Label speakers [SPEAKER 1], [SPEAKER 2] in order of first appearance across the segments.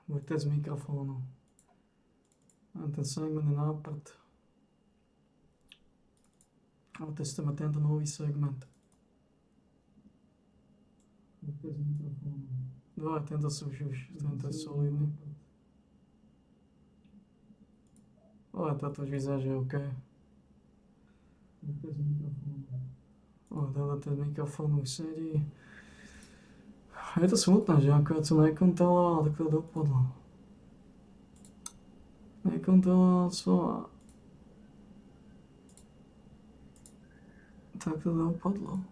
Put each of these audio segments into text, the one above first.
[SPEAKER 1] Vyteď z mikrofónu. A ten segment je náprd. A testujeme tento nový segment. Vyteď z mikrofónu. Dva, tento je solidný. Ale táto už vyzerá, že je OK. Vyteď z mikrofónu. Ten mikrofón už sedí. Je to smutné, že akorát som nekontroloval, tak to dopadlo. Nekontroloval som a tak to dopadlo.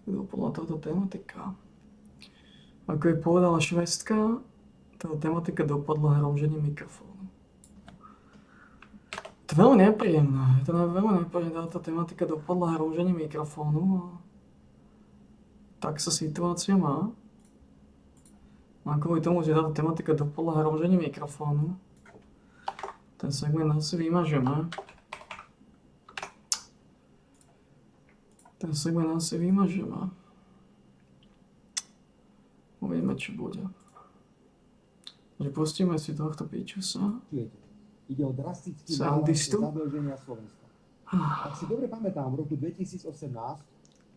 [SPEAKER 1] Tak dopadla táto tematika. Ako je povedala Švestka, táto tematika dopadla hrožením mikrofónu. To je veľmi nepríjemné. Táto tematika dopadla hrožením mikrofónu. Tak sa situácia má. A kvôli tomu, že táto tematika dopadla hrožením mikrofónu, ten segment asi vymažeme. Uvidíme, čo bude. Takže pustíme si tohto pičusa.
[SPEAKER 2] Ide o drastický nárastie zadlženia Slovenska. Ak si dobre pamätám, v roku 2018,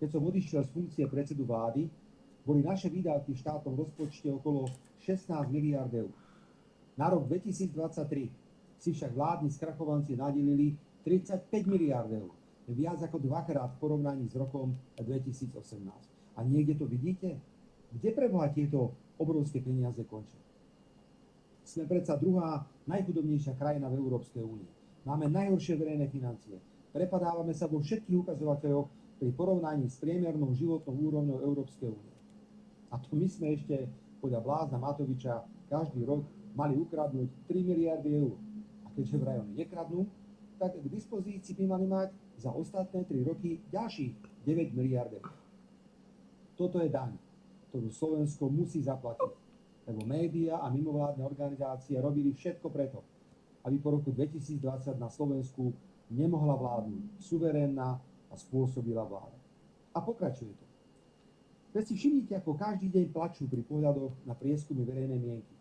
[SPEAKER 2] keď som odišiel z funkcie predsedu vlády, boli naše výdavky v štátnom rozpočte okolo 16 miliard eur. Na rok 2023 si však vládni skrachovanci nadelili 35 miliard eur. Viac ako dvakrát v porovnaní s rokom 2018. A niekde to vidíte? Kde preboha tieto obrovské peniaze končia? Sme predsa druhá najchudobnejšia krajina v Európskej únii. Máme najhoršie verejné financie. Prepadávame sa vo všetkých ukazovateľoch pri porovnaní s priemernou životnou úrovňou Európskej únie. A to my sme ešte podľa Blázna Matoviča každý rok mali ukradnúť 3 miliardy eur. A keďže vraj oni nekradnú, tak k dispozícii by mali mať za ostatné 3 roky ďalších 9 miliard eur. Toto je daň, ktorú Slovensko musí zaplatiť. Lebo médiá a mimovládne organizácie robili všetko preto, aby po roku 2020 na Slovensku nemohla vládnuť suverénna a spôsobila vláda. A pokračuje to. Veď si všimnite, ako každý deň plačú pri pohľadoch na prieskumy verejnej mienky.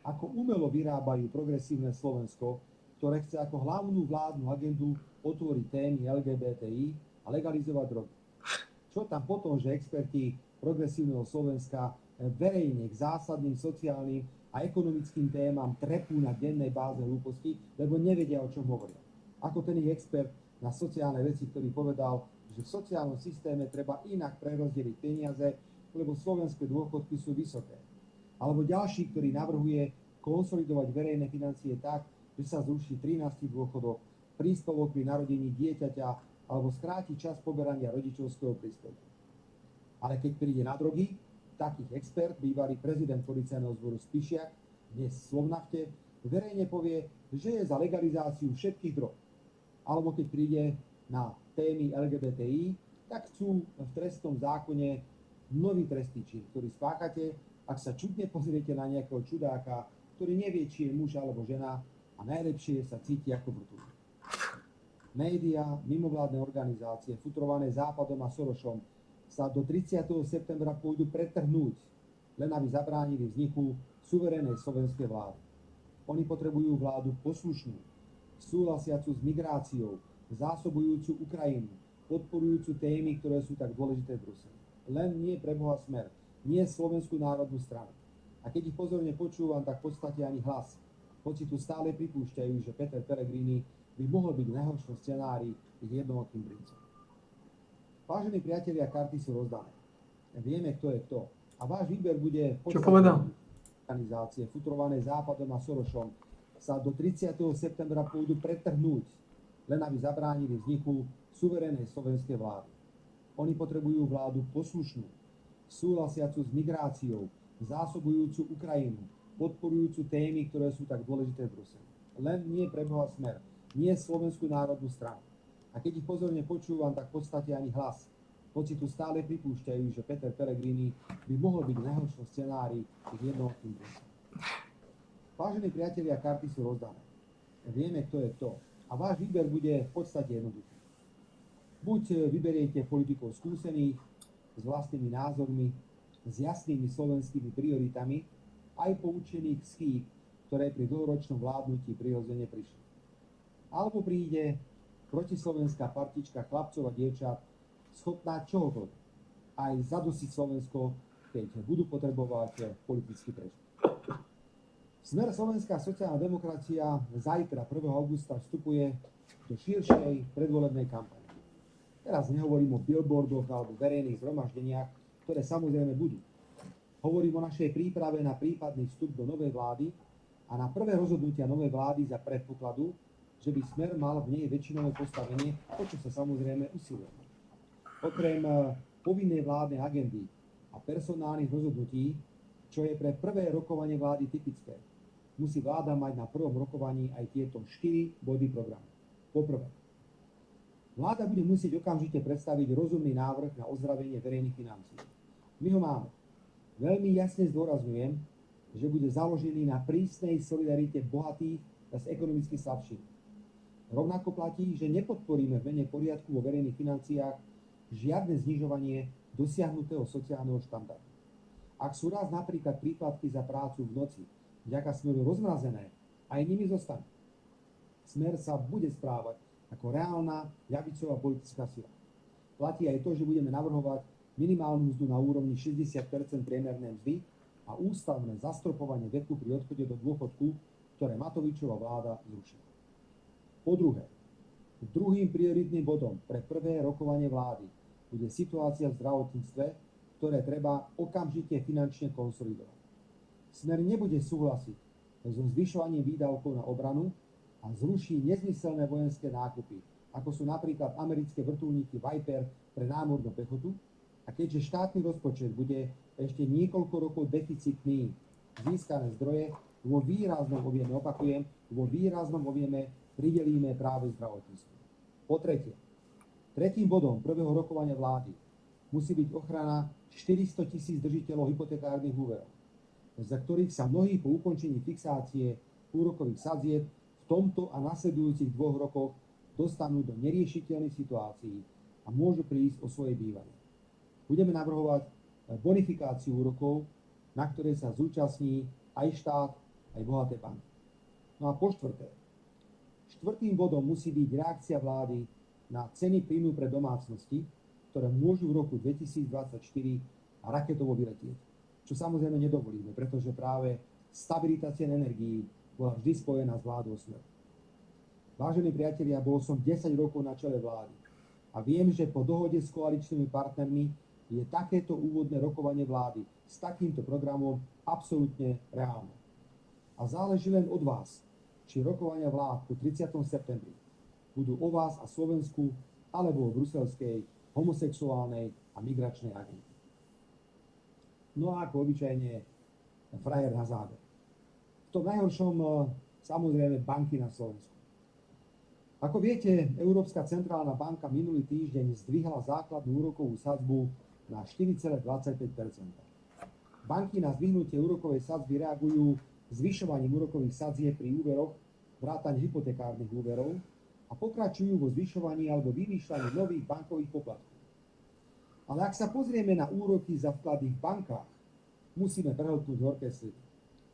[SPEAKER 2] Ako umelo vyrábajú progresívne Slovensko, ktoré chce ako hlavnú vládnu agendu otvoriť témy LGBTI a legalizovať drogy. Čo tam potom, že experti progresívneho Slovenska verejne k zásadným sociálnym a ekonomickým témam trepú na dennej báze hlúposti, lebo nevedia, o čom hovoria. Ako ten ich expert na sociálne veci, ktorý povedal, že v sociálnom systéme treba inak prerozdeliť peniaze, lebo slovenské dôchodky sú vysoké. Alebo ďalší, ktorý navrhuje konsolidovať verejné financie tak, že sa zruší 13. dôchodok, príspevok pri narodení dieťaťa alebo skráti čas poberania rodičovského príspevku. Ale keď príde na drogy, takých expert, bývalý prezident policajného zboru Spišiak, dnes v Slovnafte, verejne povie, že je za legalizáciu všetkých drog. Alebo keď príde na témy LGBTI, tak chcú v trestnom zákone nový trestný čin, ktorý spáchate, ak sa čudne pozriete na nejakého čudáka, ktorý nevie, či je muž alebo žena a najlepšie sa cíti ako vrtuľ. Média, mimovládne organizácie, futrované Západom a Sorošom, sa do 30. septembra pôjdu pretrhnúť, len aby zabránili vzniku suverénnej slovenskej vlády. Oni potrebujú vládu poslušnú, súhlasiacu s migráciou, zásobujúcu Ukrajinu, podporujúcu témy, ktoré sú tak dôležité v Bruseli. Len nie pre Boha Smer, nie Slovenskú národnú stranu. A keď ich pozorne počúvam, tak v podstate ani hlas. Hoci tu stále pripúšťajú, že Peter Pellegrini by mohol byť v najhoršom scenári ich jednotným princom. Vážení priatelia, karty sú rozdané. Vieme, kto je kto. A váš výber bude v podstate organizácie futrované Západom a Sorošom sa do 30. septembra pôjdu pretrhnúť, len aby zabránili vzniku suverénnej slovenskej vlády. Oni potrebujú vládu poslušnú, súhlasiacu s migráciou, zásobujúcu Ukrajinu, podporujúcu témy, ktoré sú tak dôležité v Bruseli. Len nie pre Boha Smer, nie Slovenskú národnú stranu. A keď ich pozorne počúvam, tak v podstate ani hlas. Hoci tu stále pripúšťajú, že Peter Pellegrini by mohol byť v najhoršom scenári ich jednotným princom. Vážení priatelia, karty sú rozdané. Vieme, kto je kto. A váš výber bude v podstate jednoduchý. Buď vyberiete politikov skúsených, s vlastnými názormi, s jasnými slovenskými prioritami, aj poučených z chýb, ktoré pri dlhoročnom vládnutí prirodzene prišli. Alebo príde protislovenská partička chlapcov a dievčat schopná čohokoľvek, aj zadusiť Slovensko, keď budú potrebovať politický prežiť. Smer Slovenská sociálna demokracia zajtra 1. augusta vstupuje do širšej predvolebnej kampane. Teraz nehovorím o billboardoch alebo verejných zhromaždeniach, ktoré samozrejme budú. Hovorím o našej príprave na prípadný vstup do novej vlády a na prvé rozhodnutia novej vlády za predpokladu, že by Smer mal v nej väčšinové postavenie, o čo sa samozrejme usilujeme. Okrem povinnej vládnej agendy a personálnych rozhodnutí, čo je pre prvé rokovanie vlády typické, musí vláda mať na prvom rokovaní aj tieto 4 body programu. Poprvé, vláda bude musieť okamžite predstaviť rozumný návrh na ozdravenie verejných financií. My ho máme. Veľmi jasne zdôrazňujem, že bude založený na prísnej solidarite bohatých a s ekonomicky slabšími. Rovnako platí, že nepodporíme v mene poriadku vo verejných financiách žiadne znižovanie dosiahnutého sociálneho štandardu. Ak sú raz napríklad príplatky za prácu v noci vďaka Smeru rozmrazené, aj nimi zostanú. Smer sa bude správať ako reálna ľavicová politická sila. Platí aj to, že budeme navrhovať minimálnu mzdu na úrovni 60% priemernej mzdy a ústavné zastropovanie veku pri odchode do dôchodku, ktoré Matovičova vláda zrušila. Po druhé, druhým prioritným bodom pre prvé rokovanie vlády bude situácia v zdravotníctve, ktoré treba okamžite finančne konsolidovať. Smer nebude súhlasiť so zvyšovaním výdavkov na obranu a zruší nezmyselné vojenské nákupy, ako sú napríklad americké vrtuľníky Viper pre námornú pechotu. A keďže štátny rozpočet bude ešte niekoľko rokov deficitný, získané zdroje vo výraznom objeme, opakujem, vo výraznom objeme pridelíme práve zdravotníctvu. Po tretie, tretím bodom prvého rokovania vlády musí byť ochrana 400 000 držiteľov hypotekárnych úverov, za ktorých sa mnohí po ukončení fixácie úrokových sadzieb v tomto a nasledujúcich 2 rokoch dostanú do neriešiteľných situácií a môžu prísť o svoje bývanie. Budeme navrhovať bonifikáciu úrokov, na ktorej sa zúčastní aj štát, aj bohaté banky. No a po štvrté, štvrtým bodom musí byť reakcia vlády na ceny plynu pre domácnosti, ktoré môžu v roku 2024 raketovo vyletieť. Čo samozrejme nedovolíme, pretože práve stabilita cien energií bola vždy spojená s vládou Smeru. Vážení priatelia, bol som 10 rokov na čele vlády a viem, že po dohode s koaličnými partnermi je takéto úvodné rokovanie vlády s takýmto programom absolútne reálne. A záleží len od vás, či rokovania vlád po 30. septembri budú o vás a Slovensku alebo o bruselskej homosexuálnej a migračnej agende. No a ako obyčajne frajer na záver. V tom najhoršom samozrejme banky na Slovensku. Ako viete, Európska centrálna banka minulý týždeň zdvihla základnú úrokovú sadzbu na 4,25%. Banky na zdvihnutie úrokovej sadzby reagujú zvyšovaním úrokových sadzieb pri úveroch, vrátane hypotekárnych úverov a pokračujú vo zvyšovaní alebo vymýšľaní nových bankových poplatkov. Ale ak sa pozrieme na úroky za vklady v bankách, musíme prehltnúť horké slzy.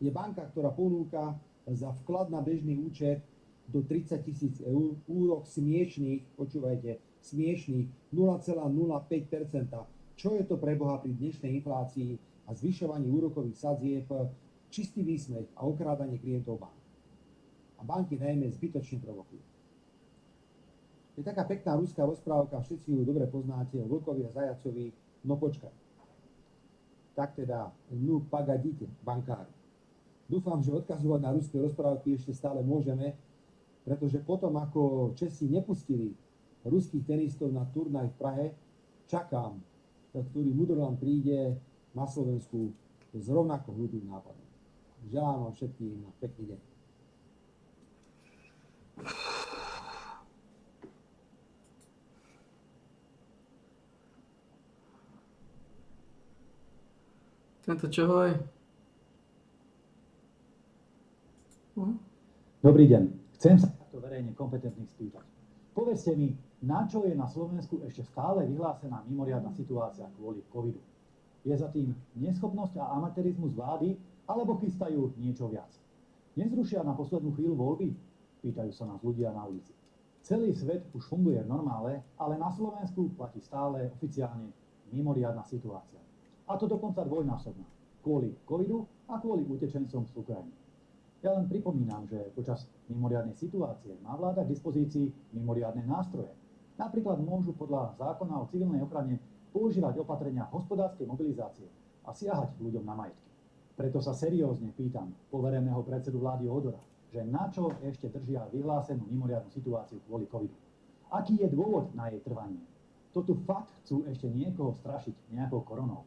[SPEAKER 2] Je banka, ktorá ponúka za vklad na bežný účet do 30 000 eur úrok smiešných, počúvajte, smiešných 0,05%. Čo je to pre Boha pri dnešnej inflácii a zvyšovaní úrokových sadzieb čistý výsmech a okrádanie klientov bank. A banky najmä zbytočne provokujú. Je taká pekná ruská rozprávka, všetci ju dobre poznáte, o vlkovi a zajacovi, no počkaj. Tak teda, no pagadite, bankári. Dúfam, že odkazovať na ruské rozprávky ešte stále môžeme, pretože potom, ako Česi nepustili ruských tenistov na turnaj v Prahe, čakám, ktorý Mudrland príde na Slovensku s rovnako hlúpým nápadom. Želám vám všetkým pekný deň.
[SPEAKER 1] Tento čoho je?
[SPEAKER 3] Dobrý deň. Chcem sa takto verejne kompetentných spýtať. Povedzte mi, na čo je na Slovensku ešte stále vyhlásená mimoriadna situácia kvôli covidu? Je za tým neschopnosť a amatérizmus vlády, alebo chystajú niečo viac? Nezrušia na poslednú chvíľu voľby? Pýtajú sa nás ľudia na ulici. Celý svet už funguje v normále, ale na Slovensku platí stále oficiálne mimoriadna situácia. A to dokonca dvojnásobná. Kvôli covidu a kvôli utečencom z Ukrajiny. Ja len pripomínam, že počas mimoriadnej situácie má vláda k dispozícii mimoriadne nástroje. Napríklad môžu podľa zákona o civilnej ochrane používať opatrenia hospodárskej mobilizácie a siahať ľuďom na majetky. Preto sa seriózne pýtam povereného predsedu vlády Odora, že na čo ešte držia vyhlásenú mimoriadnu situáciu kvôli covidu. Aký je dôvod na jej trvanie? To tu fakt chcú ešte niekoho strašiť nejakou koronou.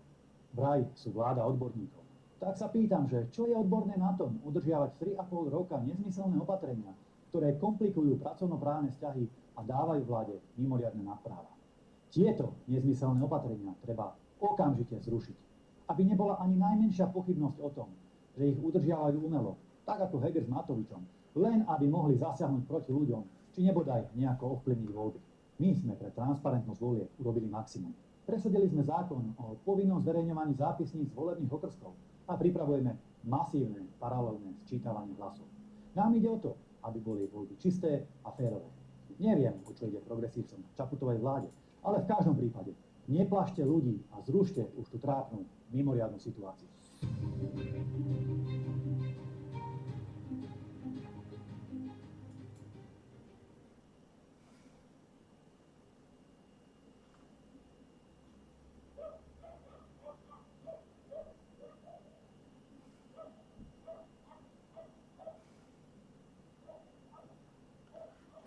[SPEAKER 3] Vraj sú vláda odborníkov. Tak sa pýtam, že čo je odborné na tom udržiavať 3,5 roka nezmyselné opatrenia, ktoré komplikujú pracovnoprávne vzťahy a dávajú vláde mimoriadne nadpráva. Tieto nezmyselné opatrenia treba okamžite zrušiť, aby nebola ani najmenšia pochybnosť o tom, že ich udržiavajú umelo, tak ako Heger s Matovičom, len aby mohli zasiahnuť proti ľuďom, či nebodaj nejako ovplyvniť voľby. My sme pre transparentnosť volieb urobili maximum. Presadili sme zákon o povinnom zverejňovaní zápisníc z volebných okrskov a pripravujeme masívne paralelné sčítavanie hlasov. Nám ide o to, aby boli voľby čisté a férové. Neviem, o čo ide progresívcom v Čaputovej vláde, ale v každom prípade neplašte ľudí a zrušte už tú trápnu mimoriadnu situáciu.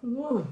[SPEAKER 1] No.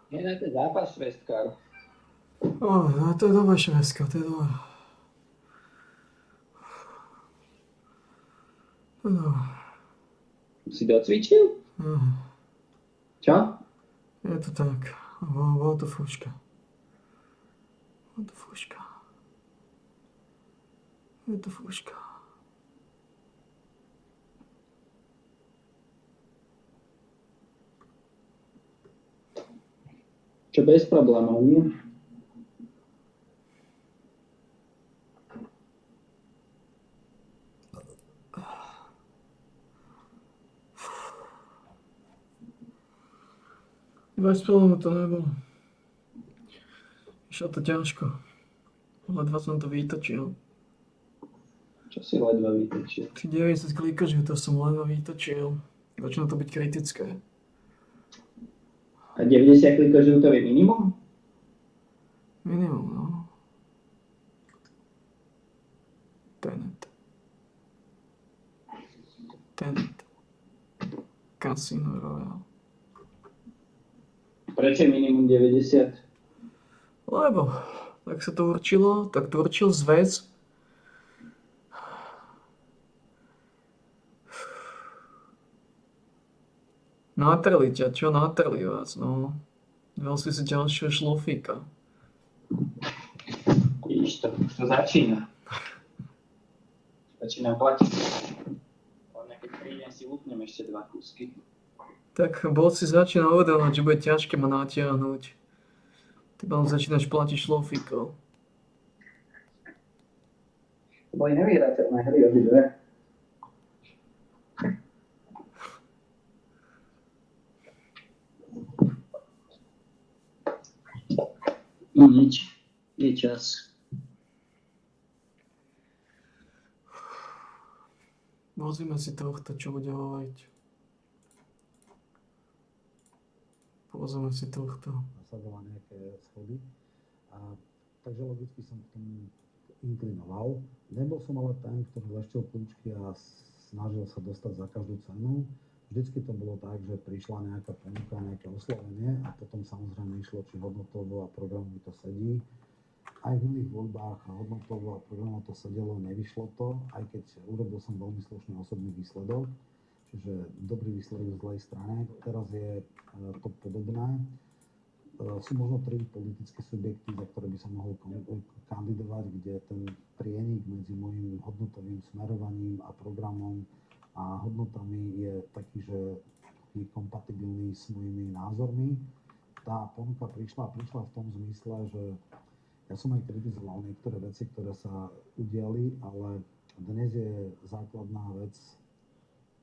[SPEAKER 4] Je na ten zápas švestkár.
[SPEAKER 1] To je dobrá šveska, to je dobrá. To je dobrá.
[SPEAKER 4] Si docvičil? Čo?
[SPEAKER 1] Je to tak. Bola to fúška. Je to fúška.
[SPEAKER 4] Čo bez problémov, nie?
[SPEAKER 1] Bez problémov to nebolo. Išlo to ťažko. Ledva som to vytočil.
[SPEAKER 4] Čo si ledva vytočil?
[SPEAKER 1] 90 klikažov to som ledva vytočil. Začína to byť kritické.
[SPEAKER 4] A 90 klikožov je minimum?
[SPEAKER 1] Minimum, no. Tenet. Casino Royale.
[SPEAKER 4] Prečo je minimum 90?
[SPEAKER 1] Lebo tak sa to určilo, tak to určil zväz. Natreli ťa, čo natreli vás, no. Dal si ďalšieho šlofíka.
[SPEAKER 4] Vidíš to, už to začína. Začínam platiť. Len keď prídem, si lúpnem ešte 2 kúsky.
[SPEAKER 1] Tak bol si začínal uvedomať, že bude ťažké ma natiahnuť. Ty vám začínaš platiť šlofíkov.
[SPEAKER 4] To boli nevyhrateľné hry obidve. No nič, je čas.
[SPEAKER 1] Pozrime si tohto, čo bude hovoriť. Pozrime si tohto.
[SPEAKER 2] Nasadoval nejaké schody. Takže logicky som k tomu inklinoval. Nebol som ale ten, ktorý leštil kľúčky a snažil sa dostať za každú cenu. Vždycky to bolo tak, že prišla nejaká ponuka, nejaké oslovenie a potom samozrejme išlo, či hodnotovo a programovo to sedí. Aj v minulých voľbách hodnotovo a programovo to sedelo, nevyšlo to, aj keď urobil som veľmi slušný osobný výsledok, čiže dobrý výsledok z zlej strane. Teraz je to podobné. Sú možno 3 politické subjekty, za ktoré by som mohol kandidovať, kde ten prienik medzi môjim hodnotovým smerovaním a programom a hodnotami je taký, že je kompatibilný s mojimi názormi. Tá ponuka prišla v tom zmysle, že ja som aj kritizoval niektoré veci, ktoré sa udiali, ale dnes je základná vec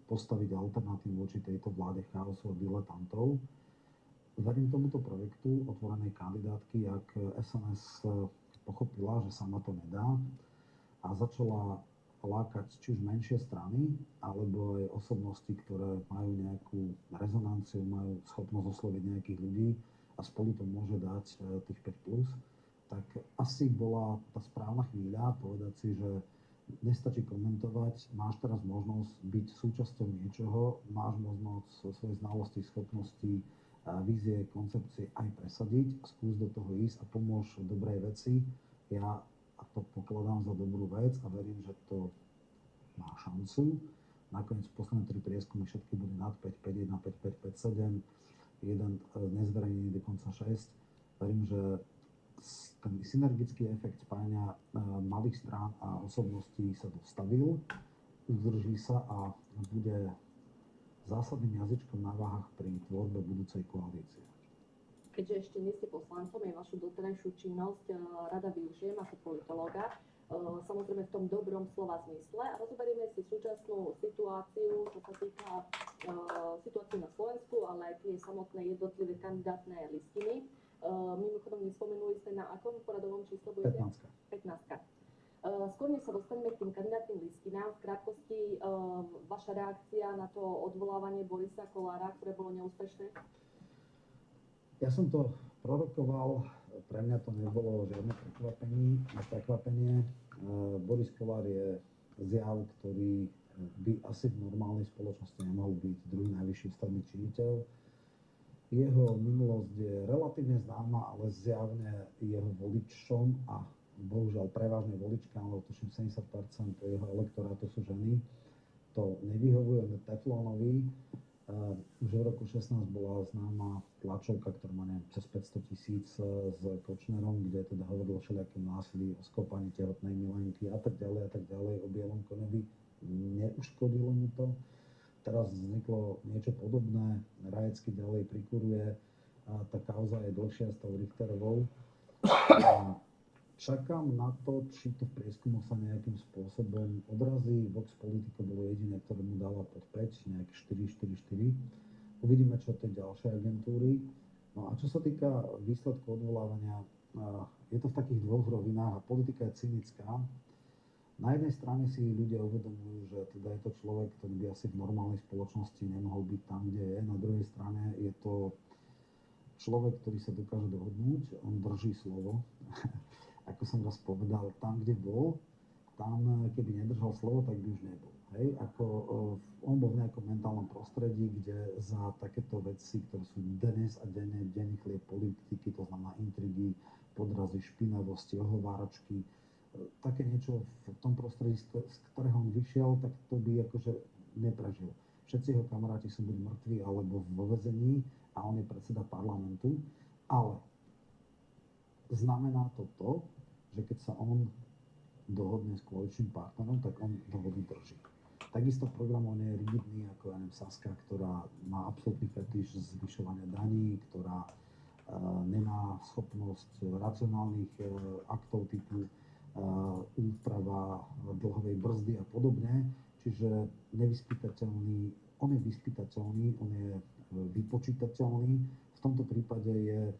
[SPEAKER 2] postaviť alternatívu voči tejto vláde chaosu a diletantov. Verím tomuto projektu otvorenej kandidátky, ak SNS pochopila, že sama to nedá a začala lákať či už menšie strany, alebo aj osobnosti, ktoré majú nejakú rezonanciu, majú schopnosť osloviť nejakých ľudí a spolu to môže dať tých 5+, tak asi bola tá správna chvíľa povedať si, že nestačí komentovať, máš teraz možnosť byť súčasťou niečoho, máš možnosť svoje znalosti, schopnosti, vízie, koncepcie aj presadiť, skús do toho ísť a pomôž dobrej veci. Ja to pokladám za dobrú vec a verím, že to má šancu. Nakoniec posledné 3 prieskumy všetky boli nad 5, 5, 1, 5, 5, 5, 7, jeden nezverejnený dokonca 6. Verím, že ten synergický efekt spájania malých strán a osobností sa dostavil, udrží sa a bude zásadným jazyčkom na váhach pri tvorbe budúcej koalície.
[SPEAKER 5] Keďže ešte nie ste poslancom, ja vašu doterajšiu činnosť rada využijem ako politológa, samozrejme v tom dobrom slova zmysle a rozoberieme si súčasnú situáciu, čo sa týka situácie na Slovensku, ale aj tie samotné jednotlivé kandidátne listiny. Mimochodom, nespomenuli ste na akom poradovom čísle budete? 15. Skôr než sa dostaneme k tým kandidátnym listinám, v krátkosti vaša reakcia na to odvolávanie Borisa Kollára, ktoré bolo neúspešné?
[SPEAKER 2] Ja som to prorokoval, pre mňa to nebolo žiadne prekvapenie. Boris Kollár je zjav, ktorý by asi v normálnej spoločnosti nemohol byť druhý najvyšší ústavný činiteľ.
[SPEAKER 6] jeho minulosť je relatívne známa, ale zjavne jeho voličom a bohužiaľ prevažne voličkám, lebo tuším 70% jeho elektorátu sú ženy, to nevyhovuje, on je teflónový. Už v roku 16 bola známa tlačovka, ktorá má neviem, cez 500 000 s Kočnerom, kde teda hovoril o všelijakém násilí, o skopáni tehotnej milenky a tak ďalej, o bielom koňovi. Neuškodilo mu to. Teraz vzniklo niečo podobné, Rajecký ďalej prikuruje, tá kauza je dlhšia s tou Richterovou. Čakám na to, či to v prieskumu sa nejakým spôsobom odrazí. Vox Politico bolo jediné, ktoré mu dala podpäť, nejaké 4. Uvidíme, čo tie ďalšie agentúry. No a čo sa týka výsledku odvolávania, je to v takých dvoch rovinách a politika je cynická. Na jednej strane si ľudia uvedomujú, že teda je to človek, ktorý by asi v normálnej spoločnosti nemohol byť tam, kde je. Na druhej strane je to človek, ktorý sa dokáže dohodnúť, on drží slovo. Ako som raz povedal, tam, kde bol, tam, keby nedržal slovo, tak by už nebol. Hej? On bol v nejakom mentálnom prostredí, kde za takéto veci, ktoré sú dnes a denný chlieb politiky, to znamená intrigy, podrazy, špinavosti, ohováračky, také niečo v tom prostredí, z ktorého on vyšiel, tak to by akože neprežil. Všetci jeho kamaráti sú buď mŕtvi alebo vo väzení a on je predseda parlamentu, ale znamená to to, že keď sa on dohodne s koaličným partnerom, tak on dohody drží. Takisto program on je rigidný, ako ja neviem, Saska, ktorá má absolútny fetiš zvyšovania daní, ktorá nemá schopnosť racionálnych aktov typu úprava dlhovej brzdy a podobne, čiže nevyspytateľný, on je vyspytateľný, on je vypočítateľný, v tomto prípade je,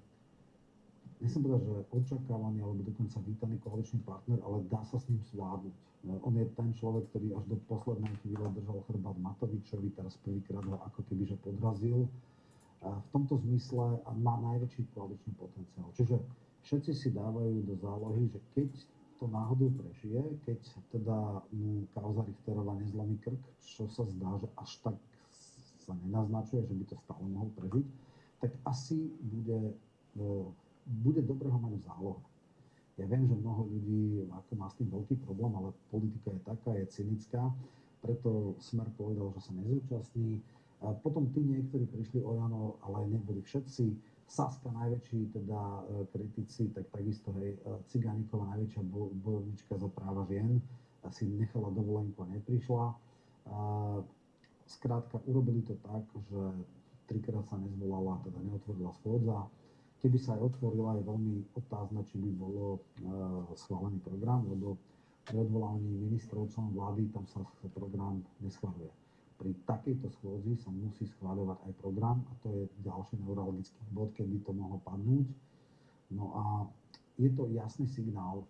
[SPEAKER 6] nechcem povedať, že očakávaný alebo dokonca vítaný koaličný partner, ale dá sa s ním zvládnuť. On je ten človek, ktorý až do poslednej chvíle držal chrbát Matovičovi, teraz prvýkrát ho ako keby že podrazil. V tomto zmysle má najväčší koaličný potenciál. Čiže všetci si dávajú do zálohy, že keď to náhodou prežije, keď teda mu kauza Richterova nezlomí krk, čo sa zdá, že až tak sa nenaznačuje, že by to stále mohol prežiť, tak asi bude dobre ho mať v zálohe. Ja viem, že mnoho ľudí ako má s tým veľký problém, ale politika je taká, je cynická, preto Smer povedal, že sa nezúčastní. Potom tí niektorí prišli o Jano, ale neboli všetci. Saska najväčší teda kritici, tak takisto hej, Cigániková najväčšia bojovnička za práva žien, si nechala dovolenku a neprišla. Skrátka, urobili to tak, že 3-krát sa nezvolala, teda neotvorila schôdza. Keby sa aj otvorila, je veľmi otázne, či by bolo schválený program, lebo pri odvolávaní ministrov členov vlády tam sa program neschváľuje. Pri takejto schôdzi sa musí schváľovať aj program a to je ďalší neurologický bod, keby to mohlo padnúť. No a je to jasný signál.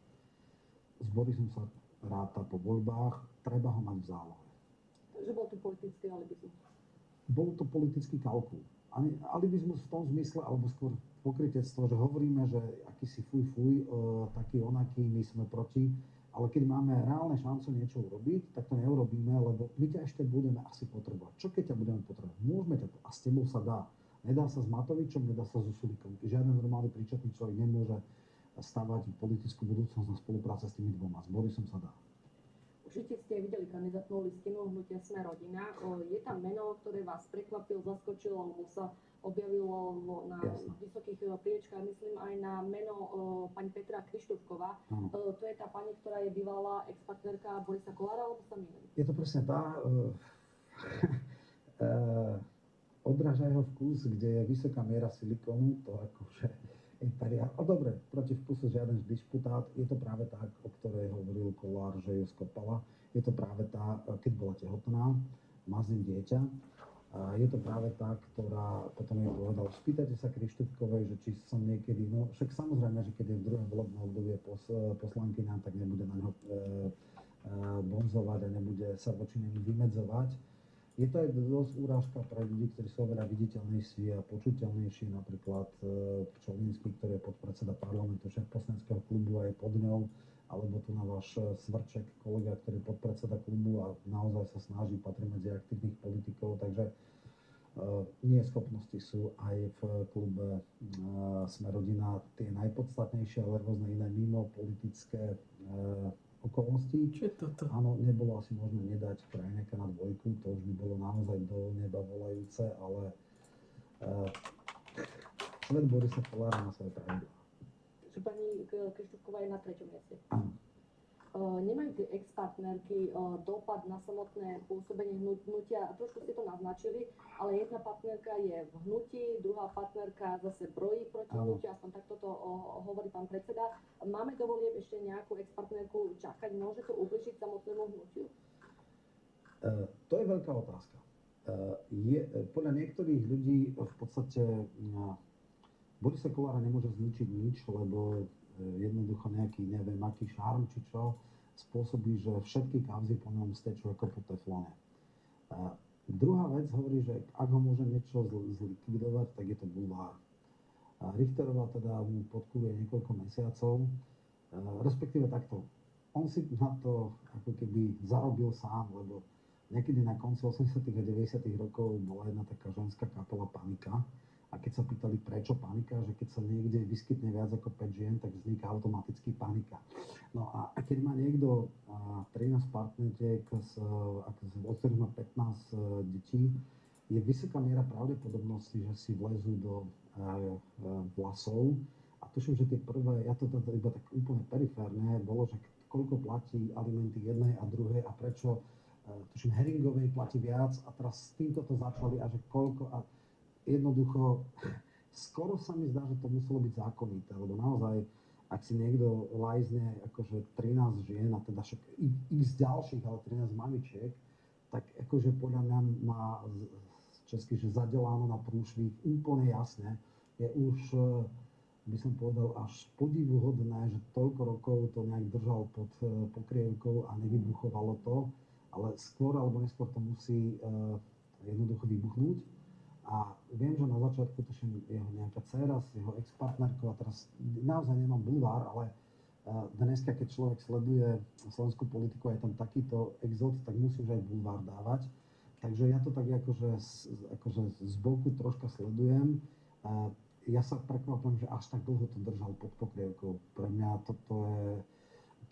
[SPEAKER 6] S Borisom sa ráta po voľbách, treba ho mať v zálohe.
[SPEAKER 5] Takže bol to politický alibizmus?
[SPEAKER 6] Bol to politický kalkul. Alibizmus v tom zmysle, alebo skôr pokrytectvo, že hovoríme, že akýsi fuj, taký onaký, my sme proti, ale keď máme reálne šancu niečo urobiť, tak to neurobíme, lebo my ťa ešte budeme asi potrebovať. Čo keď ťa budeme potrebovať? Môžeme ťa, a s tebou sa dá. Nedá sa s Matovičom, nedá sa so Sulíkom. Žiaden normálny príčetný človek nemôže stavať politickú budúcnosť na spolupráce s tými dvoma. S Borisom sa dá.
[SPEAKER 5] Určite ste videli kandidátnu listinu hnutia Sme rodina. Je tam meno, ktoré vás prekvapilo, zaskočilo, alebo sa objavilo na vysokých priečkách, myslím aj na meno pani Petra Krištúfková. To je tá pani, ktorá je bývalá ex-partnerka Borisa Kollára, alebo sa mýlim?
[SPEAKER 6] Je to presne tá. Odráža jeho vkus, kde je vysoká miera silikónu, to akože dobre, proti vkusu žiaden disputát. Je to práve tá, o ktorej hovoril Kollár, že ju skopala. Je to práve tá, keď bola tehotná, má z ním dieťa. Je to práve tá, ktorá potom jej povedal, spýtajte sa Krištúfkovej, že či som niekedy, no však samozrejme, že keď je v druhom volebnom období poslankyňa, tak nebude na ňo bonzovať a nebude sa voči nemu vymedzovať. Je to aj dosť urážka pre ľudí, ktorí sú oveľa viditeľnejší a počuteľnejší, napríklad Čolínsky, ktorý je podpredseda parlamentu, šéf poslaneckého klubu a je pod ňou, alebo tu na váš Svrček, kolega, ktorý je podpredseda klubu a naozaj sa snaží patriť medzi aktívnych politikov. Takže neschopnosti sú aj v klube Smerodina tie najpodstatnejšie, ale rôzne iné mimo politické okolnosti.
[SPEAKER 1] Čo je toto?
[SPEAKER 6] Áno, nebolo asi možné nedať Krajňaka na dvojku, to už by bolo naozaj do neba volajúce, ale svet Borisa Kollára má svoje pravidlá.
[SPEAKER 5] Že pani Krištúfková je na 3. mieste.
[SPEAKER 6] Áno.
[SPEAKER 5] Nemajú tie ex-partnerky dopad na samotné pôsobenie hnutia? Trošku ste to naznačili, ale jedna partnerka je v hnutí, druhá partnerka zase brojí proti hnutiu, aspoň takto to hovorí pán predseda. Máme do volieb ešte nejakú ex-partnerku čakať? Môže to ubližiť samotnému hnutiu?
[SPEAKER 6] To je veľká otázka. Podľa niektorých ľudí v podstate Borisa Kollára nemôže zničiť nič, lebo jednoducho nejaký, neviem, aký šarm či čo, spôsobí, že všetky kauzy po ňom stečú ako po teflone. Druhá vec hovorí, že ak ho môže niečo zlikvidovať, tak je to bulvár. Richterová teda mu podkuruje niekoľko mesiacov, respektíve takto. On si na to ako keby zarobil sám, lebo niekedy na konci 80. a 90. rokov bola jedna taká ženská kapela Panika. A keď sa pýtali, prečo panika, že keď sa niekde vyskytne viac ako 5 žien, tak vzniká automaticky panika. No a keď má niekto 13 partneriek, od ktorých má 15 detí, je vysoká miera pravdepodobnosti, že si vlezú do vlasov. A tuším, že tie prvé, ja to iba tak úplne periférne, bolo, že koľko platí alimenty jednej a druhej a prečo, tuším, Heringovej platí viac a teraz s týmto to začali a že koľko a jednoducho, skoro sa mi zdá, že to muselo byť zákonité, lebo naozaj, ak si niekto lajzne akože 13 žien, a teda však x ďalších, ale 13 mamičiek, tak akože podľa mňa má česky, že zadeláno na prúšvih úplne jasne. Je už, by som povedal, až podivuhodné, že toľko rokov to nejak držal pod pokrievkou a nevybuchovalo to, ale skôr alebo neskôr to musí jednoducho vybuchnúť. A viem, že na začiatku tuším jeho nejaká dcéra s jeho ex-partnerkou a teraz naozaj nemám bulvár, ale dneska, keď človek sleduje slovenskú politiku a je tam takýto exot, tak musí už aj bulvár dávať. Takže ja to tak akože z boku troška sledujem. Ja sa prekvapujem, že až tak dlho to držal pod pokrievkou. Pre mňa toto je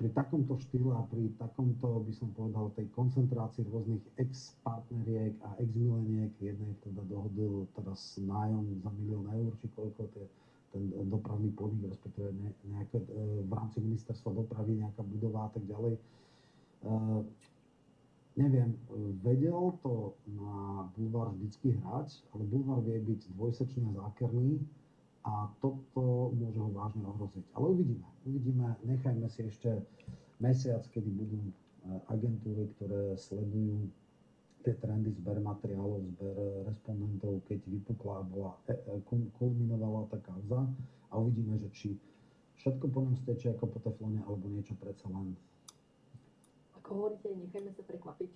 [SPEAKER 6] pri takomto štýle a pri takomto, by som povedal, tej koncentrácii rôznych ex-partneriek a ex-mileniek, jednej teda dohodil teraz nájom za 1 000 000 eur, či koľko ten dopravný podnik, respektíve nejaké v rámci ministerstva dopravy nejaká budova a tak ďalej. Neviem, vedel to na bulvár vždycky hrať, ale bulvár vie byť dvojsečný a zákerný a toto môže ho vážne ohroziť. Ale uvidíme, nechajme si ešte mesiac, kedy budú agentúry, ktoré sledujú tie trendy, zber materiálov, zber respondentov, keď vypukla a kulminovala tá kauza a uvidíme, že či všetko po ňom stečie ako po teflone, alebo niečo predsa len.
[SPEAKER 5] Ako hovoríte, nechajme sa prekvapiť.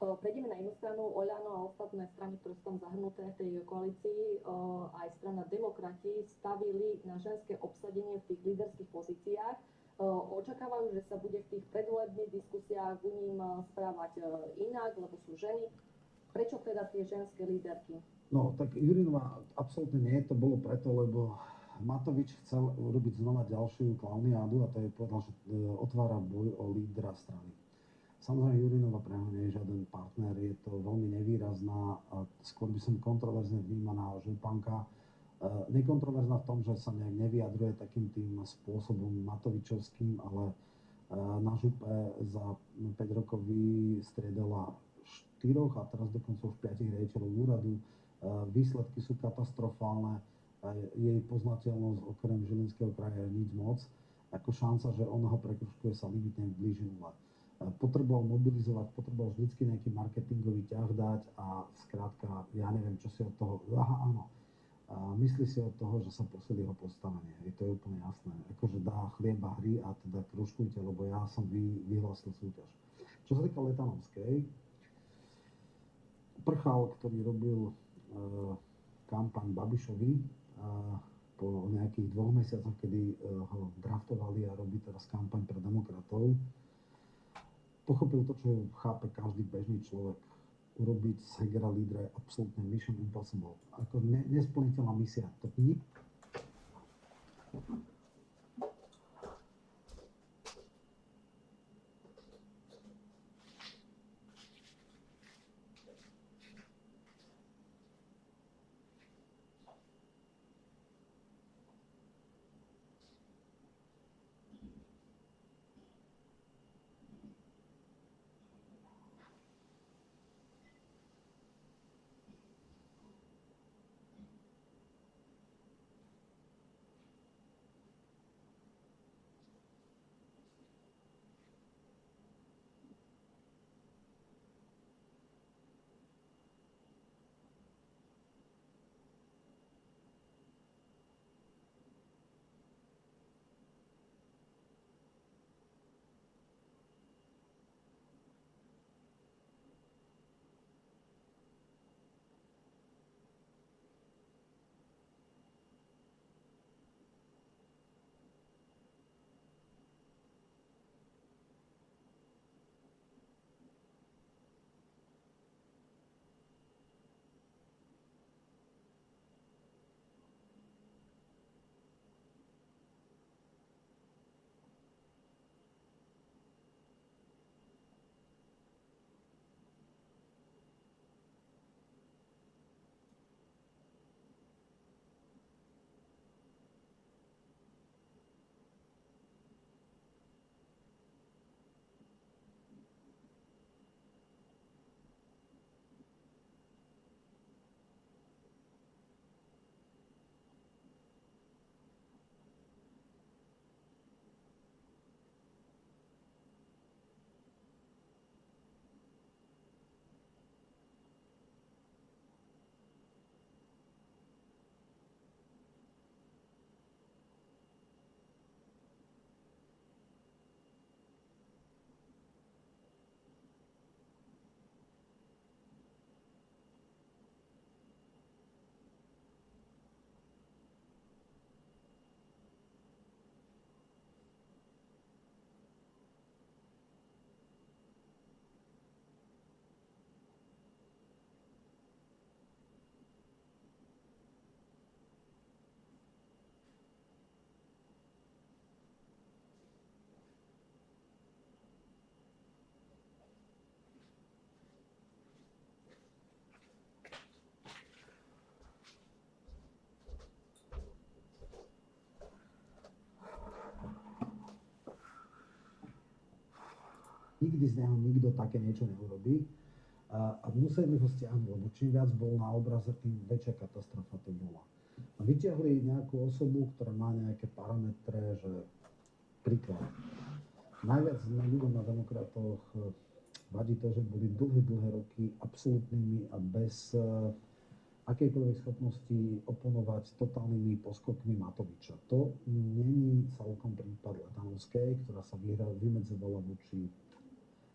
[SPEAKER 5] Prejdeme na inú stranu. Oľano a ostatné strany, ktoré sú tam zahrnuté v tej koalícii, aj strana Demokrati stavili na ženské obsadenie v tých líderských pozíciách. Očakávajú, že sa bude v tých predvolebných diskusiách u ním správať inak, lebo sú ženy. Prečo teda tie ženské líderky?
[SPEAKER 6] No, tak Jurinová absolútne nie. To bolo preto, lebo Matovič chcel urobiť znova ďalšiu klauniádu a to je povedal, že otvára boj o lídra strany. Samozrejme, Jurinová pre mňa nie je žiaden partner, je to veľmi nevýrazná a skôr by som kontroverzne vnímaná županka. Nekontroverzná v tom, že sa nejak nevyjadruje takým tým spôsobom Matovičovským, ale na župe za 5 rokov vystriedala 4 a teraz dokonca už 5 riaditeľov úradu. Výsledky sú katastrofálne, jej poznateľnosť okrem Žilinského kraja je nič moc. Ako šanca, že ona ho prekružkuje, sa limitne blíži nule. Potreboval mobilizovať, potreboval vždycky nejaký marketingový ťah dať a skrátka, ja neviem, čo si od toho, myslí si od toho, že sa posilí jeho postavenie. Je to úplne jasné. Akože dá chlieba hry a teda kružkujte, lebo ja som vyhlásil súťaž. Čo sa týka Letanovskej, Prchal, ktorý robil kampaň Babišovi po nejakých 2 mesiacoch, kedy ho draftovali a robí teraz kampaň pre demokratov, pochopil to, čo chápe každý bežný človek. urobiť z Hegera lídra je absolútne mission impossible. Ako nesplniteľná misia. To nikdy z neho nikto také niečo neurobí a museli ho stiahnuť, lebo čím viac bol na obraze, tým väčšia katastrofa to bola. A vyťahli nejakú osobu, ktorá má nejaké parametre, že príklad. Najviac ľuďom na demokratoch vadí to, že boli dlhé roky absolútnymi a bez akejkoľvek schopnosti oponovať totálnymi poskokmi Matoviča. To není celkom prípad Letanovskej, ktorá sa vymedzovala voči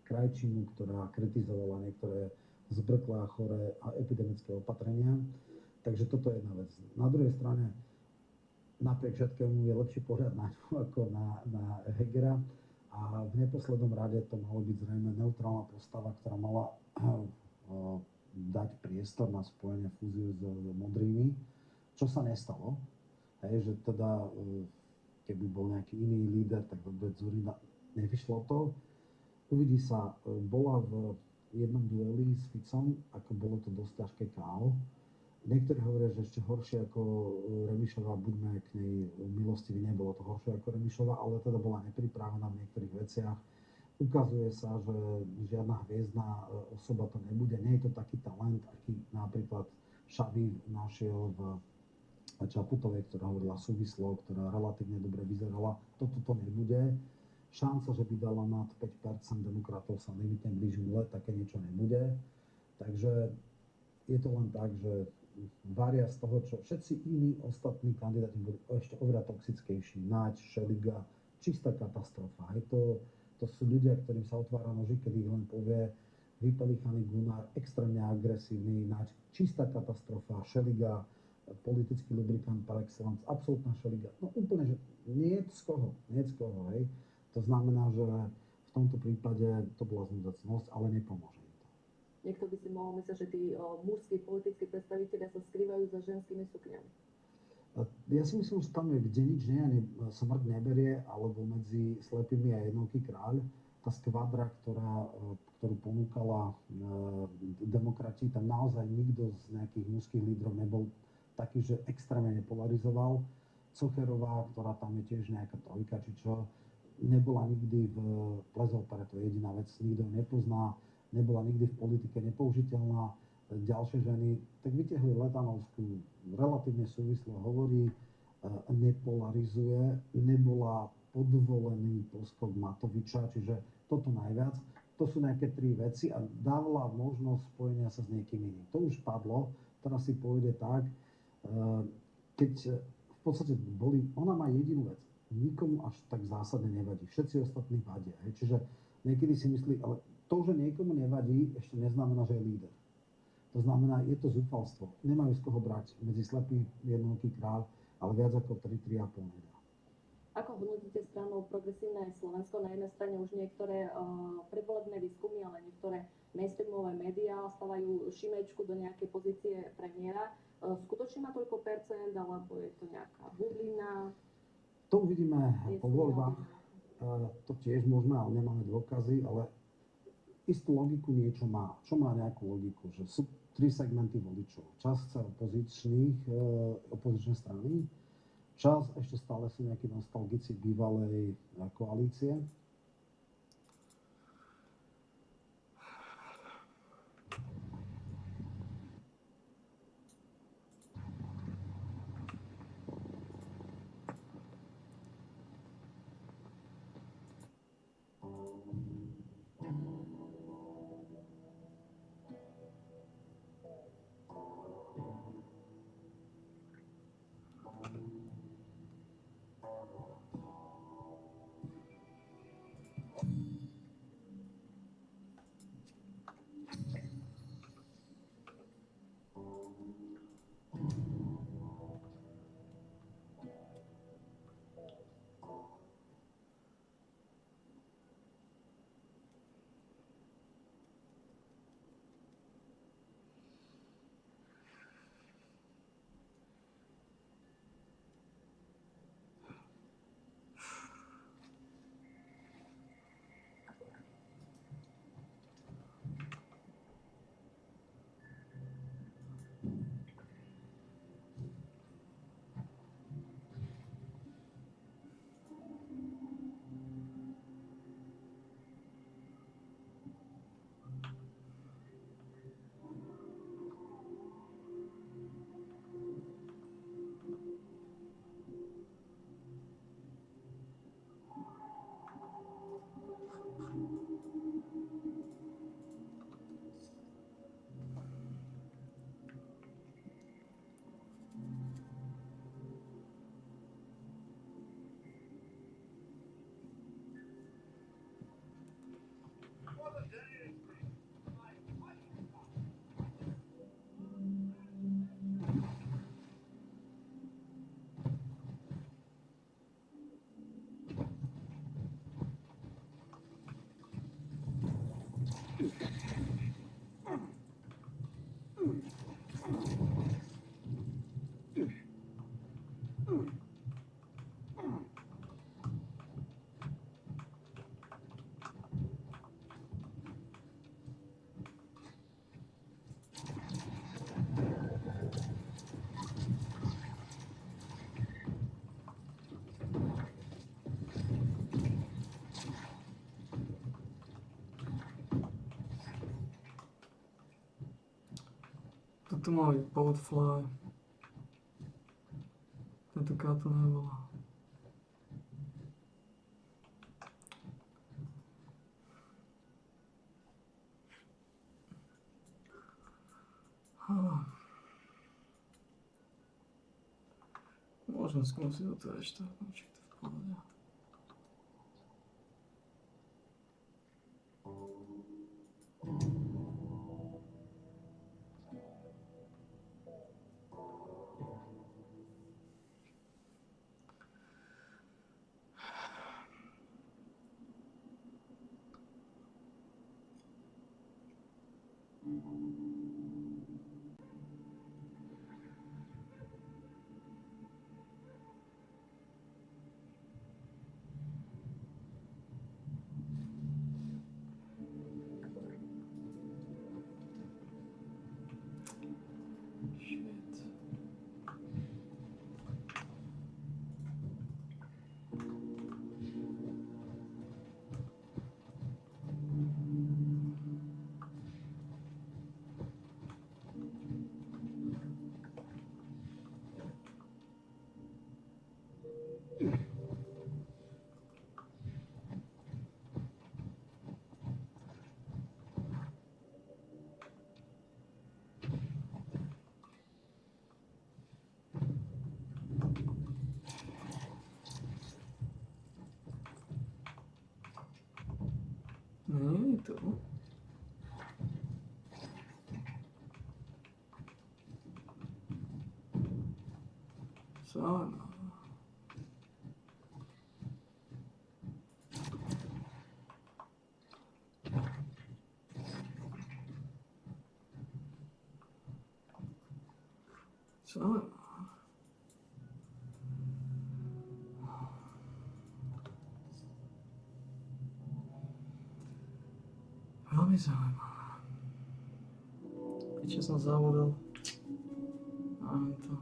[SPEAKER 6] Krajčinu, ktorá kritizovala niektoré zbrklé a choré a epidemické opatrenia. Takže toto je jedna vec. Na druhej strane, napriek všetkému je lepší pohľad na ňu ako na Hegera a v neposlednom rade to malo byť zrejme neutrálna postava, ktorá mala dať priestor na spojenie fúziu s modrými, čo sa nestalo. Hej, že teda, keby bol nejaký iný líder, tak vôbec Dzurina nevyšlo to. Uvidí sa, bola v jednom dueli s Ficom, ako bolo to dosť ťažké KO. Niektorí hovoria, že ešte horšie ako Remišová, buďme k nej milostiví, nebolo to horšie ako Remišová, ale teda bola nepripravená v niektorých veciach. Ukazuje sa, že žiadna hviezdna osoba to nebude. Nie je to taký talent, aký napríklad Šavi našiel v Čaputovej, ktorá hovorila súvislo, ktorá relatívne dobre vyzerala. Toto to nebude. Šanca, že by dala nad 5% demokratov, sa limitne blíži nule, také niečo nebude. Takže je to len tak, že varia z toho, čo všetci iní ostatní kandidáti boli ešte oveľa toxickejší. Naď, Šeliga, čistá katastrofa. To sú ľudia, ktorým sa otvára noží, keď ich len povie vypelichaný Gunnar, extrémne agresívny, Naď, čistá katastrofa, Šeliga, politický lubrikant par excellence, absolútna Šeliga. No úplne, že nie z koho, hej. To znamená, že v tomto prípade to bola znúdecnosť, ale nepomôže im to.
[SPEAKER 5] niekto by si mohol myslieť, že tí mužskí politickí predstavitelia sa skrývajú za ženskými sukňami.
[SPEAKER 6] Ja si myslím, že tam je, kde nič nie, ani smrť neberie, alebo medzi Slepými a Jednoký kráľ, tá skvadra, ktorú ponúkala demokrati, tam naozaj nikto z nejakých mužských lídrov nebol taký, že extrémne nepolarizoval. Socherová, ktorá tam je tiež nejaká trojka, či čo, nebola nikdy v plezopere, to je jediná vec, nikto ju nepozná, nebola nikdy v politike nepoužiteľná. Ďalšie ženy, tak vytiahli Letanovskú, relatívne súvislo hovorí, nepolarizuje, nebola podvolený poskok Matoviča, čiže toto najviac. To sú nejaké tri veci a dávala možnosť spojenia sa s niekým iným. To už padlo, teraz si pôjde tak, keď v podstate ona má jedinú vec, nikomu až tak zásadne nevadí, všetci ostatní vadia. Čiže niekedy si myslí, ale to, že niekomu nevadí, ešte neznamená, že je líder. To znamená, je to zúfalstvo. Nemajú z koho brať medzi Slepý Jednoký kráľ, ale viac ako 3,5 nedá.
[SPEAKER 5] Ako hodnotíte stranu Progresívne Slovensko? Na jednej strane už niektoré predvolebné výskumy, ale niektoré mainstreamové médiá stávajú Šimečku do nejakej pozície premiéra. Skutočne má toľko percent, alebo je to nejaká bublina?
[SPEAKER 6] To uvidíme po voľbách. To tiež môžeme, ale nemáme dôkazy, ale istú logiku niečo má. Čo má nejakú logiku? Že sú tri segmenty voličov. Časť opozičné strany, časť ešte stále sú nejakí nostalgici bývalej koalície.
[SPEAKER 1] Toto má byť Podfly. Tentokrát to nebola. Môžem skúsiť to ešte, či to v pohode. Nie, tu. Co no? Co no? Veľmi zaujímavé. Ešte som zabudol. Máme to.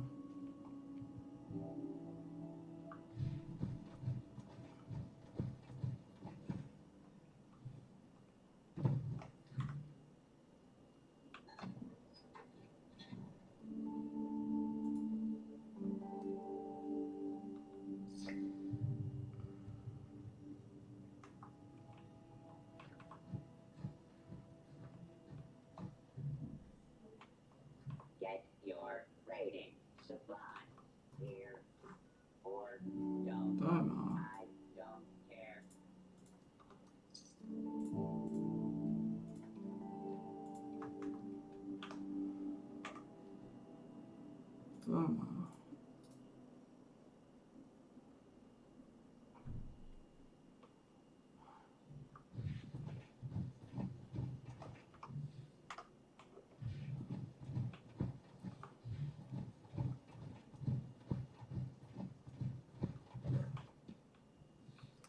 [SPEAKER 7] Get your rating. Sublime. Here or don't.
[SPEAKER 1] Zaujímavé.
[SPEAKER 7] I don't care.
[SPEAKER 1] Zaujímavé.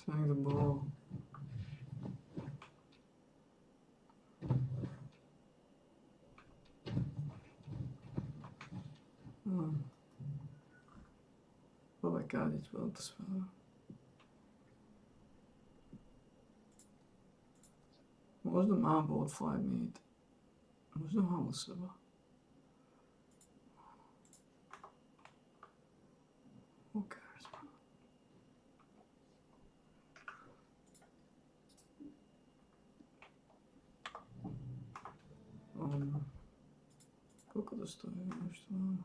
[SPEAKER 1] To niekto bol. Poďme kádiť, potom to spravím. Možno mám bold flight meat. Možno mám u seba. Who cares, man? Koľko to stojí? Už to mám.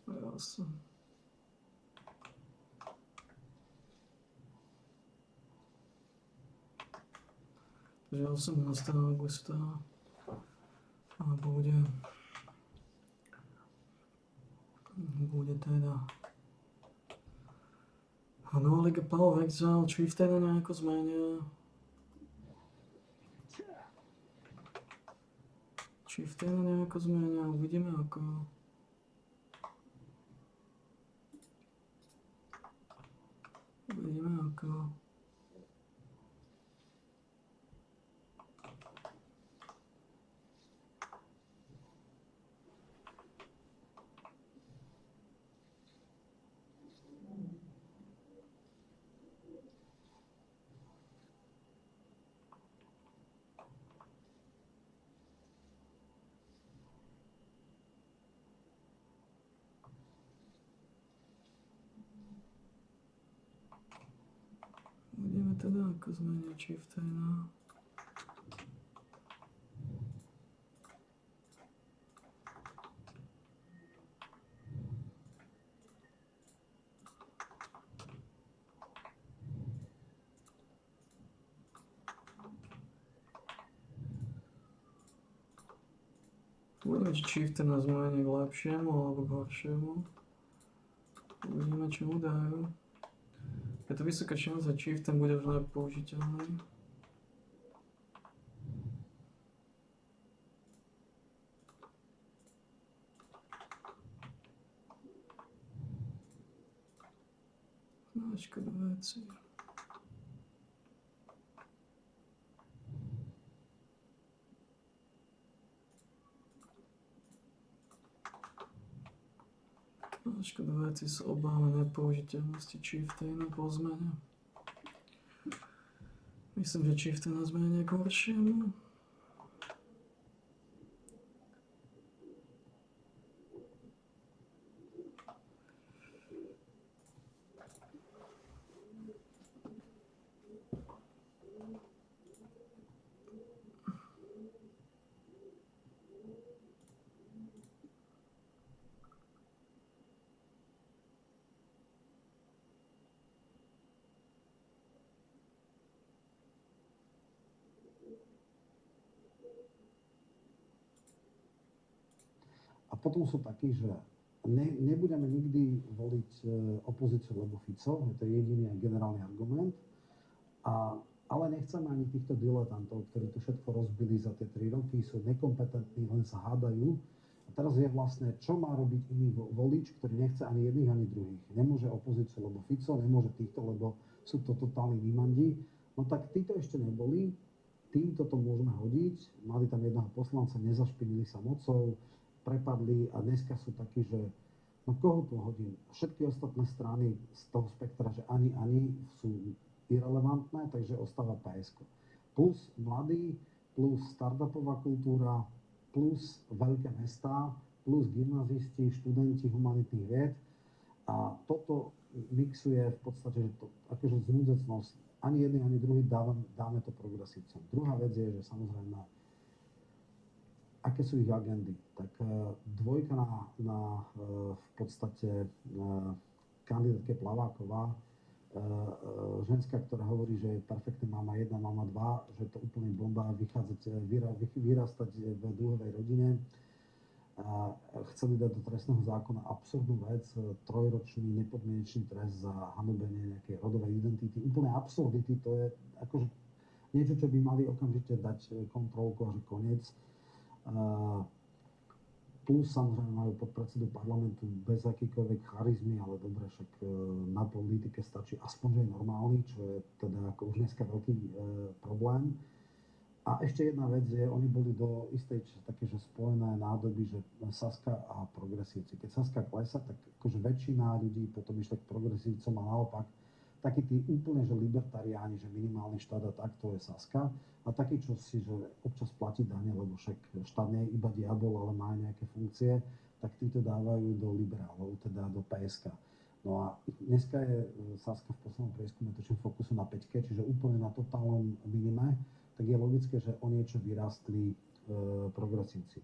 [SPEAKER 1] Jasne. Takže 18. augusta a bude teda nová Liga Path of Exile, Chieftaina nejako zmenia. Chieftaina nejako zmenia, uvidíme ako. Uvidíme ako. teda ako zmenia chieftaina. Budeme, či chieftain nás zmení k lepšiemu alebo k horšiemu. Uvidíme, čo mu dajú. Je to vysoká šanca, chieftain bude už nepoužiteľný. Značka do veci. Škoda veci sa obáva nepoužiteľnosti chieftaina po zmene. Myslím, že chieftaina zmenia k horšiemu.
[SPEAKER 6] A potom sú takí, že nebudeme nikdy voliť opozíciu, lebo Fico, to je jediný aj generálny argument, ale nechceme ani týchto diletantov, ktorí to všetko rozbili za tie 3 roky, sú nekompetentní, len sa hádajú. A teraz je vlastne, čo má robiť iný volič, ktorý nechce ani jedných, ani druhých. Nemôže opozíciu, lebo Fico, nemôže týchto, lebo sú to totálni výmandi. No tak títo ešte neboli, týmto to môžeme hodiť. Mali tam jedného poslanca, nezašpinili sa mocou, prepadli a dneska sú takí, že no koho tu hodím? Všetky ostatné strany z toho spektra, že ani sú irelevantné, takže ostáva PSK. Plus mladí, plus startupová kultúra, plus veľké mestá, plus gymnazisti, študenti humanitných vied. A toto mixuje v podstate, že to akože znúdzecnosť. Ani jedný, ani druhý dáme to progresívcom. Druhá vec je, že samozrejme aké sú ich agendy. Tak dvojka na v podstate kandidátke Plaváková, ženská, ktorá hovorí, že je perfektná mama 1, mama 2, že to úplne bomba vyrastať v druhovej rodine. Chceli dať do trestného zákona absurdnú vec, 3-ročný nepodmienečný trest za hanobenie nejakej rodovej identity. Úplne absurdity, to je akože niečo, čo by mali okamžite dať kontrolku a že koniec. Plus samozrejme majú podpredsedu parlamentu bez akýkoľvek charizmy, ale dobre, však na politike stačí aspoň, že je normálny, čo je teda ako už dneska veľký problém. A ešte jedna vec je, oni boli do istej také, že spojené nádoby, že Saska a progresívci. Keď Saska klesa, tak akože väčšina ľudí potom išla k progresívcom a naopak takí tí úplne, že libertariáni, že minimálny štát a tak, to je Saska. A takí, čo si, že občas platí dane, lebo však štát nie je iba diabol, ale má nejaké funkcie, tak títo dávajú do liberálov, teda do PSK. No a dneska je Saska v poslednom prieskume točím fokusu na 5, čiže úplne na totálnom minime, tak je logické, že o niečo vyrastli progresívci.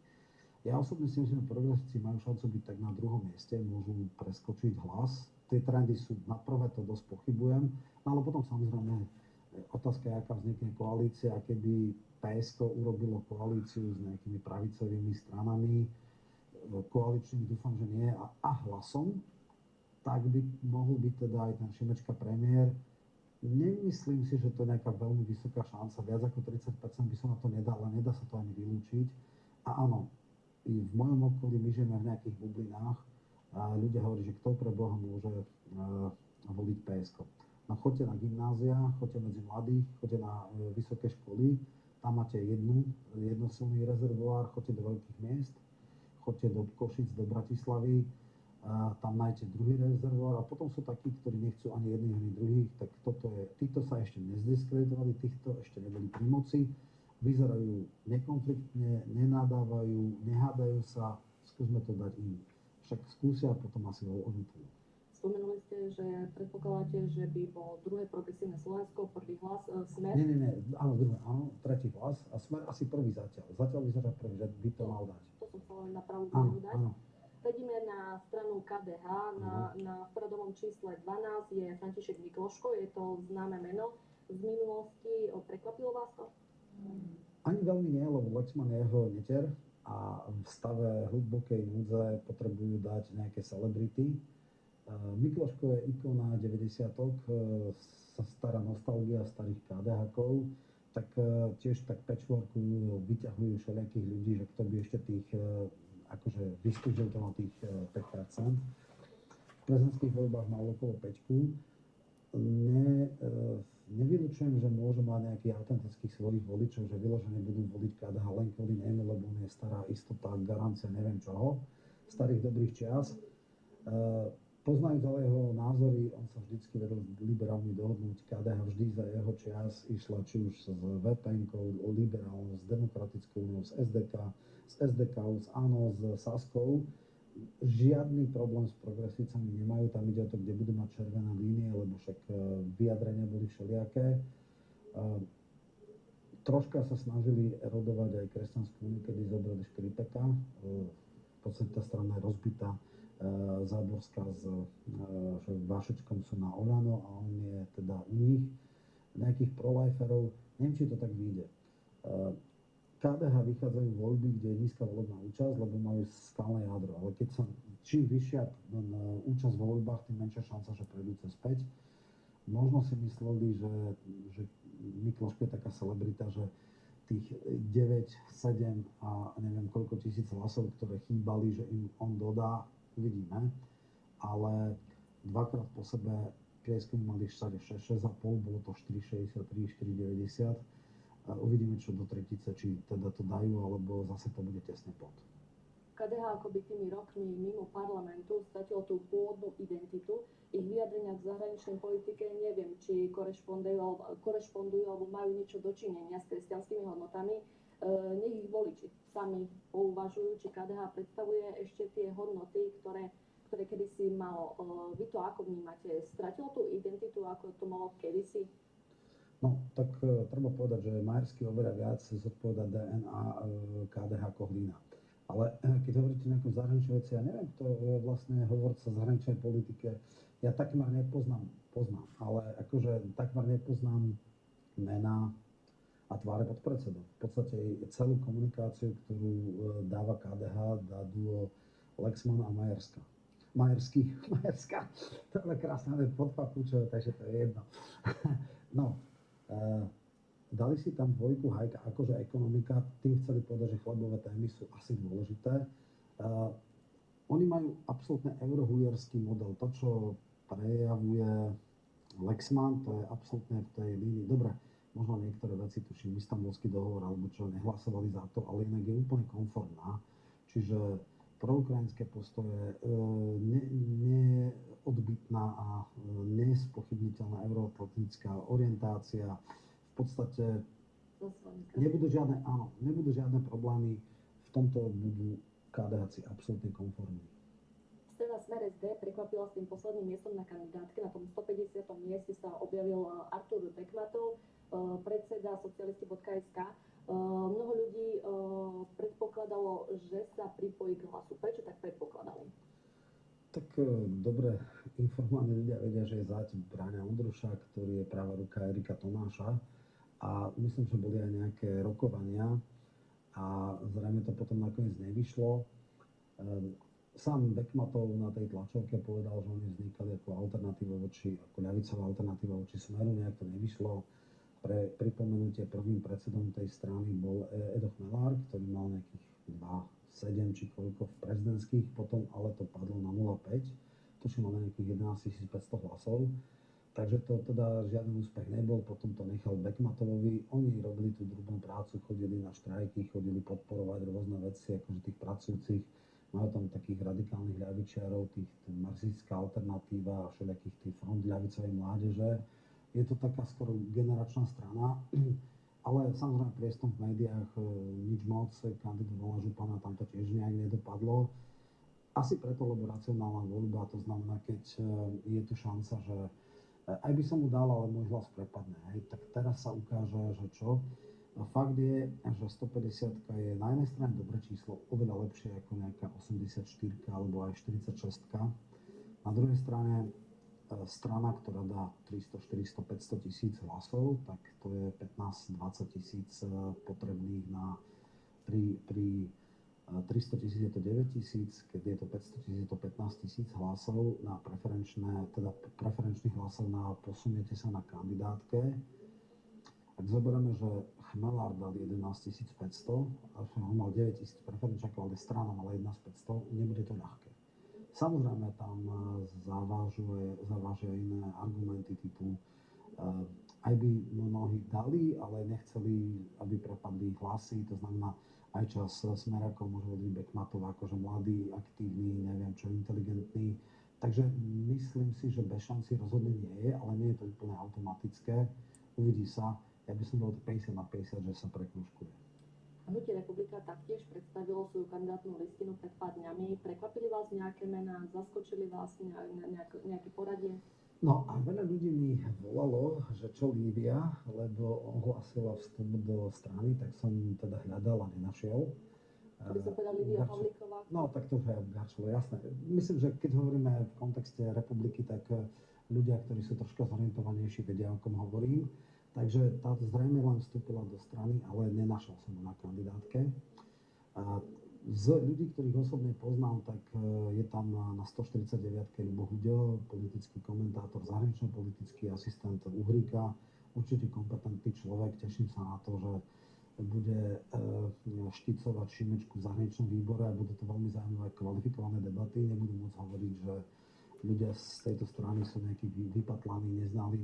[SPEAKER 6] Ja osobne si myslím, že progresívci majú šancu byť tak na druhom mieste, môžu preskočiť Hlas. Tie trendy sú, na prvé to dosť pochybujem, no ale potom samozrejme otázka je, aká vznikne koalícia, a keby PSK urobilo koalíciu s nejakými pravicovými stranami, koaličnými dúfam, že nie, a Hlasom, tak by mohol byť teda aj ten Šimečka premiér. Nemyslím si, že to je nejaká veľmi vysoká šanca, viac ako 30% by som na to nedal, ale nedá sa to ani vylúčiť. A áno, i v mojom okolí my žijeme v nejakých bublinách a ľudia hovorí, že kto pre Boha môže voliť PSK. No choďte na gymnázia, choďte medzi mladých, choďte na vysoké školy, tam máte jednosilný rezervoár, choďte do veľkých miest, choďte do Košic, do Bratislavy, tam nájdete druhý rezervoár a potom sú takí, ktorí nechcú ani jedných, ani druhých, tak títo sa ešte nezdiskreditovali, týchto ešte neboli pri moci, vyzerajú nekonfliktne, nenadávajú, nehádajú sa, skúsme to dať im. Však skúsia a potom asi odmítnú.
[SPEAKER 5] Spomenuli ste, že predpokladáte, že by bol druhé progresívne Slovensko, prvý hlas, Smer.
[SPEAKER 6] Nie, áno, druhé, áno, tretí hlas a Smer asi prvý zatiaľ. Zatiaľ vyzerá prvý, že by to mal dať.
[SPEAKER 5] To som chcela na pravú
[SPEAKER 6] Áno,
[SPEAKER 5] dať.
[SPEAKER 6] áno.
[SPEAKER 5] Prejdime na stranu KDH. Na poradovom čísle 12 je František Mikloško, je to známe meno. Z minulosti prekvapilo vás to?
[SPEAKER 6] Ani veľmi nie, lebo Lexman je jeho neter a v stave hlbokej núdze potrebujú dať nejaké celebrity. Mikloško je ikona 90-tok, stará nostalgia starých KDH-kov, tak tiež tak patchworkujú, vyťahujú všelijakých ľudí, že kto by ešte tých, akože vystúžil to na tých 5%. V prezidentských voľbách mal okolo 5%. Nevylučujem, že môže mať nejakých autentických svojich voličov, že vyložene budú voliť KDH len kvôli nemu, lebo on je stará istota, garancia, neviem čoho, starých dobrých čias. Poznajúc ale jeho názory, on sa vždycky vedel liberálne dohodnúť. KDH vždy za jeho čias išla či už s VPN-kou, liberálnou, s demokratickou úniou, s SDK-ou, s ANO, s Saskou. Žiadny problém s progresívcami nemajú, tam ide o to, kde budú mať červené línie, lebo však vyjadrenia boli všelijaké. Troška sa snažili erodovať aj Kresťanskú úniu, kedy zobrali Škripeka. V podstate tá strana je rozbitá. Záborská s Vašečkom sú na Oľano a on je teda u nich. Nejakých proliferov, neviem, či to tak vyjde. KDH vychádzajú voľby, kde je nízka volebná účasť, lebo majú skalné jadro. Ale keď sa čím vyššia účasť vo voľbách, tým menšia šanca, že prejdú cez 5. Možno si mysleli, že Mikloško je taká celebrita, že tých 9, 7 a neviem koľko tisíc hlasov, ktoré chýbali, že im on dodá, uvidíme. Ale dvakrát po sebe prieskumy mali 6,5, bolo to 4,63, 4,90. Uvidíme, čo do tretice, či teda to dajú, alebo zase to bude tesne pod.
[SPEAKER 5] KDH akoby tými rokmi mimo parlamentu stratilo tú pôvodnú identitu. Ich vyjadrenia k zahraničnej politike neviem, či korešpondujú alebo majú niečo dočinenia s kresťanskými hodnotami. Nech ich voliči sami pouvažujú, či KDH predstavuje ešte tie hodnoty, ktoré kedysi malo. Vy to ako vnímate? Stratilo tú identitu, ako to malo kedysi?
[SPEAKER 6] No, tak treba povedať, že Majerský oveľa viac zodpoveda DNA KDH ako Hlína. Ale keď hovoríte o nejakom zahraničnej veci, ja neviem, kto je vlastne hovorca zahraničnej politike. Ja takmer nepoznám, ale akože takmer nepoznám mená a tváre pod predsedom. V podstate celú komunikáciu, ktorú dáva KDH, dá duo Lexman a Majerská. Majerská. To je krásne podpapučové, takže to je jedno. No. Dali si tam dvojku Hajka, akože ekonomika, tým chceli povedať, že chlebové témy sú asi dôležité. Oni majú absolútne eurohulierský model. To, čo prejavuje Lexman, to je absolútne v tej línii. Dobre, možno niektoré veci, tuším, Istanbulský dohovor, alebo čo, nehlasovali za to, ale inak je úplne konformná. Čiže proukrajinské postoje, neodbytná a nespochybniteľná euroatlantická orientácia. V podstate nebudú žiadne problémy. V tomto budú KDH-ci absolútne konformní.
[SPEAKER 5] Strana Smer SD prekvapila s tým posledným miestom na kandidátke. Na tom 150. mieste sa objavil Artur Bekmatov, predseda socialisti.sk. Mnoho ľudí predpokladalo, že sa pripojí k Hlasu. Prečo tak predpokladali?
[SPEAKER 6] Tak dobre informovaní ľudia vedia, že je záť Bráňa Ondruša, ktorý je práva ruka Erika Tomáša. A myslím, že boli aj nejaké rokovania a zrejme to potom nakoniec nevyšlo. Sám Bekmatov na tej tlačovke povedal, že oni vznikali ako alternatíva ako ľavicová alternatíva voči Smeru, nejak to nevyšlo. Pre pripomenutie prvým predsedom tej strany bol Edo Chmelár, ktorý mal nejakých 2,7 či koľko v prezidentských, potom ale to padlo na 0,5. Tuším, mal nejakých 11 500 hlasov. Takže to teda žiaden úspech nebol, potom to nechal Bekmatovovi. Oni robili tú drobnú prácu, chodili na štrajky, chodili podporovať rôzne veci, akože tých pracujúcich. Majú tam takých radikálnych ľavičiarov, marxistická alternatíva a všelijakých tých front ľavicovej mládeže. Je to taká skoro generačná strana, ale samozrejme priestom v médiách nič moc, kandidovala Župana, tam to tiež nejak nedopadlo. Asi preto, lebo racionálna voľba, to znamená, keď je tu šanca, že aj by som mu dal, ale môj hlas prepadne. Hej. Tak teraz sa ukáže, že čo. Fakt je, že 150 je na jednej strane dobré číslo, oveľa lepšie ako nejaká 84 alebo aj 46. Na druhej strane strana, ktorá dá 300, 400, 500 tisíc hlasov, tak to je 15-20 tisíc potrebných na pri 300 tisíc je to 9 tisíc, keď je to 500 tisíc je to 15 tisíc hlasov na preferenčných hlasov na posuniete sa na kandidátke. Ak zoberieme, že Chmelár dal 11 500, a on mal 9 000 preferenčákov, ale strana mala 11 500, nebude to ľahké. Samozrejme tam zavážia iné argumenty typu aj by mnohí dali, ale nechceli, aby prepadli hlasy, to znamená aj čas smerákov môže vedieť Bekmatov akože mladý, aktívny, neviem čo, inteligentný. Takže myslím si, že bez šanci rozhodne nie je, ale nie je to úplne automatické. Uvidí sa. Ja by som dal 50 na 50, že sa prekružkuje.
[SPEAKER 5] Hnutie Republika taktiež predstavilo svoju kandidátnu listinu pred pár dňami. Prekvapili vás nejaké mená? Zaskočili vás nejaké poradie?
[SPEAKER 6] No a veľa ľudí mi volalo, že čo Lívia, lebo ohlasila vstup do strany, tak som teda hľadal a nenašiel.
[SPEAKER 5] By som povedal Lívia Pavlíková?
[SPEAKER 6] No tak to je Garčelo, jasné. Myslím, že keď hovoríme v kontexte republiky, tak ľudia, ktorí sú troška zorientovanejší, vedia, o kom hovorím. Takže tá zrejme len vstúpila do strany, ale nenašiel som ho na kandidátke. Z ľudí, ktorých osobne poznám, tak je tam na 149-ke Ľubo Huďo, politický komentátor, zahranično-politický asistent Uhríka, určite kompetentný človek, teším sa na to, že bude šticovať Šimečku v zahraničnom výbore a budú to veľmi zaujímavé kvalifikované debaty. Nebudú môcť hovoriť, že ľudia z tejto strany sú nejakí vypatlaní, neznali,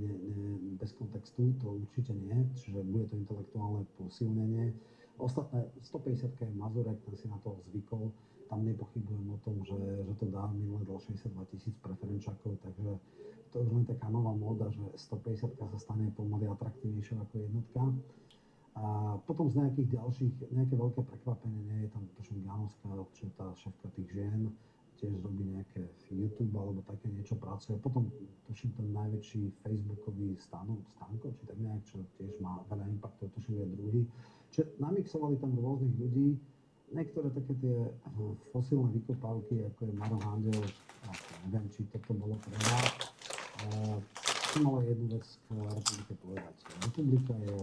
[SPEAKER 6] bez kontextu, to určite nie, čiže bude to intelektuálne posilnenie. Ostatné 150 je Mazurek, ten si na to zvykol, tam nepochybujem o tom, že to dá, minulé dal 62 000 preferenčákov, takže to je už len taká nová móda, že 150 sa stane pomaly atraktívnejšou ako jednotka. A potom z nejakých ďalších, nejaké veľké prekvapenie, nie je tam tuším Janovská, čo je tá šéfka tých žien, tiež robí nejaké YouTube alebo také niečo pracuje. Potom tuším ten najväčší facebookový Stanko, či tak nejak, čo tiež má veľa impaktov, tuším je druhý. Čiže namixovali tam rôznych ľudí, niektoré také tie fosílne vykopávky, ako je Maro Handel, neviem, či toto bolo pre vás. Chcem ale jednu vec k republike povedať. Republika je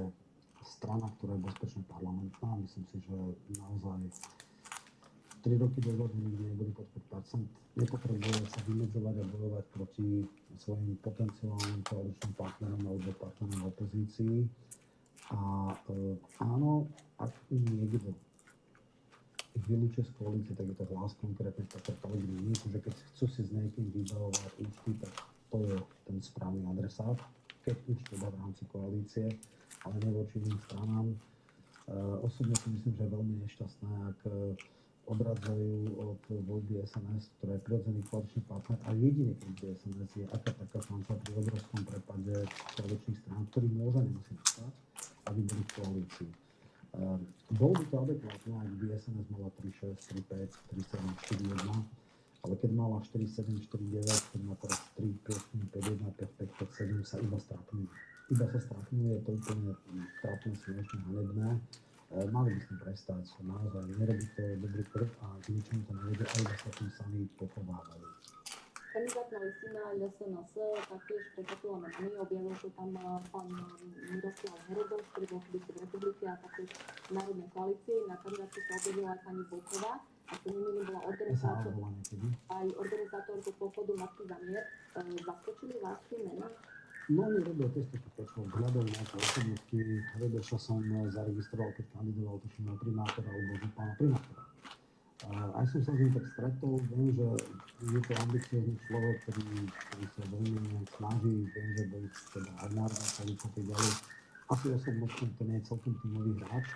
[SPEAKER 6] strana, ktorá je bezpečne parlamentná. Myslím si, že naozaj 3 roky dozadu nikdy neboli pod 5%. Nepotrebuje sa vymedzovať a bojovať proti svojim potenciálnym koaličným partnerom alebo partnerom v opozícii. A áno, ak niekto ich vylúčuje z koalície, tak je to Hlas, konkrétne Peter Pellegrini, že keď chcú si s niekým vybavovať účty, tak to je ten správny adresát, keď už teda v rámci koalície, ale nie voči iným stranám. Osobne si myslím, že je veľmi nešťastné, ak odradzajú od voľby SNS, ktorá je prirodzený koaličný partner a jediný pri SNS je aká taká šanca pri obrovskom prepade koaličných strán, ktorý môže nemusí nastať, aby boli v koalícii. Bolo by to adekvátne, ak by SNS mala 3,6, 3,5, 3,7, 4,1, ale keď mala 4,7, 4,9, keď má teraz 3, 5, 5, 1, 5, 5, 5, 7, sa iba stratňuje. Iba sa stratňuje, je to úplne trápne, smiešne, hanebné. Mali by sme prestať, naozaj nerobí to dobrý krv a k ničomu to nevedie, aj iba sa tým sami pochovávajú.
[SPEAKER 5] Kandidátna listina SNS taktiež prekvapila menej, objavil sa tam pán Miroslav Herogos, ktorý bol kedysi v Republike a taktiež v Národnej koalícii. Na kandidátke sa objavila aj pani Volková, a to nemýlim bola organizátorkou pochodu Matky za mier. Zaskočili vás tie mená?
[SPEAKER 6] No, oni robia testy, keď hľadajú nejaké osobnosti. Rebeša som zaregistroval, keď kandidoval tuším na primátora alebo župána primátora. Aj som sa s ním tak stretol, viem, že je to ambiciózny človek, ktorý sa veľmi snaží, viem, že bol teda aj národná koalícia tak ďalej. Asi osobnostne to nie je celkom tímový hráč,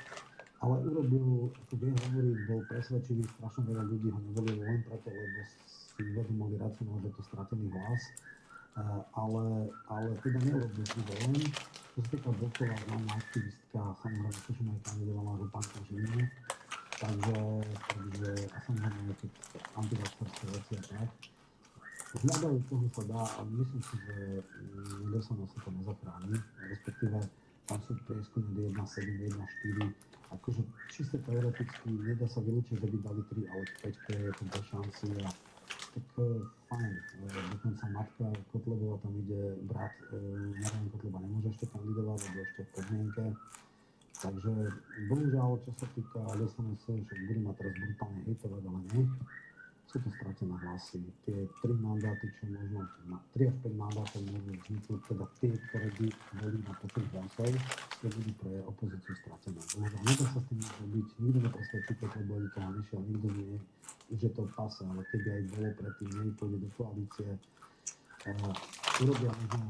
[SPEAKER 6] ale urobil, ako vie hovoriť, bol presvedčivý, strašne veľa ľudí ho nevolilo len preto, lebo si uvedomovali racionálne, že to stratený hlas. Ale teda neurobil si len. Čo sa týka Volková, známa aktivistka, samozrejme, tuším aj kandidovala županka Žiline. Takže a samozrejme keď antivakcerské veci a tak. Hľadajú, koho sa dá a myslím si, že nedosano sa to nezachráni, respektíve tam sú prieskumy 1,7, 1,4, akože čisto teoreticky nedá sa vylúčiť, že by dali 3, ale 5 je to bez šanci a tak fajn, dokonca matka Kotlebova tam ide, brat Marian Kotleba nemôže ešte kandidovať, lebo ešte v podmienke. Takže bohužiaľ, čo sa týka SNS, že budú ma teraz brutálne hejtovať, ale nie. Sú to stratené hlasy. Tie 3 mandáty, čo možno, 3 až 5 mandátov môžu vzniknúť, teda tie, ktoré by boli na počet hlasov, tie budú pre opozíciu stratené. Bohužiaľ, nedá sa s tým robiť, nikto nepresvedčí, keď to boli to nešiel, nikto nie, už je to pase, ale keby aj bolo predtým, nepôjde do koalície, urobia možno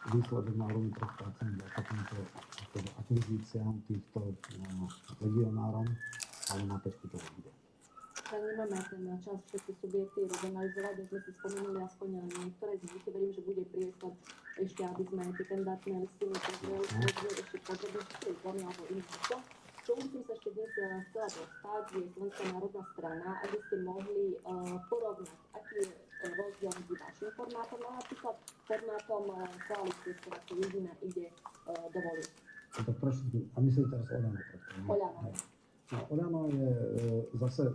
[SPEAKER 6] výsledok na úrovni 3% takýmto akvizíciám týchto legionárom, ale na 5 to nebude.
[SPEAKER 5] Nemáme ten čas všetky subjekty rozanalizovať, už sme si spomenuli aspoň niektoré z nich. Verím, že bude priestor ešte, aby sme tie kandidátne listiny pozreli ešte podrobnejšie zóny alebo info. Čo by som sa ešte dnes chcela dostať, je Slovenská národná strana, aby ste mohli porovnať, aký je rozdiel medzi vašim formátom a napríklad formátom koalície, ktorá sa jediná ide dovoliť.
[SPEAKER 6] A myslím teraz Oľano.
[SPEAKER 5] Oľano.
[SPEAKER 6] No, Oľano je zase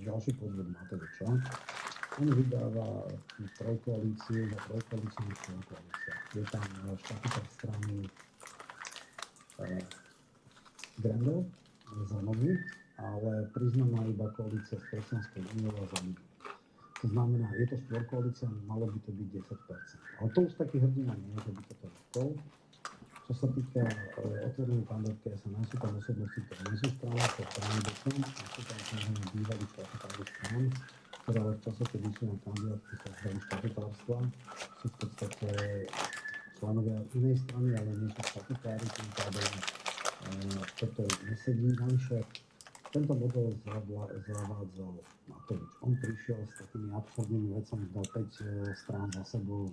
[SPEAKER 6] ďalší podvod Matoviča. On vydáva trojkoalíciu za trojkoalíciu koalícia. Je tam štatutár strany Grendel za Novu, ale priznaná iba koalícia s Kresťanskou uniou a za ľudí. To znamená, je to štvorkoalícia, malo by to byť 10%. Ale to už taký hrdina nie je, že by toto riskol. Čo sa týka otvorenej kandidátky SNS, sú tam osobnosti, ktoré nie sú strany, to je strany Bekom, a sú tam samozrejme bývalí štatutári strán, ktoré ale v čase, keď išli na kandidátky, sa zdali štatutárstva, sú v podstate členovia inej strany, ale nie sú štatutári, tým pádom toto nesedí. Navyše, tento model zavádzal Matovič. On prišiel s takými absurdnými vecami, dal 5 strán za sebou,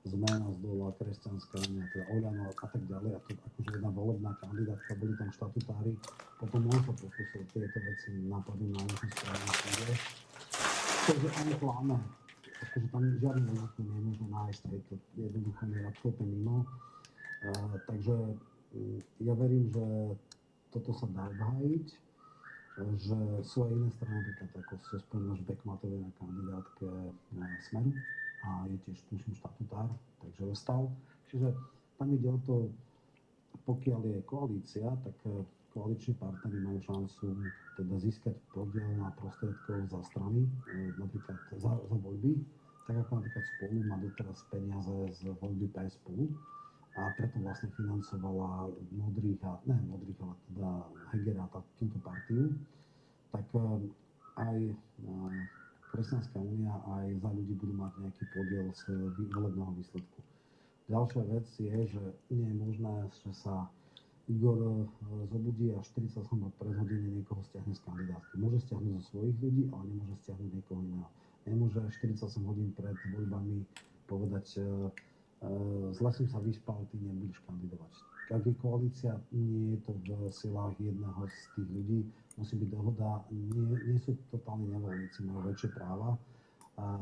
[SPEAKER 6] Zmena z dola, Kresťanská unia, teda Oľano a tak ďalej. A to akože jedna volebná kandidátka, boli tam štatutári. Potom on sa pokusil tieto veci napadnú na nejakú správnu súde. Takže on klame. Akože tam žiadnu logiku nemôžeme nájsť. To jednoducho je absolútne mimo. Takže ja verím, že toto sa dá obhájiť. Že sú aj iné strany, napríklad ako sa spomínal, že Bekmatovej na kandidátke Smeru. A je tiež, tuším, štatutár, takže ostal. Čiže tam ide o to, pokiaľ je koalícia, tak koaliční partneri majú šancu teda získať podiel na prostriedkov za strany, napríklad za voľby, tak ako napríklad Spolu má doteraz peniaze z voľby PS Spolu a preto vlastne financovala ale teda Hegera túto partiu, tak aj Kresťanská únia aj Za ľudí budú mať nejaký podiel z volebného výsledku. Ďalšia vec je, že nie je možné, že sa Igor zobudí a 48 pred hodiny niekoho stiahne z kandidátky. Môže stiahnuť zo svojich ľudí, ale nemôže stiahnuť niekoho iného. Nemôže 48 hodín pred voľbami povedať zle som sa vyspal, ty nebudeš kandidovať. Ak je koalícia, nie je to v silách jedného z tých ľudí, musí byť dohoda, nie sú totálni nevoľníci, majú väčšie práva,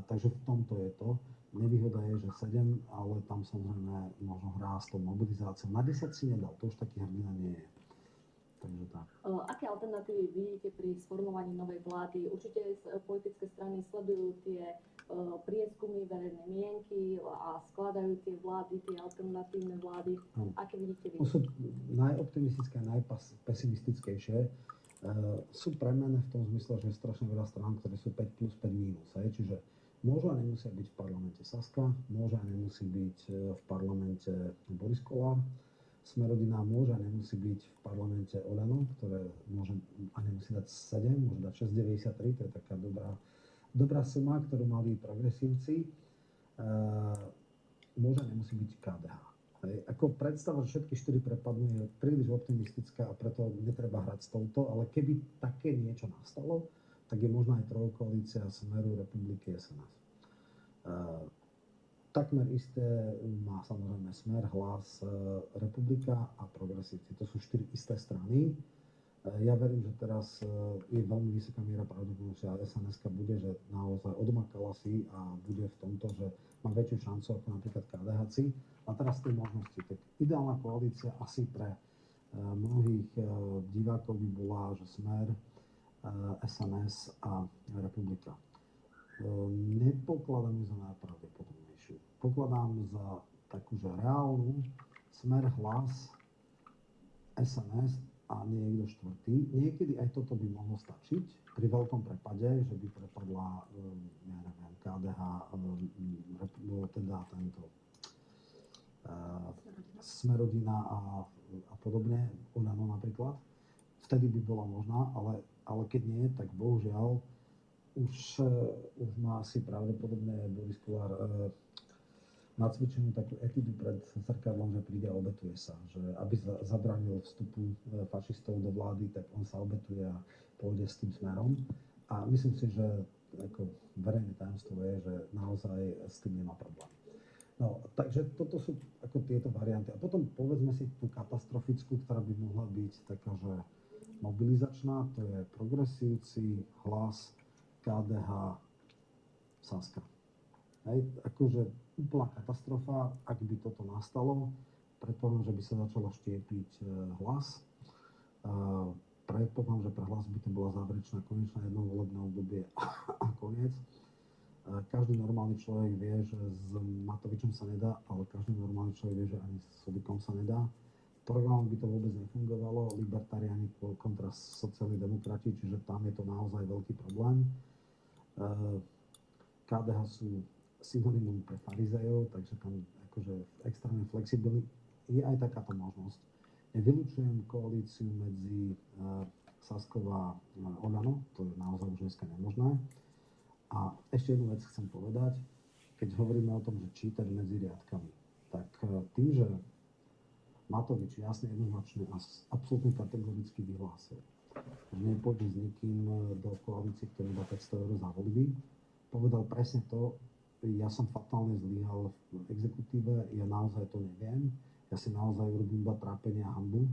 [SPEAKER 6] takže v tomto je to. Nevýhoda je, že 7, ale tam samozrejme možno hrá s tou mobilizáciou. Na 10 si nedal, to už taký hrdina nie je. Takže tak.
[SPEAKER 5] Aké alternatívy vidíte pri sformovaní novej vlády? Určite politické strany sledujú tie prieskumy verejnej mienky a skladajú tie vlády, tie alternatívne vlády. Aké vidíte vy?
[SPEAKER 6] Sú najoptimistické a najpesimistickejšie. Sú premené v tom zmysle, že je strašne veľa strán, ktoré sú 5 plus 5 mínus. Čiže môžu a nemusia byť v parlamente Saska, môže a nemusí byť v parlamente Boris Kollár, Smerodina môže a nemusí byť v parlamente Oľano, ktoré môže a nemusí dať 7, môže dať 6,93, to je taká dobrá suma, ktorú mali progresívci. Môže a nemusí byť KDH. Ako predstava, že všetky 4 prepadnú, je príliš optimistická a preto netreba hrať s touto, ale keby také niečo nastalo, tak je možná aj trojkoalícia Smeru, Republiky, SNS. Takmer isté má samozrejme Smer, Hlas, Republika a Progresívci. To sú 4 isté strany. Ja verím, že teraz je veľmi vysoká miera pravdepodobnosti, že SNS bude, že naozaj odmakala si a bude v tomto, že má väčšiu šancu ako napríklad KDH. A teraz tie možnosti. Tak ideálna koalícia asi pre mnohých divákov by bola, že Smer, SNS a Republika. Nepokladám ju za najpravdepodobnejšiu. Pokladám za takú, že reálnu Smer, Hlas, SNS a niekto štvrtý. Niekedy aj toto by mohlo stačiť pri veľkom prepade, že by prepadla, ja neviem, KDH, teda tento Smerodina a podobne, Olano napríklad. Vtedy by bola možná, ale keď nie, tak bohužiaľ už má asi pravdepodobne Boris Kollár nacvičenú takú etudu pred zrkadlom, že príde a obetuje sa. Že aby zabránil vstupu fašistov do vlády, tak on sa obetuje a pôjde s tým smerom. A myslím si, že ako verejné tajomstvo je, že naozaj s tým nemá problém. No, takže toto sú ako tieto varianty. A potom povedzme si tú katastrofickú, ktorá by mohla byť taká, že mobilizačná, to je Progresívci, Hlas, KDH, Saska. Hej, akože úplná katastrofa, ak by toto nastalo, predpokladám, že by sa začalo štiepiť Hlas. Predpokladám, že pre Hlas by to bola záverečná konečná jedno volebné obdobie a koniec. Každý normálny človek vie, že s Matovičom sa nedá, ale každý normálny človek vie, že ani s Sulikom sa nedá. Programom by to vôbec nefungovalo, libertariáni kontra sociálni demokrati, čiže tam je to naozaj veľký problém. KDH sú synonymum pre farizejov, takže tam akože extrémne flexibilný. Je aj takáto možnosť. Nevylučujem koalíciu medzi Saskou a Olano, to je naozaj už dneska nemožné. A ešte jednu vec chcem povedať, keď hovoríme o tom, že čítať medzi riadkami, tak tým, že Matovič jasne, jednoznačne a absolútne kategoricky vyhlásil, že nepôjde s nikým do koalície, ktorý dá 500 eur za voľby, povedal presne to, ja som fatálne zlyhal v exekutíve, ja naozaj to neviem, ja si naozaj urobím iba trápenie a hanbu,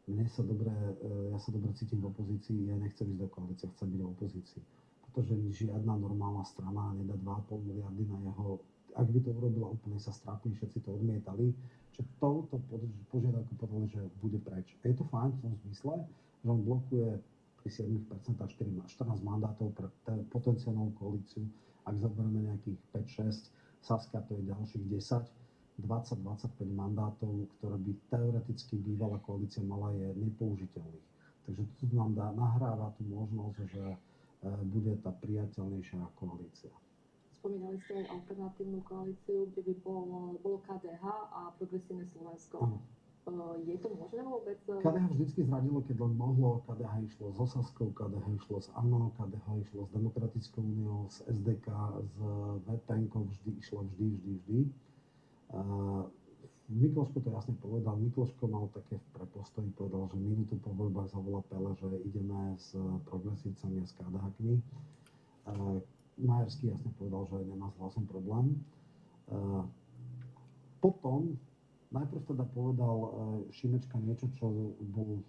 [SPEAKER 6] ja sa dobre cítim v opozícii, ja nechcem ísť do koalície, chcem byť v opozícii. Pretože žiadna normálna strana nedá 2,5 miliardy na jeho, ak by to urobila úplne sa strápni, všetci to odmietali, že touto požiadavku povedali, že bude preč. A je to fajn v tom zmysle, že on blokuje pri 7% 14 mandátov pre potenciálnu koalíciu, ak zoberieme nejakých 5-6, Saska to je ďalších 10, 20-25 mandátov, ktoré by teoreticky bývalá koalícia mala, je nepoužiteľných. Takže tu nám nahráva tú možnosť, že bude tá priateľnejšia koalícia.
[SPEAKER 5] Spomínali ste aj alternatívnu koalíciu, kde by bolo KDH a Progresívne Slovensko.
[SPEAKER 6] Áno.
[SPEAKER 5] Je to možné vôbec?
[SPEAKER 6] KDH vždycky zradilo, keď len mohlo. KDH išlo so Saskou, KDH išlo s ANO, KDH išlo s Demokratickou úniou, s SDK, s VPN-kou, vždy. Mikloško to jasne povedal. Mikloško mal také prepostoji, povedal, že minútu po voľbách zavolá Pele, že ideme s progresívcami a s KDH-kmi. Majerský jasne povedal, že nemá s Hlasom problém. Potom najprv teda povedal Šimečka niečo, čo bol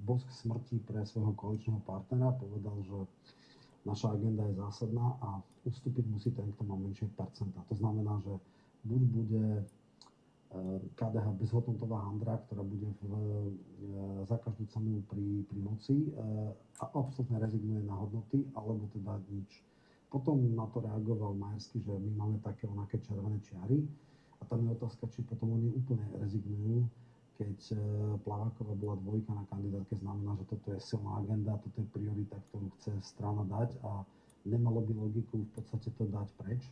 [SPEAKER 6] bosk smrti pre svojho koaličného partnera. Povedal, že naša agenda je zásadná a ustúpiť musí ten, kto má menšie percentá. To znamená, že buď bude KDH bezhodnotová handra, ktorá bude za každú cenu pri moci a absolútne rezignuje na hodnoty, alebo teda nič. Potom na to reagoval Majerský, že my máme také onaké červené čiary a tam je otázka, či potom oni úplne rezignujú, keď Plaváková bola dvojka na kandidátke, znamená, že toto je silná agenda, toto je priorita, ktorú chce strana dať a nemalo by logiku v podstate to dať preč.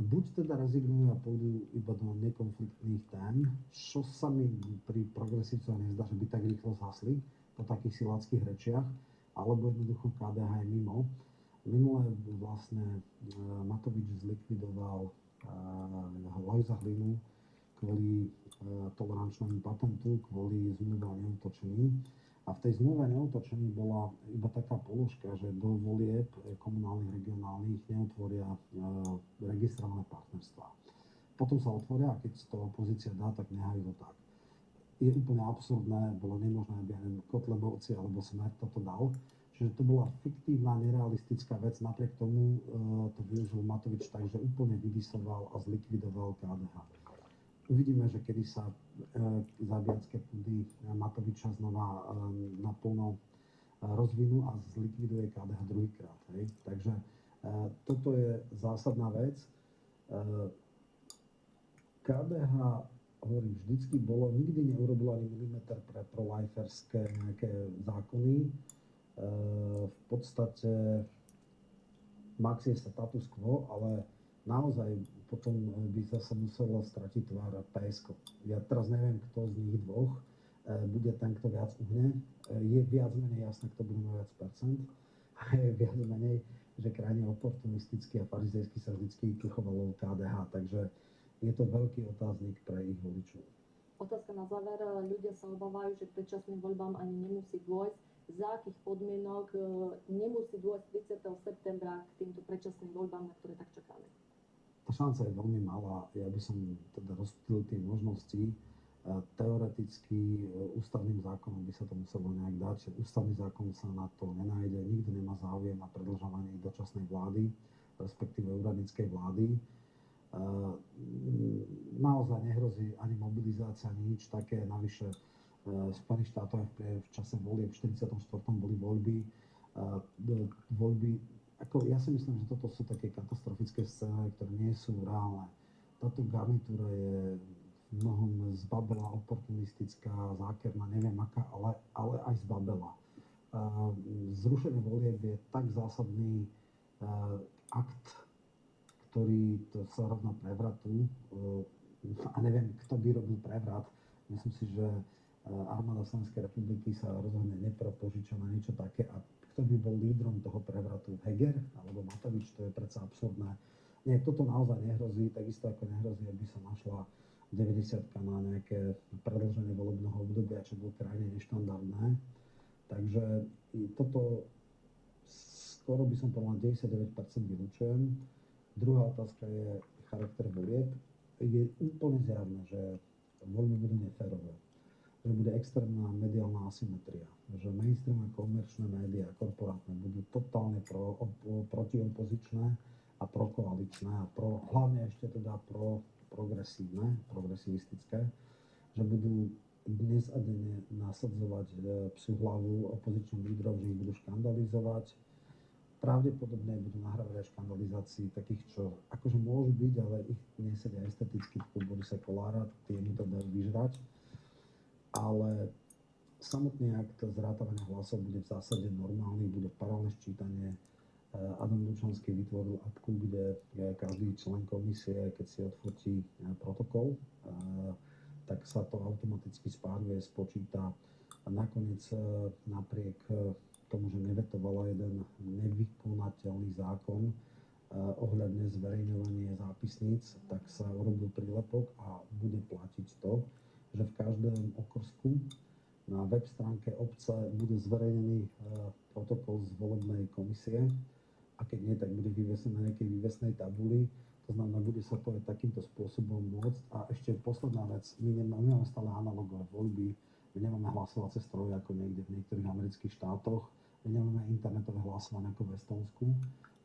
[SPEAKER 6] Buď teda rezignujú a pôjdu iba do nekonfliktných tém, čo sa mi pri progresívcoch nezdá, že by tak rýchlo zhasli po takých siláckých rečiach, alebo jednoducho KDH je mimo. Minulé vlastne Matovič zlikvidoval Lojza Hlinu kvôli tolerančnému patentu, kvôli zmluve o neútočení. A v tej zmluve neútočení bola iba taká položka, že do volieb komunálnych, regionálnych neotvoria registrované partnerstvá. Potom sa otvoria a keď to opozícia dá, tak nehajú to tak. je úplne absurdné, bolo nemožné, aby aj Kotlebovci alebo Smer toto dal. Čiže to bola fiktívna, nerealistická vec, napriek tomu to využil Matovič tak, že úplne vydisoval a zlikvidoval KDH. Uvidíme, že kedy sa zabíjacké púdy Matoviča znova naplno rozvinú a zlikviduje KDH druhýkrát. Takže toto je zásadná vec. KDH, hovorím, vždycky bolo, nikdy neurobilo ani milimeter pre pro-liferské nejaké zákony. V podstate maxie sa status quo, ale naozaj potom by zase muselo stratiť tvár PSK. Ja teraz neviem, kto z nich dvoch bude ten, kto viac uhne. Je viac menej jasné, kto bude mať viac percent. A je viac menej, že krajne oportunisticky a farizejsky sa vždycky chovalo KDH. Takže je to veľký otáznik pre ich voličov.
[SPEAKER 5] Otázka na záver. Ľudia sa obávajú, že k predčasným voľbám ani nemusí dôjsť. Za akých podmienok nemusí dôjsť 30. septembra k týmto predčasným voľbám, na ktoré tak čakáme?
[SPEAKER 6] Tá šanca je veľmi malá. Ja by som teda rozptýlil tie možnosti. Teoreticky ústavným zákonom by sa to muselo nejak dať. Ústavný zákon sa na to nenájde. Nikto nemá záujem na predĺžovanie dočasnej vlády, respektíve úradníckej vlády. Naozaj nehrozí ani mobilizácia, ani nič také. Navyše v Spojených štátoch v čase volieb v 44. boli voľby. Ja si myslím, že toto sú také katastrofické scény, ktoré nie sú reálne. Táto garnitúra je v mnohom zbabela, oportunistická, zákerná, neviem aká, ale aj zbabela. Zrušenie volieb je tak zásadný akt, ktorý to sa rovná prevratu. A neviem, kto by robil prevrat. Myslím si, že armáda Slovenskej republiky sa rozhodne nepropožiča na niečo také. A kto by bol lídrom toho prevratu? Heger alebo Matovič? To je predsa absurdné. Nie, toto naozaj nehrozí, takisto ako nehrozí, aby sa našla 90 na nejaké predĺženie volebného obdobia, čo bolo krajne neštandardné. Takže toto skoro by som povedal 99% vylúčujem. Druhá otázka je charakter volieb. Je úplne zjavné, že voľby budú neférové. Že bude extrémna mediálna asymetria. Že mainstream a komerčné médiá, korporátne budú totálne protiopozičné a prokoaličné a hlavne ešte teda progresivistické, že budú dnes a denne nasadzovať psiu hlavu opozičným lídrom, že ich budú škandalizovať. Pravdepodobne budú nahrávať aj škandalizácii takých, čo akože môžu byť, ale ich nesedia esteticky typu Borisa Kollára, tie mi to dajú vyžrať. Ale samotný akt zrátavania hlasov bude v zásade normálny, bude paralelné ščítanie. Adam Lučanský vytvoril appku, kde každý člen komisie, keď si odfotí protokol, tak sa to automaticky spáruje, spočíta a nakoniec napriek tomu, že nevetovala jeden nevykonateľný zákon ohľadne zverejňovania zápisníc, tak sa urobil prílepok a bude platiť to, že v každom okrsku na web stránke obce bude zverejnený protokol z volebnej komisie a keď nie, tak bude vyvesený na nejakej vývesnej tabuli. To znamená, bude sa to aj takýmto spôsobom môcť. A ešte posledná vec, my máme stále analogové voľby, my nemáme hlasovacie stroje ako niekde v niektorých amerických štátoch, my nemáme internetové hlasovanie ako v Estonsku,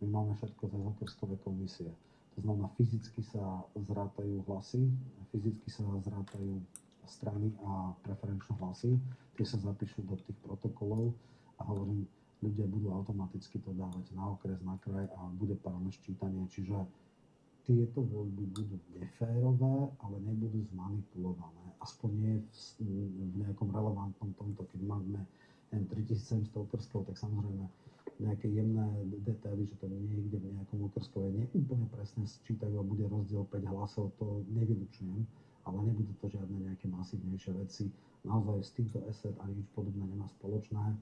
[SPEAKER 6] my máme všetko cez okrskové komisie. To znamená, fyzicky sa zrátajú hlasy, fyzicky sa zrátajú strany a preferenčné hlasy, tie sa zapíšu do tých protokolov a hovorím, ľudia budú automaticky to dávať na okres, na kraj a bude paralelné ščítanie. Čiže tieto voľby budú neférové, ale nebudú zmanipulované. Aspoň nie v nejakom relevantnom tomto, keď máme 3700 okrskov, tak samozrejme nejaké jemné detaily, že to niekde v nejakom okrskove neúplne presne sčítajú a bude rozdiel 5 hlasov, to nevylučujem, ale nebudú to žiadne nejaké masívnejšie veci. Naozaj s týmto ESET ani nič podobné nemá spoločné.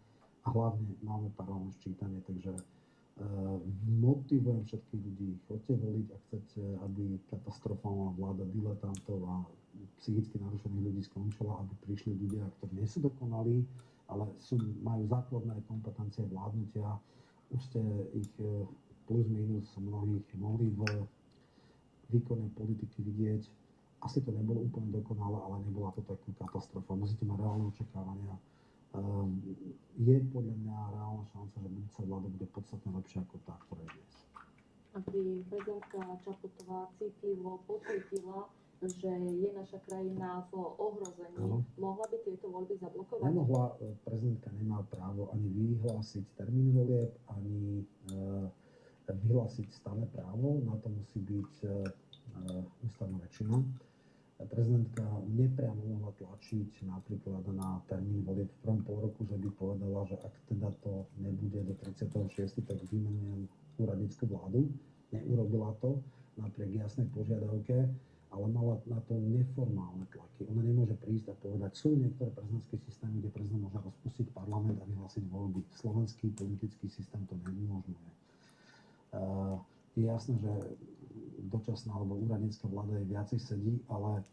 [SPEAKER 6] A hlavne máme paralelné ščítanie, takže motivujem všetkých ľudí, choďte voliť, ak chcete, aby katastrofálna vláda diletantov a psychicky narušených ľudí skončila, aby prišli ľudia, ktorí nie sú dokonalí, ale majú základné kompetencie vládnutia. Už ste ich plus minus mnohých mohli v výkonnej politiky vidieť asi to nebolo úplne dokonalé, ale nebola to taká katastrofa. Musíte mať reálne očakávania. Je podľa mňa reálna šanca, že budúca vláda bude podstatne lepšia ako tá, ktorá je dnes.
[SPEAKER 5] Aby prezidentka Čaputová citlivo podchytila, že je naša krajina v ohrození,
[SPEAKER 6] Áno.
[SPEAKER 5] mohla by tieto voľby zablokovať?
[SPEAKER 6] Nemohla, prezidentka nemá právo ani vyhlásiť termín volieb, ani vyhlásiť stále právo. Na to musí byť ústavná väčšina. Prezidentka nepriamo mohla tlačiť napríklad na termín volieb v prvom polroku, že by povedala, že ak teda to nebude do 36., tak vymenujem úradnícku vládu. Neurobila to napriek jasnej požiadavke, ale mala na to neformálne tlaky. Ona nemôže prísť a povedať, sú niektoré prezidentské systémy, kde prezident môže rozpustiť parlament a vyhlásiť voľby. Slovenský politický systém to neumožňuje. Je jasné, že dočasná alebo úradnícka vláda je viacej sedí, ale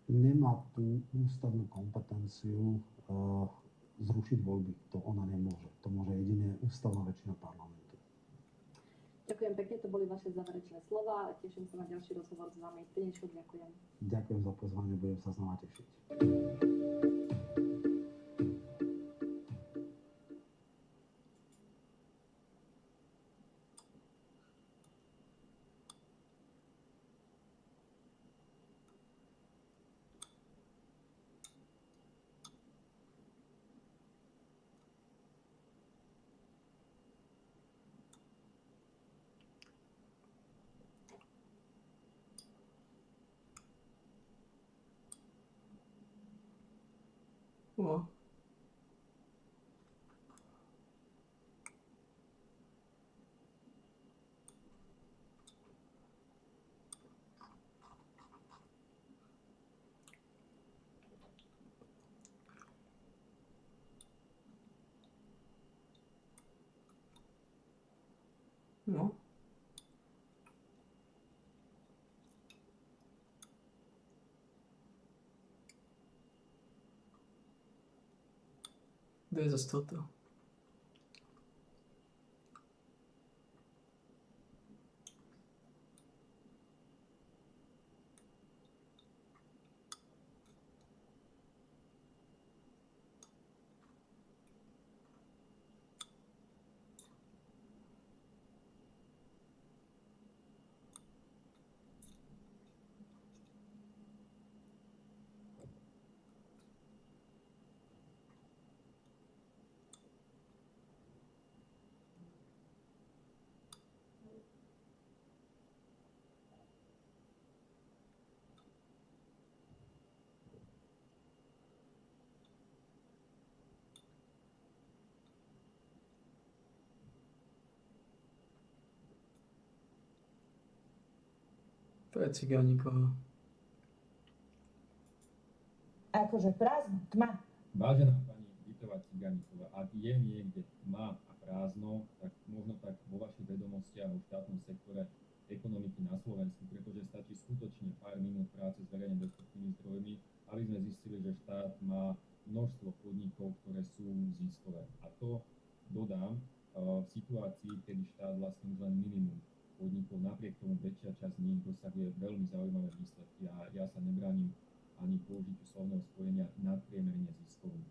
[SPEAKER 6] nemá tú ústavnú kompetenciu zrušiť voľby. To ona nemôže. To môže jedine ústavná väčšina parlamentu.
[SPEAKER 5] Ďakujem pekne, to boli vaše záverečné slova. Teším sa na ďalší rozhovor s vami. Pri dnešku ďakujem.
[SPEAKER 6] Ďakujem za pozvanie, budem sa znova tešiť.
[SPEAKER 1] No. No. Kde je zase toto? To je Cigánikova.
[SPEAKER 8] Akože prázdno, tma.
[SPEAKER 9] Vážená pani Vitová Cigániková, ak je niekde tma a prázdno, tak možno tak vo vašich vedomostiach o štátnom sektore ekonomiky na Slovensku, pretože stačí skutočne pár minút práce s verejne dostupnými zdrojmi, aby sme zistili, že štát má množstvo podnikov, ktoré sú ziskové. A to dodám v situácii, kedy štát vlastní už len minimum podnikov, napriek tomu väčšia časť z nich dosahuje veľmi zaujímavé výsledky a ja sa nebránim ani použitiu slovného spojenia nadpriemerne ziskový.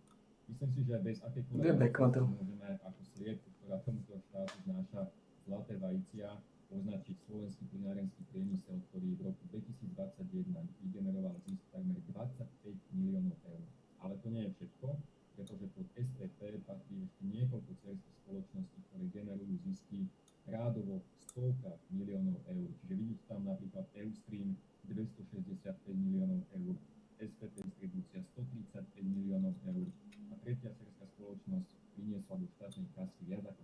[SPEAKER 9] Myslím si, že bez akékoľvek môžeme ako sliep, ktorá tomuto štátu znáša zlaté vajcia, označiť slovenský plynárenský priemysel, ktorý v roku 2021 vygeneroval zisk takmer 25 miliónov eur. Ale to nie je všetko, pretože pod SPP patrí ešte niekoľko cerských spoločností, ktoré generujú zisky rádovo stovka miliónov eur. Čiže vidíte tam napríklad Eustream 265 miliónov eur, SPP distribúcia 135 miliónov eur a tretia cerská spoločnosť priniesla do štátnej kasy viac ako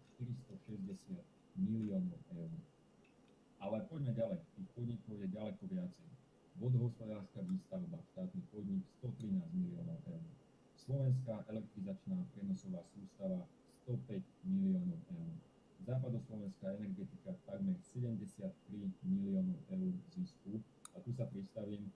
[SPEAKER 9] 460 miliónov eur. Ale poďme ďalej, tých podnikov je ďaleko viacej. Vodohospodárska výstavba, štátny podnik 113 miliónov eur. Slovenská elektrizačná prenosová sústava 105 miliónov eur. Západoslovenská energetika takmer 73 miliónov eur zisku. A tu sa pristavím,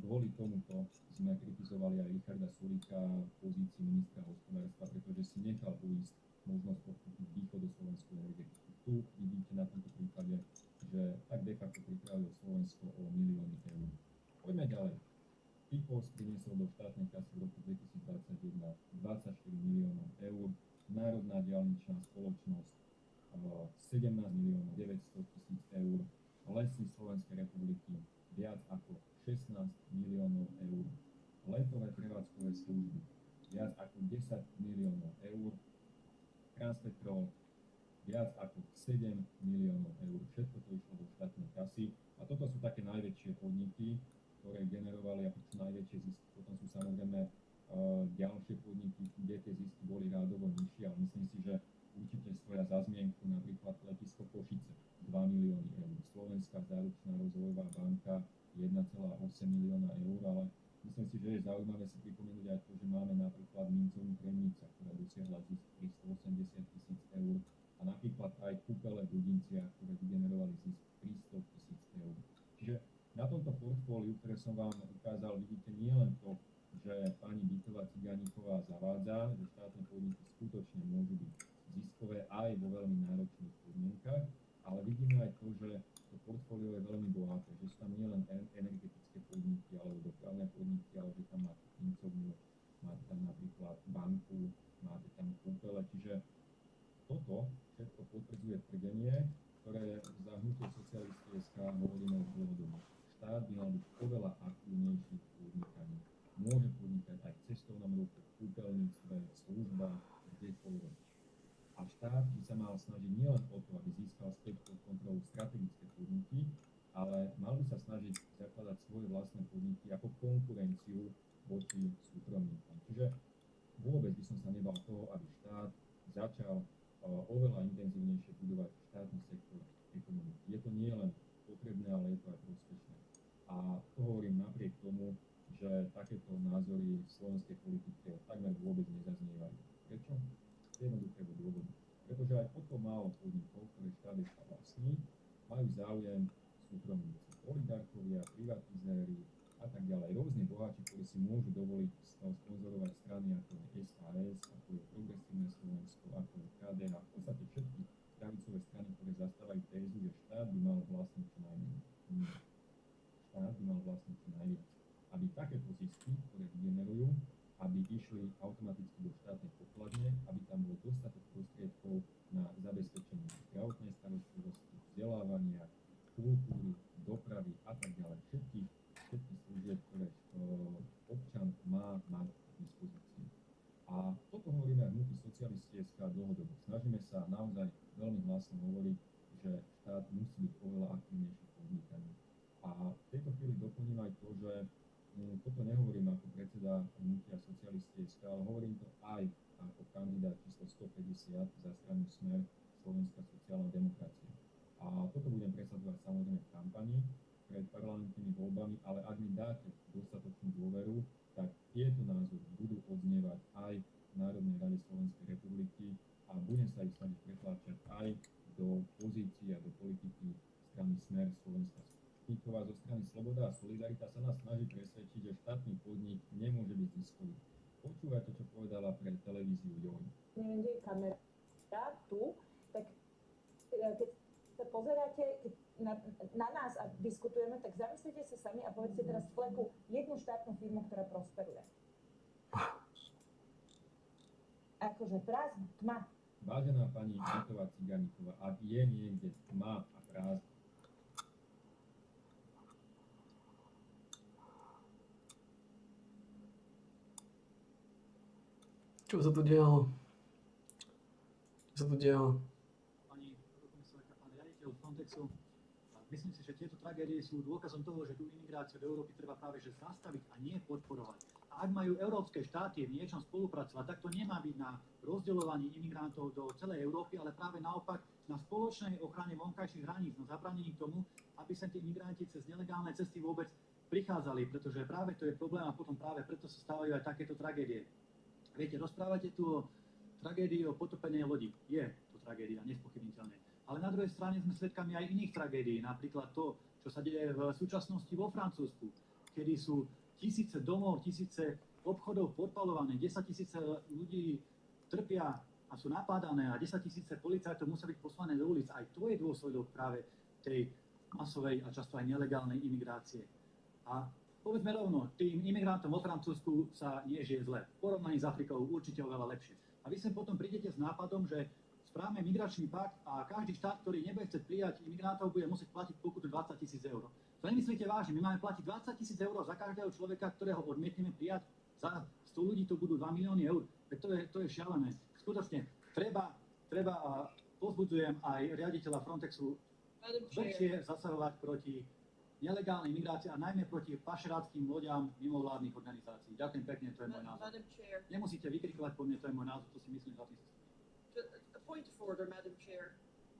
[SPEAKER 9] Kvôli tomuto sme kritizovali aj Richarda Sulíka v pozícii ministra hospodárstva, pretože si nechal uísť možnosť podkúpiť východoslovenskú energetiku. Tu vidíte na tomto príklade, že tak de facto pripravil Slovensko o milióny eur. Poďme ďalej. Typos priniesol do štátnej kasy v roku 2021 24 miliónov eur, Národná diaľničná spoločnosť 17 miliónov 900 tisíc eur, Lesy Slovenskej republiky viac ako 16 miliónov eur, letové prevádzkové služby viac ako 10 miliónov eur, Transpetrol viac ako 7 miliónov eur. Všetko to išlo do štátnej kasy a toto sú také najväčšie podniky, ktoré generovali ako čo najväčšie zisky. Potom sú samozrejme ďalšie podniky, kde tie zisky boli rádovo nižšie, ale myslím si, že určite stoja za zmienku napríklad letisko Košice 2 milióny eur, Slovenská záručná rozvojová banka 1,8 milióna eur, ale myslím si, že je zaujímavé si pripomenúť aj to, že máme napríklad mincovnú Kremnica, ktorá dosiahla zisk 380 tisíc eur a napríklad aj Kúpele v Dudinciach, ktoré vygenerovali zisk 300 tisíc eur. Čiže na tomto portfóliu, ktoré som vám ukázal, vidíte nielen to, že pani Bytová Ciganíková zavádza, že štátne podniky skutočne môžu byť ziskové aj vo veľmi náročných podmienkach, ale vidíme aj to, že to portfólio je veľmi bohaté, že sú tam nielen energetické podniky alebo dopravné podniky, ale že tam máte pincovňu, máte tam napríklad banku, máte tam Kúpele, čiže toto všetko potvrdzuje tvrdenie, ktoré za hnutie socialisti.sk hovoríme už dlhodobo. Štát by mal byť oveľa aktívnejší v podnikaní. Môže podnikať aj v cestovnom ruchu, v kúpeľníctve, v službách, kdekoľvek. A štát by sa mal snažiť nielen o to, aby získal späť pod kontrolu strategické podniky, ale mal by sa snažiť zakladať svoje vlastné podniky ako konkurenciu voči súkromníkom. Čiže vôbec by som sa nebal toho, aby štát začal oveľa intenzívnejšie budovať štátny sektor ekonomiky. Je to nie len potrebné, ale je to aj prospešné. A to hovorím napriek tomu, že takéto názory v slovenskej politike takmer vôbec nezaznievajú. Prečo? Z jednoduchého dôvodu. Pretože aj o to málo podnikov, ktoré štát ešte vlastní, majú záujem súkromníci, oligarchovia, privatizéri a tak ďalej. Rôzni boháči, ktorí si môžu dovoliť sponzorovať strany ako je SAS, ako je Progresívne Slovensko, ako je KDH, v podstate všetky pravicové strany, ktoré zastávajú tézu, že štát by mal vlastniť čo najmenej. Štát by mal vlastniť čo najviac. Aby takéto zisky, ktoré vygenerujú, aby išli automaticky do štátnej pokladne, aby tam bol dostatok prostriedkov na zabezpečenie zdravotnej starostlivosti, vzdelávania, kultúry, dopravy a tak ďalej. Všetky služieb, ktoré občan má mať k dispozícii. A toto hovoríme aj hnutí socialisti.sk dlhodobo. Snažíme sa naozaj veľmi hlasno hovoriť, že štát musí byť oveľa aktívnejší v podnikaní. A v tejto chvíli doplním aj to, že toto nehovorím ako predseda hnutia socialisti.sk, ale hovorím to aj ako kandidát číslo 150 za stranu Smer Slovenská sociálna demokracia. A toto budem presadzovať samozrejme v kampani pred parlamentnými voľbami, ale ak mi dáte dostatočnú dôveru, tak tieto názory budú odznievať aj v Národnej rade Slovenskej republiky a budem sa ich snažiť pretláčať aj do pozícií a do politiky strany Smer Slovenská Sputniková. Zo strany Sloboda a Solidarita sa nás snaží presvedčiť, že štátny podnik nemôže byť ziskový. Počúvajte, čo povedala pre televíziu JOJ.
[SPEAKER 8] Neviem, kde je kamera tu, tak keď sa pozeráte na nás a diskutujeme, tak zamyslite sa sami a povedzte teraz v fleku jednu štátnu firmu, ktorá prosperuje. Akože prázdno, tma.
[SPEAKER 9] Vážená pani Bytová Ciganíková, ak je niekde tma a prázdno,
[SPEAKER 1] Čo sa tu dialo?
[SPEAKER 3] Pani komisárka, pán riaditeľ Frontexu, myslím si, že tieto tragédie sú dôkazom toho, že tú imigráciu do Európy treba práve že zastaviť a nie podporovať. A ak majú európske štáty v niečom spolupracovať, tak to nemá byť na rozdeľovaní imigrantov do celej Európy, ale práve naopak na spoločnej ochrane vonkajších hraníc, na zabránení tomu, aby sa tí imigranti cez nelegálne cesty vôbec prichádzali, pretože práve to je problém a potom práve preto sa stávajú aj takéto tragédie. Viete, rozprávate tu o tragédii o potopenej lodi. Je to tragédia, nespochybniteľne. Ale na druhej strane sme svedkami aj iných tragédií, napríklad to, čo sa deje v súčasnosti vo Francúzsku, kedy sú tisíce domov, tisíce obchodov podpalované, 10 000 ľudí trpia a sú napádané a 10 000 policajtov musia byť poslané do ulic. Aj to je dôsledok práve tej masovej a často aj nelegálnej imigrácie. A povedzme rovno, tým imigrantom vo Francúzsku sa nie žije zle. V porovnaní s Afrikou určite oveľa lepšie. A vy sem potom prídete s nápadom, že správame migračný pakt a každý štát, ktorý nebude chcieť prijať imigrantov, bude musieť platiť pokutu 20 000 eur. To nemyslíte vážne, my máme platiť 20 000 eur za každého človeka, ktorého odmietneme prijať. Za 100 ľudí to budú 2 milióny eur. To je šialené. Skutočne treba a povzbudzujem aj riaditeľa Frontexu väčšie zasahovať proti nelegálnej migrácii a najmä proti pašeráckým loďam mimovládnych organizácií. Ďakujem pekne, to je môj názor. Nemusíte vykrikovať po mne, to je môj názor, to si myslím za tým.
[SPEAKER 10] A point of order, Madam Chair.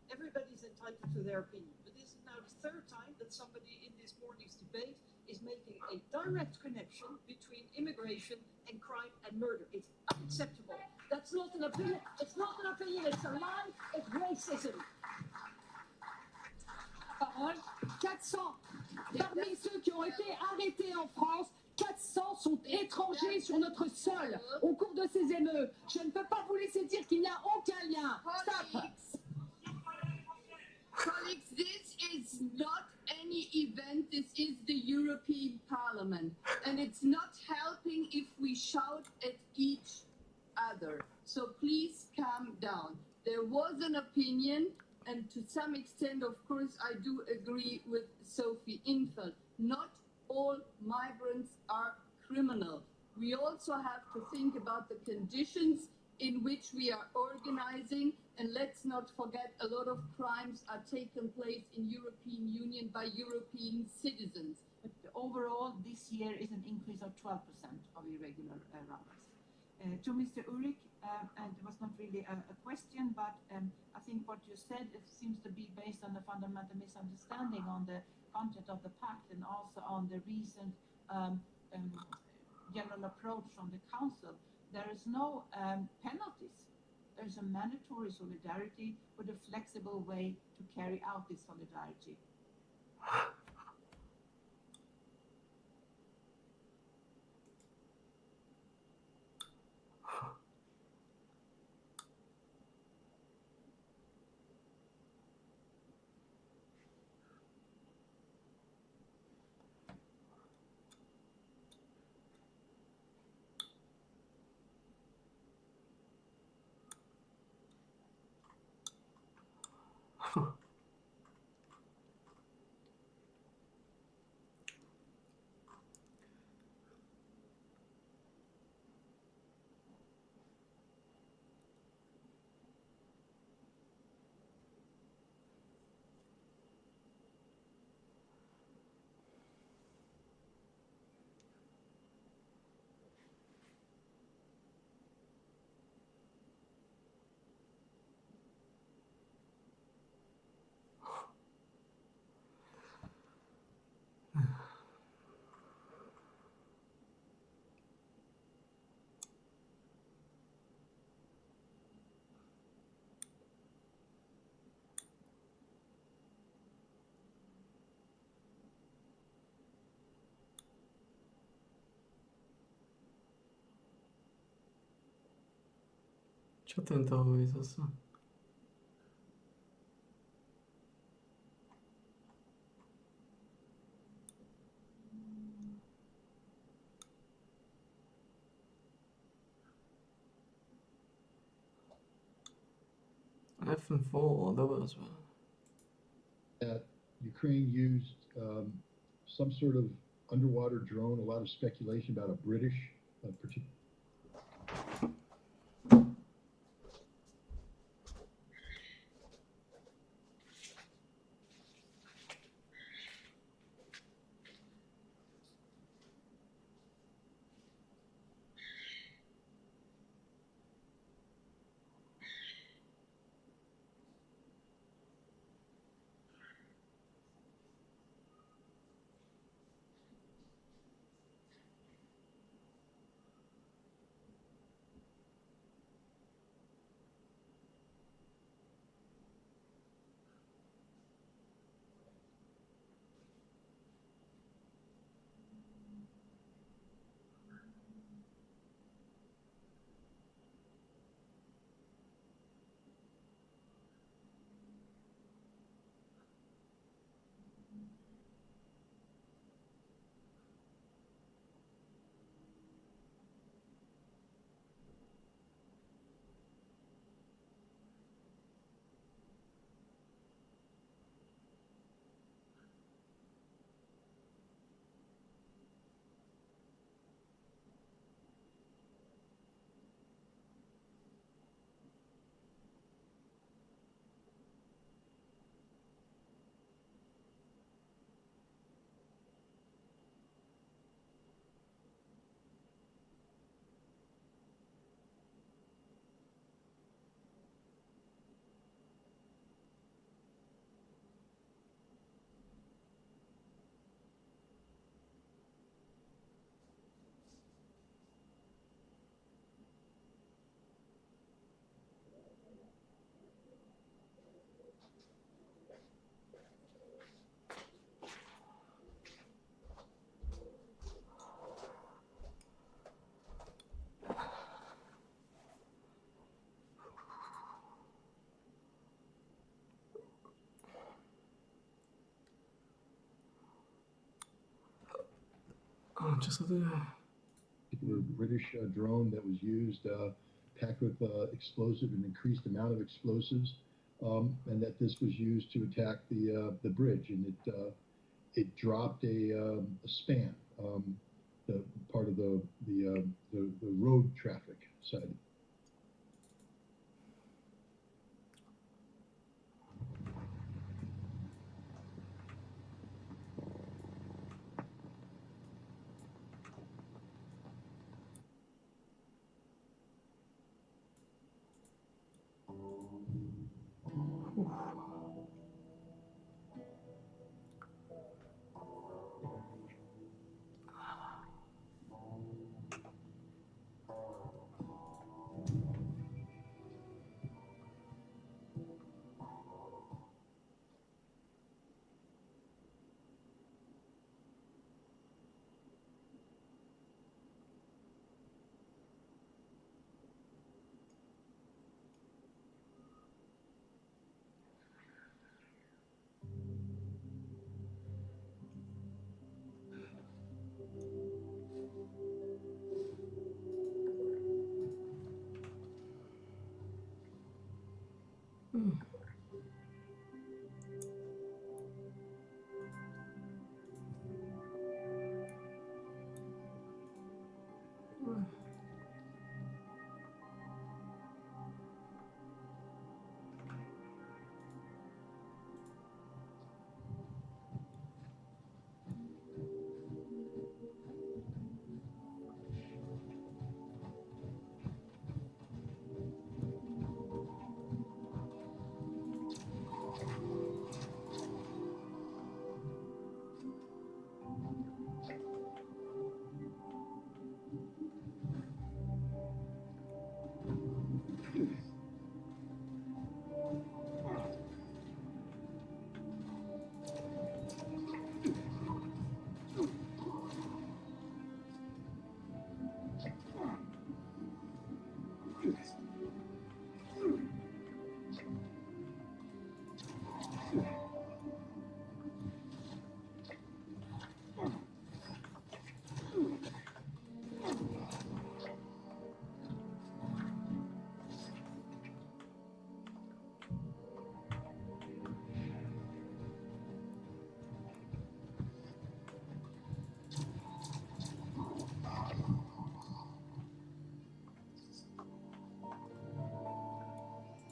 [SPEAKER 10] Everybody's entitled to their opinion, but this is now the third time that somebody in this morning's debate is making a direct connection between immigration and crime and murder. It's unacceptable. That's not an opinion. It's not an opinion. It's a lie. It's racism.
[SPEAKER 11] Parole. 400 parmi ceux qui ont été arrêtés en France, 400 sont étrangers sur notre sol au cours de ces émeutes. Je ne peux pas vous laisser dire qu'il n'y a aucun lien. Stop.
[SPEAKER 12] Colleagues, this is not any event, this is the European Parliament. And it's not helping if we shout at each other. So please calm down. There was an opinion, and to some extent, of course, I do agree with Sophie Infeld. Not all migrants are criminal. We also have to think about the conditions in which we are organizing, and let's not forget a lot of crimes are taking place in European Union by European citizens.
[SPEAKER 13] But overall, this year is an increase of 12% of irregular arrivals. To Mr. Ulrich, and it was not really a question, but I think what you said, it seems to be based on a fundamental misunderstanding on the content of the pact and also on the recent general approach from the Council. There is no penalties. There is a mandatory solidarity with a flexible way to carry out this solidarity.
[SPEAKER 1] Čo tento hovorí zase? F4, dobre sme.
[SPEAKER 14] That Ukraine used some sort of underwater drone, a lot of speculation about a British particular.
[SPEAKER 1] čo sa tu deje?
[SPEAKER 14] Particular British drone that was used, packed with explosive, an increased amount of explosives, and that this was used to attack the bridge, and it dropped a span, the part of the road traffic side.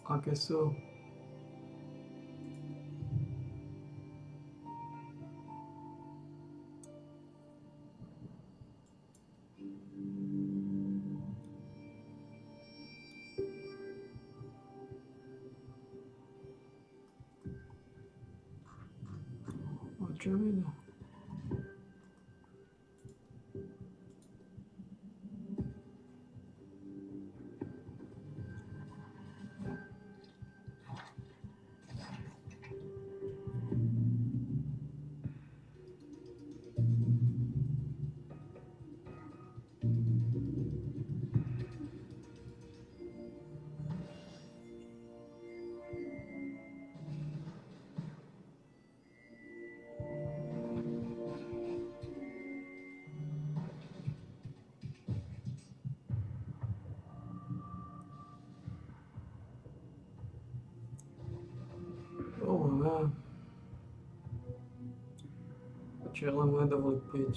[SPEAKER 1] Aké sú? Очевидно. Dobre. Čiže len môže dovoliť piť.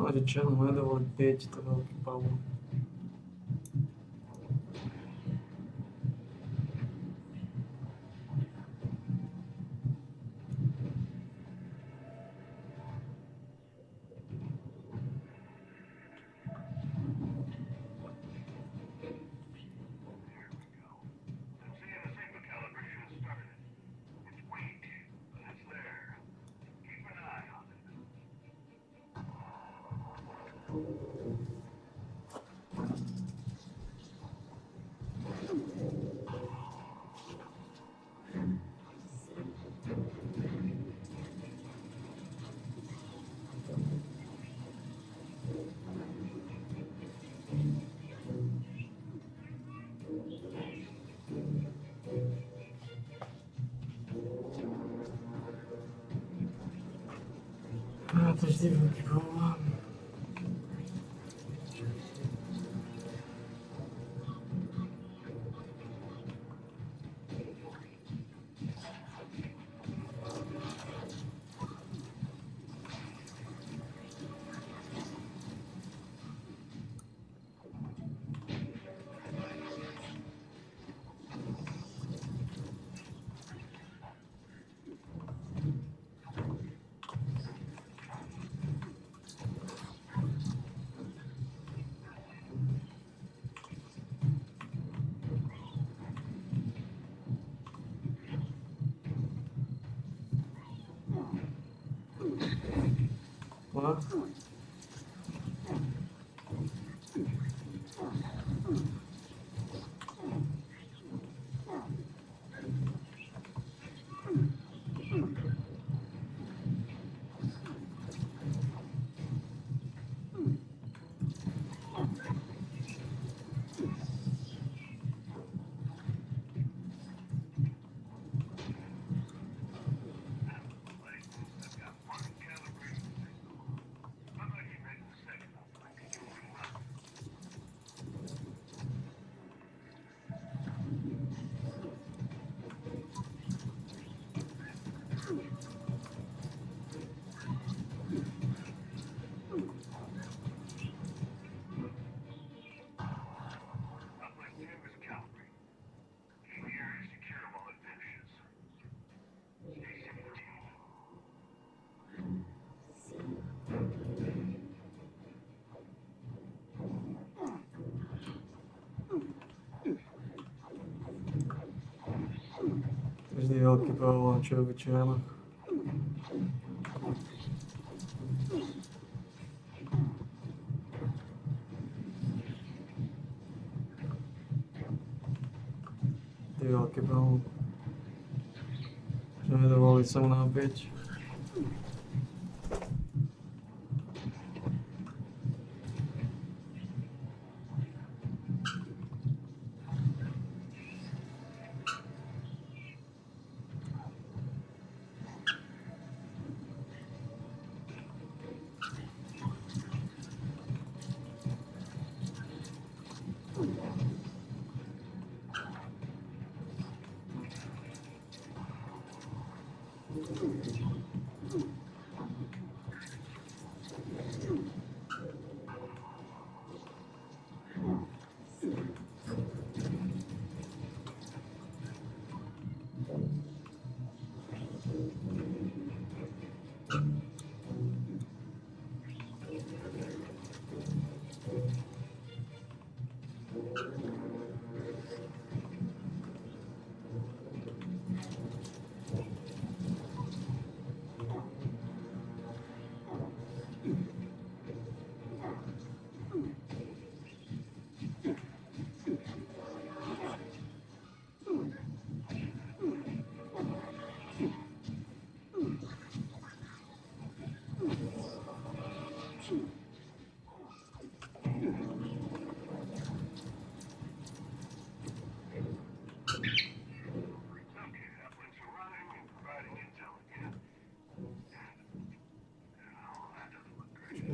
[SPEAKER 1] Že čo môže dovoliť piť, to je veľký problém. A to vždy veľký problém. What? Vždy veľký problém, čo robiť černoch. Vždy veľký problém. Že nedovoliť sa mu napäť.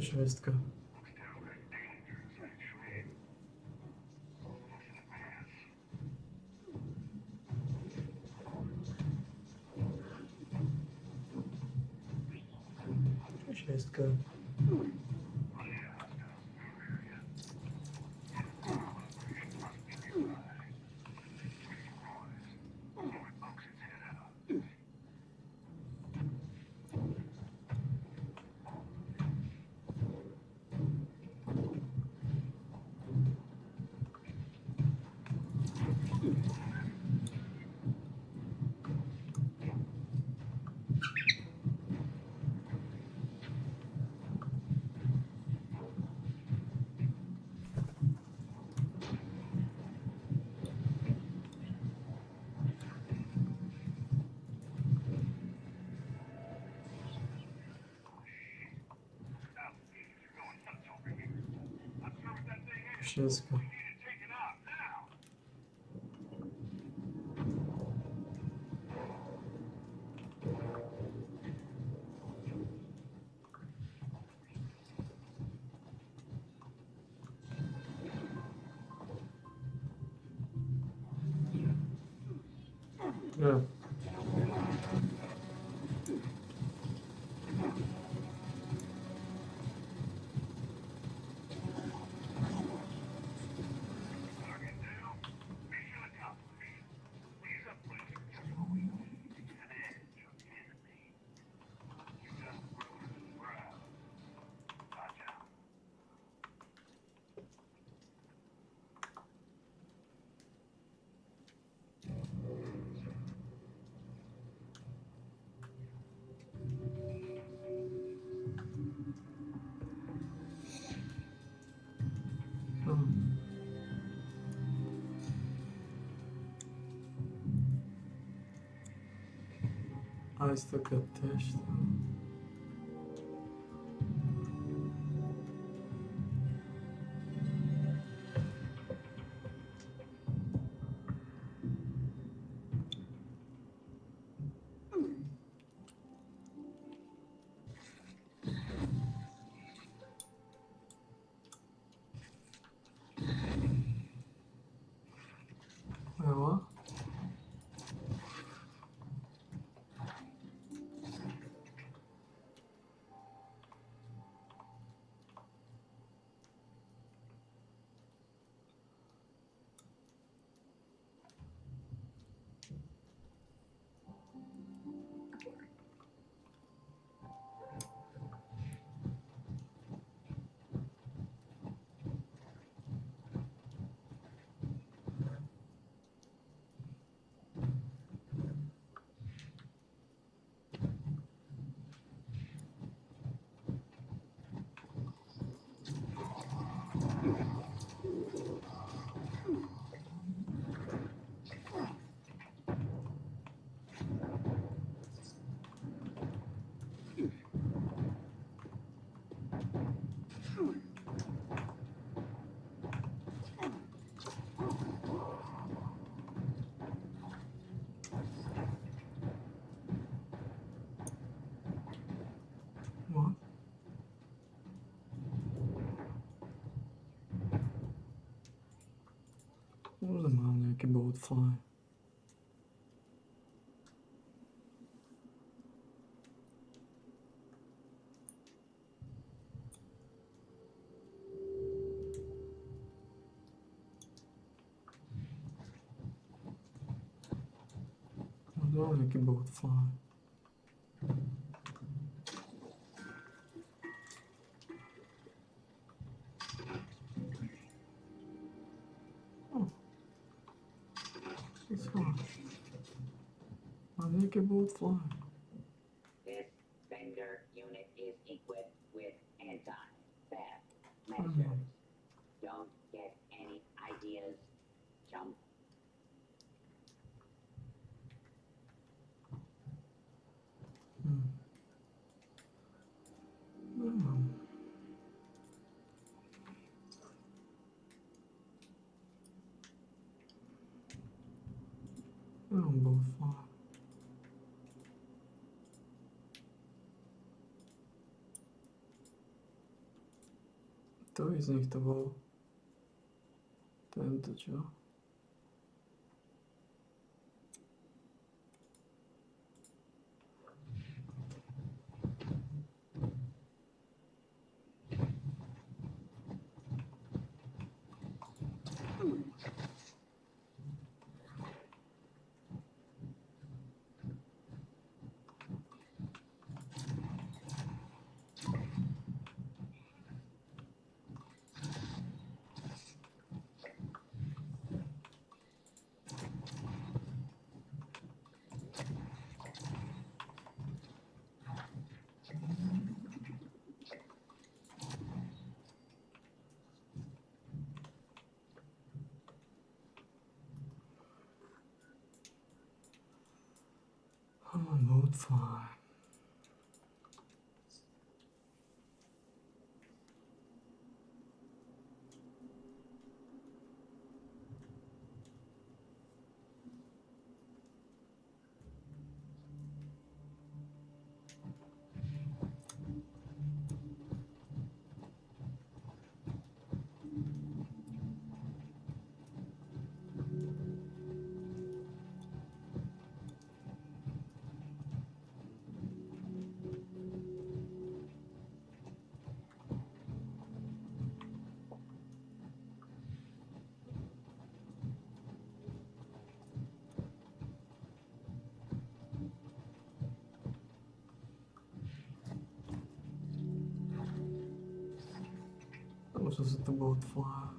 [SPEAKER 1] Šestka. Šestka. Wszystko. Yeah. Ah, isto aqui é teste. É lá. What? What was the man like a boat fly? What was like a boat fly? Oh, it's fine. I make a boat fly.
[SPEAKER 7] This vendor unit is equipped with anti-theft measures. Don't get any ideas, chump.
[SPEAKER 1] Boat fly. Kto z nich to bol? Tento, čo? Boat fly. Možno sa to bol tvár.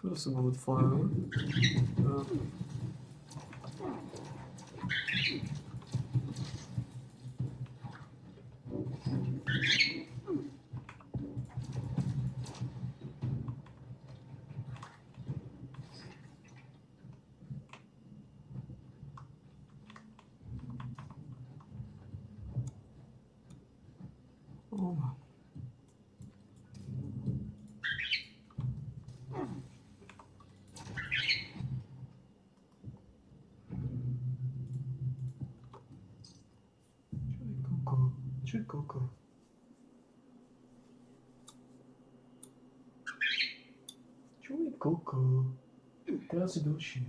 [SPEAKER 1] That's a wood flower. Oh man. Čo je koko? Čo je koko? Teraz si došiel.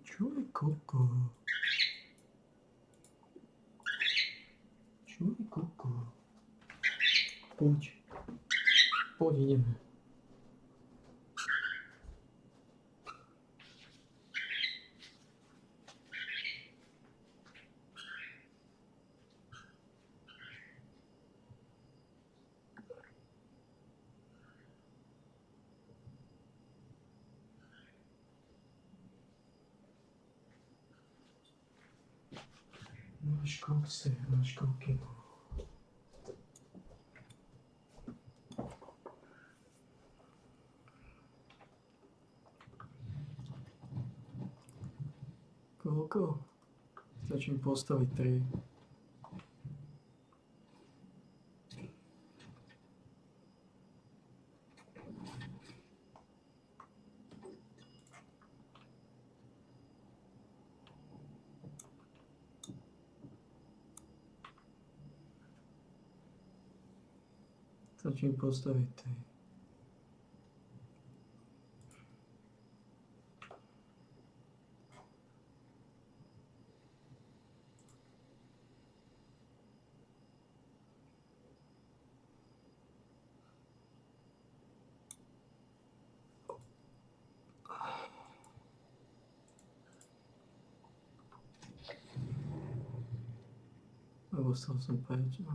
[SPEAKER 1] Čo je koko? Čo je koko? Poď. Poď, ideme. Máš kokse, máš kokinu. Koľko? Stačí mi postaviť 3. Stačí mi postaviť 3. Dostal som 5.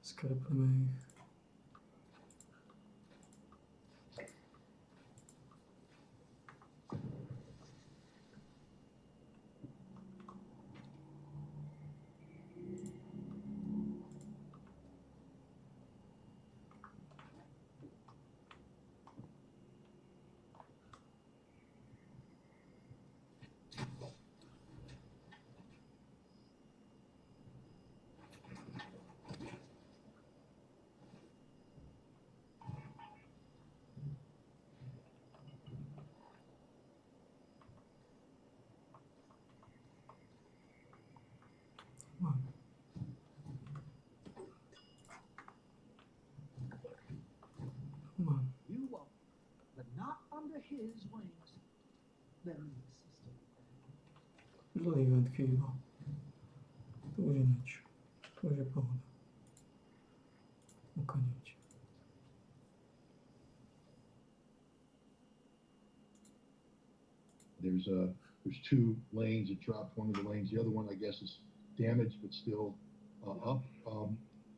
[SPEAKER 1] Skrepneme ich.
[SPEAKER 15] You won't, but not under his wings. Then the system.
[SPEAKER 1] Zlý event chýba. To už je nič. To už je pohoda. Ukoniť.
[SPEAKER 14] There's 2 lanes. It dropped one of the lanes. The other one, I guess, is damaged but still up.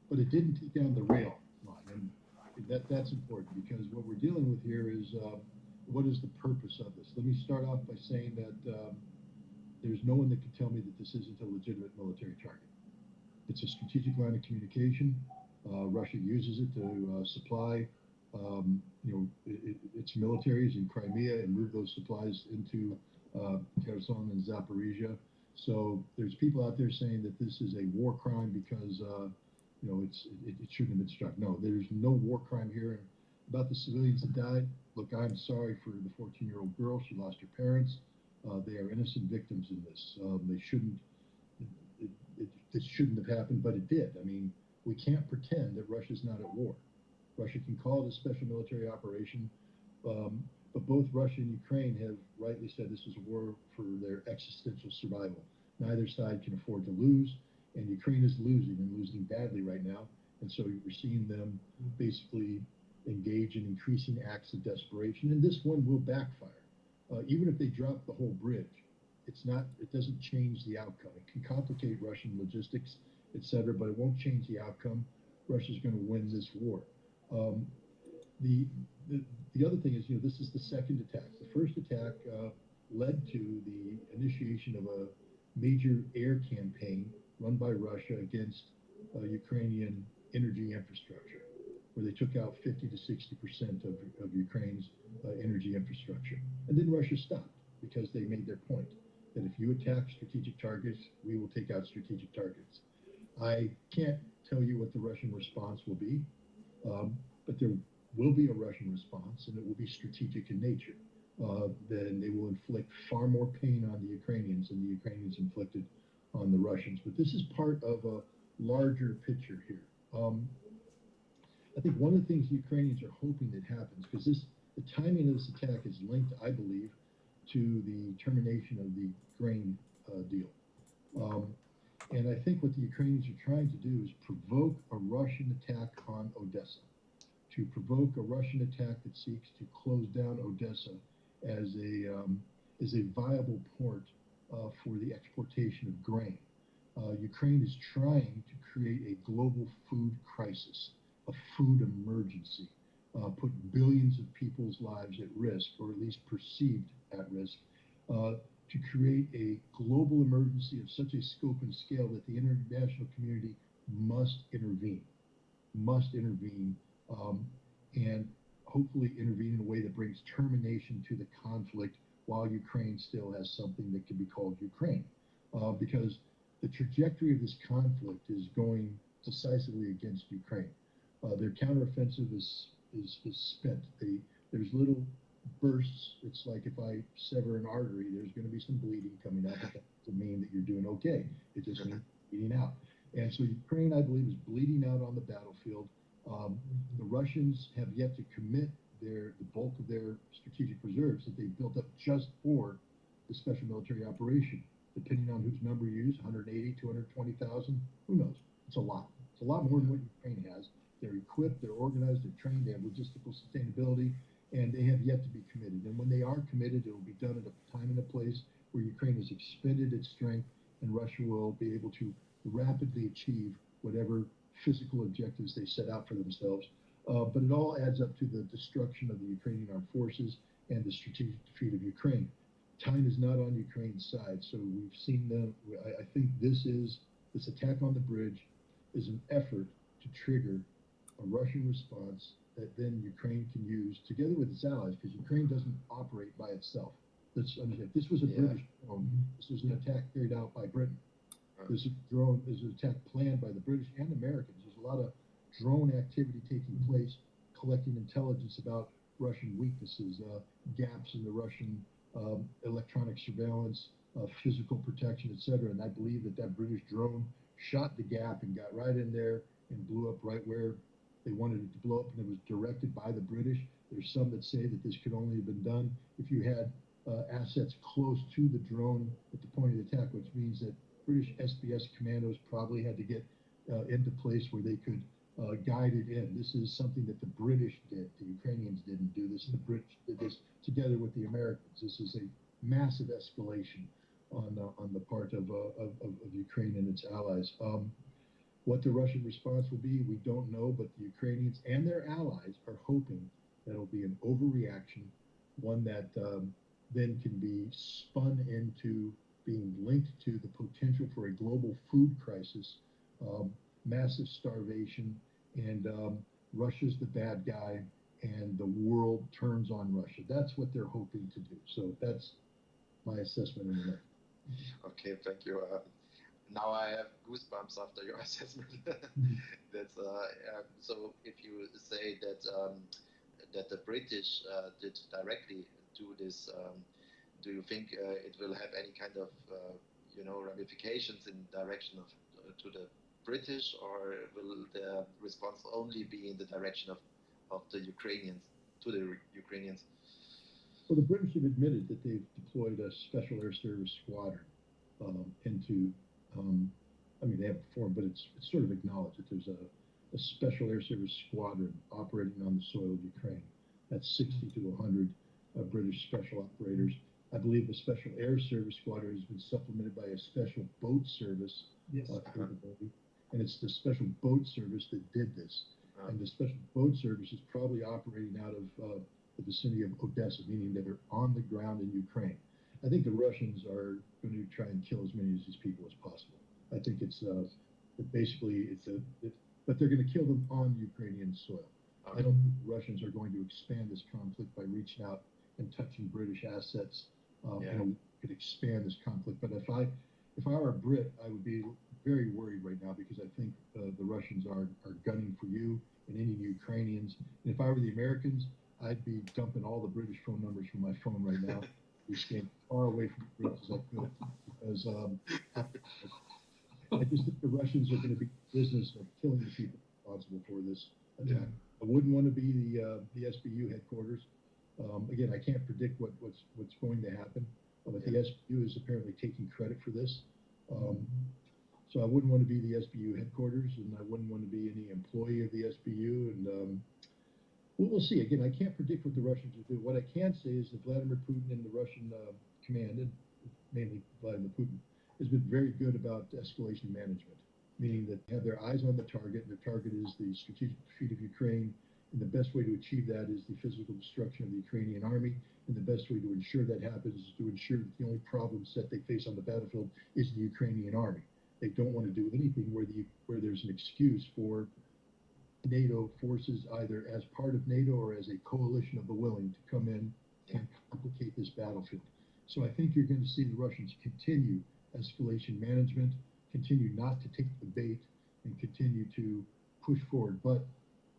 [SPEAKER 14] But it didn't take down the rail line, and that's important because what we're dealing with here is what is the purpose of this? Let me start off by saying that there's no one that can tell me that this isn't a legitimate military target. It's a strategic line of communication. Russia uses it to supply its militaries in Crimea and move those supplies into Kherson and Zaporizhia. So there's people out there saying that this is a war crime because it shouldn't have been struck. No, there's no war crime here. And about the civilians that died, look, I'm sorry for the 14-year-old girl. She lost her parents. They are innocent victims in this. They shouldn't. This shouldn't have happened, but it did. I mean, we can't pretend that Russia's not at war. Russia can call it a special military operation, but both Russia and Ukraine have rightly said this is a war for their existential survival. Neither side can afford to lose, and Ukraine is losing and losing badly right now. And so we're seeing them basically engage in increasing acts of desperation, and this one will backfire. Even if they drop the whole bridge, it doesn't change the outcome. It can complicate Russian logistics, etc., but it won't change the outcome. Russia's going to win this war. The other thing is, this is the second attack. The first attack led to the initiation of a major air campaign run by Russia against Ukrainian energy infrastructure, where they took out 50 to 60% of Ukraine's energy infrastructure. And then Russia stopped because they made their point that if you attack strategic targets, we will take out strategic targets. I can't tell you what the Russian response will be, but there will be a Russian response, and it will be strategic in nature. Then they will inflict far more pain on the Ukrainians than the Ukrainians inflicted on the Russians. But this is part of a larger picture here. I think one of the things the Ukrainians are hoping that happens, because the timing of this attack is linked, I believe, to the termination of the grain deal. And I think what the Ukrainians are trying to do is provoke a Russian attack on Odessa, to provoke a Russian attack that seeks to close down Odessa as a viable port for the exportation of grain. Ukraine is trying to create a global food crisis, a food emergency, put billions of people's lives at risk, or at least perceived at risk, to create a global emergency of such a scope and scale that the international community must intervene, and hopefully intervene in a way that brings termination to the conflict while Ukraine still has something that can be called Ukraine. Because the trajectory of this conflict is going decisively against Ukraine. Their counteroffensive is spent. There's little bursts. It's like if I sever an artery, there's going to be some bleeding coming out, but that doesn't mean that you're doing okay. It just means bleeding out. And so Ukraine, I believe, is bleeding out on the battlefield. The Russians have yet to commit the bulk of their strategic reserves that they've built up just for the special military operation. Depending on whose number you use, 180, 220,000, who knows? It's a lot. It's a lot more than what Ukraine has. They're equipped, they're organized, they're trained, they have logistical sustainability, and they have yet to be committed. And when they are committed, it will be done at a time and a place where Ukraine has expended its strength, and Russia will be able to rapidly achieve whatever physical objectives they set out for themselves. But it all adds up to the destruction of the Ukrainian armed forces and the strategic defeat of Ukraine. Time is not on Ukraine's side, so we've seen them. I think this attack on the bridge is an effort to trigger a Russian response that then Ukraine can use together with its allies, because Ukraine doesn't operate by itself. Let's understand, this was a British drone. This was an attack carried out by Britain. This is an attack planned by the British and Americans. There's a lot of drone activity taking place, collecting intelligence about Russian weaknesses, gaps in the Russian electronic surveillance, physical protection, etc. And I believe that British drone shot the gap and got right in there and blew up right where they wanted it to blow up, and it was directed by the British. There's some that say that this could only have been done if you had assets close to the drone at the point of the attack, which means that British SBS commandos probably had to get into place where they could guide it in. This is something that the British did. The Ukrainians didn't do this. The British did this together with the Americans. This is a massive escalation on the part of Ukraine and its allies. What the Russian response will be, we don't know, but the Ukrainians and their allies are hoping that it'll be an overreaction, one that then can be spun into being linked to the potential for a global food crisis, massive starvation, and Russia's the bad guy, and the world turns on Russia. That's what they're hoping to do. So that's my assessment in the matter.
[SPEAKER 16] Okay, thank you. now I have goosebumps after your assessment. That's so. If you say that the British did directly do this, do you think it will have any kind of ramifications in direction of to the British, or will the response only be in the direction of the Ukrainians to the Ukrainians?
[SPEAKER 14] Well, the British have admitted that they've deployed a special air service squadron into. I mean, they haven't formed, but it's sort of acknowledged that there's a special air service squadron operating on the soil of Ukraine. That's 60 to 100 British special operators. I believe the special air service squadron has been supplemented by a special boat service capability, and it's the special boat service that did this. And the special boat service is probably operating out of the vicinity of Odessa, meaning that they're on the ground in Ukraine. I think the Russians are going to try and kill as many of these people as possible. I think it's basically but they're going to kill them on Ukrainian soil. I don't think the Russians are going to expand this conflict by reaching out and touching British assets. Could expand this conflict. But if I were a Brit, I would be very worried right now, because I think the Russians are gunning for you and any Ukrainians. And if I were the Americans, I'd be dumping all the British phone numbers from my phone right now. Be staying far away from the Brits as I could, because I just think the Russians are going to be in the business of killing the people responsible for this attack. I wouldn't want to be the SBU headquarters. Again, I can't predict what's going to happen, but the SBU is apparently taking credit for this. So I wouldn't want to be the SBU headquarters, and I wouldn't want to be any employee of the SBU. And we'll see. Again, I can't predict what the Russians will do. What I can say is that Vladimir Putin and the Russian command, and mainly Vladimir Putin, has been very good about escalation management, meaning that they have their eyes on the target, and the target is the strategic defeat of Ukraine. And the best way to achieve that is the physical destruction of the Ukrainian army. And the best way to ensure that happens is to ensure that the only problem set they face on the battlefield is the Ukrainian army. They don't want to do anything where there's an excuse for NATO forces, either as part of NATO or as a coalition of the willing, to come in and complicate this battlefield. So I think you're going to see the Russians continue escalation management, continue not to take the bait, and continue to push forward. But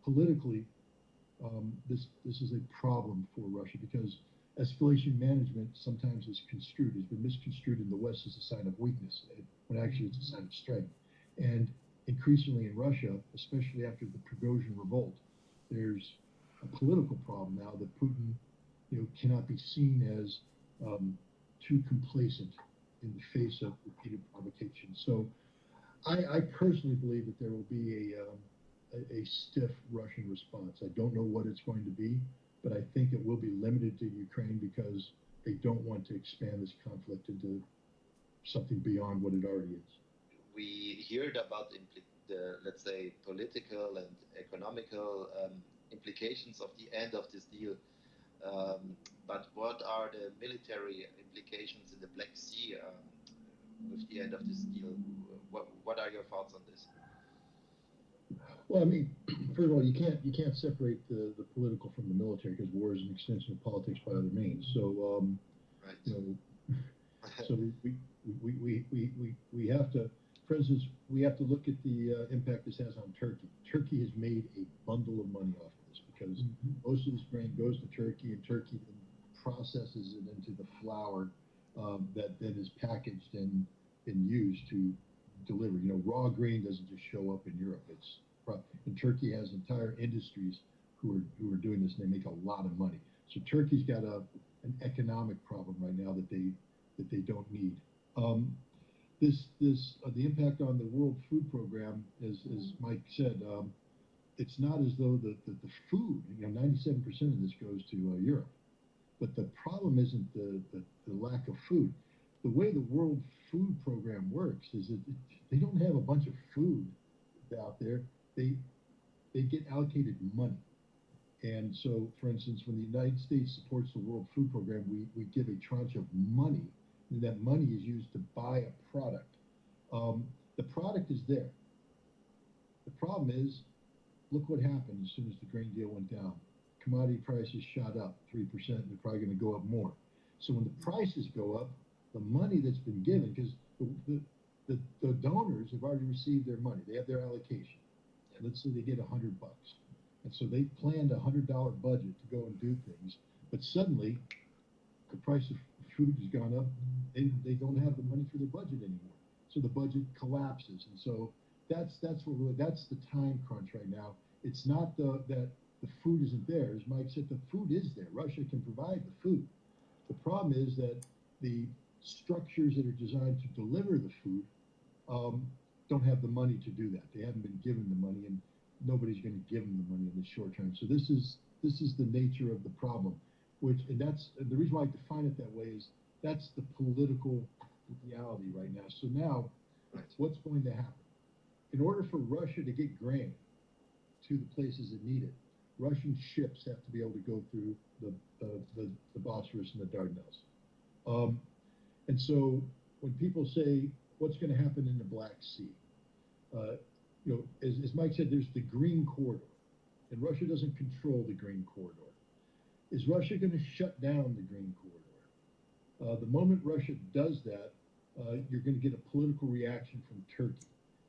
[SPEAKER 14] politically, this is a problem for Russia, because escalation management sometimes has been misconstrued in the West as a sign of weakness, when actually it's a sign of strength. And increasingly in Russia, especially after the Prigozhin revolt, there's a political problem now that Putin, cannot be seen as too complacent in the face of repeated provocation. So I personally believe that there will be a stiff Russian response. I don't know what it's going to be, but I think it will be limited to Ukraine, because they don't want to expand this conflict into something beyond what it already is.
[SPEAKER 16] We heard about the, let's say, political and economical implications of the end of this deal. But what are the military implications in the Black Sea with the end of this deal? What are your thoughts on this?
[SPEAKER 14] Well, I mean, first of all, you can't separate the political from the military, because war is an extension of politics by other means. So, so we have to, for instance, we have to look at the impact this has on Turkey. Turkey has made a bundle of money off of this, because most of this grain goes to Turkey, and Turkey then processes it into the flour that then is packaged and used to deliver. Raw grain doesn't just show up in Europe. And Turkey has entire industries who are doing this, and they make a lot of money. So Turkey's got an economic problem right now that they don't need. The impact on the World Food Program, as Mike said, it's not as though the food, 97% of this goes to Europe. But the problem isn't the lack of food. The way the World Food Program works is that they don't have a bunch of food out there. They get allocated money. And so, for instance, when the United States supports the World Food Program, we give a tranche of money, and that money is used to buy a product. The product is there. The problem is, look what happened as soon as the grain deal went down. Commodity prices shot up 3%, and they're probably going to go up more. So when the prices go up, the money that's been given, because the donors have already received their money. They have their allocation. Let's say they get $100, and so they planned a $100 budget to go and do things, but suddenly the price of food has gone up. They don't have the money for their budget anymore, so the budget collapses, and so that's the time crunch right now. It's not that the food isn't there. As Mike said, the food is there. Russia can provide the food. The problem is that the structures that are designed to deliver the food don't have the money to do that. They haven't been given the money, and nobody's going to give them the money in the short term. So this is the nature of the problem, and the reason why I define it that way is that's the political reality right now. So now, what's going to happen? In order for Russia to get grain to the places that need it, Russian ships have to be able to go through the Bosphorus and the Dardanelles. And so when people say, what's going to happen in the Black Sea? As Mike said, there's the Green Corridor, and Russia doesn't control the Green Corridor. Is Russia going to shut down the Green Corridor? The moment Russia does that, you're going to get a political reaction from Turkey,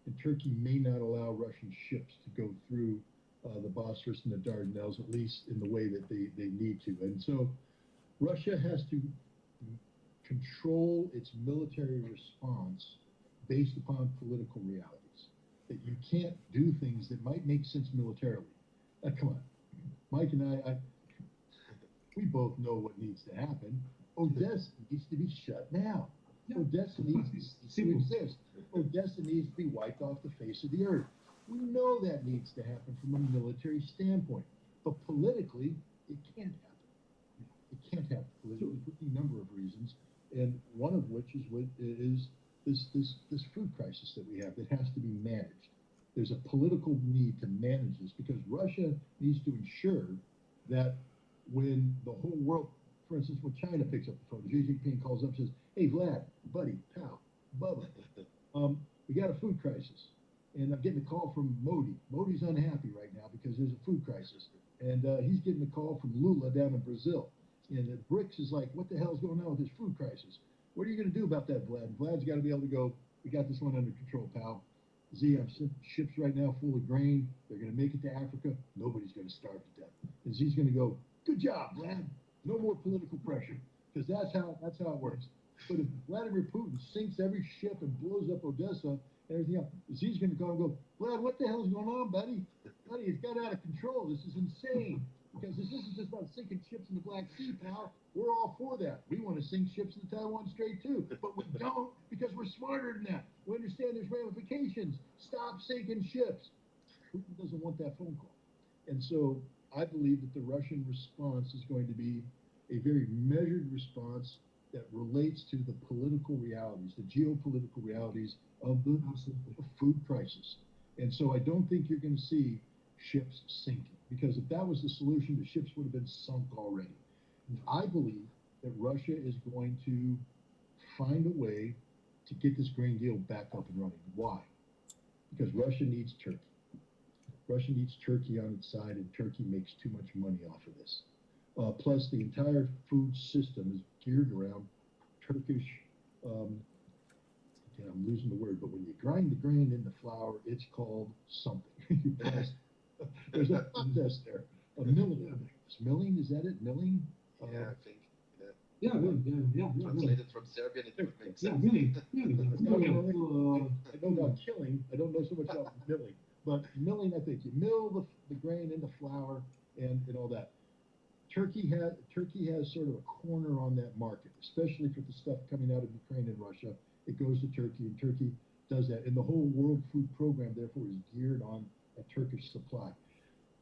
[SPEAKER 14] and Turkey may not allow Russian ships to go through the Bosphorus and the Dardanelles, at least in the way that they need to. And so Russia has to control its military response based upon political realities. That you can't do things that might make sense militarily. Come on, Mike and I, we both know what needs to happen. Odessa needs to be shut down. Odessa needs to exist. Odessa needs to be wiped off the face of the earth. We know that needs to happen from a military standpoint, but politically, it can't happen. It can't happen politically for a number of reasons, and one of which is this food crisis that we have that has to be managed. There's a political need to manage this because Russia needs to ensure that when the whole world, for instance, when China picks up the phone, Xi Jinping calls up and says, "Hey, Vlad, buddy, pal, Bubba, we got a food crisis. And I'm getting a call from Modi. Modi's unhappy right now because there's a food crisis. And he's getting a call from Lula down in Brazil. And the BRICS is like, what the hell's going on with this food crisis? What are you going to do about that, Vlad? And Vlad's got to be able to go, we got this one under control, pal. Z, I've sent ships right now full of grain. They're going to make it to Africa. Nobody's going to starve to death. And Z's going to go, good job, Vlad. No more political pressure. Because that's how it works. But if Vladimir Putin sinks every ship and blows up Odessa, everything else, Z's going to go and go, Vlad, what the hell's going on, buddy? Buddy, it's got out of control. This is insane. Because this isn't just about sinking ships in the Black Sea, pal. We're all for that. We want to sink ships in the Taiwan Strait, too. But we don't because we're smarter than that. We understand there's ramifications. Stop sinking ships. Putin doesn't want that phone call. And so I believe that the Russian response is going to be a very measured response that relates to the political realities, the geopolitical realities of the food crisis. And so I don't think you're going to see ships sinking, because if that was the solution, the ships would have been sunk already. I believe that Russia is going to find a way to get this grain deal back up and running. Why? Because Russia needs Turkey. Russia needs Turkey on its side, and Turkey makes too much money off of this. Plus, the entire food system is geared around Turkish, I'm losing the word, but when you grind the grain into flour, it's called something. There's a process there. A milling. Milling, is that it? Milling?
[SPEAKER 16] Yeah, I think.
[SPEAKER 6] Yeah.
[SPEAKER 16] Translated from Serbian, it would make sense.
[SPEAKER 14] I know about killing. I don't know so much about milling. But milling, I think you mill the grain into flour and all that. Turkey has sort of a corner on that market, especially for the stuff coming out of Ukraine and Russia. It goes to Turkey, and Turkey does that. And the whole World Food Program, therefore, is geared on a Turkish supply.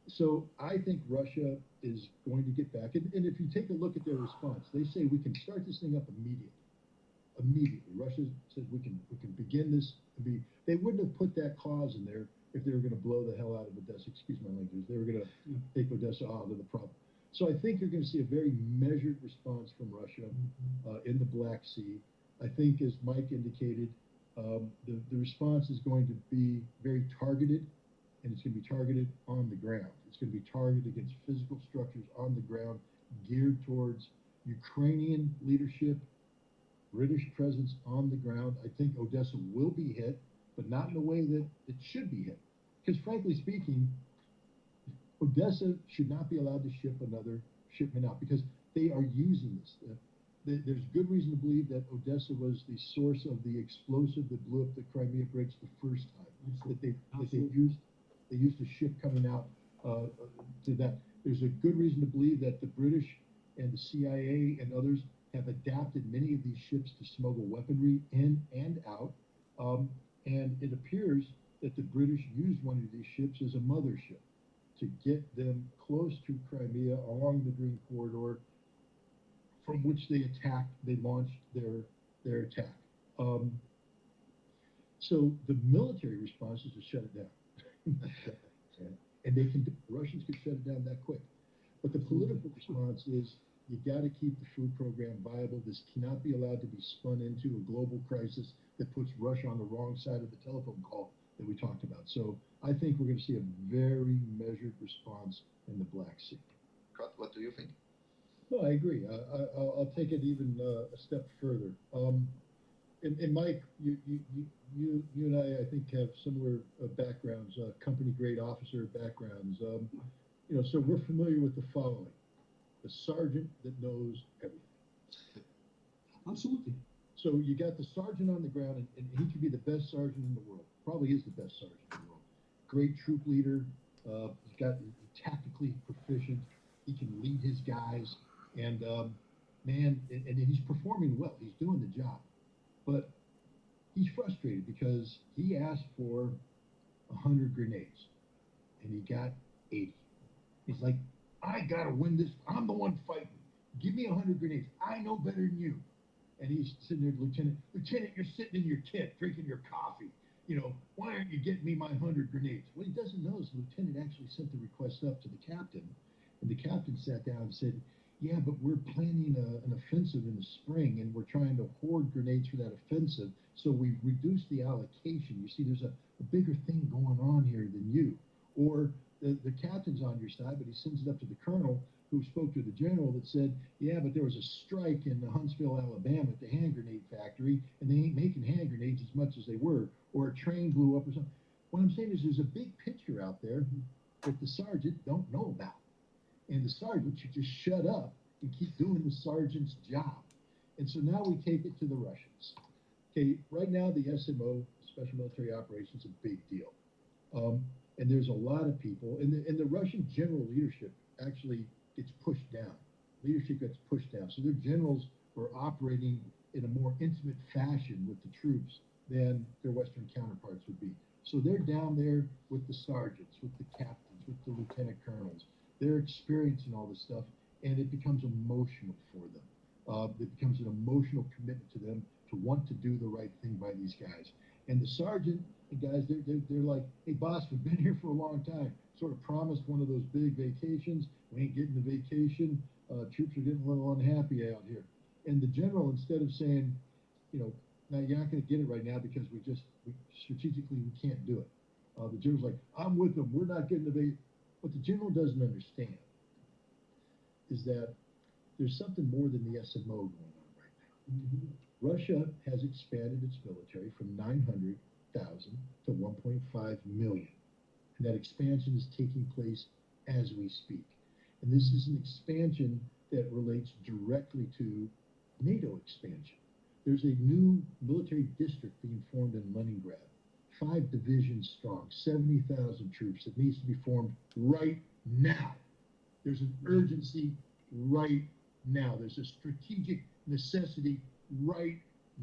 [SPEAKER 14] So I think Russia is going to get back. And if you take a look at their response, they say we can start this thing up immediately. Immediately. Russia says we can begin this. They wouldn't have put that clause in there if they were going to blow the hell out of Odessa. Excuse my language. They were going to take Odessa out of the problem. So I think you're going to see a very measured response from Russia in the Black Sea. I think, as Mike indicated, the response is going to be very targeted, and it's going to be targeted on the ground. It's going to be targeted against physical structures on the ground, geared towards Ukrainian leadership, British presence on the ground. I think Odessa will be hit, but not in the way that it should be hit. Because frankly speaking, Odessa should not be allowed to ship another shipment out because they are using this. There's good reason to believe that Odessa was the source of the explosive that blew up the Crimea Bridge the first time. That they used a ship coming out to that. There's a good reason to believe that the British and the CIA and others have adapted many of these ships to smuggle weaponry in and out. And it appears that the British used one of these ships as a mothership to get them close to Crimea along the Green Corridor, from which they launched their attack. So the military response is to shut it down. And the Russians could shut it down that quick. But the political response is you got to keep the food program viable. This cannot be allowed to be spun into a global crisis that puts Russia on the wrong side of the telephone call that we talked about. So I think we're going to see a very measured response in the Black Sea.
[SPEAKER 16] Scott, what do you think?
[SPEAKER 14] No, I agree. I'll take it even a step further. And Mike, you and I think, have similar backgrounds, company-grade officer backgrounds. So we're familiar with the following: the sergeant that knows everything.
[SPEAKER 2] Absolutely.
[SPEAKER 14] So you got the sergeant on the ground, and he could be the best sergeant in the world. Probably is the best sergeant in the world. Great troop leader. He's got tactically proficient. He can lead his guys, and he's performing well. He's doing the job, but he's frustrated because he asked for 100 grenades, and he got 80. He's like, I gotta win this. I'm the one fighting. Give me 100 grenades. I know better than you. And he's sitting there, Lieutenant, you're sitting in your tent drinking your coffee. Why aren't you getting me my 100 grenades? What he doesn't know is the lieutenant actually sent the request up to the captain, and the captain sat down and said, yeah, but we're planning an offensive in the spring, and we're trying to hoard grenades for that offensive, so we've reduced the allocation. You see, there's a bigger thing going on here than you. Or the captain's on your side, but he sends it up to the colonel, who spoke to the general, that said, yeah, but there was a strike in Huntsville, Alabama at the hand grenade factory, and they ain't making hand grenades as much as they were, or a train blew up or something. What I'm saying is there's a big picture out there that the sergeant don't know about. And the sergeant should just shut up and keep doing the sergeant's job. And so now we take it to the Russians. Okay, right now the SMO, Special Military Operations, is a big deal. And there's a lot of people, and the Russian general leadership actually gets pushed down. Leadership gets pushed down. So their generals were operating in a more intimate fashion with the troops than their Western counterparts would be. So they're down there with the sergeants, with the captains, with the lieutenant colonels. They're experiencing all this stuff, and it becomes emotional for them. It becomes an emotional commitment to them to want to do the right thing by these guys. And the sergeant and guys, they're like, hey, boss, we've been here for a long time. Sort of promised one of those big vacations. We ain't getting the vacation. Troops are getting a little unhappy out here. And the general, instead of saying, no, you're not going to get it right now because strategically we can't do it. The general's like, I'm with them. We're not getting the vacation. What the general doesn't understand is that there's something more than the SMO going on right now. Mm-hmm. Russia has expanded its military from 900,000 to 1.5 million. And that expansion is taking place as we speak. And this is an expansion that relates directly to NATO expansion. There's a new military district being formed in Leningrad, 5 divisions strong, 70,000 troops that needs to be formed right now. There's an urgency right now. There's a strategic necessity right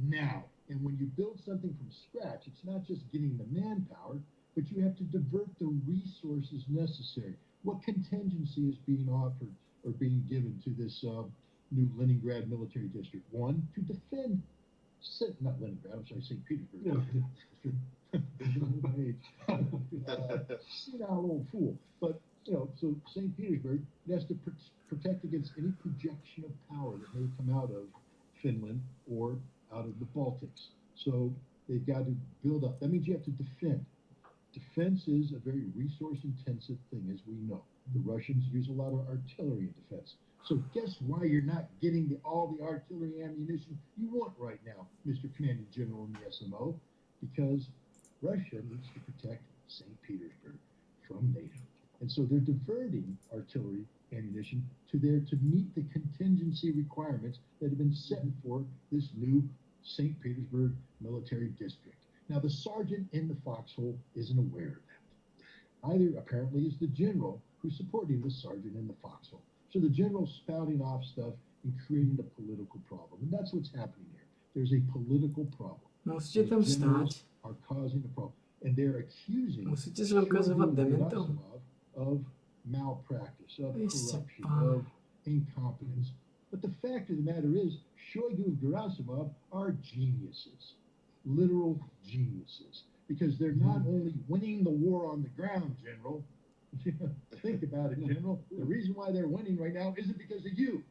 [SPEAKER 14] now. And when you build something from scratch, it's not just getting the manpower, but you have to divert the resources necessary. What contingency is being offered or being given to this new Leningrad military district? One, to defend, not Leningrad, I'm sorry, St. Petersburg. Old fool. But, so St. Petersburg has to protect against any projection of power that may come out of Finland or out of the Baltics. So they've got to build up. That means you have to defend. Defense is a very resource-intensive thing, as we know. The Russians use a lot of artillery in defense. So guess why you're not getting all the artillery ammunition you want right now, Mr. Commanding General in the SMO? Because Russia needs to protect St. Petersburg from NATO. And so they're diverting artillery ammunition to meet the contingency requirements that have been set for this new St. Petersburg military district. Now, the sergeant in the foxhole isn't aware of that. Either, apparently, is the general who's supporting the sergeant in the foxhole. So the general's spouting off stuff and creating a political problem. And that's what's happening here. There's a political problem.
[SPEAKER 1] Musíte tam
[SPEAKER 14] The generals
[SPEAKER 1] stať.
[SPEAKER 14] are causing a problem. And they're accusing
[SPEAKER 1] Musíte sa ukazovať dementom.
[SPEAKER 14] of malpractice, of
[SPEAKER 1] Ešte
[SPEAKER 14] corruption,
[SPEAKER 1] pán.
[SPEAKER 14] of incompetence. But the fact of the matter is, Shoigu and Gerasimov are geniuses, literal geniuses, because they're not only winning the war on the ground, General. Think about it, General. The reason why they're winning right now isn't because of you.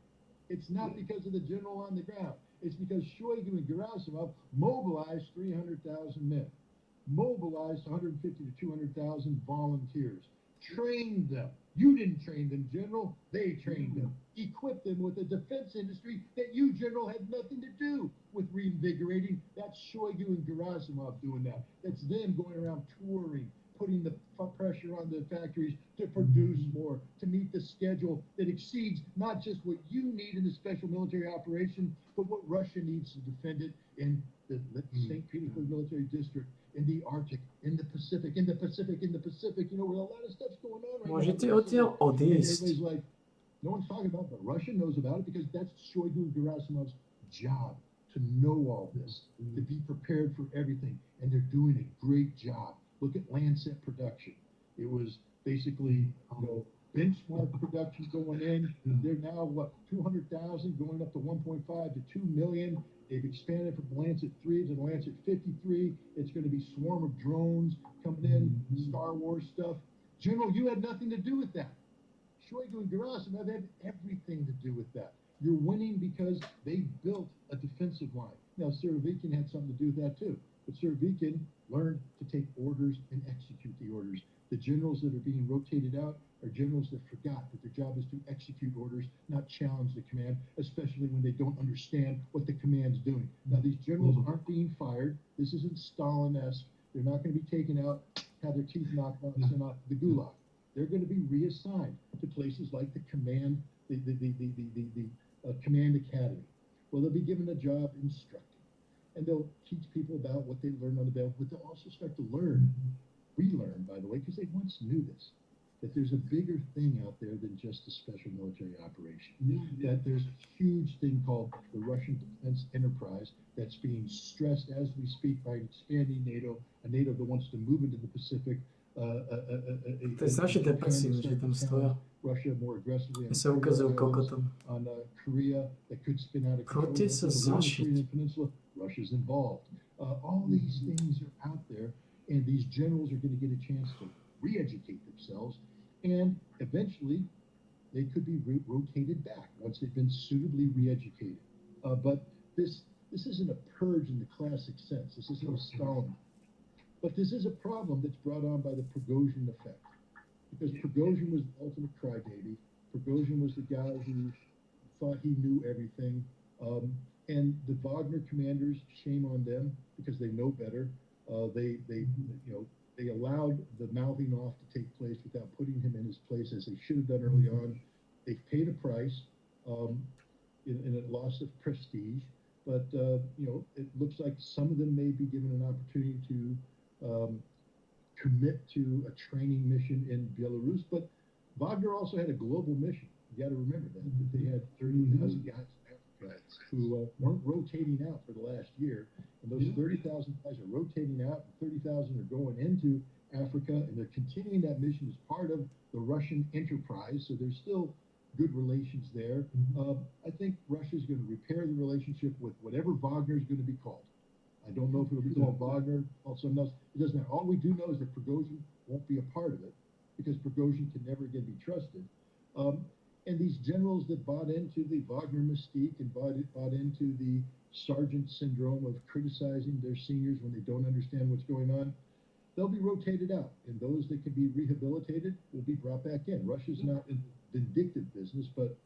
[SPEAKER 14] It's not because of the general on the ground. It's because Shoigu and Gerasimov mobilized 300,000 men, mobilized 150 to 200,000 volunteers, trained them. You didn't train them, General. They trained them. Equipped them with a defense industry that you, General, had nothing to do with reinvigorating. That's Shoigu and Gerasimov doing that. That's them going around touring, putting the pressure on the factories to produce more, to meet the schedule that exceeds not just what you need in the special military operation, but what Russia needs to defend it in the St. Petersburg military district, in the Arctic, in the Pacific, in the Pacific, in the Pacific, you know, where a lot of stuff's going on right
[SPEAKER 1] Môžete
[SPEAKER 14] now.
[SPEAKER 1] odtiaľ
[SPEAKER 14] And
[SPEAKER 1] odísť.
[SPEAKER 14] everybody's like, no one's talking about it, but Russia knows about it because that's Shoigu and Gerasimov's job, to know all this, to be prepared for everything. And they're doing a great job. Look at Lancet production. It was basically, benchmark production going in. They're now, 200,000 going up to 1.5 to 2 million. They've expanded from Lancet 3 to Lancet 53. It's going to be swarm of drones coming in, Star Wars stuff. General, you had nothing to do with that. Shoigu and Gerasimov had everything to do with that. You're winning because they built a defensive line. Now, Surovikin had something to do with that too. But Surovikin learned to take orders and execute the orders. The generals that are being rotated out are generals that forgot that their job is to execute orders, not challenge the command, especially when they don't understand what the command's doing. Now, these generals aren't being fired. This isn't Stalin-esque. They're not going to be taken out, have their teeth knocked out, and sent off to the gulag. They're going to be reassigned to places like the command, command academy. Well, they'll be given a job instructing. And they'll teach people about what they learned on the battlefield, but they'll also start to relearn, by the way, because they once knew this, that there's a bigger thing out there than just a special military operation. That there's a huge thing called the Russian defense enterprise that's being stressed as we speak by expanding NATO, a NATO that wants to move into the Pacific.
[SPEAKER 1] To je strašne depresívne, že tam stoja.
[SPEAKER 14] Russia more aggressively
[SPEAKER 1] Ja sa ukazujú kokotom.
[SPEAKER 14] on Korea that could spin out of
[SPEAKER 1] Chodte sa zašiť.
[SPEAKER 14] Korean Peninsula. Russia's involved. All these things are out there, and these generals are going to get a chance to re-educate themselves, and eventually they could be rotated back once they've been suitably re-educated. But this isn't a purge in the classic sense. This isn't a Stalin. But this is a problem that's brought on by the Prigozhin effect. Because Prigozhin was the ultimate crybaby. Prigozhin was the guy who thought he knew everything. And the Wagner commanders, shame on them because they know better. They allowed the mouthing off to take place without putting him in his place as they should have done early on. They've paid a price in a loss of prestige. But, it looks like some of them may be given an opportunity to commit to a training mission in Belarus. But Wagner also had a global mission. You got to remember that they had 30,000 guys in Africa who weren't rotating out for the last year. And those 30,000 guys are rotating out, and 30,000 are going into Africa, and they're continuing that mission as part of the Russian enterprise. So there's still good relations there. I think Russia's going to repair the relationship with whatever Wagner is going to be called. I don't know if it'll be called Wagner or something else. It doesn't matter. All we do know is that Prigozhin won't be a part of it because Prigozhin can never again be trusted. And these generals that bought into the Wagner mystique and bought into the sergeant syndrome of criticizing their seniors when they don't understand what's going on, they'll be rotated out, and those that can be rehabilitated will be brought back in. Russia's not in vindictive business, but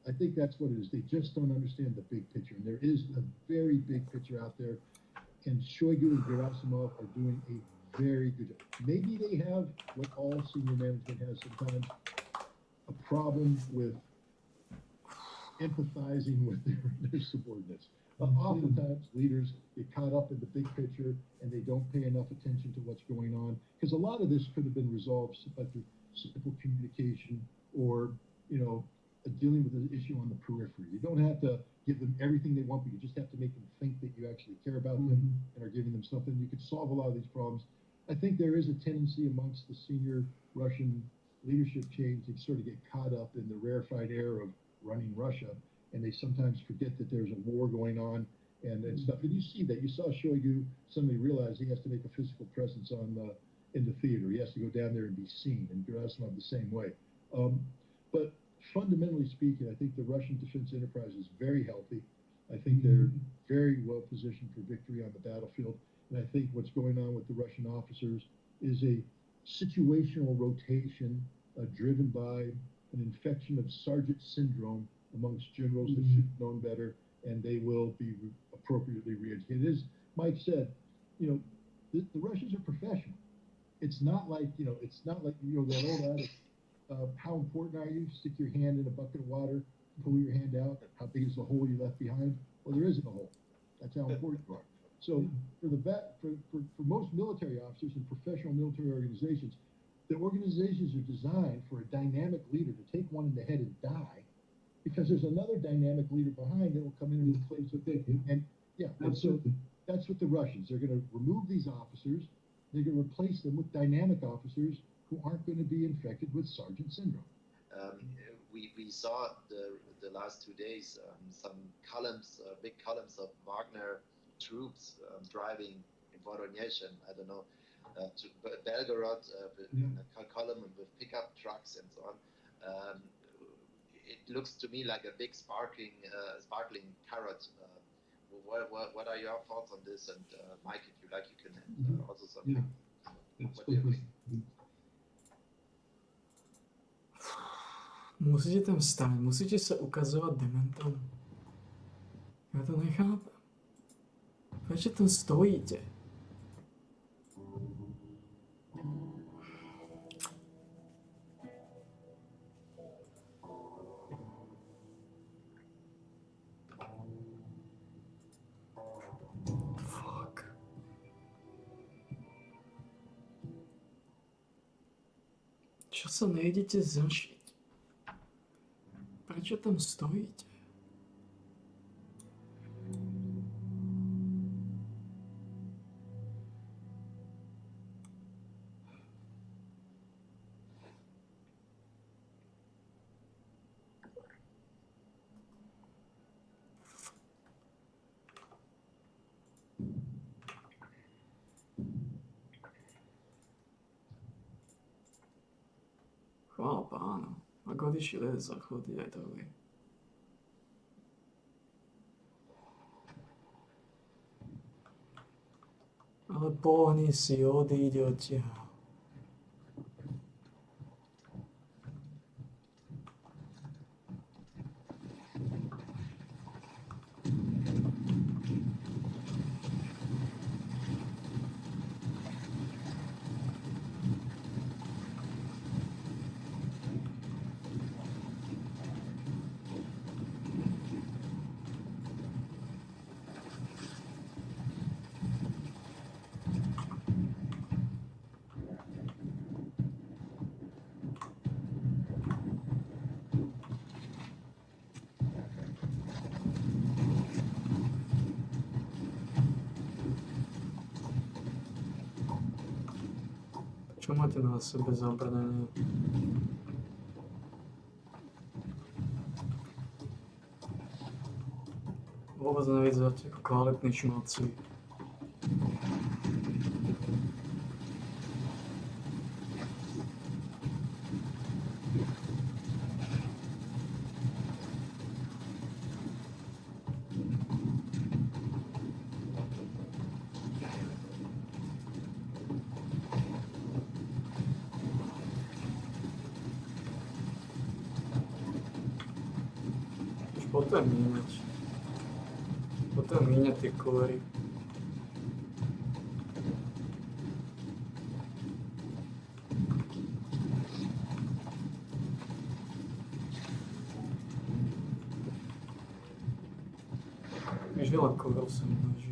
[SPEAKER 14] I think that's what it is. They just don't understand the big picture, and there is a very big picture out there. And Shoigu and Gerasimov are doing a very good job. Maybe they have what all senior management has sometimes, a problem with empathizing with their subordinates. Oftentimes, leaders get caught up in the big picture and they don't pay enough attention to what's going on, because a lot of this could have been resolved by through simple communication or, dealing with an issue on the periphery. You don't have to give them everything they want, but you just have to make them think that you actually care about them and are giving them something. You could solve a lot of these problems. I think there is a tendency amongst the senior Russian leadership chain to sort of get caught up in the rarefied air of running Russia, and they sometimes forget that there's a war going on and stuff. And you see that. You saw Shoigu suddenly realize he has to make a physical presence in the theater. He has to go down there and be seen, and Gerasimov the same way. But fundamentally speaking, I think the Russian defense enterprise is very healthy. I think they're very well positioned for victory on the battlefield. And I think what's going on with the Russian officers is a situational rotation driven by an infection of sergeant syndrome amongst generals that should have known better, and they will be appropriately re-educated. As Mike said, the Russians are professional. It's not like, that old adage, how important are you? Stick your hand in a bucket of water, pull your hand out. How big is the hole you left behind? Well, there isn't a hole. That's how important you are. So for most military officers and professional military organizations, the organizations are designed for a dynamic leader to take one in the head and die, because there's another dynamic leader behind that will come in and replace with it. And so that's what the Russians, they're going to remove these officers. They're going to replace them with dynamic officers who aren't going to be infected with sergeant syndrome.
[SPEAKER 16] We saw the last 2 days some columns, big columns of Wagner troops driving in Voronezh, and I don't know, to Belgorod, in a column with pickup trucks and so on. It looks to me like a big sparkling carrot. What are your thoughts on this? And Mike, if you like, you can add also something. What do you think?
[SPEAKER 1] Musíte tam stát, musíte se ukazovat dementom. Já to nechápem. Proč tam stojíte? Fuck. Čo sa nejdete zašiť? Prečo tam stojíte? Chvála pánu. Ak odišli z záchody aj to vie. Ale pohni si, odíď odtiaľ. Čo máte na sebe zabranie? Vôbec nevyzeráte ako kvalitní šmáci. Potrebujem míňať. Potrebujem míňať tie kolory. Už veľa kolorov sa množí.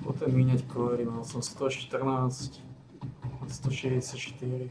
[SPEAKER 1] Potrebujem míňať kolory, mal som 114 a 164.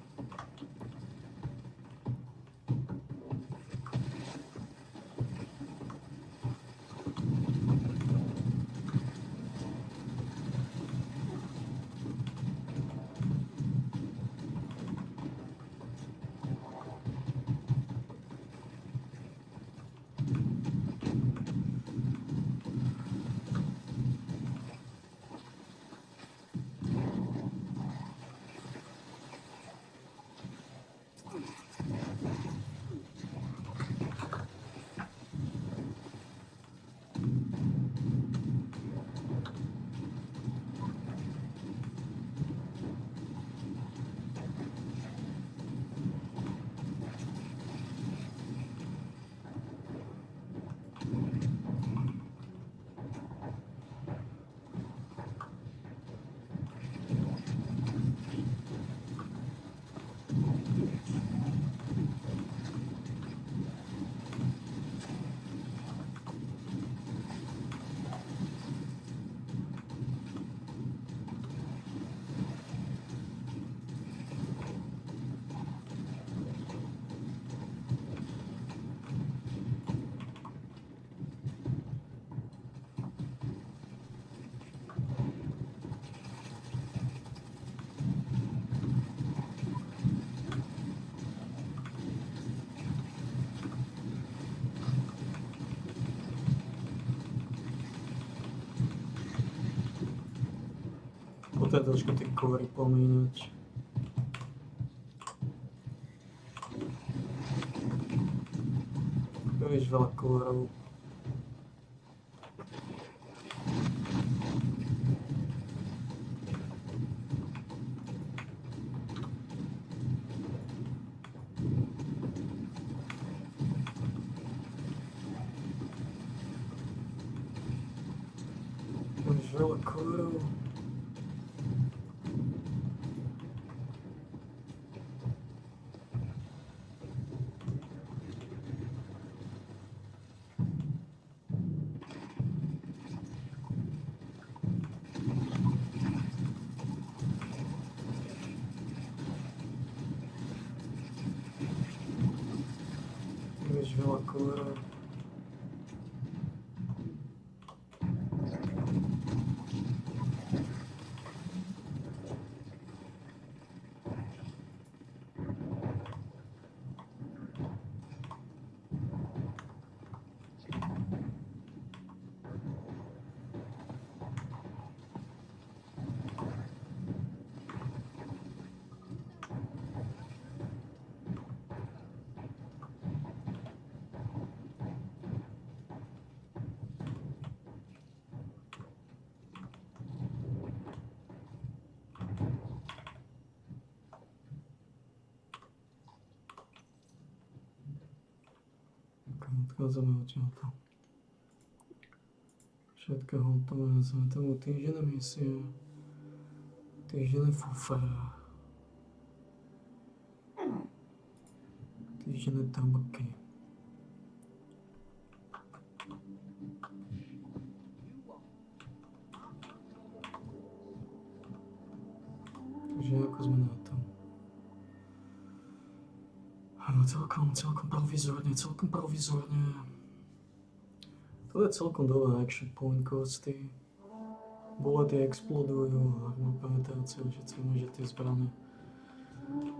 [SPEAKER 1] Potrebujem trošku tie kolory pomíňať. Príliš veľa kolorov. Príliš veľa kolorov. Príliš veľa kolorov. Odchádzame odtiaľto. Všetko hotové, sme tomu týždenné misie, týždenné fufera, týždenné tabaky. Takže ako sme na tom? Áno, celkom provizorne. To je celkom dobré action point kosty. Bulety explodujú, armor penetrácia, všetci môže tie zbrane.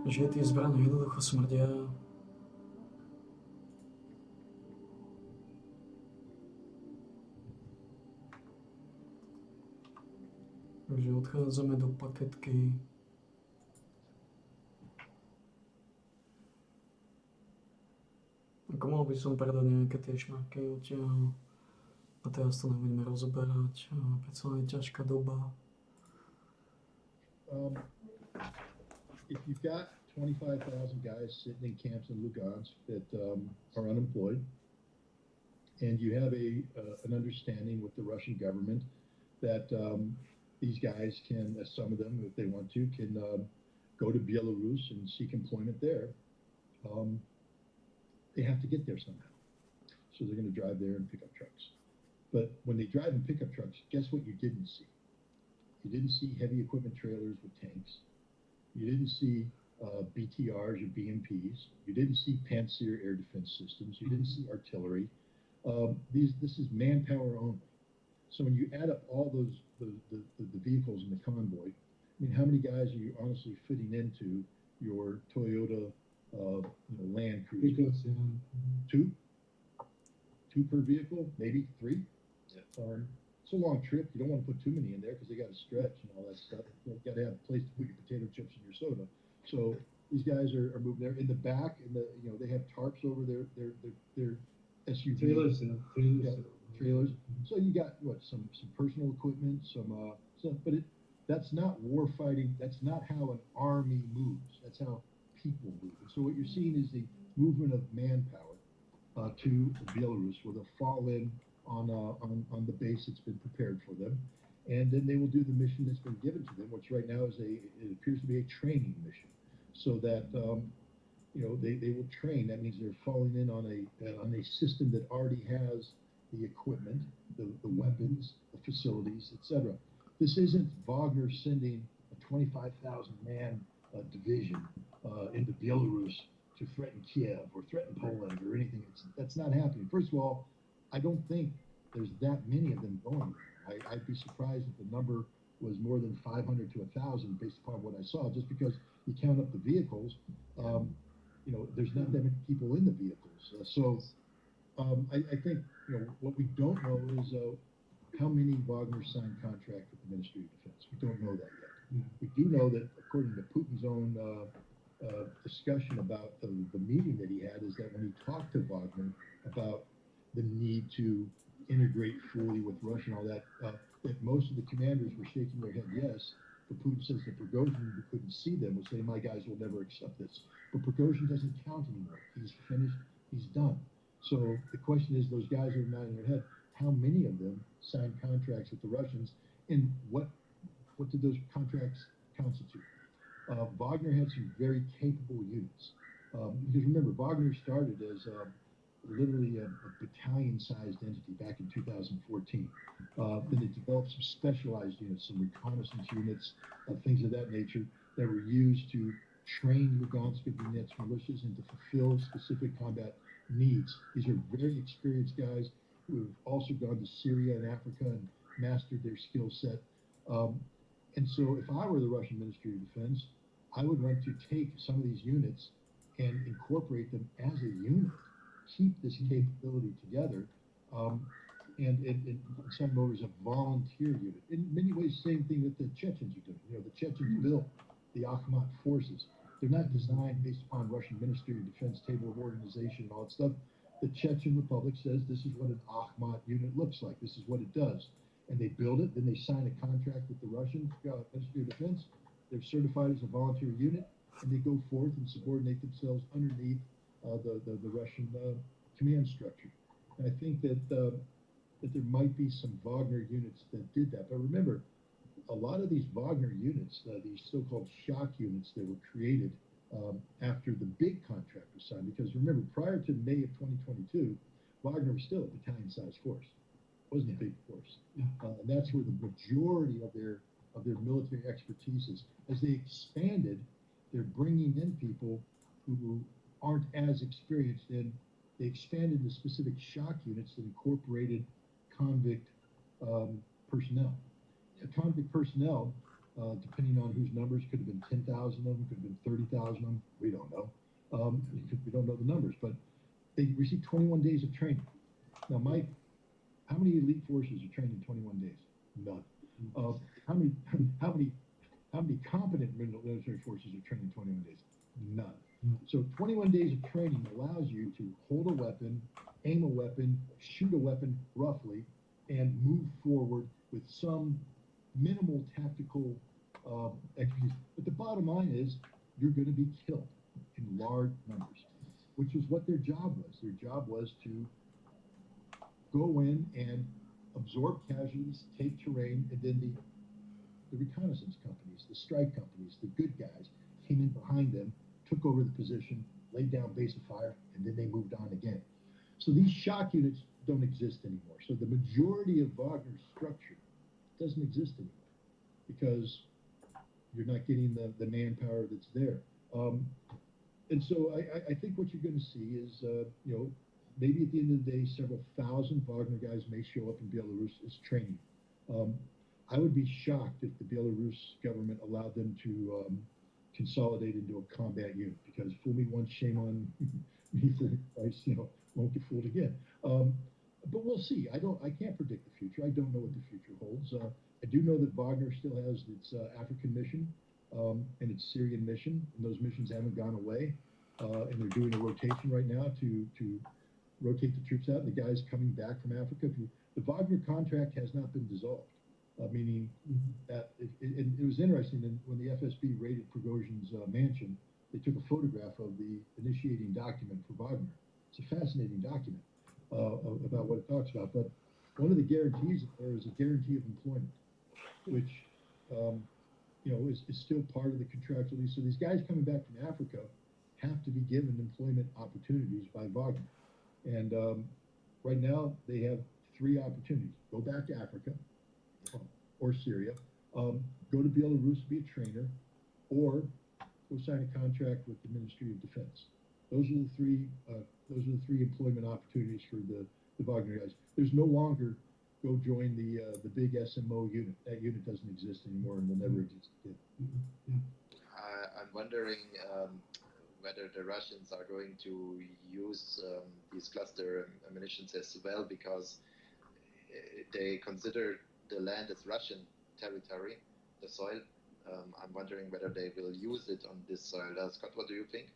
[SPEAKER 1] že tie zbrane jednoducho smrdia. Takže odchádzame do paketky. Ako mohol by som predať nejaké tie šmarky odtiaľ. A teraz to nebudeme rozoberať. Predsa je ťažká doba.
[SPEAKER 14] If you've got 25,000 guys sitting in camps in Lugansk that are unemployed, and you have an understanding with the Russian government that these guys can, some of them, if they want to, can go to Belarus and seek employment there, they have to get there somehow. So they're going to drive there and pick up trucks. But when they drive and pick up trucks, guess what you didn't see? You didn't see heavy equipment trailers with tanks. You didn't see BTRs or BMPs. You didn't see Panzer air defense systems. You didn't see artillery. This is manpower only. So when you add up all those the vehicles in the convoy, I mean, how many guys are you honestly fitting into your Toyota Land Cruiser? Two per vehicle, maybe three. Yeah. It's a long trip. You don't want to put too many in there because they got to stretch and all that stuff. You got to have a place to put your potato chips and your soda. So these guys are moving there in the back, and they have tarps over their SUVs. Trailers. So you got some personal equipment, but that's not war fighting. That's not how an army moves. That's how people move. And so what you're seeing is the movement of manpower to Belarus, where they'll fall in on the base that's been prepared for them, and then they will do the mission that's been given to them, which right now it appears to be a training mission, so that they will train. That means they're falling in on a system that already has the equipment, the weapons, the facilities, etc. This isn't Wagner sending a 25,000 man division into Belarus to threaten Kiev or threaten Poland or anything. That's not happening. First of all, I don't think there's that many of them going there. I'd be surprised if the number was more than 500 to 1,000 based upon what I saw, just because you count up the vehicles, there's not that many people in the vehicles. I think what we don't know is how many Wagner signed contract with the Ministry of Defense. We don't know that yet. We do know that according to Putin's own discussion about the meeting that he had, is that when he talked to Wagner about the need to integrate fully with Russia and all that, that most of the commanders were shaking their head yes. But Putin says that Prigozhin, who couldn't see them, was saying, my guys will never accept this. But Prigozhin doesn't count anymore. He's finished. He's done. So the question is, those guys are nodding their head. How many of them signed contracts with the Russians, and what did those contracts constitute? Wagner had some very capable units. Because remember, Wagner started as literally a battalion-sized entity back in 2014. Then they developed some specialized units, some reconnaissance units, things of that nature that were used to train Lugansk and Donetsk militias and to fulfill specific combat needs. These are very experienced guys who have also gone to Syria and Africa and mastered their skill set. And so if I were the Russian Ministry of Defense, I would want to take some of these units and incorporate them as a unit, keep this capability together, and send them over as a volunteer unit. In many ways, same thing that the Chechens are doing. The Chechens built the Akhmat forces. They're not designed based upon Russian Ministry of Defense table of organization and all that stuff. The Chechen Republic says this is what an Akhmat unit looks like. This is what it does. And they build it, then they sign a contract with the Russian Ministry of Defense. They're certified as a volunteer unit, and they go forth and subordinate themselves underneath the Russian command structure. And I think that there might be some Wagner units that did that. But remember, a lot of these Wagner units, these so-called shock units that were created after the big contract was signed, because remember, prior to May of 2022, Wagner was still a battalion-sized force. It wasn't a big force. And that's where the majority of their military expertise is. As they expanded, they're bringing in people who aren't as experienced, and they expanded the specific shock units that incorporated convict personnel. The convict personnel depending on whose numbers, could have been 10,000 of them, could have been 30,000 of them. We don't know. We don't know the numbers, but they received 21 days of training. Now, Mike, how many elite forces are trained in 21 days? None. How many competent military forces are trained in 21 days? None. So 21 days of training allows you to hold a weapon, aim a weapon, shoot a weapon roughly, and move forward with some minimal tactical expertise. But the bottom line is you're going to be killed in large numbers, which is what their job was. Their job was to go in and absorb casualties, take terrain, and then the reconnaissance companies, the strike companies, the good guys came in behind them, took over the position, laid down base of fire, and then they moved on again. So these shock units don't exist anymore. So the majority of Wagner's structure doesn't exist anymore because you're not getting the manpower that's there. And so I think what you're going to see is, maybe at the end of the day, several thousand Wagner guys may show up in Belarus as training. I would be shocked if the Belarus government allowed them to consolidate into a combat unit, because fool me once, shame on me for twice, won't get fooled again. But we'll see. I can't predict the future. I don't know what the future holds. I do know that Wagner still has its African mission and its Syrian mission, and those missions haven't gone away. And they're doing a rotation right now to rotate the troops out, and the guys coming back from Africa. The Wagner contract has not been dissolved, meaning that it was interesting when the FSB raided Prigozhin's mansion, they took a photograph of the initiating document for Wagner. It's a fascinating document about what it talks about. But one of the guarantees there is a guarantee of employment, which is still part of the contractual lease. So these guys coming back from Africa have to be given employment opportunities by Wagner. And right now they have 3 opportunities: go back to Africa or Syria, go to Belarus to be a trainer, or go sign a contract with the Ministry of Defense. Those are the 3. Those are the 3 employment opportunities for the Wagner guys. There's no longer go join the big SMO unit. That unit doesn't exist anymore and will never exist again.
[SPEAKER 16] I'm wondering whether the Russians are going to use these cluster munitions as well, because they consider the land as Russian territory, the soil. I'm wondering whether they will use it on this soil. Scott, what do you think?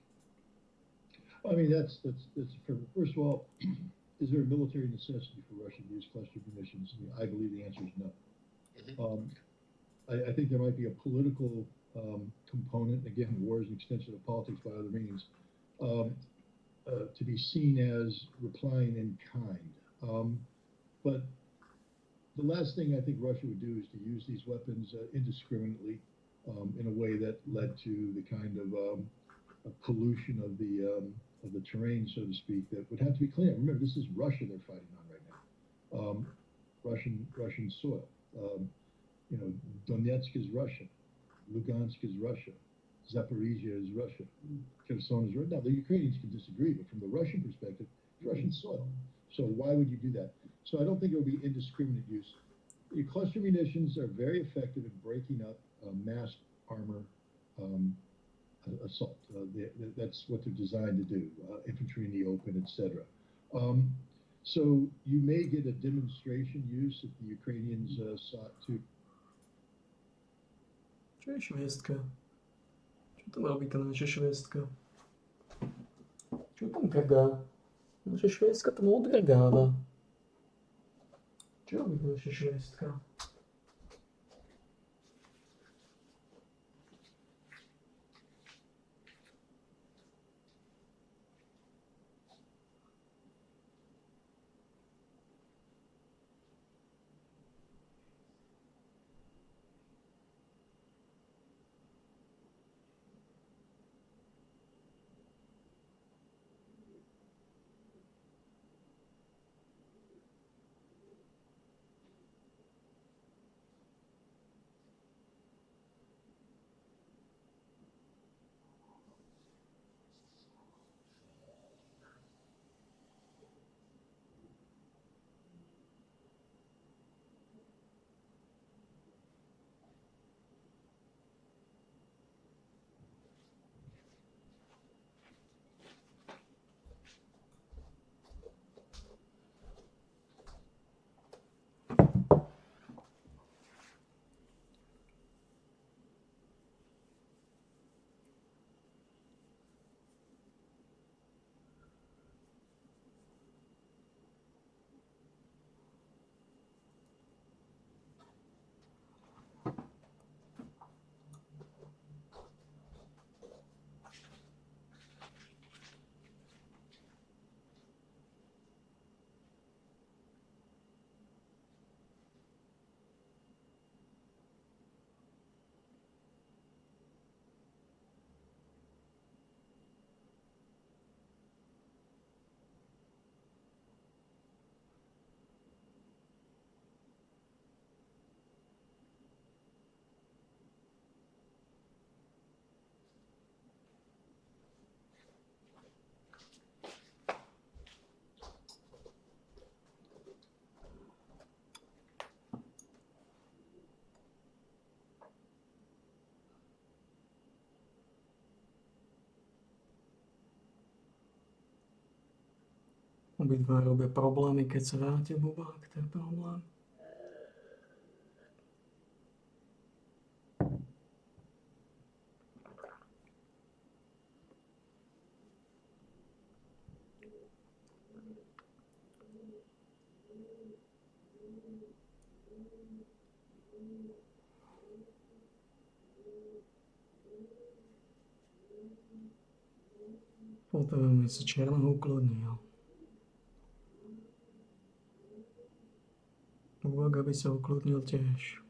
[SPEAKER 14] I mean, that's first of all, is there a military necessity for Russia to use cluster munitions? I believe the answer is no. I think there might be a political component. Again, war is an extension of politics by other means, to be seen as replying in kind. But the last thing I think Russia would do is to use these weapons indiscriminately in a way that led to the kind of pollution of the terrain, so to speak, that would have to be cleaned up. Remember, this is Russia they're fighting on right now. Russian soil. Donetsk is Russia. Lugansk is Russia. Zaporizhia is Russia. Kherson is Russia. Now, the Ukrainians can disagree, but from the Russian perspective, it's Russian soil. So why would you do that? So I don't think it will be indiscriminate use. Cluster munitions are very effective in breaking up mass armor assault. That's what they're designed to do, infantry in the open, etc. So you may get a demonstration use if the Ukrainians sought to.
[SPEAKER 1] Čo je švédstka? Čo tam robí tá naša švédstka? Čo tam grgá? Naša švédstka tam odgrgáva. Čo robí naša švédstka? Obidva robia problémy, keď sa vráti Bubák, to je problém. Potom sa Černoch ukludnil. Bubák, aby sa ukludnil tiež.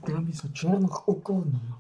[SPEAKER 1] Aby sa Černoch ukludnil.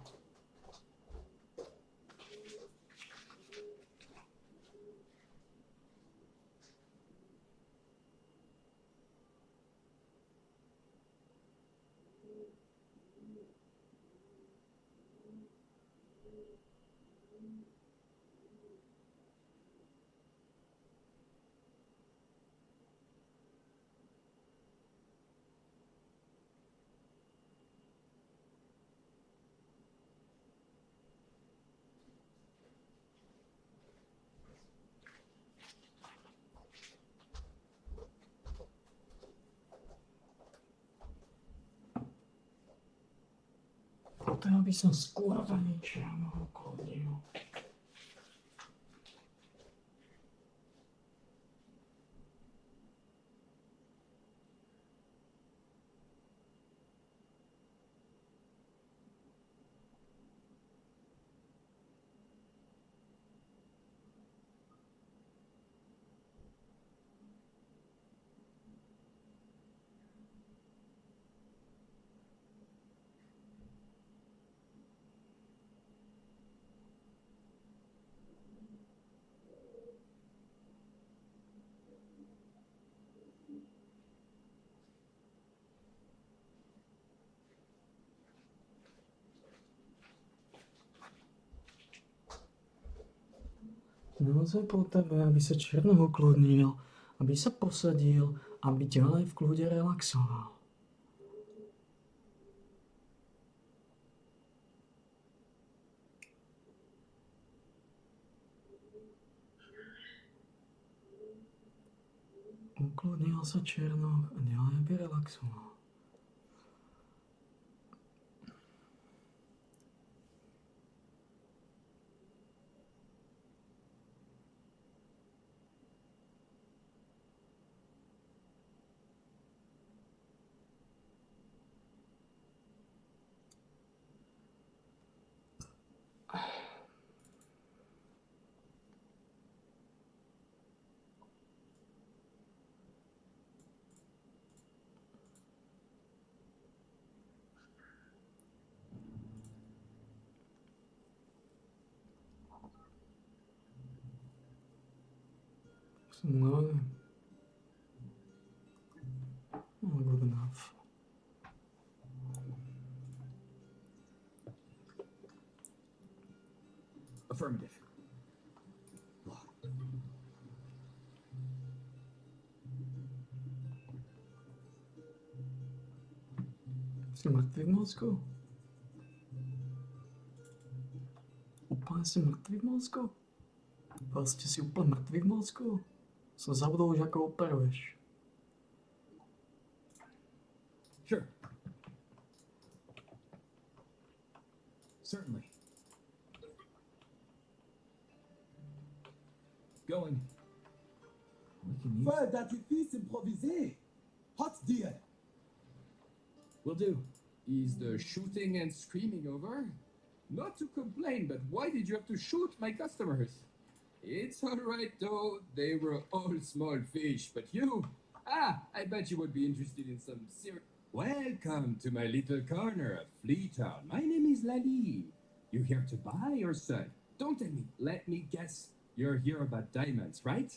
[SPEAKER 1] Potom aby som skôr Černoch ukludnil. Naozaj potrebuje, aby sa Černoch ukludnil, aby sa posadil, aby ďalej v kľude relaxoval. Ukludnil sa Černoch a ďalej by relaxoval. No, good enough.
[SPEAKER 17] Affirmative.
[SPEAKER 1] Si mŕtvy v mozku? Úplne si mŕtvy v mozku? Proste si úplne mŕtvy v mozku? Som zabudol už, ako operuješ.
[SPEAKER 17] Sure. Certainly. Going.
[SPEAKER 18] Feu d'artifice improvisé. Hot deal.
[SPEAKER 17] Will do. Is the shooting and screaming over? Not to complain, but why did you have to shoot my customers? It's alright though, they were all small fish, but you? I bet you would be interested in some serious... Welcome to my little corner of Fleetown. My name is Lali. You here to buy or sell? Don't tell me, let me guess. You're here about diamonds, right?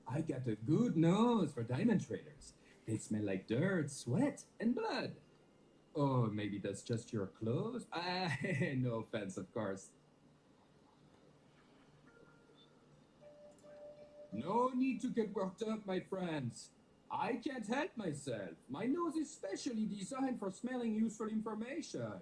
[SPEAKER 17] I got a good nose for diamond traders. They smell like dirt, sweat, and blood. Oh, maybe that's just your clothes? No offense, of course. No need to get worked up, my friends. I can't help myself. My nose is specially designed for smelling useful information.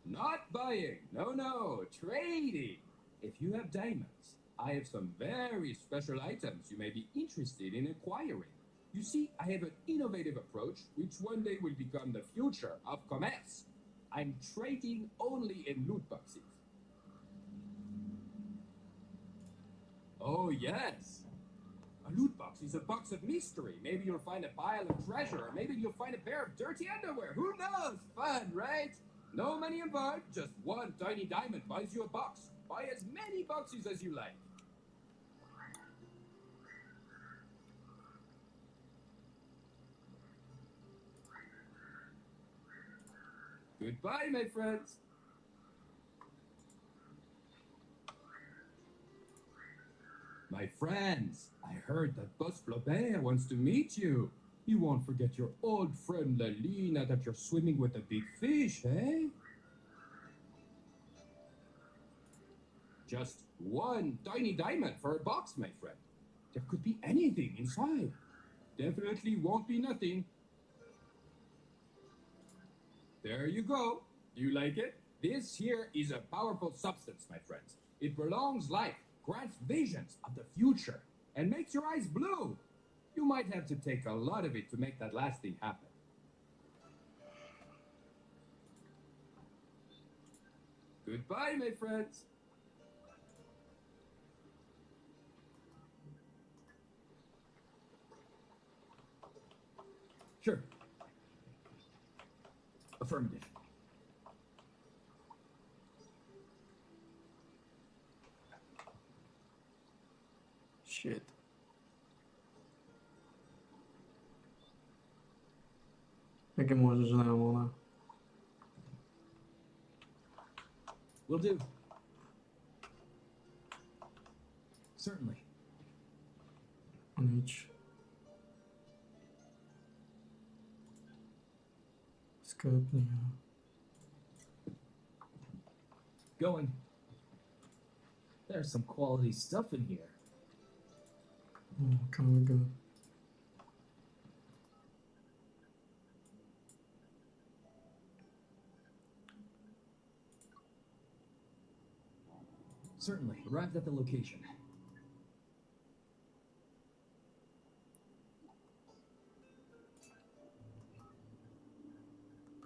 [SPEAKER 17] Not buying. No. Trading. If you have diamonds, I have some very special items you may be interested in acquiring. You see, I have an innovative approach which one day will become the future of commerce. I'm trading only in loot boxes. Oh, yes. A loot box is a box of mystery. Maybe you'll find a pile of treasure, or maybe you'll find a pair of dirty underwear. Who knows? Fun, right? No money involved, just one tiny diamond buys you a box. Buy as many boxes as you like. Goodbye, my friends. My friends, I heard that Boss Flaubert wants to meet you. You won't forget your old friend Lali now that you're swimming with a big fish, eh? Just one tiny diamond for a box, my friend. There could be anything inside. Definitely won't be nothing. There you go. Do you like it? This here is a powerful substance, my friends. It prolongs life, grants visions of the future, and makes your eyes blue. You might have to take a lot of it to make that last thing happen. Goodbye, my friends. Sure. Affirmative.
[SPEAKER 1] Shit. Jak je možné, že nemám ona?
[SPEAKER 3] Will do. Certainly.
[SPEAKER 1] Nič. Sklepně.
[SPEAKER 19] Going. There's some quality stuff in here.
[SPEAKER 1] Oh, kind of good.
[SPEAKER 19] Certainly. Arrived at the location.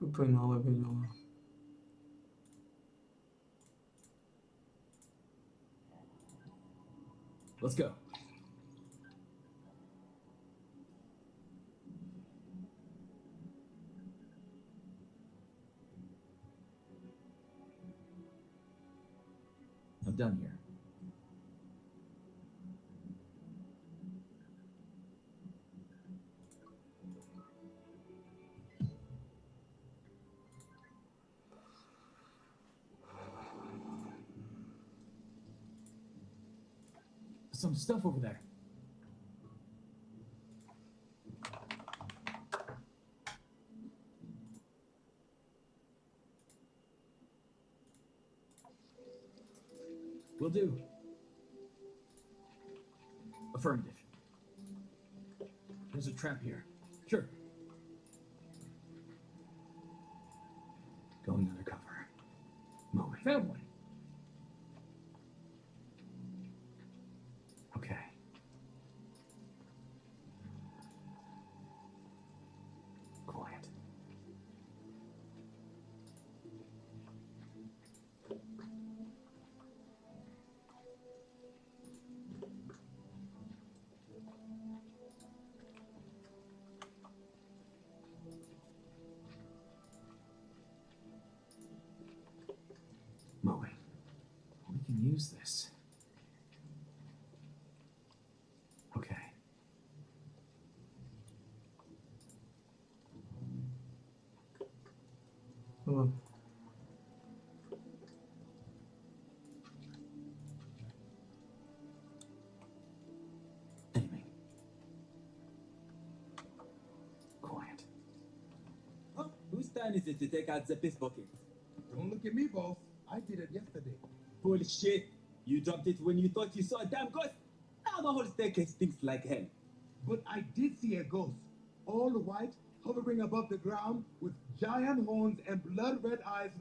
[SPEAKER 1] Úplně málo viděl.
[SPEAKER 19] Let's go. I'm done here. Some stuff over there. Will do. Affirmative. There's a trap here. Sure. Going undercover. Mowing. Found one. Okay. Quiet. Mowing. We can use this. Okay.
[SPEAKER 1] Tamam.
[SPEAKER 19] Aiming. Quiet.
[SPEAKER 18] Huh? Whose turn is it to take out the piss bucket?
[SPEAKER 20] Don't look at me, boss. I did it yesterday.
[SPEAKER 18] Bullshit. You dropped it when you thought you saw a damn ghost. Now the whole staircase stinks like hell.
[SPEAKER 2] But I did see a ghost, all white, hovering above the ground with giant horns and blood-red eyes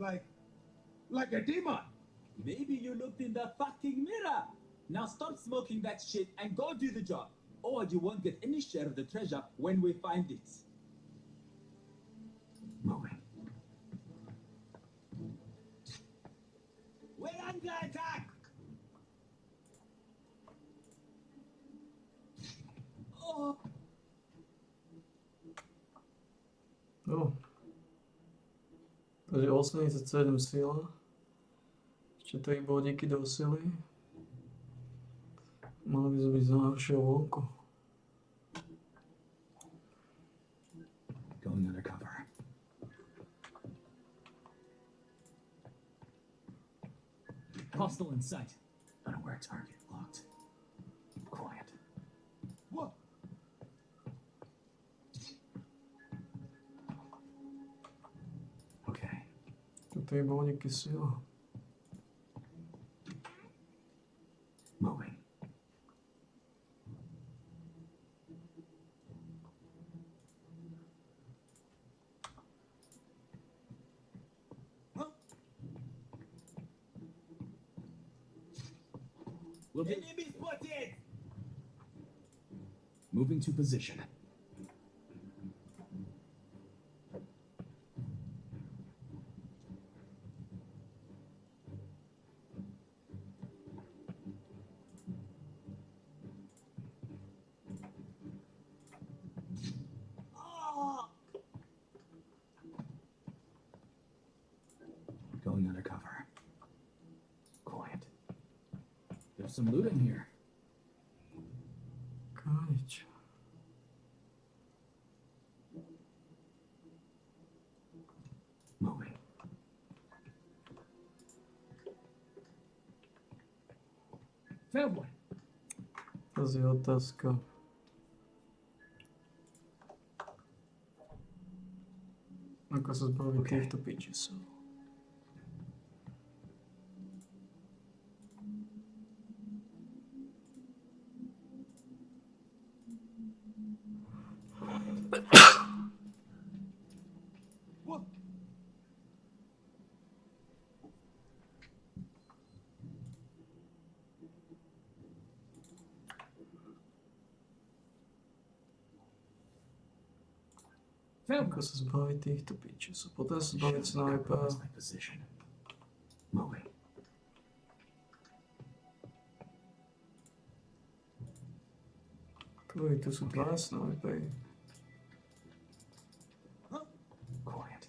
[SPEAKER 2] like a demon.
[SPEAKER 18] Maybe you looked in the fucking mirror. Now stop smoking that shit and go do the job. Or you won't get any share of the treasure when we find it.
[SPEAKER 19] Moving.
[SPEAKER 18] We're under attack! Oh.
[SPEAKER 1] Jo. Takže 87 sila. Ešte 3 bodíky do sily. Mali by sme byť za najhoršieho vonku.
[SPEAKER 19] Going undercover.
[SPEAKER 18] Hostile in sight.
[SPEAKER 19] Unaware target locked. Quiet.
[SPEAKER 2] What?
[SPEAKER 19] Okay.
[SPEAKER 1] Tu 3 bodíky sila.
[SPEAKER 19] Moving.
[SPEAKER 18] Enemy spotted!
[SPEAKER 19] Moving to position.
[SPEAKER 18] Oh.
[SPEAKER 19] Going undercover. Quiet. There's some loot in here.
[SPEAKER 1] Kánič.
[SPEAKER 19] Moving.
[SPEAKER 18] Found one.
[SPEAKER 1] Teraz je otázka. Ako sa zbaviť týchto pičisov. Ako sa zbaviť týchto pičisov. Potom sa zbaviť snajpera.
[SPEAKER 19] Moving.
[SPEAKER 1] Tu sú 2 snajpery.
[SPEAKER 19] Quiet.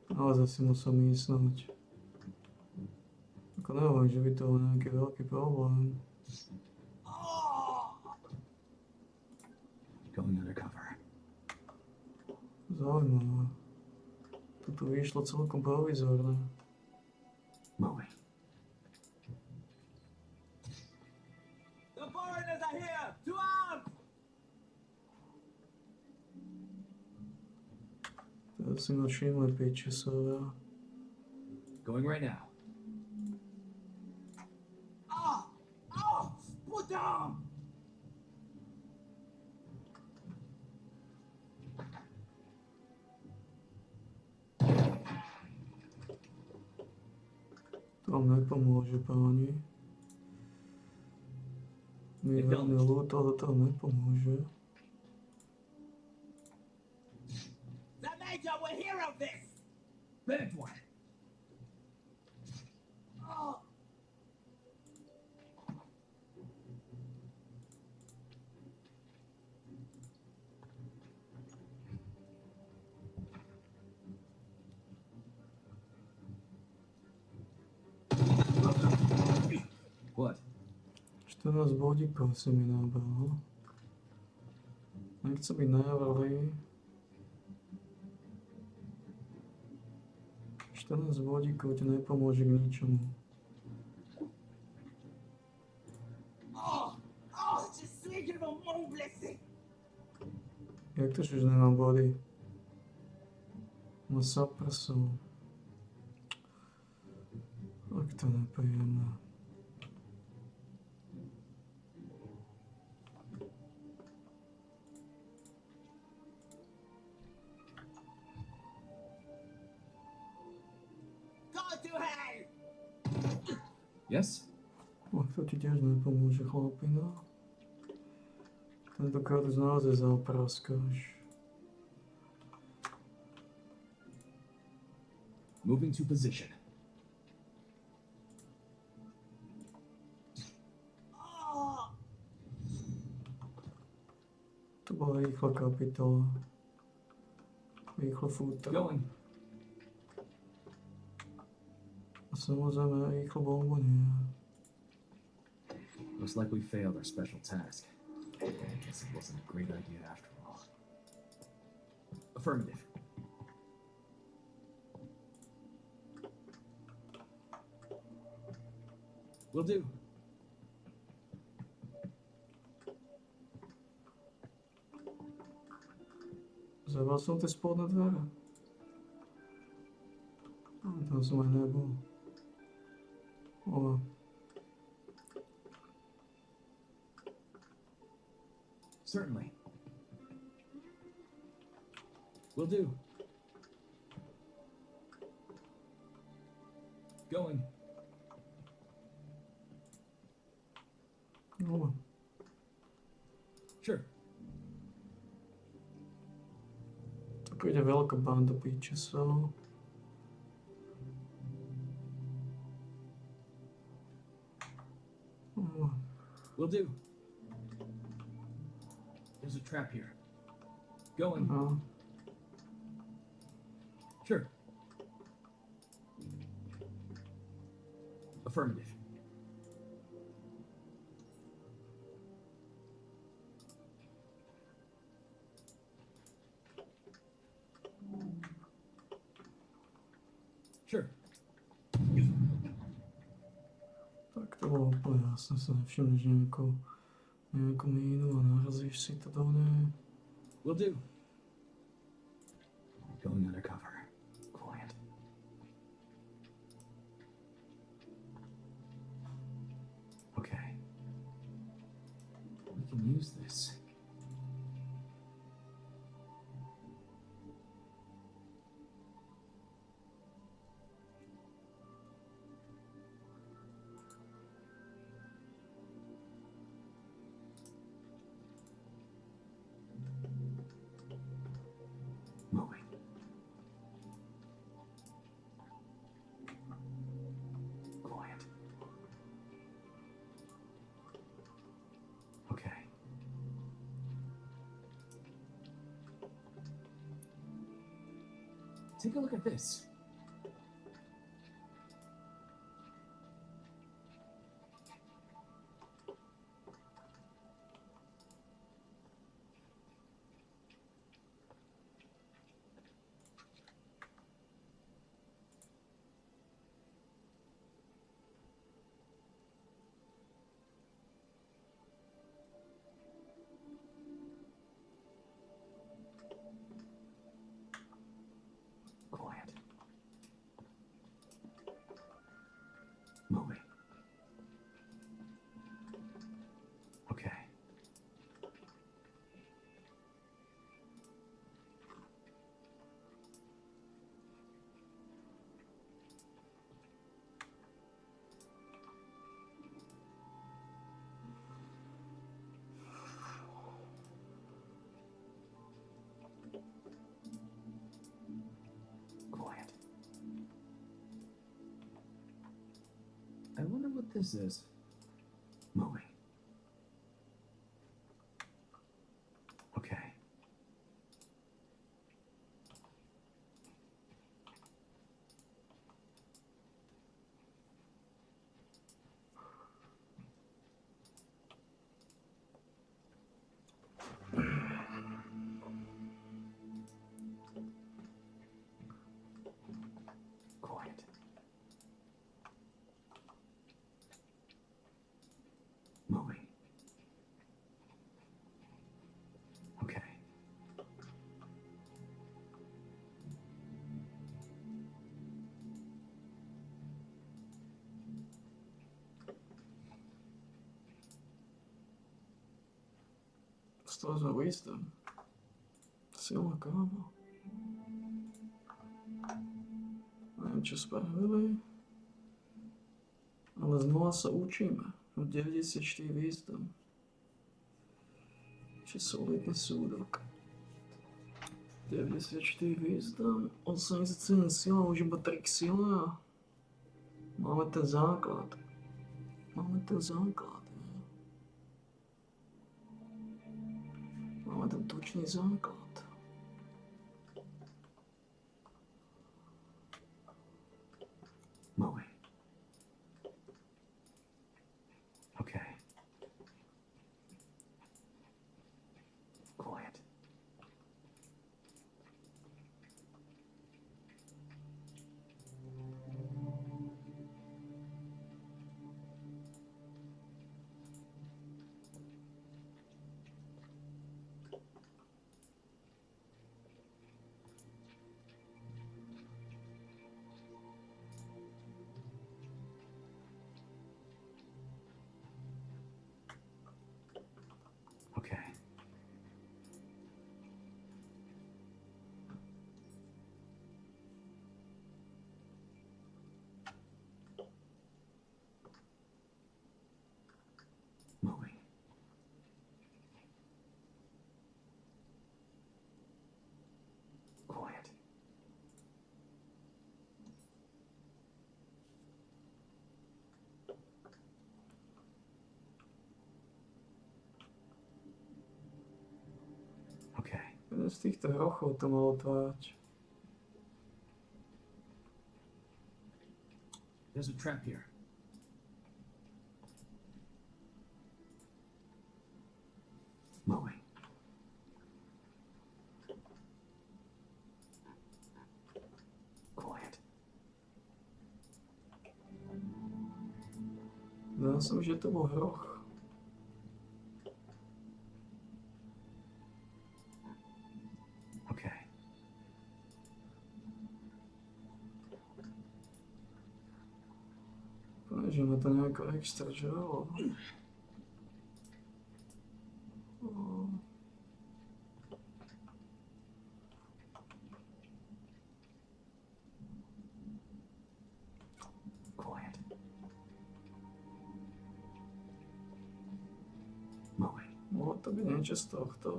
[SPEAKER 1] Ale zase musel mísnúť. Ako nehovorím, že by to bol nejaký veľký problém.
[SPEAKER 19] Going undercover.
[SPEAKER 1] Zaujímavé. Toto vyšlo celkom provizorné.
[SPEAKER 19] Moving.
[SPEAKER 18] The foreigners are here! To arms!
[SPEAKER 1] Teraz si ma všimli pičisovia.
[SPEAKER 19] Going right now.
[SPEAKER 18] Put down!
[SPEAKER 1] To vám nepomôže, páni. Minimálny loot, ale to vám nepomôže.
[SPEAKER 18] The Major will hear of this! Bad one! Oh.
[SPEAKER 19] What?
[SPEAKER 1] 14 bodíkov si mi nabral. Nechce byť navrlý. 14 bodíkov ti nepomôže k ničomu.
[SPEAKER 18] Je suis de mon blessé!
[SPEAKER 1] Jak to, že nemám body? No sa prsou. Tak to nepríjemné.
[SPEAKER 19] Yes?
[SPEAKER 1] Ach, to ti tiež nepomôže, chlapina. Tentokrát už naozaj zaopraskáš.
[SPEAKER 19] Moving to position.
[SPEAKER 1] To bola rýchla kapitola. Rýchlo fútra.
[SPEAKER 19] Going.
[SPEAKER 1] A samozrejme rýchlo bombonie.
[SPEAKER 19] Looks like we failed our special task. I guess it wasn't a great idea after all. Affirmative. Will do.
[SPEAKER 1] Zaval som tie spodné dvere. Tam som aj nebol. O.
[SPEAKER 19] Certainly. Will do. Going.
[SPEAKER 1] O.
[SPEAKER 19] Sure.
[SPEAKER 1] To príde veľká banda píčesov. O.
[SPEAKER 19] Will do. There's a trap here. Going.
[SPEAKER 1] No.
[SPEAKER 19] Sure. Affirmative. Sure.
[SPEAKER 1] Tak to bolo úplne jasné, sa nevšimneš nejakú mínu a narazíš si to do nej.
[SPEAKER 19] Will do. Going undercover. Quiet. Okay. We can use this. Moving. Quiet. Okay. Take a look at this. Quiet. Moving. Okay. Quiet. I wonder what this is. Moving. Okay. Quiet.
[SPEAKER 1] Z toho sme wisdom. Silná káva. Neviem, čo spravili. Ale znova sa učíme. 94 wisdom. Či solidný súdok. 94 wisdom, 87 sila, už iba 3 sila. Máme ten základ. Máme ten základ. Máme ten tučný základ.
[SPEAKER 19] Moe. Okay. Quiet. Okay. Moe. Quiet. Okay.
[SPEAKER 1] Jeden z týchto hrochov to mal otvárať.
[SPEAKER 19] There's a trap here. Moe. Quiet.
[SPEAKER 1] Zdá sa mi, že to bol hroch.
[SPEAKER 19] Okay.
[SPEAKER 1] Pane, že ma to nejako extra žralo.
[SPEAKER 19] Quiet. Moe.
[SPEAKER 1] Mohlo to byť niečo z tohto.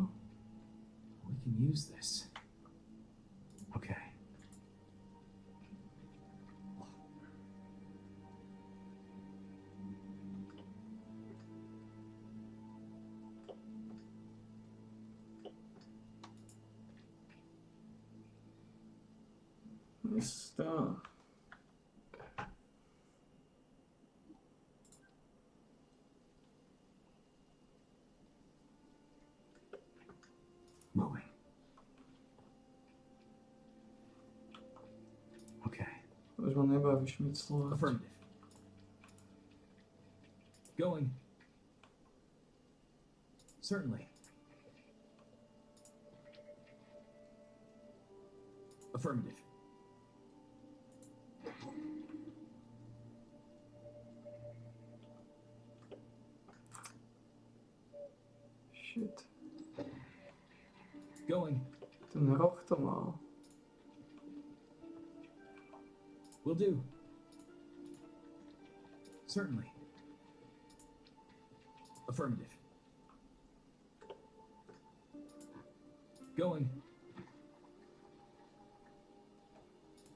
[SPEAKER 19] We can use this. Okay.
[SPEAKER 1] Está.
[SPEAKER 19] Moe. Okay.
[SPEAKER 1] Už ma nebavíš mi slova.
[SPEAKER 19] Affirmative. Going. Certainly. Affirmative.
[SPEAKER 1] Shit.
[SPEAKER 19] Going.
[SPEAKER 1] Ten roh to mal.
[SPEAKER 19] Will do. Certainly. Affirmative. Going.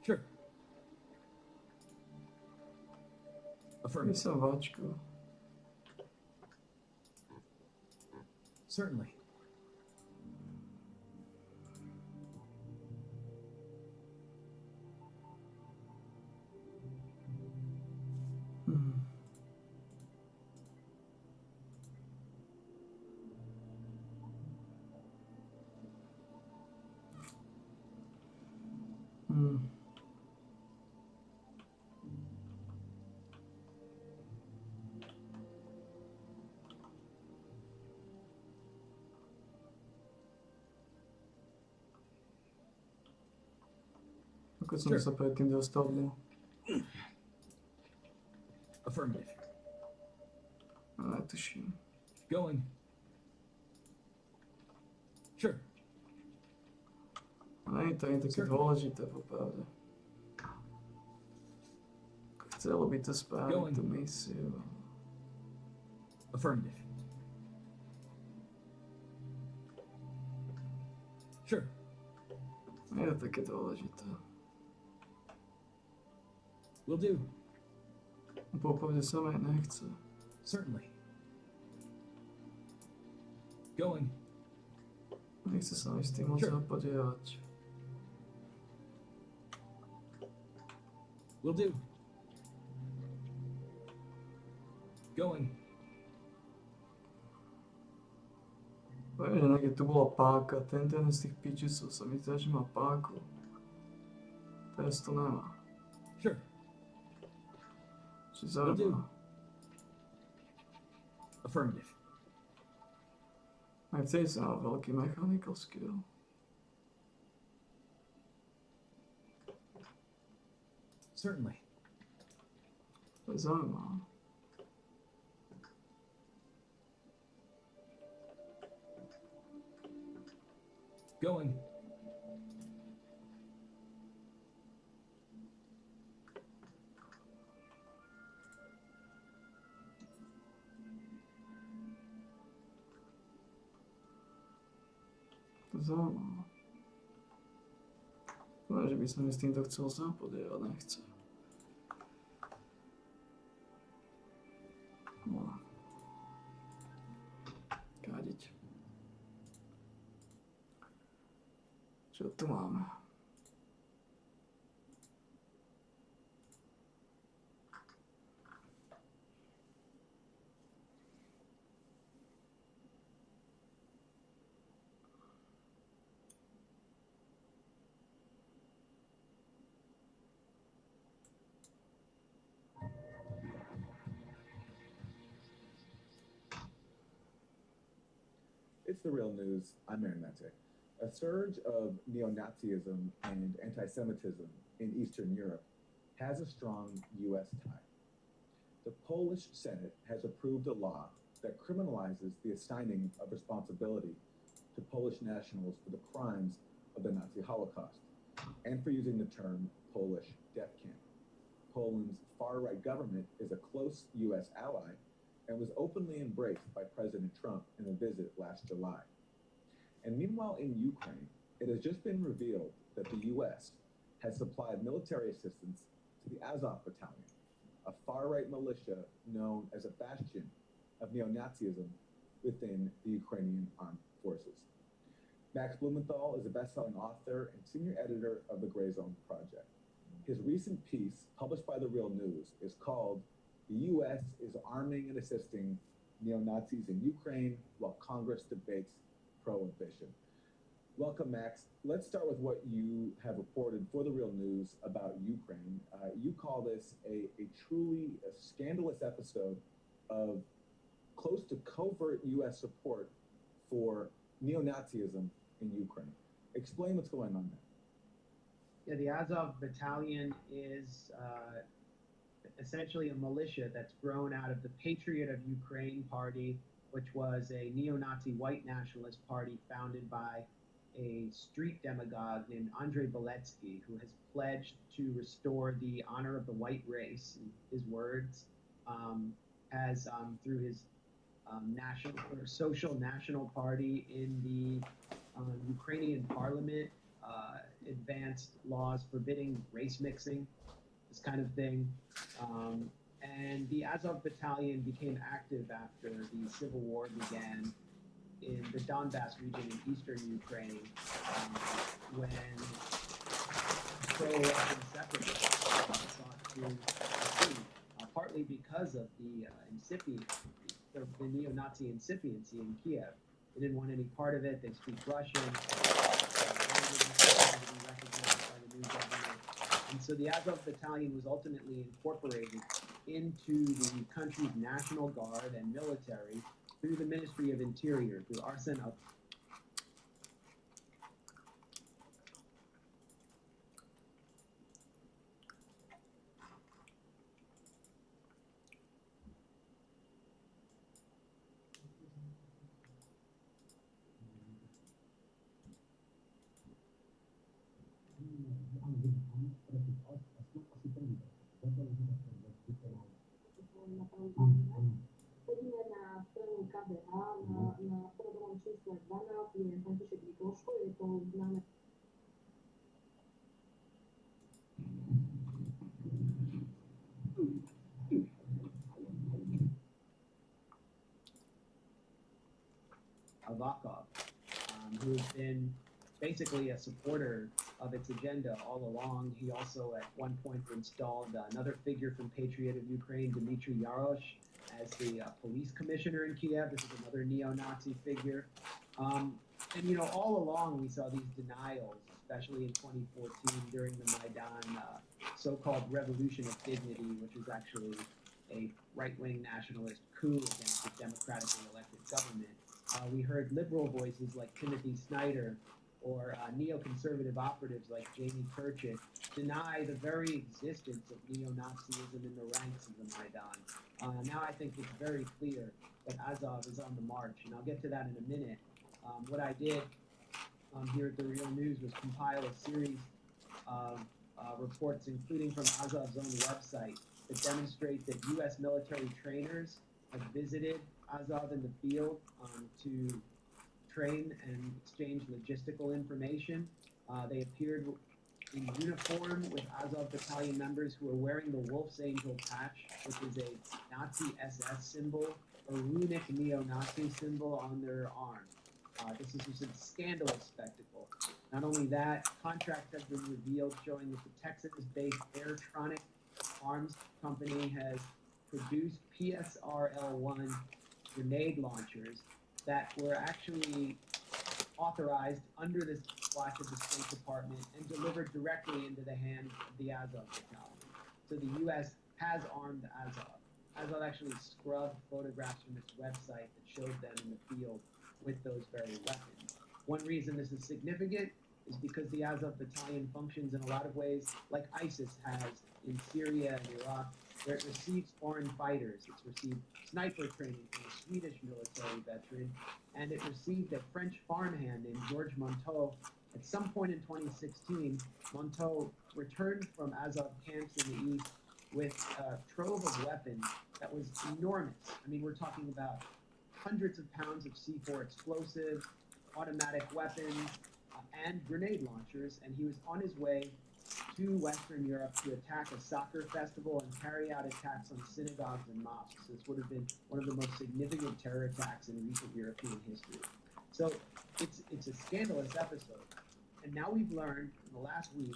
[SPEAKER 19] Sure. Affirmative.
[SPEAKER 1] Som váčku.
[SPEAKER 19] Certainly.
[SPEAKER 1] Ako som sa predtým dostal dnu.
[SPEAKER 19] Affirmative.
[SPEAKER 1] Ale tuším.
[SPEAKER 19] Going.
[SPEAKER 17] Sure.
[SPEAKER 1] Není to ani také dôležité, popravde. Chcelo by to spáliť tú misiu.
[SPEAKER 17] Affirmative. Sure.
[SPEAKER 1] Nie je to také dôležité.
[SPEAKER 17] Will do.
[SPEAKER 1] Popravde sa mi nechce.
[SPEAKER 17] Certainly. Going.
[SPEAKER 1] Nechce sa mi s tým moc zapodievať.
[SPEAKER 17] Will do. Going.
[SPEAKER 1] Viem, že niekde tu bola páka. Tento jeden z tých pičusov sa mi zdá, že má páku. Teraz to nemá.
[SPEAKER 17] Sure.
[SPEAKER 1] Či zaujímavé.
[SPEAKER 17] Affirmative.
[SPEAKER 1] Aj vtedy sa mal veľký mechanical skill.
[SPEAKER 17] Certainly.
[SPEAKER 1] To je zaujímavé.
[SPEAKER 17] Going.
[SPEAKER 1] To je zaujímavé. No, že by som mi s týmto chcel zapodievať, nechce. No. Kádiť. Čo tu máme?
[SPEAKER 20] It's the Real News. I'm Aaron Mate. A surge of neo-Nazism and anti-Semitism in Eastern Europe has a strong U.S. tie. The Polish Senate has approved a law that criminalizes the assigning of responsibility to Polish nationals for the crimes of the Nazi Holocaust and for using the term Polish death camp. Poland's far-right government is a close U.S. ally and was openly embraced by President Trump in a visit last July. And meanwhile, in Ukraine, it has just been revealed that the U.S. has supplied military assistance to the Azov Battalion, a far-right militia known as a bastion of neo-Nazism within the Ukrainian armed forces. Max Blumenthal is a best-selling author and senior editor of the Gray Zone Project. His recent piece, published by The Real News, is called "The U.S. is Arming and Assisting Neo-Nazis in Ukraine While Congress Debates Prohibition." Welcome, Max. Let's start with what you have reported for The Real News about Ukraine. You call this a truly scandalous episode of close to covert U.S. support for neo-Nazism in Ukraine. Explain what's going on there.
[SPEAKER 21] Yeah, the Azov Battalion is essentially a militia that's grown out of the Patriot of Ukraine Party, which was a neo-Nazi white nationalist party founded by a street demagogue named Andrei Beletsky, who has pledged to restore the honor of the white race, in his words, has through his national or social national party in the Ukrainian parliament advanced laws forbidding race mixing, this kind of thing. And the Azov Battalion became active after the civil war began in the Donbass region in eastern Ukraine, when pro-Russian separatists sought to secede, partly because of the the neo-Nazi incipiency in Kiev. They didn't want any part of it. They speak Russian. And so the Azov Battalion was ultimately incorporated into the country's National Guard and military through the Ministry of Interior, through Arsenal.
[SPEAKER 5] Chodíme na stranu KBH, na poradovom čísle 12, je František Mikloško, je to známe.
[SPEAKER 21] Avakov, who's been basically a supporter of its agenda all along. He also at one point installed another figure from Patriot of Ukraine, Dmitry Yarosh, as the police commissioner in Kiev. This is another neo-Nazi figure. And, you know, all along we saw these denials, especially in 2014 during the Maidan so-called Revolution of Dignity, which was actually a right-wing nationalist coup against the democratically elected government. We heard liberal voices like Timothy Snyder or neoconservative operatives like Jamie Kirchhoff deny the very existence of neo-Nazism in the ranks of the Maidan. Now I think it's very clear that Azov is on the march, and I'll get to that in a minute. What I did here at The Real News was compile a series of reports, including from Azov's own website, that demonstrate that U.S. military trainers have visited Azov in the field to train and exchange logistical information. They appeared in uniform with Azov battalion members who are wearing the Wolf's Angel patch, which is a Nazi SS symbol, a runic neo-Nazi symbol on their arm. This is just a scandalous spectacle. Not only that, contracts have been revealed showing that the Texas-based Airtronic Arms Company has produced PSRL-1 grenade launchers that were actually authorized under the watch of the State Department and delivered directly into the hands of the Azov battalion. So the U.S. has armed Azov. Azov actually scrubbed photographs from its website that showed them in the field with those very weapons. One reason this is significant is because the Azov battalion functions in a lot of ways like ISIS has in Syria and Iraq, where it receives foreign fighters. It's received sniper training from a Swedish military veteran, and it received a French farmhand named Georges Monteau. At some point in 2016, Monteau returned from Azov camps in the east with a trove of weapons that was enormous. I mean, we're talking about hundreds of pounds of C4 explosives, automatic weapons, and grenade launchers, and he was on his way to Western Europe to attack a soccer festival and carry out attacks on synagogues and mosques. This would have been one of the most significant terror attacks in recent European history. So it's a scandalous episode. And now we've learned in the last week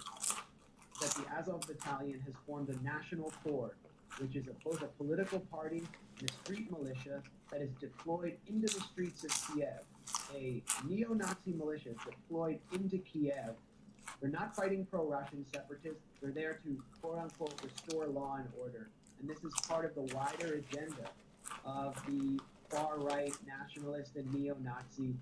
[SPEAKER 21] that the Azov battalion has formed a national corps, which is both a political party and a street militia that is deployed into the streets of Kiev. A neo-Nazi militia is deployed into Kiev. They're not fighting pro-Russian separatists. They're there to, quote-unquote, restore law and order. And this is part of the wider agenda of the far-right nationalist and neo-Nazi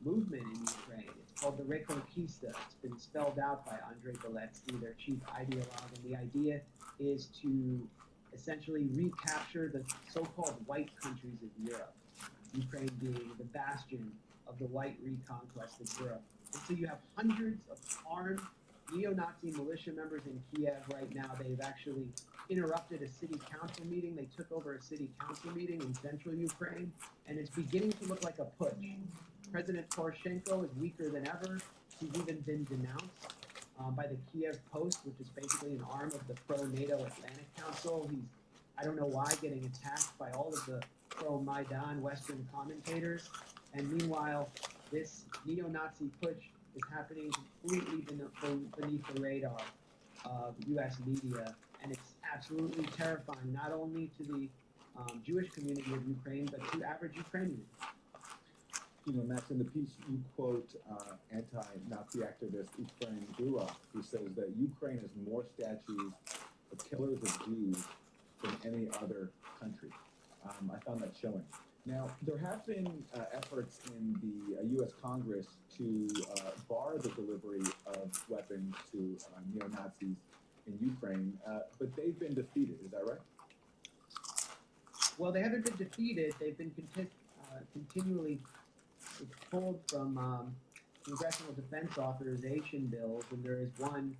[SPEAKER 21] movement in Ukraine. It's called the Reconquista. It's been spelled out by Andrei Beletsky, their chief ideologue. And the idea is to essentially recapture the so-called white countries of Europe, Ukraine being the bastion of the white reconquest of Europe. And so you have hundreds of armed neo-Nazi militia members in Kiev right now. They've actually interrupted a city council meeting. They took over a city council meeting in central Ukraine, and it's beginning to look like a putsch. President Poroshenko is weaker than ever. He's even been denounced by the Kiev Post, which is basically an arm of the pro-NATO Atlantic Council. He's, I don't know why, getting attacked by all of the pro-Maidan Western commentators. And meanwhile, this neo-Nazi putsch is happening completely beneath the radar of U.S. media, and it's absolutely terrifying, not only to the Jewish community of Ukraine, but to average Ukrainians.
[SPEAKER 20] You know, Max, in the piece you quote anti-Nazi activist Efraim Gurov, who says that Ukraine has more statues of killers of Jews than any other country. I found that chilling. Now, there have been efforts in the U.S. Congress to bar the delivery of weapons to neo-Nazis in Ukraine, but they've been defeated. Is that right?
[SPEAKER 21] Well, they haven't been defeated. They've been continually pulled from congressional defense authorization bills, and there is one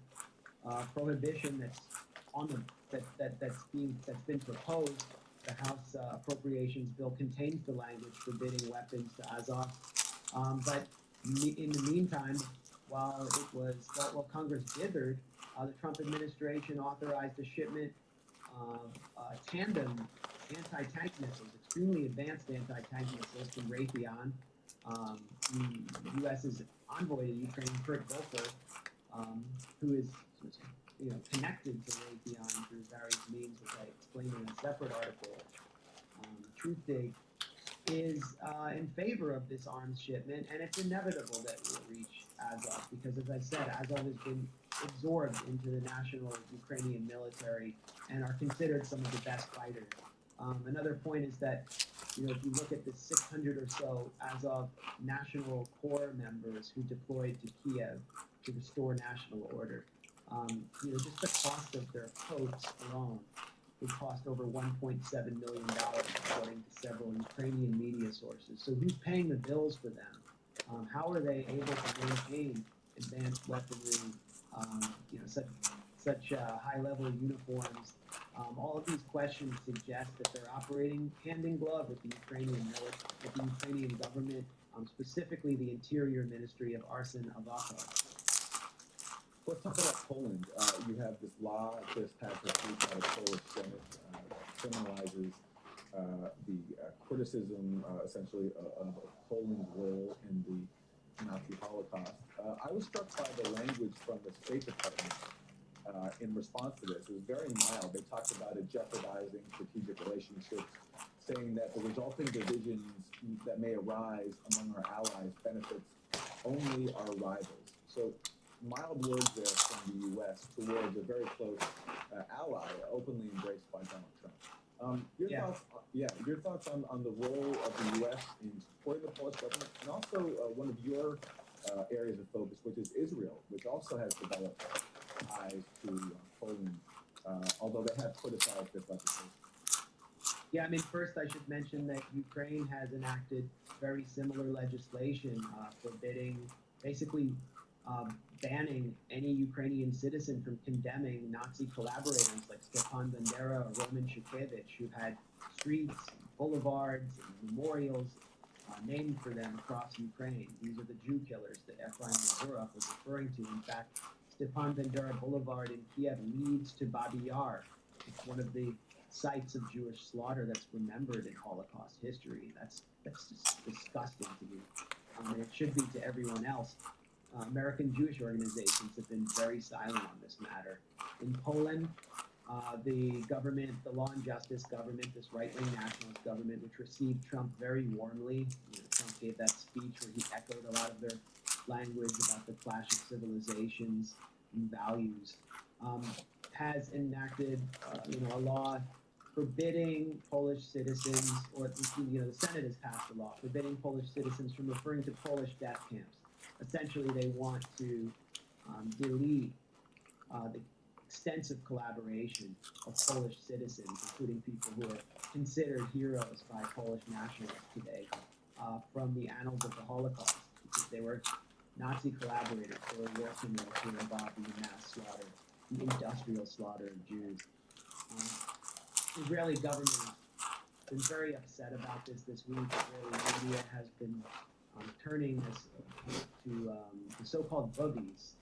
[SPEAKER 21] prohibition that's on the that's been proposed. The House Appropriations Bill contains the language forbidding weapons to Azov, but in the meantime, while Congress dithered, the Trump administration authorized the shipment of tandem anti-tank missiles, extremely advanced anti-tank missiles from Raytheon. The U.S.'s envoy to Ukraine, Kurt Volker, who is connected to Raytheon through various means, which I explained in a separate article, Truthdig, is in favor of this arms shipment, and it's inevitable that we'll reach Azov because, as I said, Azov has been absorbed into the national Ukrainian military and are considered some of the best fighters. Another point is that, if you look at the 600 or so Azov National Corps members who deployed to Kiev to restore national order, just the cost of their coats alone would cost over $1.7 million, according to several Ukrainian media sources. So who's paying the bills for them? How are they able to maintain advanced weaponry, such high-level uniforms? All of these questions suggest that they're operating hand in glove with the Ukrainian government, specifically the Interior Ministry of Arsen Avakov.
[SPEAKER 20] Let's talk about Poland. You have this law just passed this week by the Polish Senate criminalizes the criticism, essentially, of Poland's role in the Nazi Holocaust. I was struck by the language from the State Department in response to this. It was very mild. They talked about it jeopardizing strategic relationships, saying that the resulting divisions that may arise among our allies benefits only our rivals. So mild words there from the U.S. towards a very close ally, openly embraced by Donald Trump. Your thoughts on the role of the U.S. in supporting the Polish government, and also one of your areas of focus, which is Israel, which also has developed ties to Poland, although they have criticized this legislation.
[SPEAKER 21] Yeah, first I should mention that Ukraine has enacted very similar legislation forbidding, basically banning any Ukrainian citizen from condemning Nazi collaborators like Stepan Bandera or Roman Shukevich, who had streets, boulevards, and memorials named for them across Ukraine. These are the Jew killers that Efraim Mazurov was referring to. In fact, Stepan Bandera Boulevard in Kiev leads to Babi Yar. It's one of the sites of Jewish slaughter that's remembered in Holocaust history. That's just disgusting to me, and it should be to everyone else. American Jewish organizations have been very silent on this matter. In Poland, the government, the Law and Justice government, this right-wing nationalist government, which received Trump very warmly, Trump gave that speech where he echoed a lot of their language about the clash of civilizations and values, has enacted, a law forbidding Polish citizens, or the Senate has passed a law forbidding Polish citizens from referring to Polish death camps. Essentially, they want to delete the extensive collaboration of Polish citizens, including people who are considered heroes by Polish nationalists today, from the annals of the Holocaust, because they were Nazi collaborators. They were war criminals who were involved in the mass slaughter, the industrial slaughter of Jews. The Israeli government has been very upset about this week. Israeli media has been turning this to the so-called boogies,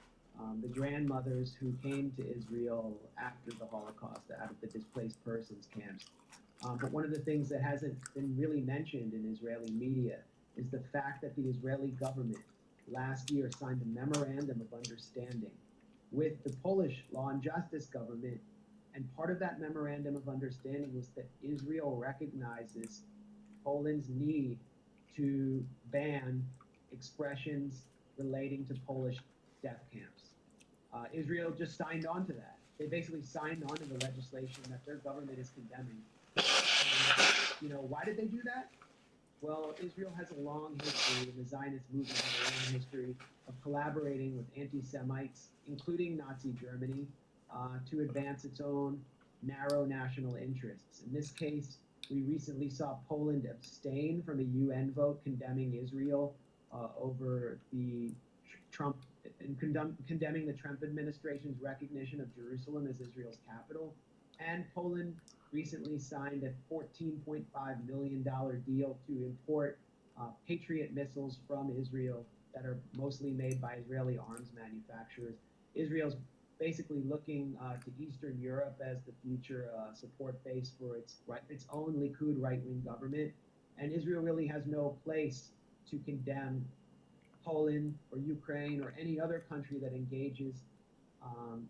[SPEAKER 21] the grandmothers who came to Israel after the Holocaust, out of the displaced persons camps. But one of the things that hasn't been really mentioned in Israeli media is the fact that the Israeli government last year signed a memorandum of understanding with the Polish Law and Justice government, and part of that memorandum of understanding was that Israel recognizes Poland's need to ban expressions relating to Polish death camps. Israel just signed on to that. They basically signed on to the legislation that their government is condemning. And, why did they do that? Well, Israel has a long history, and the Zionist movement has a long history of collaborating with anti-Semites, including Nazi Germany, to advance its own narrow national interests. In this case, we recently saw Poland abstain from a UN vote condemning Israel over the Trump in condemning the Trump administration's recognition of Jerusalem as Israel's capital. And Poland recently signed a $14.5 million deal to import Patriot missiles from Israel that are mostly made by Israeli arms manufacturers. Israel's basically looking to Eastern Europe as the future support base for its own Likud right-wing government. And Israel really has no place to condemn Poland or Ukraine or any other country that engages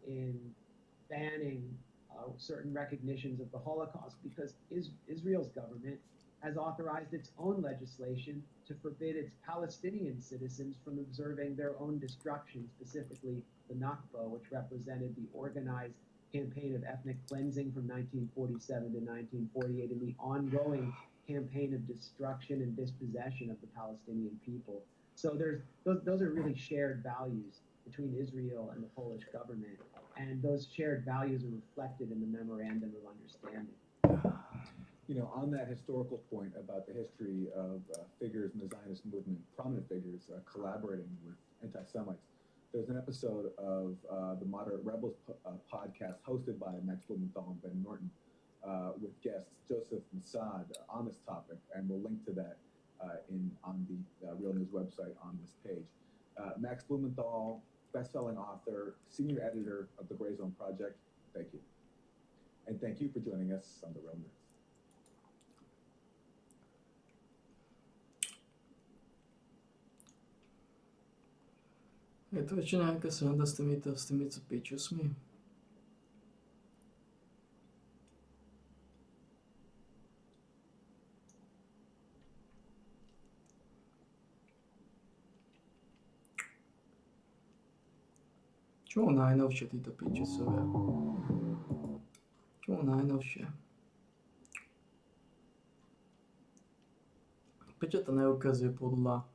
[SPEAKER 21] in banning certain recognitions of the Holocaust, because Israel's government has authorized its own legislation to forbid its Palestinian citizens from observing their own destruction, specifically the Nakba, which represented the organized campaign of ethnic cleansing from 1947 to 1948 and the ongoing campaign of destruction and dispossession of the Palestinian people. So those are really shared values between Israel and the Polish government, and those shared values are reflected in the Memorandum of Understanding.
[SPEAKER 20] You know, on that historical point about the history of figures in the Zionist movement, prominent figures collaborating with anti-Semites, there's an episode of the Moderate Rebels podcast hosted by Max Blumenthal and Ben Norton with guests Joseph Massad on this topic, and we'll link to that on the Real News website on this page. Max Blumenthal, best-selling author, senior editor of the Gray Zone Project, thank you. And thank you for joining us on the Real News.
[SPEAKER 1] Je to ještě nějaká sranda s těmi pitchusmi. Čo najnovšie títo pitchusovia? Čo najnovšie? Prečo to neukazuje podľa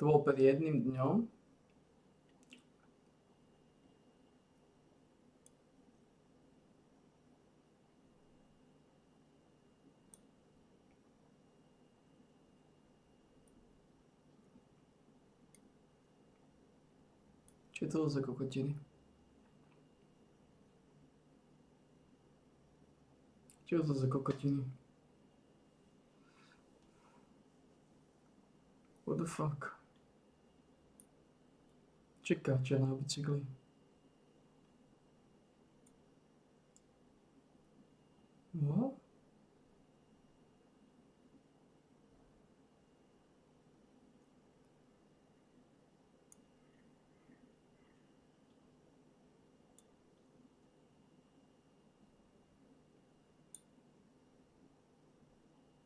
[SPEAKER 1] to bolo pred jedným dňom. Čo je to za kokotiny? Čo je to za kokotiny? What the fuck? Čekáče na bicykli. No?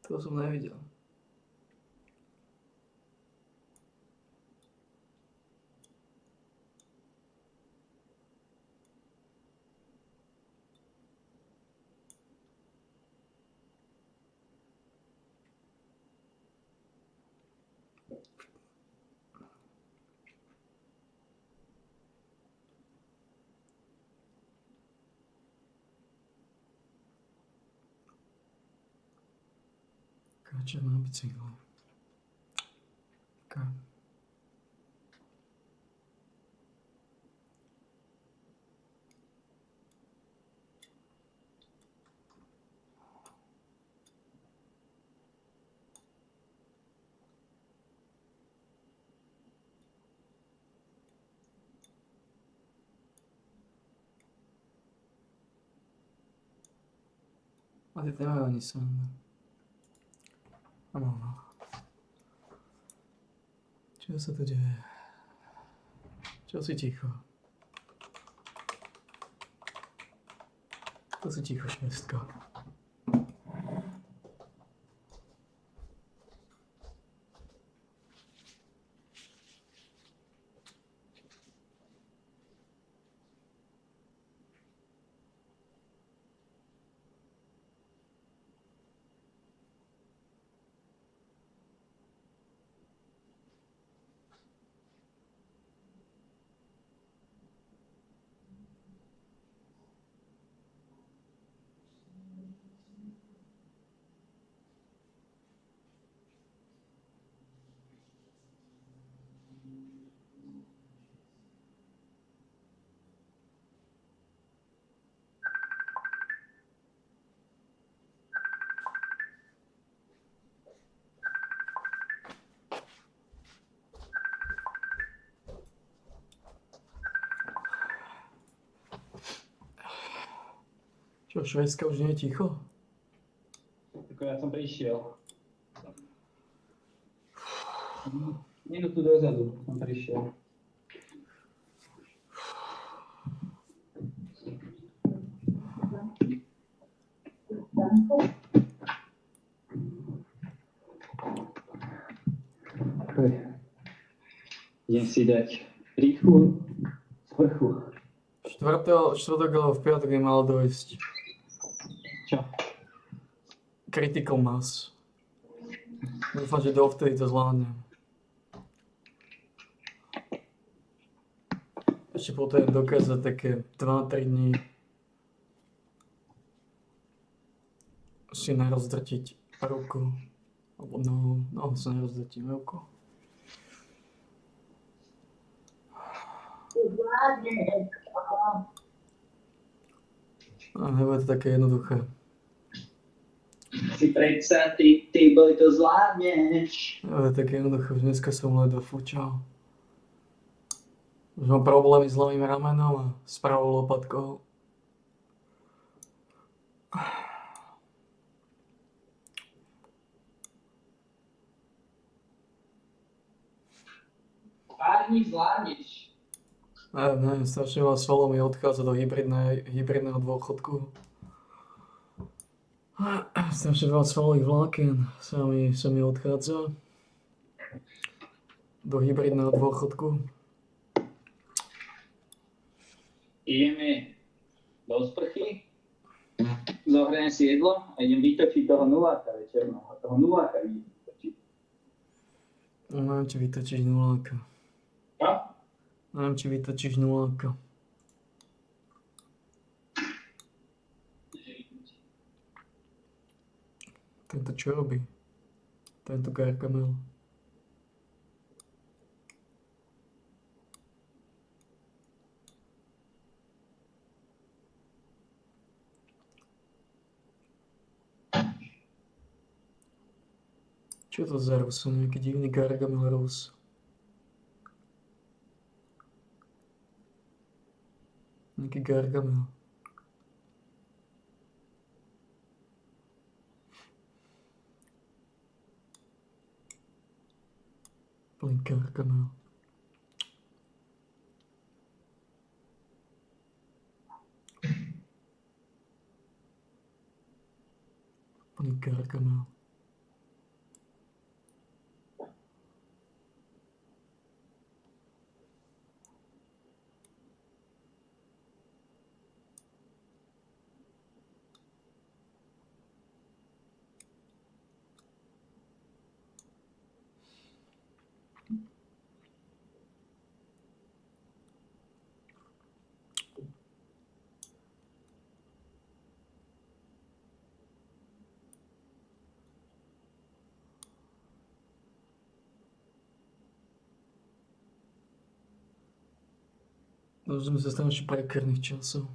[SPEAKER 1] To som nevidel. Kače na bicykli. Okay. A ty nemajú ani srandu. Áno. Čo sa tu deje? Čo si ticho? To si ticho, švestka. Čo, Švédska už nie je ticho?
[SPEAKER 4] Akorát som prišiel. Minútu dozadu som prišiel. Idem si dať rýchlu sprchu.
[SPEAKER 1] Štvrtok alebo v piatok by malo dojsť.
[SPEAKER 4] Čo?
[SPEAKER 1] Critical mass. Dúfam, že dovtedy to zvládnem. Ešte potrebujem dokázať také 2-3 dní si nerozdrtiť ruku. Alebo nohu sa nerozdrtím ruku. A nebude to také jednoduché.
[SPEAKER 4] Si predsa, ty boj to zvládneš.
[SPEAKER 1] Nebude také jednoduché, už dneska som ledva fúčal. Už mám problémy s ľavým ramenom a s pravou lopatkou.
[SPEAKER 4] Pár dní zvládneš.
[SPEAKER 1] Ne, strašne veľa svalov mi odchádza do hybridného dôchodku. Strašne veľa svalových vlákien sa mi odchádza do hybridného dôchodku.
[SPEAKER 4] Ideme do sprchy, zohrajem si jedlo a idem vytočiť toho nuláka večerného. Toho nuláka idem vytočiť.
[SPEAKER 1] Neviem, či vytočíš nuláka.
[SPEAKER 4] Čo?
[SPEAKER 1] Neviem, či vytočíš nuláka. Tento čo robí? Tento Gargamel. Čo je to za Rus? Nejaký divný Gargamel Rus. Nejaký Gargamel. Plný Gargamel. Plný Gargamel. Dožijeme sa strašne prekerných časov.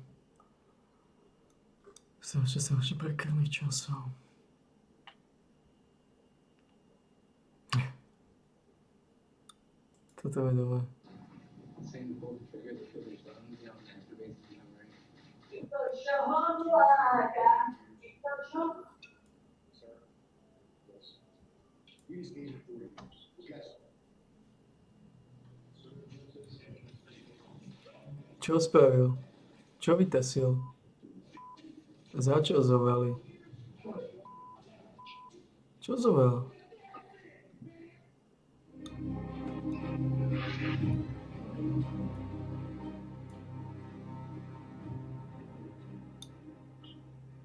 [SPEAKER 1] Strašne prekerných časov. Toto je dobré. Čo spravil? Čo vytasil? Za čo zoveli? Čo zovel?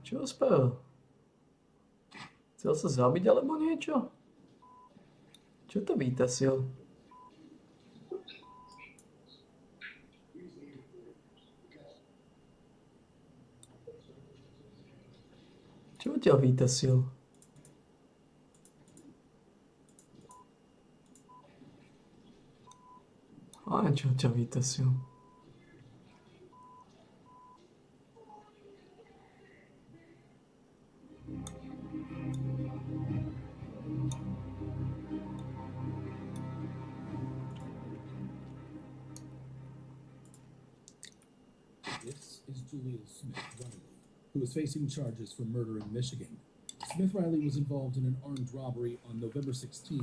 [SPEAKER 1] Čo spravil? Chcel sa zabiť alebo niečo? Čo to vytasil? Čo ťa vytasil? A čo ťa vytasil?
[SPEAKER 19] This is Julia Smith, running
[SPEAKER 8] who is facing charges for murder in Michigan. Smith Riley was involved in an armed robbery on November 16,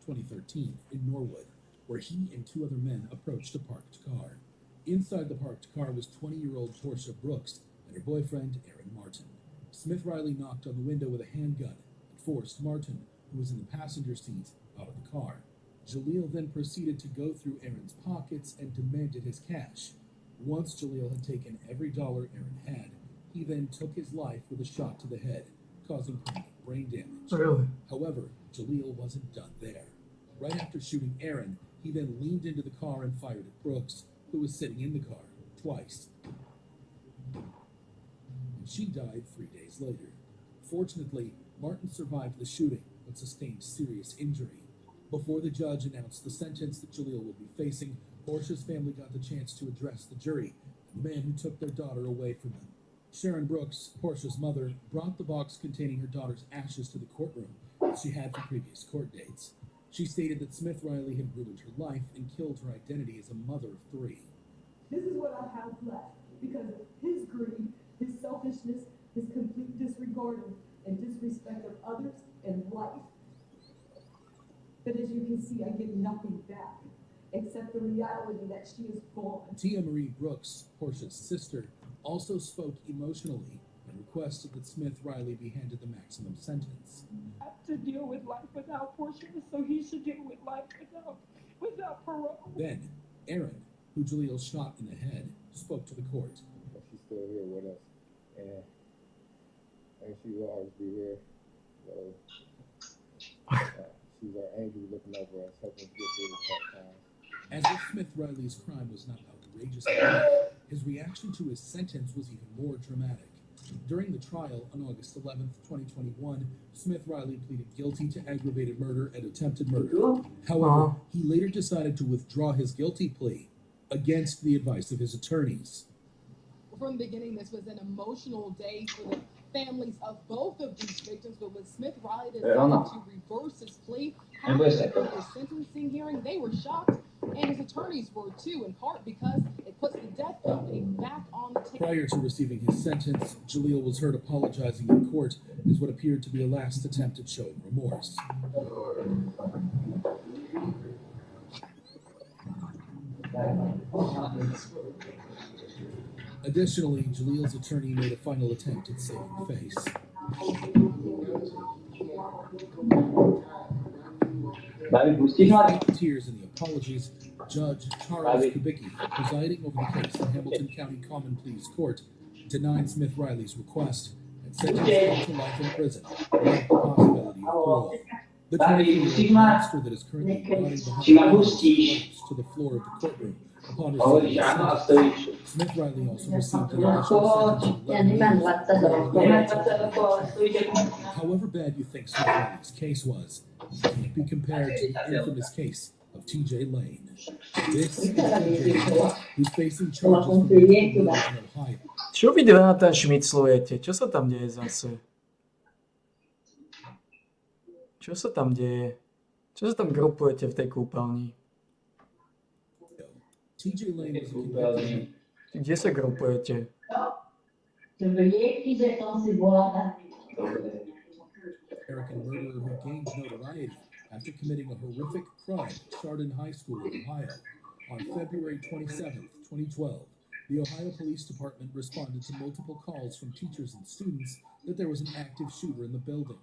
[SPEAKER 8] 2013, in Norwood, where he and 2 other men approached a parked car. Inside the parked car was 20-year-old Portia Brooks and her boyfriend, Aaron Martin. Smith Riley knocked on the window with a handgun and forced Martin, who was in the passenger seat, out of the car. Jaleel then proceeded to go through Aaron's pockets and demanded his cash. Once Jaleel had taken every dollar Aaron had, he then took his life with a shot to the head, causing permanent brain damage.
[SPEAKER 1] Really?
[SPEAKER 8] However, Jaleel wasn't done there. Right after shooting Aaron, he then leaned into the car and fired at Brooks, who was sitting in the car, twice. And she died 3 days later. Fortunately, Martin survived the shooting, but sustained serious injury. Before the judge announced the sentence that Jaleel would be facing, Portia's family got the chance to address the jury and the man who took their daughter away from them. Sharon Brooks, Portia's mother, brought the box containing her daughter's ashes to the courtroom that she had from previous court dates. She stated that Smith Riley had ruined her life and killed her identity as a mother of 3.
[SPEAKER 11] This is what I have left because of his greed, his selfishness, his complete disregard and disrespect of others and life. But as you can see, I get nothing back except the reality that she is gone.
[SPEAKER 8] Tia Marie Brooks, Portia's sister, also spoke emotionally and requested that Smith Riley be handed the maximum sentence.
[SPEAKER 11] I have to deal with life without Portia, so he should deal with life without parole.
[SPEAKER 8] Then, Aaron, who Jaleel shot in the head, spoke to the court.
[SPEAKER 22] She's still here with us, and she will always be here. So, she's our angel looking over us, helping us get through the tough times.
[SPEAKER 8] As if Smith Riley's crime was not outrageous enough, his reaction to his sentence was even more dramatic. During the trial on August 11, 2021, Smith Riley pleaded guilty to aggravated murder and attempted murder. However, he later decided to withdraw his guilty plea against the advice of his attorneys.
[SPEAKER 11] From the beginning, this was an emotional day for the families of both of these victims, but when Smith Riley decided to reverse his plea after the sentencing hearing, they were shocked, and his attorneys were too, in part because it puts the death penalty back on the table.
[SPEAKER 8] Prior to receiving his sentence, Jaleel was heard apologizing in court as what appeared to be a last attempt at showing remorse. Additionally, Jaleel's attorney made a final attempt at saving face. Despite the tears and the apologies, Judge Charles Kubicki, presiding over the case in Hamilton County Common Pleas Court, denied Smith Riley's request and sentenced him to life in prison without the possibility of parole. The 24-year-old monster that is currently rotting behind bars to the floor of the courtroom upon receiving his sentence. Smith Riley also received an additional sentence. However bad you think Smith Riley's case was, it can't be compared to the infamous case of TJ Lane. This is TJ Lane, who's facing charges for murder in Ohio.
[SPEAKER 1] Čo vy dva tam šmiclujete? Čo sa tam deje zase? Čo sa tam deje? Čo sa tam grupujete v tej kúpeľni?
[SPEAKER 8] TJ Lane was a convicted.
[SPEAKER 1] Kde sa grupujete?
[SPEAKER 8] American murderer who gained notoriety after committing a horrific crime at Chardon High School in Ohio. On February 27, 2012, the Ohio Police Department responded to multiple calls from teachers and students that there was an active shooter in the building.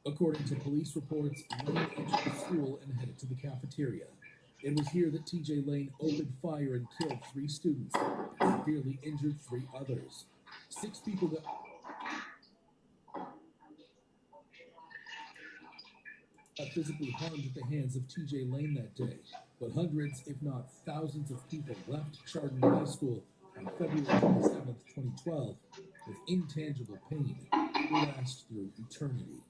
[SPEAKER 8] According to police reports, Lane entered the school and headed to the cafeteria. It was here that TJ Lane opened fire and killed 3 students and severely injured 3 others. 6 people got physically harmed at the hands of TJ Lane that day, but hundreds, if not thousands of people left Chardon High School on February 27, 2012 with intangible pain that will last through eternity.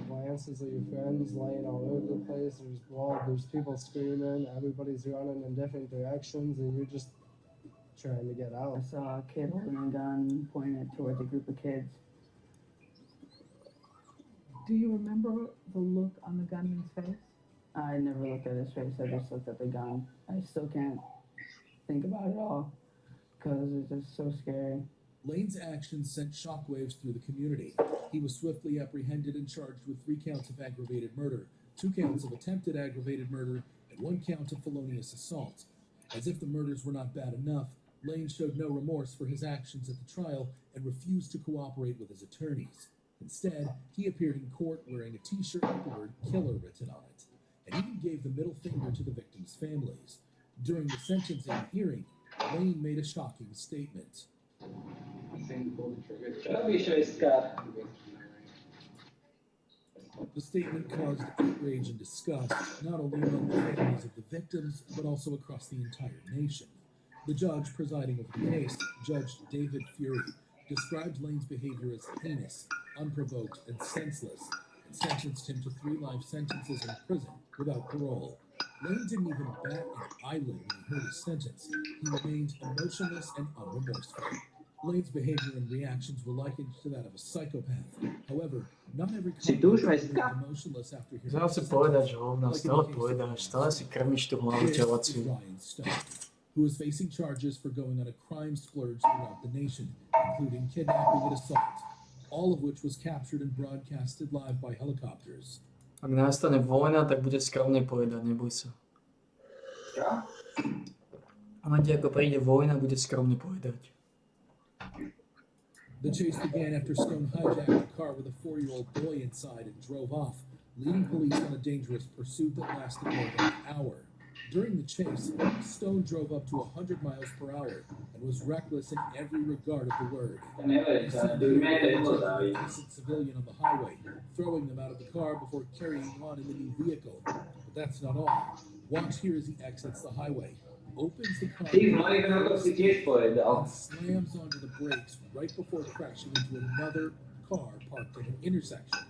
[SPEAKER 23] Glances of your friends laying all over the place. There's blood. There's people screaming. Everybody's running in different directions, and you're just trying to get out.
[SPEAKER 24] I saw a kid holding a gun, pointing it towards a group of kids.
[SPEAKER 13] Do you remember the look on the gunman's face?
[SPEAKER 24] I never looked at his face. I just looked at the gun. I still can't think about it all because it's just so scary.
[SPEAKER 8] Lane's actions sent shockwaves through the community. He was swiftly apprehended and charged with 3 counts of aggravated murder, 2 counts of attempted aggravated murder, and 1 count of felonious assault. As if the murders were not bad enough, Lane showed no remorse for his actions at the trial and refused to cooperate with his attorneys. Instead, he appeared in court wearing a t-shirt with the word killer written on it, and even gave the middle finger to the victims' families. During the sentencing hearing, Lane made a shocking statement. The statement caused outrage and disgust, not only among the families of the victims, but also across the entire nation. The judge presiding over the case, Judge David Fury, described Lane's behavior as heinous, unprovoked, and senseless, and sentenced him to 3 life sentences in prison without parole. Lane didn't even bat an eyelid when he heard his sentence. He remained emotionless and unremorseful. Lane's behavior and reactions were likened to that of a psychopath. However, not every convict remained emotionless after hearing
[SPEAKER 1] Znal si povedať, že hovna, stále povedáš, stále si krmiš tú hlavu telaciu.
[SPEAKER 8] Ryan Stone, who is facing charges for going on a crime splurge throughout the nation, including kidnapping and assault, all of which was captured and broadcasted live by helicopters.
[SPEAKER 1] Ak nastane vojna, tak bude skromne povedať, neboj sa. A máte, ako príde vojna, bude skromne povedať.
[SPEAKER 8] The chase began after Stone hijacked a car with a 4-year-old boy inside and drove off, leading police on a dangerous pursuit that lasted more than an hour. During the chase, Stone drove up to 100 miles per hour and was reckless in every regard of the word. He seemed to an innocent civilian on the highway, throwing them out of the car before carrying on in the new vehicle. But that's not all. Watch here as he exits the highway, opens the car, and slams onto the brakes right before crashing into another car parked at an intersection.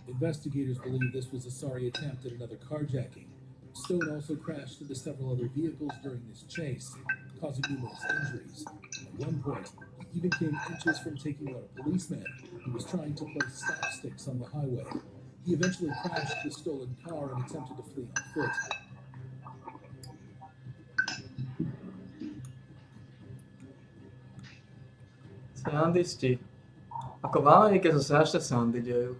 [SPEAKER 8] Investigators believe this was a sorry attempt at another carjacking. Stone also crashed into several other vehicles during this chase, causing numerous injuries. At one point, he even came inches from taking out a policeman who was trying to place stop sticks on the highway. He eventually crashed the stolen car and attempted to flee on foot.
[SPEAKER 1] Sandisti. Ako v Amerike sa strašne sandy dejú.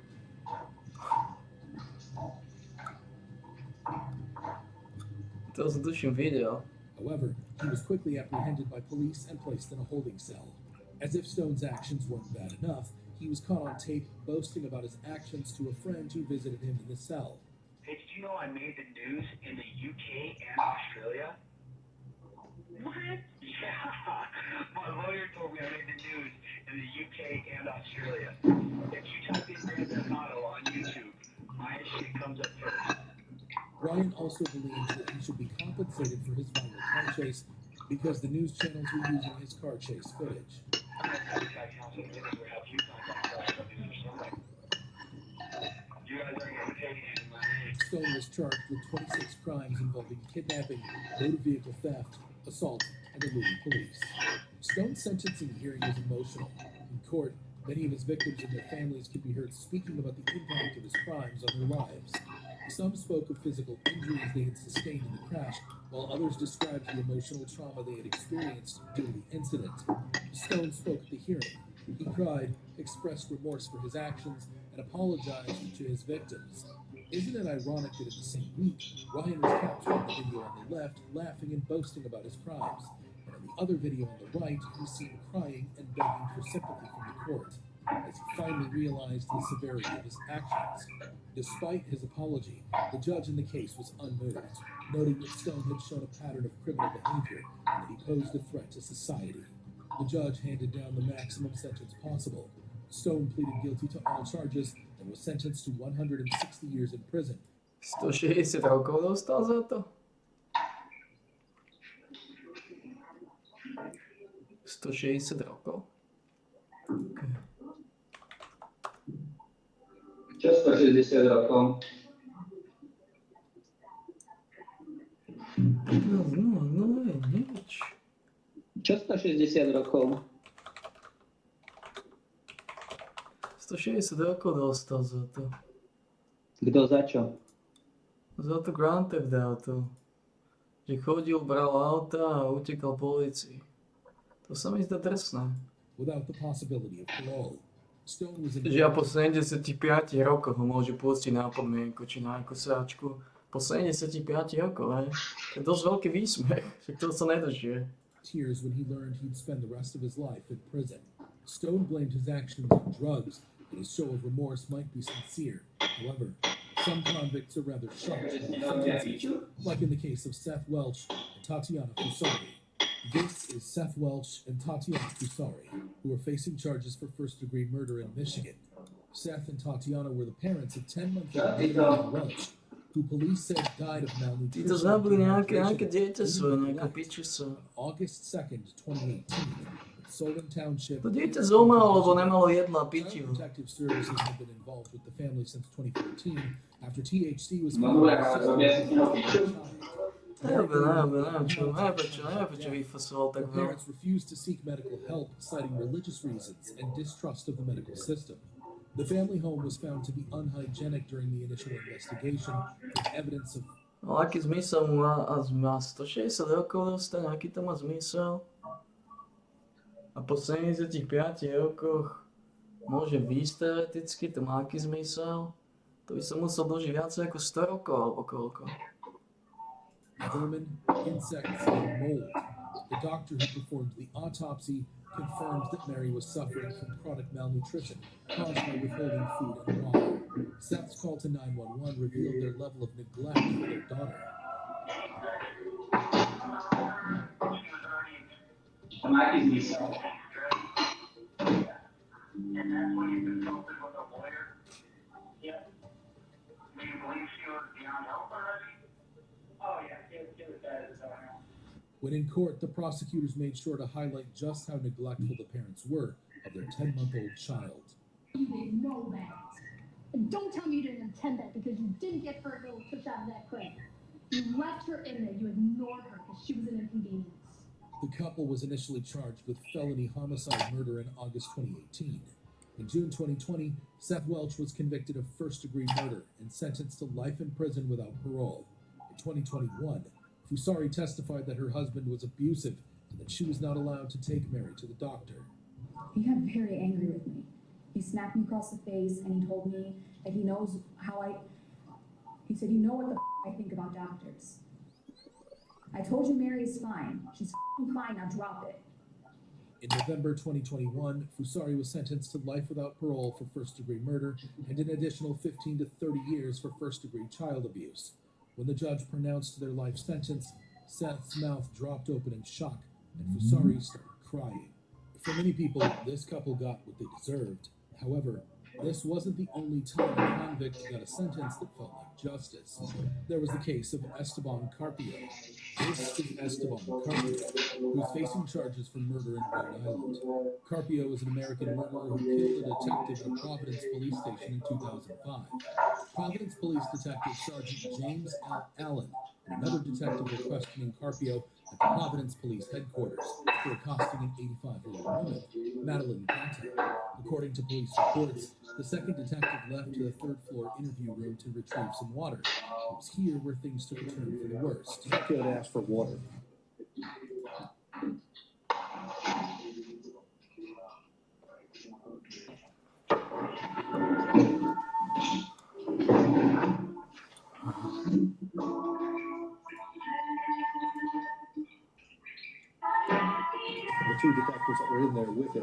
[SPEAKER 1] To som tuším videl.
[SPEAKER 8] However, he was quickly apprehended by police and placed in a holding cell. As if Stone's actions weren't bad enough, he was caught on tape boasting about his actions to a friend who visited him in the cell.
[SPEAKER 7] Hey, did you know I made the news in the UK and Australia? What? Yeah, my lawyer told me I made the news in the UK and Australia. If you type in Grand Theft Auto on YouTube, my shit comes up first.
[SPEAKER 8] Ryan also believes that he should be compensated for his viral car chase because the news channels were using his car chase footage. Stone was charged with 26 crimes involving kidnapping, motor vehicle theft, assault, and eluding police. Stone's sentencing hearing was emotional. In court, many of his victims and their families could be heard speaking about the impact of his crimes on their lives. Some spoke of physical injuries they had sustained in the crash, while others described the emotional trauma they had experienced during the incident. Stone spoke at the hearing. He cried, expressed remorse for his actions, and apologized to his victims. Isn't it ironic that in the same week, Ryan was captured in the video on the left, laughing and boasting about his crimes, and in the other video on the right, he's seen crying and begging for sympathy from the court, as he finally realized the severity of his actions. Despite his apology, the judge in the case was unmoved, noting that Stone had shown a pattern of criminal behavior and that he posed a threat to society. The judge handed down the maximum sentence possible. Stone pleaded guilty to all charges and was sentenced to 160 years in prison.
[SPEAKER 1] 160 rokov dostal za to? 160 rokov. Okay.
[SPEAKER 4] Čo 160 rokov?
[SPEAKER 1] No, nič.
[SPEAKER 4] Čo 160 rokov?
[SPEAKER 1] 160 rokov dostal za to.
[SPEAKER 4] Kto za čo?
[SPEAKER 1] Za to Grand Theft Auto. Že chodil, bral auta a utekal polícii. To sa mi zdá drsné.
[SPEAKER 8] Without the possibility of parole, Stone was
[SPEAKER 1] Že ja po 75 rokoch ho môžu pustiť na podmienku či na kosáčku. Po 75 rokoch, hej? To je dosť veľký výsmech, že to sa nedožije.
[SPEAKER 8] Tears when he learned he'd spend the rest of his life in prison. Stone blamed his actions on drugs, and his show of remorse might be sincere. However, some convicts are rather shocked by their sentences, like in the case of Seth Welch and Tatiana Fusari. This is Seth Welch and Tatiana Fusari, who are facing charges for first-degree murder in Michigan. Seth and Tatiana were the parents of 10-month-old Adrian Welch, who police said died of malnutrition.
[SPEAKER 1] Títo zabili nejaké dieťa svoje, nejaké piču sa.
[SPEAKER 8] August 2nd, 2018, at Solon Township.
[SPEAKER 1] To dieťa zomalo, lebo nemalo jedla a pičivo.
[SPEAKER 8] Protective services have been involved with the family since 2014 after THC was found in the system.
[SPEAKER 1] Neviem, prečo vyfasoval tak veľa.
[SPEAKER 8] Parents refused to seek medical help, citing religious reasons and distrust of the medical system. The family home was found to be unhygienic during the initial investigation, with evidence of...
[SPEAKER 1] Ale aký zmysel mu má 160 rokov dostať, aký to má zmysel? A po 75 rokoch môže výjsť teoreticky, to má aký zmysel? To by sa musel dožiť viacej ako 100 rokov, alebo koľko.
[SPEAKER 8] Vermin, insects, and mold. The doctor who performed the autopsy confirmed that Mary was suffering from chronic malnutrition caused by withholding food and water. Seth's call to 911 revealed their level of neglect for their daughter.
[SPEAKER 7] And that's when you consulted with a lawyer? Yep. Do you believe she was beyond help already? Oh, yeah, it was bad as well.
[SPEAKER 8] When in court, the prosecutors made sure to highlight just how neglectful the parents were of their 10-month-old child.
[SPEAKER 11] You didn't know that. And don't tell me you didn't intend that because you didn't get her little push out of that crib. You left her in there. You ignored her because she was an inconvenience.
[SPEAKER 8] The couple was initially charged with felony homicide murder in August 2018. In June 2020, Seth Welch was convicted of first-degree murder and sentenced to life in prison without parole. In 2021, Fusari testified that her husband was abusive and that she was not allowed to take Mary to the doctor.
[SPEAKER 9] He got very angry with me. He smacked me across the face and he told me that he knows how he said, you know what the I think about doctors. I told you Mary is fine. She's fine, now drop it.
[SPEAKER 8] In November 2021, Fusari was sentenced to life without parole for first-degree murder and an additional 15 to 30 years for first-degree child abuse. When the judge pronounced their life sentence, Seth's mouth dropped open in shock, and Fusari started crying. For many people, this couple got what they deserved. However, this wasn't the only time a convict got a sentence that felt like justice. There was the case of Esteban Carpio. This is Esteban Carpio, who's facing charges for murder in Rhode Island. Carpio is an American murderer who killed a detective at a Providence police station in 2005. Providence police detective Sergeant James Allen and another detective were questioning Carpio at the Providence police headquarters for accosting an 85-year-old woman, Madeline Patton. According to police reports, the second detective left to the third-floor interview room to retrieve some water. It was here where things took a turn for the worst.
[SPEAKER 2] Carpio had asked for water. The two detectives that were in there with him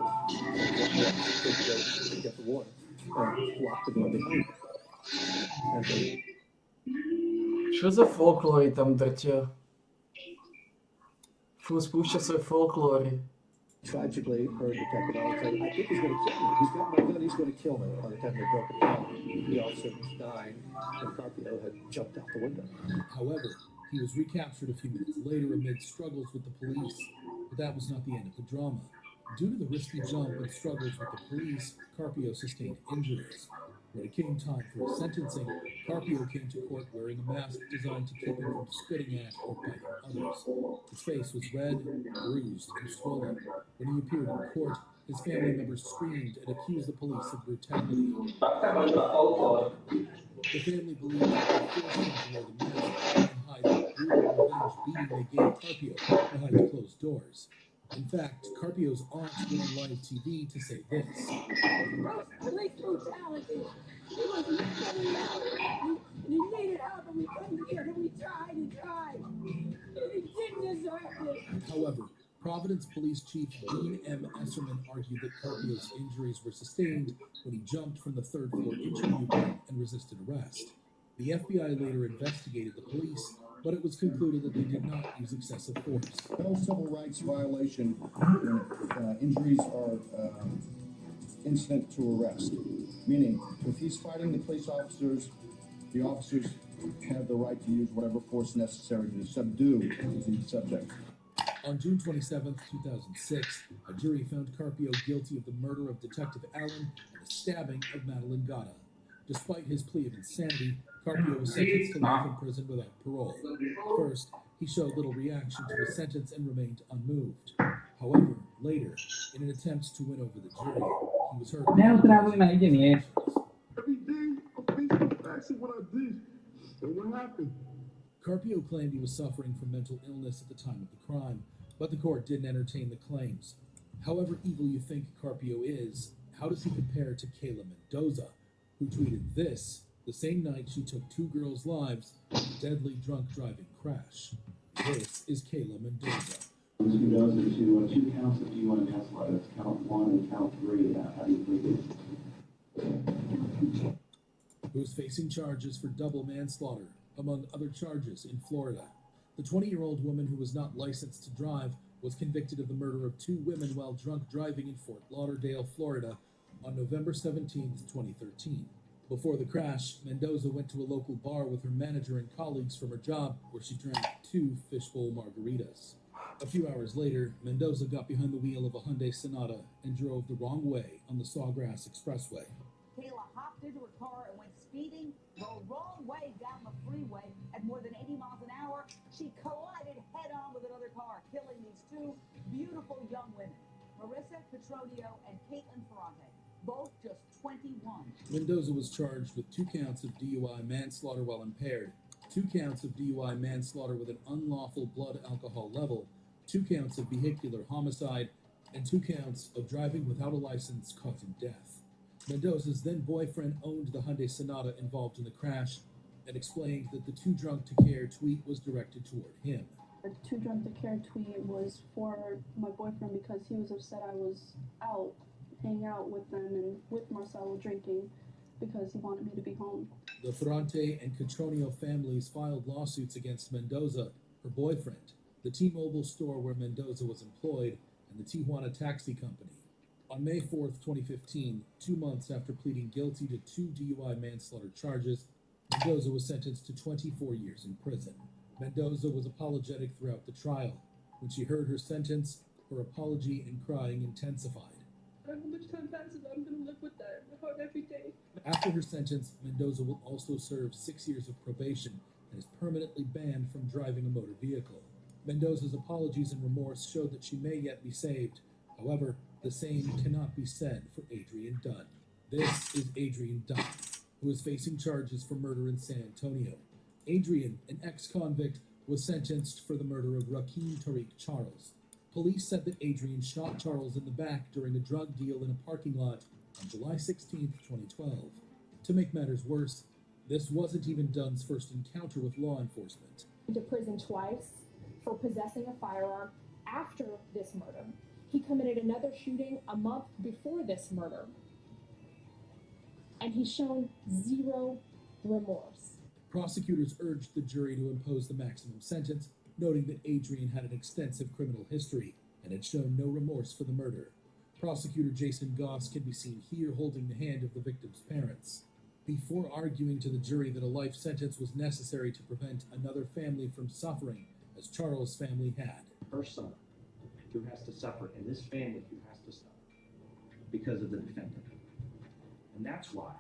[SPEAKER 2] to get the water and locked the door behind him. And they
[SPEAKER 1] Čo za folklóry tam drtia? Fú, spúšťa svoje folklóry.
[SPEAKER 2] tragically heard Detective Allen say, I think he's going to kill me. He's got my gun, he's going to kill me. By the time they broke it down, the officer was dying, and Carpio had jumped out the window.
[SPEAKER 8] However, he was recaptured a few minutes later amid struggles with the police, but that was not the end of the drama. Due to the risky jump and struggles with the police, Carpio sustained injuries. When it came time for his sentencing, Carpio came to court wearing a mask designed to keep him from spitting at or biting others. His face was red, bruised, and swollen. When he appeared in court, his family members screamed and accused the police of brutality. The family believed that they forced him to wear the mask and hide the brutal revenge beating they gave Carpio behind closed doors. In fact, Carpio's aunt went on live TV to say this.
[SPEAKER 11] Gross police brutality. He was literally out. He needed help and we couldn't get him. We tried and tried. He didn't deserve it.
[SPEAKER 8] However, Providence Police Chief Dean M. Esserman argued that Carpio's injuries were sustained when he jumped from the third-floor interview room and resisted arrest. The FBI later investigated the police, but it was concluded that they did not use excessive force.
[SPEAKER 6] No civil rights violation when injuries are incident to arrest. Meaning, if he's fighting the police officers, the officers have the right to use whatever force necessary to subdue the subject.
[SPEAKER 8] On June 27, 2006, a jury found Carpio guilty of the murder of Detective Allen and the stabbing of Madeline Gatta. Despite his plea of insanity, Carpio was sentenced to life in prison without parole. First, he showed little reaction to his sentence and remained unmoved. However, later, in an attempt to win over the jury, he was heard.
[SPEAKER 6] Every day, I'm facing the facts of what I did and what happened.
[SPEAKER 8] Carpio claimed he was suffering from mental illness at the time of the crime, but the court didn't entertain the claims. However evil you think Carpio is, how does he compare to Kayla Mendoza, who tweeted this the same night she took 2 girls' lives in a deadly drunk driving crash? This is Kayla Mendoza.
[SPEAKER 10] Ms. Mendoza to 2 counts of DUI manslaughter. That's count 1 and count 3. How do you plead it?
[SPEAKER 8] Who is facing charges for double manslaughter, among other charges in Florida. The 20-year-old woman who was not licensed to drive was convicted of the murder of 2 women while drunk driving in Fort Lauderdale, Florida on November 17, 2013. Before the crash, Mendoza went to a local bar with her manager and colleagues from her job where she drank 2 fishbowl margaritas. A few hours later, Mendoza got behind the wheel of a Hyundai Sonata and drove the wrong way on the Sawgrass Expressway.
[SPEAKER 12] Kayla hopped into her car and went speeding the wrong way down the freeway at more than 80 miles an hour. She collided head-on with another car, killing these 2 beautiful young women, Marissa Petronio and Caitlin Ferrante, both just 21.
[SPEAKER 8] Mendoza was charged with 2 counts of DUI manslaughter while impaired, 2 counts of DUI manslaughter with an unlawful blood alcohol level, 2 counts of vehicular homicide, and 2 counts of driving without a license causing death. Mendoza's then-boyfriend owned the Hyundai Sonata involved in the crash and explained that the Too Drunk to Care tweet was directed toward him.
[SPEAKER 15] The Too Drunk to Care tweet was for my boyfriend because he was upset I was out, hanging out with them and with Marcelo drinking because he wanted me to be home.
[SPEAKER 8] The Ferrante and Catronio families filed lawsuits against Mendoza, her boyfriend, the T-Mobile store where Mendoza was employed, and the Tijuana Taxi Company. On May 4, 2015, 2 months after pleading guilty to 2 DUI manslaughter charges, Mendoza was sentenced to 24 years in prison. Mendoza was apologetic throughout the trial. When she heard her sentence, her apology and crying intensified.
[SPEAKER 25] I don't know how much time passes, I'm going to live with that in my heart every day.
[SPEAKER 8] After her sentence, Mendoza will also serve 6 years of probation and is permanently banned from driving a motor vehicle. Mendoza's apologies and remorse showed that she may yet be saved. However, the same cannot be said for Adrian Dunn. This is Adrian Dunn, who is facing charges for murder in San Antonio. Adrian, an ex-convict, was sentenced for the murder of Rakeem Tariq Charles. Police said that Adrian shot Charles in the back during a drug deal in a parking lot on July 16, 2012. To make matters worse, this wasn't even Dunn's first encounter with law enforcement.
[SPEAKER 26] To prison twice for possessing a firearm after this murder. He committed another shooting a month before this murder. And he's shown zero remorse.
[SPEAKER 8] Prosecutors urged the jury to impose the maximum sentence, noting that Adrian had an extensive criminal history and had shown no remorse for the murder. Prosecutor Jason Goss can be seen here holding the hand of the victim's parents. Before arguing to the jury that a life sentence was necessary to prevent another family from suffering, as Charles' family had.
[SPEAKER 27] Her son, who has to suffer, and this family who has to suffer because of the defendant. And that's why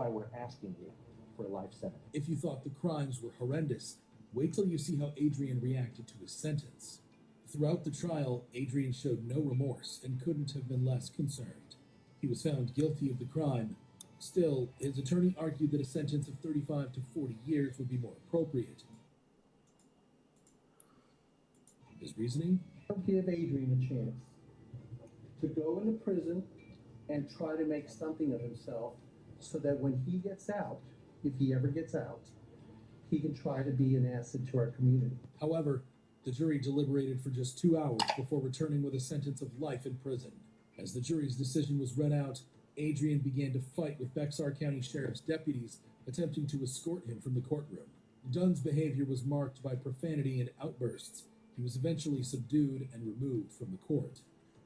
[SPEAKER 27] we're asking you for a life sentence.
[SPEAKER 8] If you thought the crimes were horrendous, wait till you see how Adrian reacted to his sentence. Throughout the trial, Adrian showed no remorse and couldn't have been less concerned. He was found guilty of the crime, Still, his attorney argued that a sentence of 35 to 40 years would be more appropriate. His reasoning?
[SPEAKER 3] Don't give Adrian a chance to go into prison and try to make something of himself so that when he gets out, if he ever gets out, he can try to be an asset to our community.
[SPEAKER 8] However, the jury deliberated for just 2 hours before returning with a sentence of life in prison. As the jury's decision was read out, Adrian began to fight with Bexar County Sheriff's deputies, attempting to escort him from the courtroom. Dunn's behavior was marked by profanity and outbursts. He was eventually subdued and removed from the court.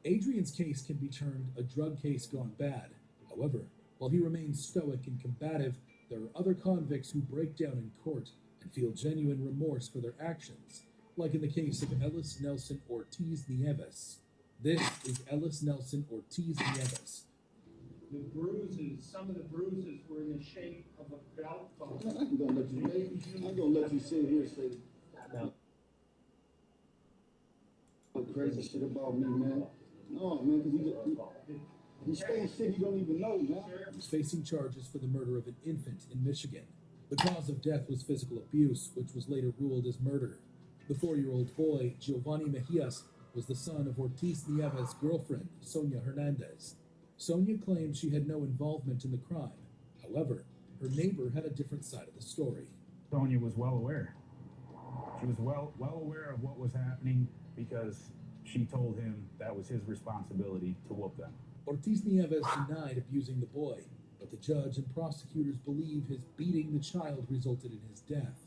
[SPEAKER 8] Adrian's case can be termed a drug case gone bad. However, while he remains stoic and combative, there are other convicts who break down in court and feel genuine remorse for their actions, like in the case of Ellis Nelson Ortiz Nieves. This is Ellis Nelson Ortiz Nieves.
[SPEAKER 5] The bruises, some of the bruises were in the shape of a belt buckle.
[SPEAKER 6] I'm gonna let you sit here and say crazy shit about me, man. No, man, because he's saying shit he don't even know, man.
[SPEAKER 8] He's facing charges for the murder of an infant in Michigan. The cause of death was physical abuse, which was later ruled as murder. The 4-year-old boy, Giovanni Mejias, was the son of Ortiz Nieves' girlfriend, Sonia Hernandez. Sonia claimed she had no involvement in the crime. However, her neighbor had a different side of the story.
[SPEAKER 14] Sonia was well aware. She was well aware of what was happening because she told him that was his responsibility to whoop them.
[SPEAKER 8] Ortiz Nieves denied abusing the boy, but the judge and prosecutors believe his beating the child resulted in his death.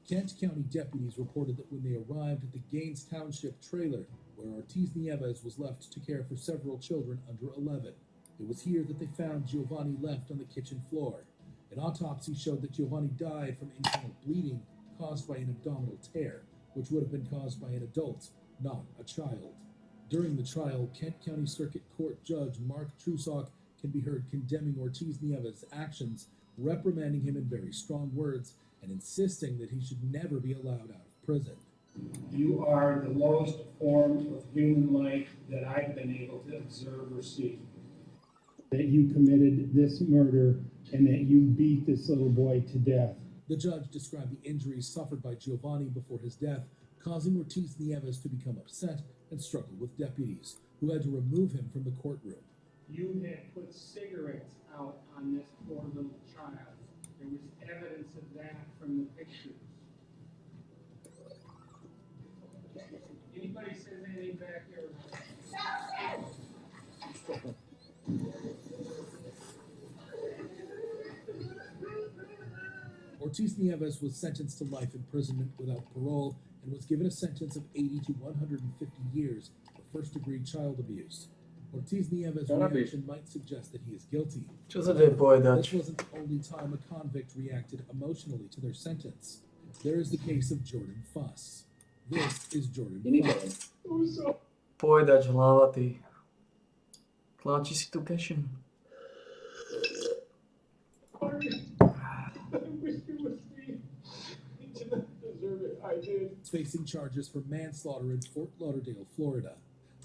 [SPEAKER 8] Kent County deputies reported that when they arrived at the Gaines Township trailer, where Ortiz Nieves was left to care for several children under 11, it was here that they found Giovanni left on the kitchen floor. An autopsy showed that Giovanni died from internal bleeding caused by an abdominal tear, which would have been caused by an adult, not a child. During the trial, Kent County Circuit Court Judge Mark Trusock can be heard condemning Ortiz Nieves' actions, reprimanding him in very strong words, and insisting that he should never be allowed out of prison.
[SPEAKER 5] You are the lowest form of human life that I've been able to observe or see. That you committed this murder and that you beat this little boy to death.
[SPEAKER 8] The judge described the injuries suffered by Giovanni before his death, causing Ortiz Nieves to become upset and struggle with deputies, who had to remove him from the courtroom.
[SPEAKER 5] You had put cigarettes out on this poor little child. There was evidence of that from the pictures. Anybody says anything back here?
[SPEAKER 8] Ortiz Nieves was sentenced to life imprisonment without parole and was given a sentence of 80 to 150 years for first-degree child abuse. Ortiz Nieves' reaction might suggest that he is guilty.
[SPEAKER 1] Just a dead boy,
[SPEAKER 8] This wasn't the only time a convict reacted emotionally to their sentence. There is the case of Jordan Fuss. This is Jordan Fuss.
[SPEAKER 1] Pojď, žláva ty. Tlačí si tu cashin.
[SPEAKER 8] Facing charges for manslaughter in Fort Lauderdale, Florida.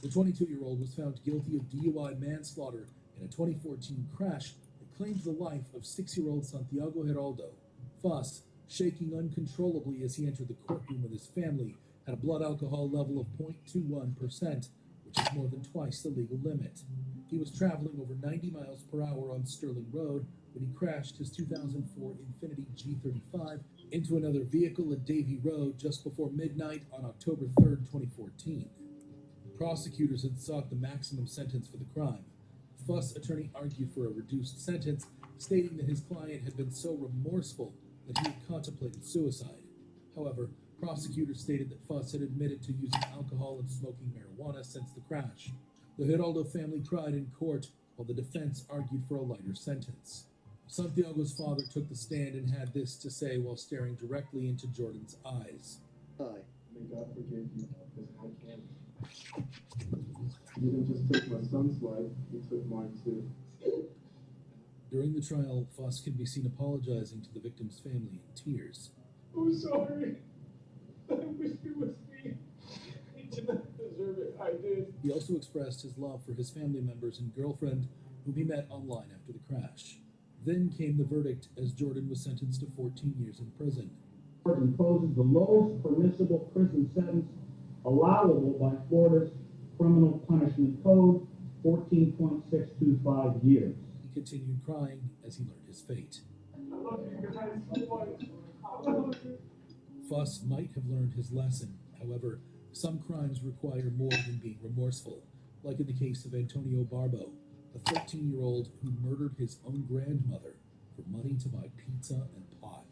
[SPEAKER 8] The 22-year-old was found guilty of DUI manslaughter in a 2014 crash that claimed the life of 6-year-old Santiago Geraldo. Fuss, shaking uncontrollably as he entered the courtroom with his family, had a blood alcohol level of 0.21%, which is more than twice the legal limit. He was traveling over 90 miles per hour on Sterling Road when he crashed his 2004 Infiniti G35 into another vehicle at Davie Road just before midnight on October 3, 2014. Prosecutors had sought the maximum sentence for the crime. Fuss' attorney argued for a reduced sentence, stating that his client had been so remorseful that he had contemplated suicide. However, prosecutors stated that Fuss had admitted to using alcohol and smoking marijuana since the crash. The Geraldo family cried in court, while the defense argued for a lighter sentence. Santiago's father took the stand and had this to say while staring directly into Jordan's eyes.
[SPEAKER 10] May God forgive you, because I can't. You didn't just take my son's life, you took mine too.
[SPEAKER 8] During the trial, Fuss can be seen apologizing to the victim's family in tears.
[SPEAKER 5] I'm sorry. I wish it was me. I did not deserve it. I did.
[SPEAKER 8] He also expressed his love for his family members and girlfriend, whom he met online after the crash. Then came the verdict as Jordan was sentenced to 14 years in prison.
[SPEAKER 16] Imposes the lowest permissible prison sentence allowable by Florida's Criminal Punishment Code, 14.625 years.
[SPEAKER 8] He continued crying as he learned his fate. Fuss might have learned his lesson. However, some crimes require more than being remorseful, like in the case of Antonio Barbo, a 13-year-old who murdered his own grandmother for money to buy pizza and pot.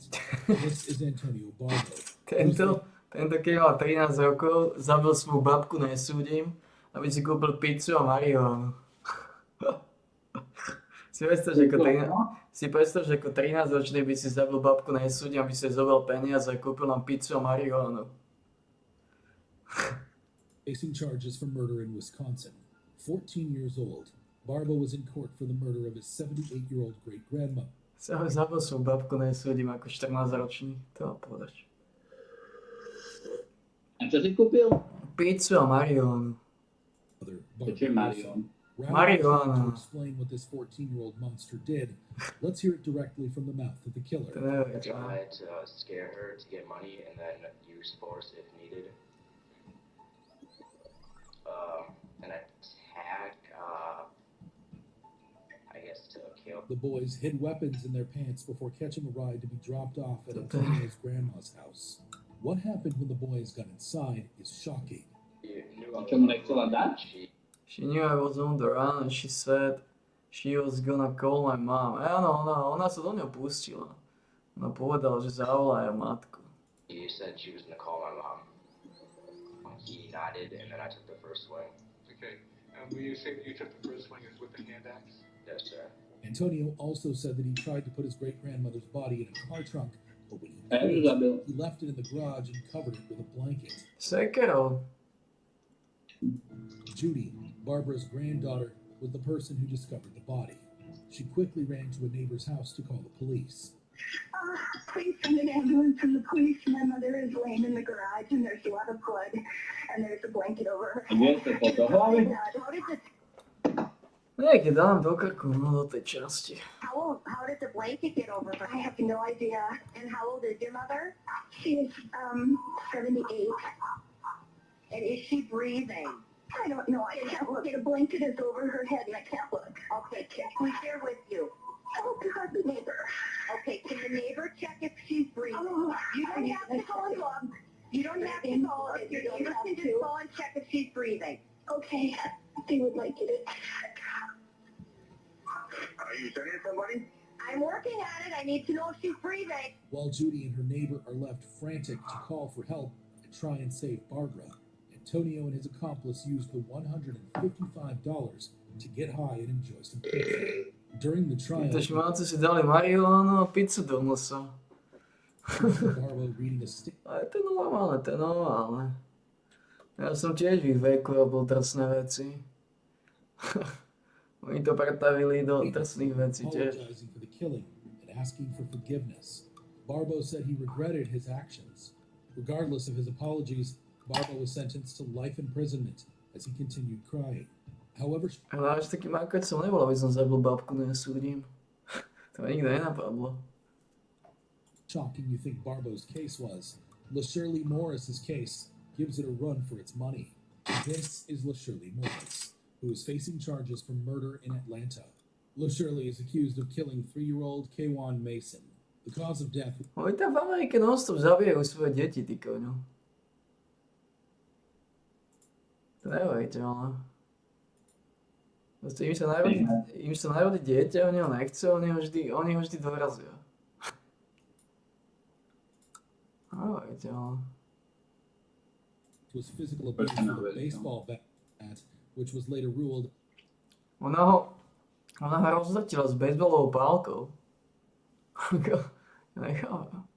[SPEAKER 8] This is Antonio Barbo.
[SPEAKER 1] Tento keď mal 13 rokov, zabil svoju babku, nesúdim, aby si kúpil pizzu a marihuanu. Si predstav, že ako 13-ročný by si zabil babku, nesúdim, aby si zobral peniaze a kúpil nám pizzu a marihuanu.
[SPEAKER 8] Facing charges for murder in Wisconsin. 14 years old, Barbo was in court for the murder of his 78-year-old great-grandmother.
[SPEAKER 1] Zabil svoju babku, nesúdim ako 14-ročný. To mám povedať.
[SPEAKER 4] A čo si kúpil?
[SPEAKER 1] Pizzu a marihuanu.
[SPEAKER 4] Čo je marihuana?
[SPEAKER 8] Marijuana. To explain what this 14-year-old monster did, let's hear it directly from the mouth of the killer.
[SPEAKER 17] I tried to scare her to get money and then use force if needed. An attack, I guess to kill.
[SPEAKER 8] The boys hid weapons in their pants before catching a ride to be dropped off at Antonio's grandma's house. What happened when the boys got inside is shocking.
[SPEAKER 1] She knew I was on the run and she said she was gonna call my mom. Áno, ona sa do ňou pustila. Ona povedala, že zavolá jej matku.
[SPEAKER 17] He said she was gonna call my mom. He nodded and then I took the first swing.
[SPEAKER 10] Okay. When you say that you took the first swing, is with the hand axe?
[SPEAKER 17] Yes, sir.
[SPEAKER 8] Antonio also said that he tried to put his great-grandmother's body in a car trunk, but when he couldn't, he left it in the garage and covered it with a blanket.
[SPEAKER 1] Sekero.
[SPEAKER 8] Judy, Barbara's granddaughter, was the person who discovered the body. She quickly ran to a neighbor's house to call the police.
[SPEAKER 18] Please send an ambulance from the police. My mother is laying in the garage and there's a lot of blood and there's a blanket over her head.
[SPEAKER 1] Niekde dám do krku, no do tej časti.
[SPEAKER 18] How did the blanket get over her? I have no idea. And how old is your mother? She is 78. And is she breathing? I don't know. I can't look. The blanket is over her head and I can't look. Okay, who's there with you? Oh, God, the neighbor. Okay, can the neighbor check if she's breathing? Oh, you don't have to call and log. You don't have to call. If your neighbor can just call and check if she's breathing. Okay, they would like it.
[SPEAKER 7] Are you sending somebody?
[SPEAKER 18] I'm working on it. I need to know if she's breathing.
[SPEAKER 8] While Judy and her neighbor are left frantic to call for help and try and save Barbara, Antonio and his accomplice used the $155 to get high and enjoy some pizza. During the trial,
[SPEAKER 1] Tešmáci si dali marihuanu a pizzu do nosa.
[SPEAKER 8] Barbo reading a
[SPEAKER 1] Ale to je normálne. Ja som tiež v ich veku robil drsné veci. Oni to pretavili do drsných vecí tiež.
[SPEAKER 8] apologizing for the killing and asking for forgiveness. Barbo said he regretted his actions. Regardless of his apologies, Barbo was sentenced to life imprisonment as he continued crying. However,
[SPEAKER 1] Ale až taký mákač som nebol, aby som zabil babku, nesúdim. To mi nikdy nenapadlo.
[SPEAKER 8] shocking you think Barbo's case was, LaShirley Morris's case gives it a run for its money. This is LaShirley Morris, who is facing charges for murder in Atlanta. LaShirley is accused of killing 3-year-old Kaywan Mason. The cause of death...
[SPEAKER 1] Oni tam v Amerike non-stop zabijajú svoje deti, ty koňo. To neuveriteľné. Proste im sa narodí dieťa, oni ho nechcú, oni ho vždy dorazia. Neuveriteľné.
[SPEAKER 8] Was physical abuse with a baseball bat, which was later ruled...
[SPEAKER 1] Ona ho rozdrtila s bejsbolovou pálkou. Nechávam.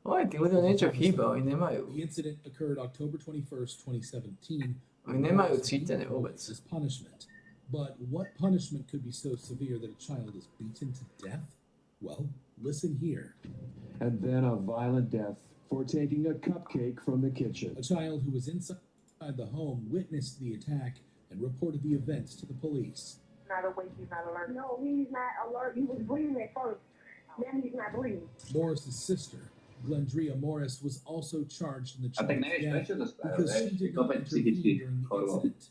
[SPEAKER 1] Oj, tí ľudia niečo chýba, oni nemajú.
[SPEAKER 8] The incident occurred October 21st, 2017.
[SPEAKER 1] Oni nemajú cítenie vôbec.
[SPEAKER 8] As punishment. But what punishment could be so severe that a child is beaten to death? Well, listen here.
[SPEAKER 19] And then a violent death for taking a cupcake from the kitchen.
[SPEAKER 8] A child who was inside the home witnessed the attack and reported the events to the police.
[SPEAKER 18] not awake, he's not alert. No, he's not alert. He was breathing at first. Then he's not breathing.
[SPEAKER 8] Morris's sister, Glendria Morris, was also charged in the
[SPEAKER 4] A tak
[SPEAKER 8] child's
[SPEAKER 4] nevieš,
[SPEAKER 8] death
[SPEAKER 4] prečo to spravil,
[SPEAKER 8] because
[SPEAKER 4] vieš?
[SPEAKER 8] she
[SPEAKER 4] Je
[SPEAKER 8] did
[SPEAKER 4] to
[SPEAKER 8] not
[SPEAKER 4] opäť
[SPEAKER 8] intervene
[SPEAKER 4] psychický
[SPEAKER 8] during the
[SPEAKER 4] chorobou.
[SPEAKER 8] incident.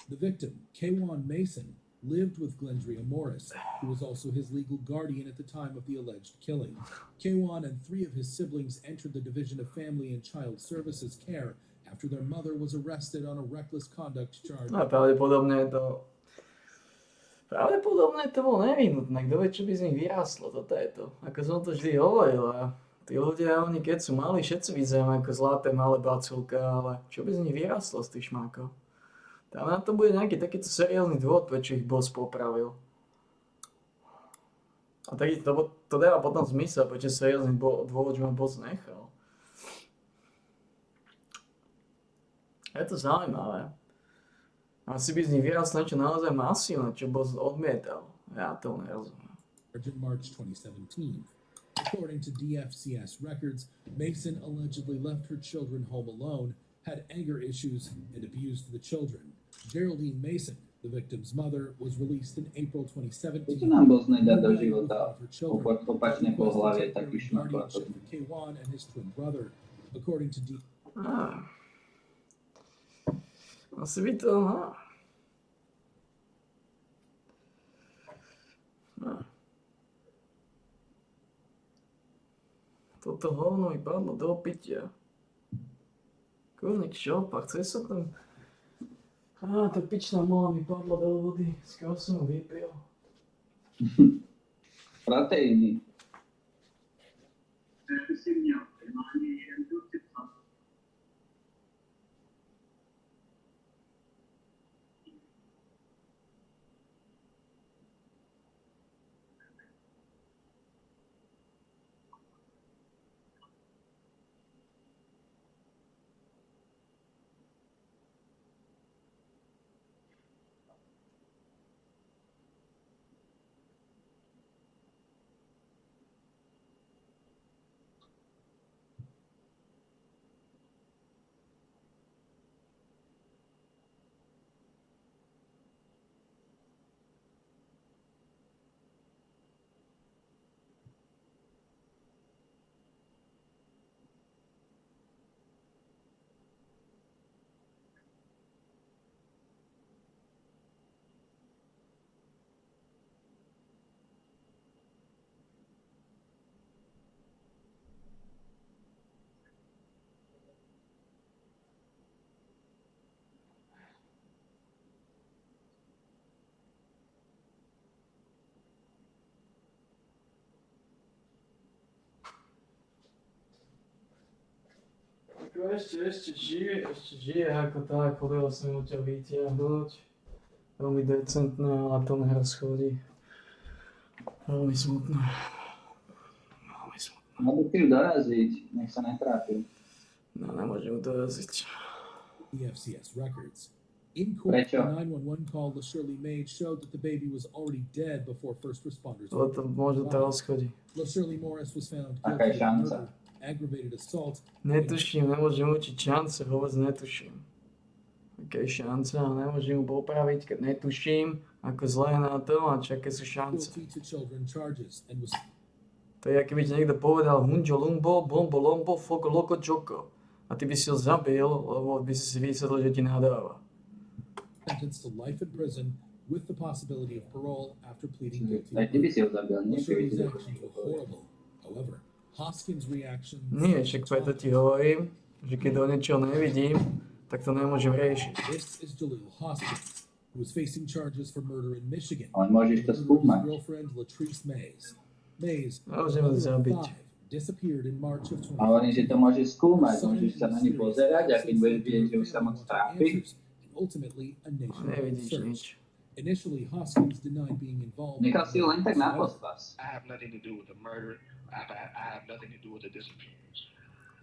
[SPEAKER 8] The victim, Kwan Mason, lived with Glendria Morris, who was also his legal guardian at the time of the alleged killing. Kwan and 3 of his siblings entered the Division of Family and Child Services care after their mother was arrested on a reckless conduct charge.
[SPEAKER 1] A pravdepodobne to bolo nevyhnutné. Kto vie, čo by z nich vyrástlo, toto je to. Ako som to vždy hovoril, a tí ľudia, oni keď sú mali, všetci vyzerajú ako zlaté malé bacúlka, ale čo by z nich vyrástlo z tých šmákov? Tam na to bude nejaký takýto seriózny dôvod, prečo ich boss popravil. A taký, to dáva potom zmysel, prečo seriózny dôvod, že ma boss nechal. Je to zaujímavé. Asi by z nich vyrastlo niečo naozaj masívne, čo boss odmietal. Ja to nerozumiem.
[SPEAKER 8] In March 2017. According to DFCS records, Mason allegedly left her children home alone, had anger issues, and abused the children. Geraldine Mason, the victim's mother, was released in April 2017.
[SPEAKER 4] Prečo nám boss nedá do života opačne pohlavie taký šmakov ako to?
[SPEAKER 8] Kwan and his twin brother, according to
[SPEAKER 1] Asi by to, Toto hovno mi padlo do pitia. Kurník šopa, chce sa tam... tá pičná mola mi padla do vody, skoro som ho vypil.
[SPEAKER 4] Proteíny.
[SPEAKER 1] Ešte žije ako tak, podarilo sa mu ťa vytiahnuť. Veľmi decentné, ale to neraz chodí. Veľmi smutné.
[SPEAKER 4] Mal by si ju doraziť, nech sa netrápi.
[SPEAKER 1] No, nemôžem ju doraziť.
[SPEAKER 8] DFCS records. In court, a 911 call to Shirley Maid showed that the baby was already dead before first responders.
[SPEAKER 1] Ale to možno teraz chodí.
[SPEAKER 8] Shirley Morris was found
[SPEAKER 4] Aká je
[SPEAKER 8] guilty of
[SPEAKER 4] šanca?
[SPEAKER 8] murder, aggravated assault.
[SPEAKER 1] Netuším, nemôžem učiť šance, vôbec netuším. Aká je šanca, nemôžem ju popraviť, keď netuším, ako zlé na to a aké sú šance.
[SPEAKER 8] Guilty to children charges and was
[SPEAKER 1] To je, aký by ti niekto povedal hunjo lumbo, bombo lombo, fogo loko čoko. A ty by si ho zabil, lebo by si vysedol, že ti nadáva.
[SPEAKER 8] sentenced to life in prison with the possibility of parole after pleading guilty.
[SPEAKER 4] Aj ty by si ho zabil, nie? Keby
[SPEAKER 8] Shirley's
[SPEAKER 4] si to
[SPEAKER 8] actions were horrible. However, Hoskins' reaction
[SPEAKER 1] Nie, však preto ti hovorím, že keď do niečoho nevidím, tak to nemôžem riešiť.
[SPEAKER 8] This is Jalil Hoskins, who is facing charges for murder in Michigan.
[SPEAKER 4] Ale môžeš to
[SPEAKER 8] His
[SPEAKER 4] skúmať.
[SPEAKER 8] girlfriend Latrice Mays. Mays,
[SPEAKER 1] Môžem ho zabiť.
[SPEAKER 8] disappeared in March of
[SPEAKER 4] A hovorím, že to môžeš skúmať, môžeš sa na ňu pozerať a keď budeš vidieť, že už sa moc trápi,
[SPEAKER 8] ultimately a nationwide
[SPEAKER 1] Nevidíš
[SPEAKER 8] search.
[SPEAKER 1] nič.
[SPEAKER 8] Initially, Hoskins denied being involved.
[SPEAKER 4] nechal si ju len tak na pospas.
[SPEAKER 7] I have nothing to do with the murder. I have nothing to do with the disappearance.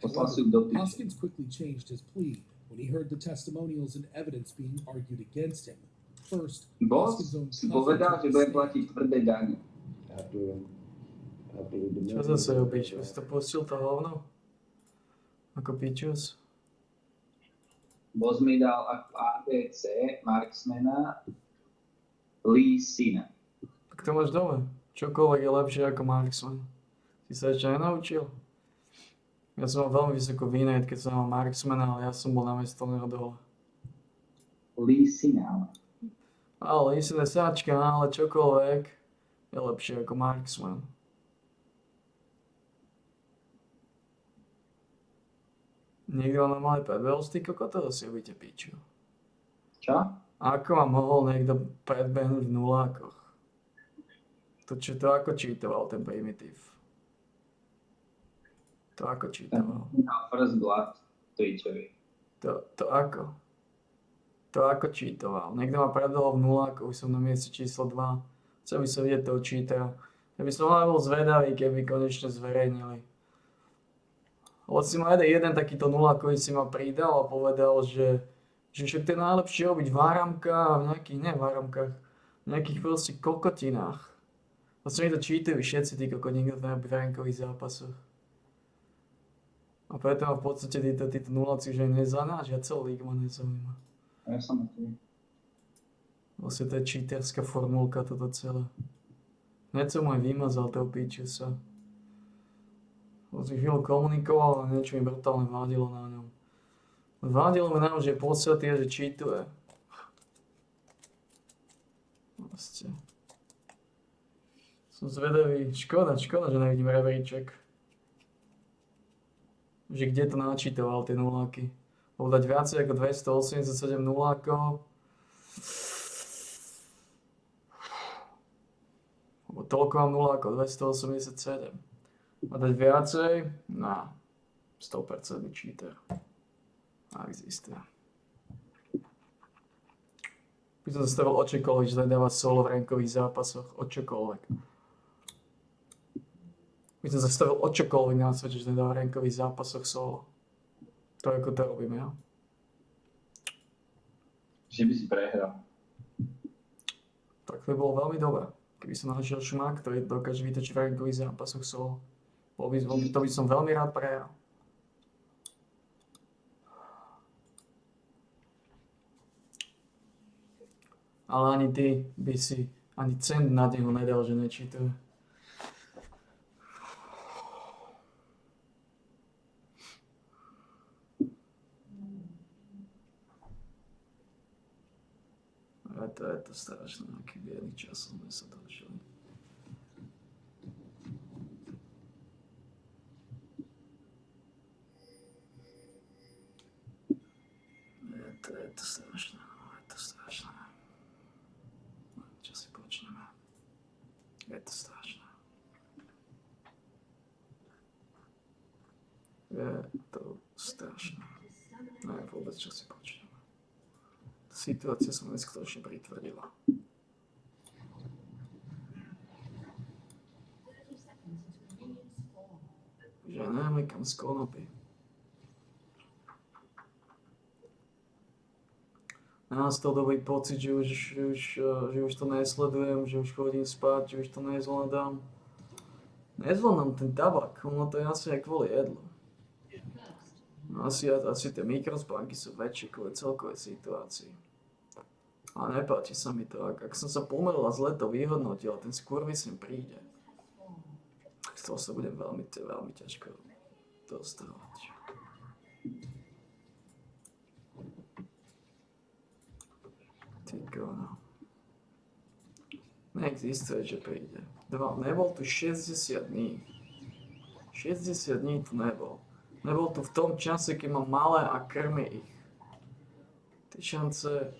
[SPEAKER 4] Poslal si ju do piči.
[SPEAKER 8] Hoskins quickly changed his plea when he heard the testimonials and evidence being argued against him. First,
[SPEAKER 4] Boss
[SPEAKER 8] Hoskins' own
[SPEAKER 4] si povedal, že bude platiť tvrdé dane.
[SPEAKER 1] Čo zase robíš? Si to pustil to hovno? Ako pičus?
[SPEAKER 4] Boss mi dal ako ABC Marksmana Lee Sina.
[SPEAKER 1] Tak to máš dole. Čokoľvek je lepšie ako marksman. Si sa ešte nenaučil? Ja som mal veľmi vysokú výnet, keď som mal marksmana, ale ja som bol namiesto dole.
[SPEAKER 4] Lee Sina.
[SPEAKER 1] Ale Sina sáčka, ale čokoľvek je lepšie ako marksman. Niekto má normálne predbehol z tých kokotov, si robíte piču.
[SPEAKER 4] Čo?
[SPEAKER 1] Ako ma mohol niekto predbehnúť v nulákoch? To ako čítoval ten primitív? To ako čítoval?
[SPEAKER 4] First blood, Twitchovi.
[SPEAKER 1] To ako? To ako čítoval? Niekto ma predbehol v nulákoch, už som na mieste číslo 2. Chcel by som vidieť toho čítera. Ja by som bol zvedavý, keby konečne zverejnili. Lebo si ma jeden takýto nulákový si ma pridal a povedal, že však to je najlepšie robiť v áramkách a v nejakých proste kokotinách. Vlastne mi to čítajú všetci tí kokotníky v rankových zápasoch. A preto ma v podstate títo nuláci už aj nezanážia, celý lík ma nezaujíma.
[SPEAKER 4] Ja som na to.
[SPEAKER 1] Vlastne to je číterská formulka toto celé. Hneď som aj vymazal toho píču sa. Vlastne chvíľu komunikoval a niečo mi brutálne vádilo na ňom. Vádilo mi na ňom, že je podsvetý a že čítuje. Vlastne. Som zvedavý. Škoda, že nevidím rebríček. Že kde to načítoval tie nuláky. Lebo dať viacej ako 287 nulákov. Lebo toľko mám nulákov, 287. A dať viacej? No, 100% cheater. A existuje. By som zastavil o čokoľvek, že nedáva solo v rankových zápasoch. O čokoľvek. By som zastavil o čokoľvek na svete, že nedáva v rankových zápasoch solo. To ako to robím ja.
[SPEAKER 4] Že by si prehral.
[SPEAKER 1] Tak to by bolo veľmi dobré. Keby som našiel šmák, ktorý dokáže vytočiť v rankových zápasoch solo. To by som veľmi rád prehral. Ale ani ty by si ani cent na neho nedal, že nečítuje. Je to strašné, aký biedný čas sme sa dožili. Je to strašné, Čo si počneme? Je to strašné. Neviem vôbec, čo si počneme. Situácia sa mi skutočne pritvrdila. Že neviem kam z konopy. Nastal dobrý pocit, že už to nesledujem, že už chodím spať, že už to nezvládam. Nezvládam ten tabak, ono to je asi aj kvôli jedlu. Asi tie mikrospánky sú väčšie kvôli celkovej situácii. A nepáči sa mi to, ak som sa pomeril a zle to vyhodnotil a ten skurvysyn príde, tak z toho sa budem veľmi ťažko dostávať. Ty kono. Neexistuje, že príde. Nebol tu 60 dní. 60 dní tu nebol. Nebol tu v tom čase, keď mám malé a krmi ich. Tie šance...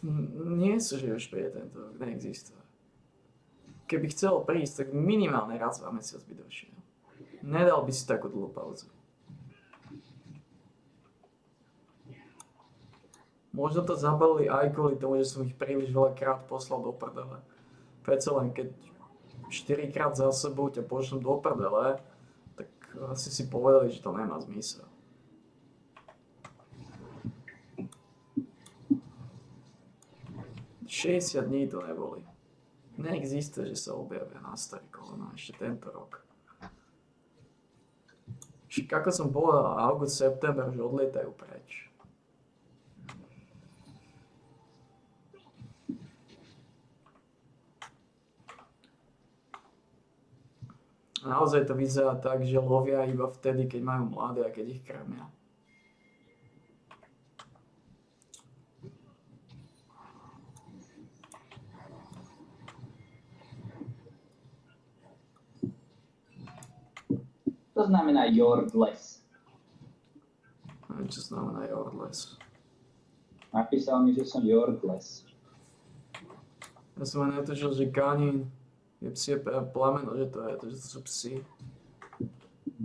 [SPEAKER 1] Nie sú, že už príde tento rok. Neexistuje. Keby chcel prísť, tak minimálne raz za mesiac by došiel. Nedal by si takú dlhú pauzu. Možno to zabalili aj kvôli tomu, že som ich príliš veľakrát poslal do prdele. Predsa len keď 4-krát za sebou ťa pošlem do prdele, tak asi si povedali, že to nemá zmysel. ...60 dní to neboli. Neexistuje, že sa objavia na staré kolona ešte tento rok. Však ako som povedal, august, september už odlietajú preč. Naozaj to vyzerá tak, že lovia iba vtedy, keď majú mladé a keď ich krmia.
[SPEAKER 4] To znamená yardless.
[SPEAKER 1] Neviem, čo znamená yardless.
[SPEAKER 4] Napísal mi, že som yardless.
[SPEAKER 1] Ja som aj netušil, že kanín je psie plemeno, že to sú psi.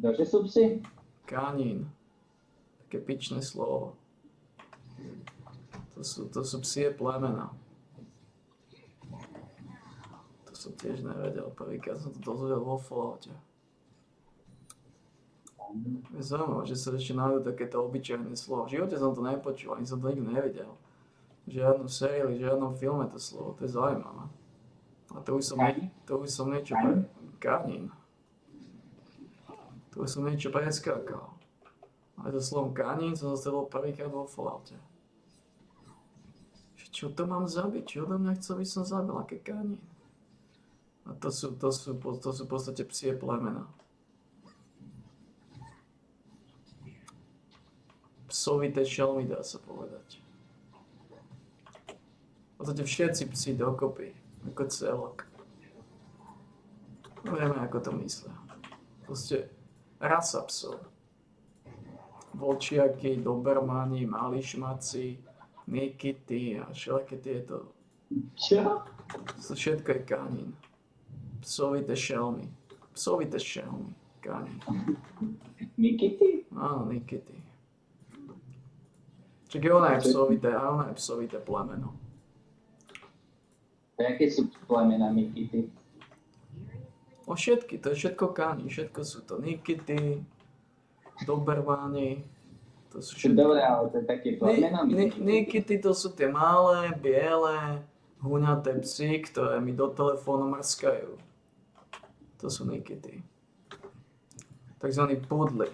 [SPEAKER 4] Ktože sú psi?
[SPEAKER 1] Kanín. Také pičné slovo. To sú psie plemena. To som tiež nevedel. Prvýkrát som to dozvedel vo Falloute. Je zaujímavé, že sa ešte nájdú takéto obyčajné slovo. V živote som to nepočul, ani som to nikdy nevidel. V žiadnom seriáli, v žiadnom filme to slovo, to je zaujímavé. A to už som niečo kanín. To už som niečo preskákal. Ale to slovom kanín som zastavil prvýkrát vo Falloute. Čo to mám zabiť? Čo do mňa chcel, by som zabil? Aké kanín? A to sú v podstate psie plemena. Psovité šelmy, dá sa povedať. V podstate všetci psi dokopy, ako celok. Vieme, ako to myslia. Proste rasa psov. Vlčiaky, dobermani, malí šmaci, nikity a všelijaké tieto.
[SPEAKER 4] Čo?
[SPEAKER 1] To všetko je kanín. Psovité šelmy. Psovité šelmy. Kanín.
[SPEAKER 4] Nikity?
[SPEAKER 1] Áno, nikity. Čiže ona je psovité plemeno.
[SPEAKER 4] A aké sú plemena nikity?
[SPEAKER 1] Všetky, to je všetko kaní, všetko sú to nikity, dobermáni, to sú všetko.
[SPEAKER 4] Dobre, ale to je také plemena
[SPEAKER 1] Nikity to sú tie malé, biele, huňaté psy, ktoré mi do telefónu mrskajú. To sú nikity. Takzvaní pudli.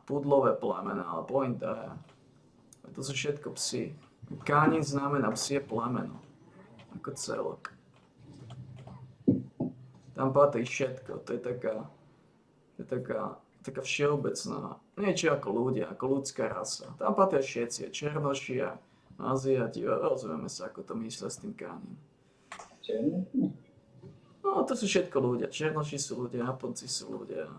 [SPEAKER 1] Pudlové plemena, ale pointa je. To sú všetko psi. Kanín znamená psie plemeno. Ako celok. Tam patrí všetko. To je taká všeobecná. Niečo ako ľudia, ako ľudská rasa. Tam patria všetci. Černoši a Aziati. Rozumieme sa, ako to myslia s tým kanín.
[SPEAKER 4] Černoši?
[SPEAKER 1] No, to sú všetko ľudia. Černoši sú ľudia, Japonci sú ľudia.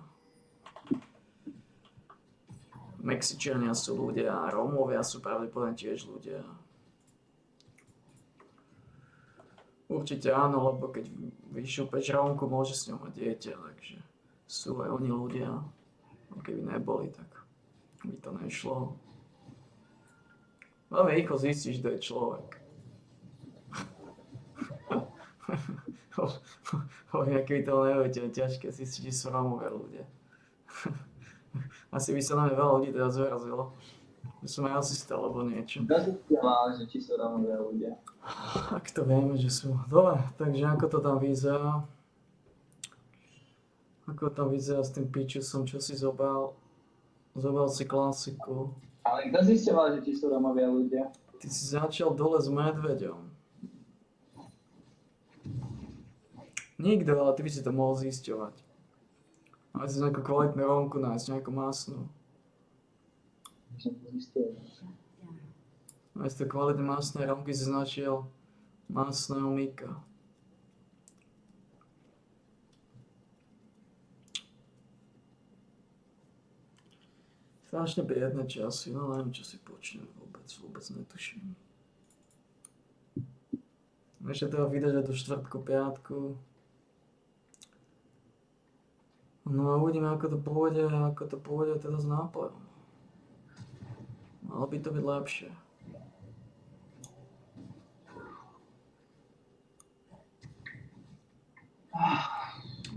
[SPEAKER 1] Mexičania sú ľudia, Rómovia sú pravdepodobne tiež ľudia. Určite áno, lebo keď vyšúpeš Rómku, môže s ňou mať dieťa, takže sú aj oni ľudia. A keby neboli, tak by to nešlo. Veľmi rýchlo zistíš, kto je človek. Keby to neviete, ťažké zistiť, že sú Rómovia ľudia. Asi by sa na mňa veľa ľudí teraz vyrazilo. Že som rasista alebo niečo.
[SPEAKER 4] Dozistila, že či sú Rómovia ľudia.
[SPEAKER 1] Tak to vieme, že sú. Dobre, takže ako to tam vyzerá? Ako tam vyzerá s tým pičusom, čo si zobral? Zobral si klasiku.
[SPEAKER 4] Ale kto zisťoval, že či sú Rómovia ľudia?
[SPEAKER 1] Ty si začal dole s medveďom. Nikto, ale ty by si to mohol zisťovať. Ale si nejakú kvalitnú Rómku nájsť, nejakú masnú. Aj z tej kvalitné masné Rómky si našiel masného Mika. Strašne biedné časy, no neviem, čo si počnem, vôbec netuším. Ešte treba vydať aj do štvrtku, piatku. No a uvidíme, ako to pôjde teda s nápojom. Malo by to byť lepšie.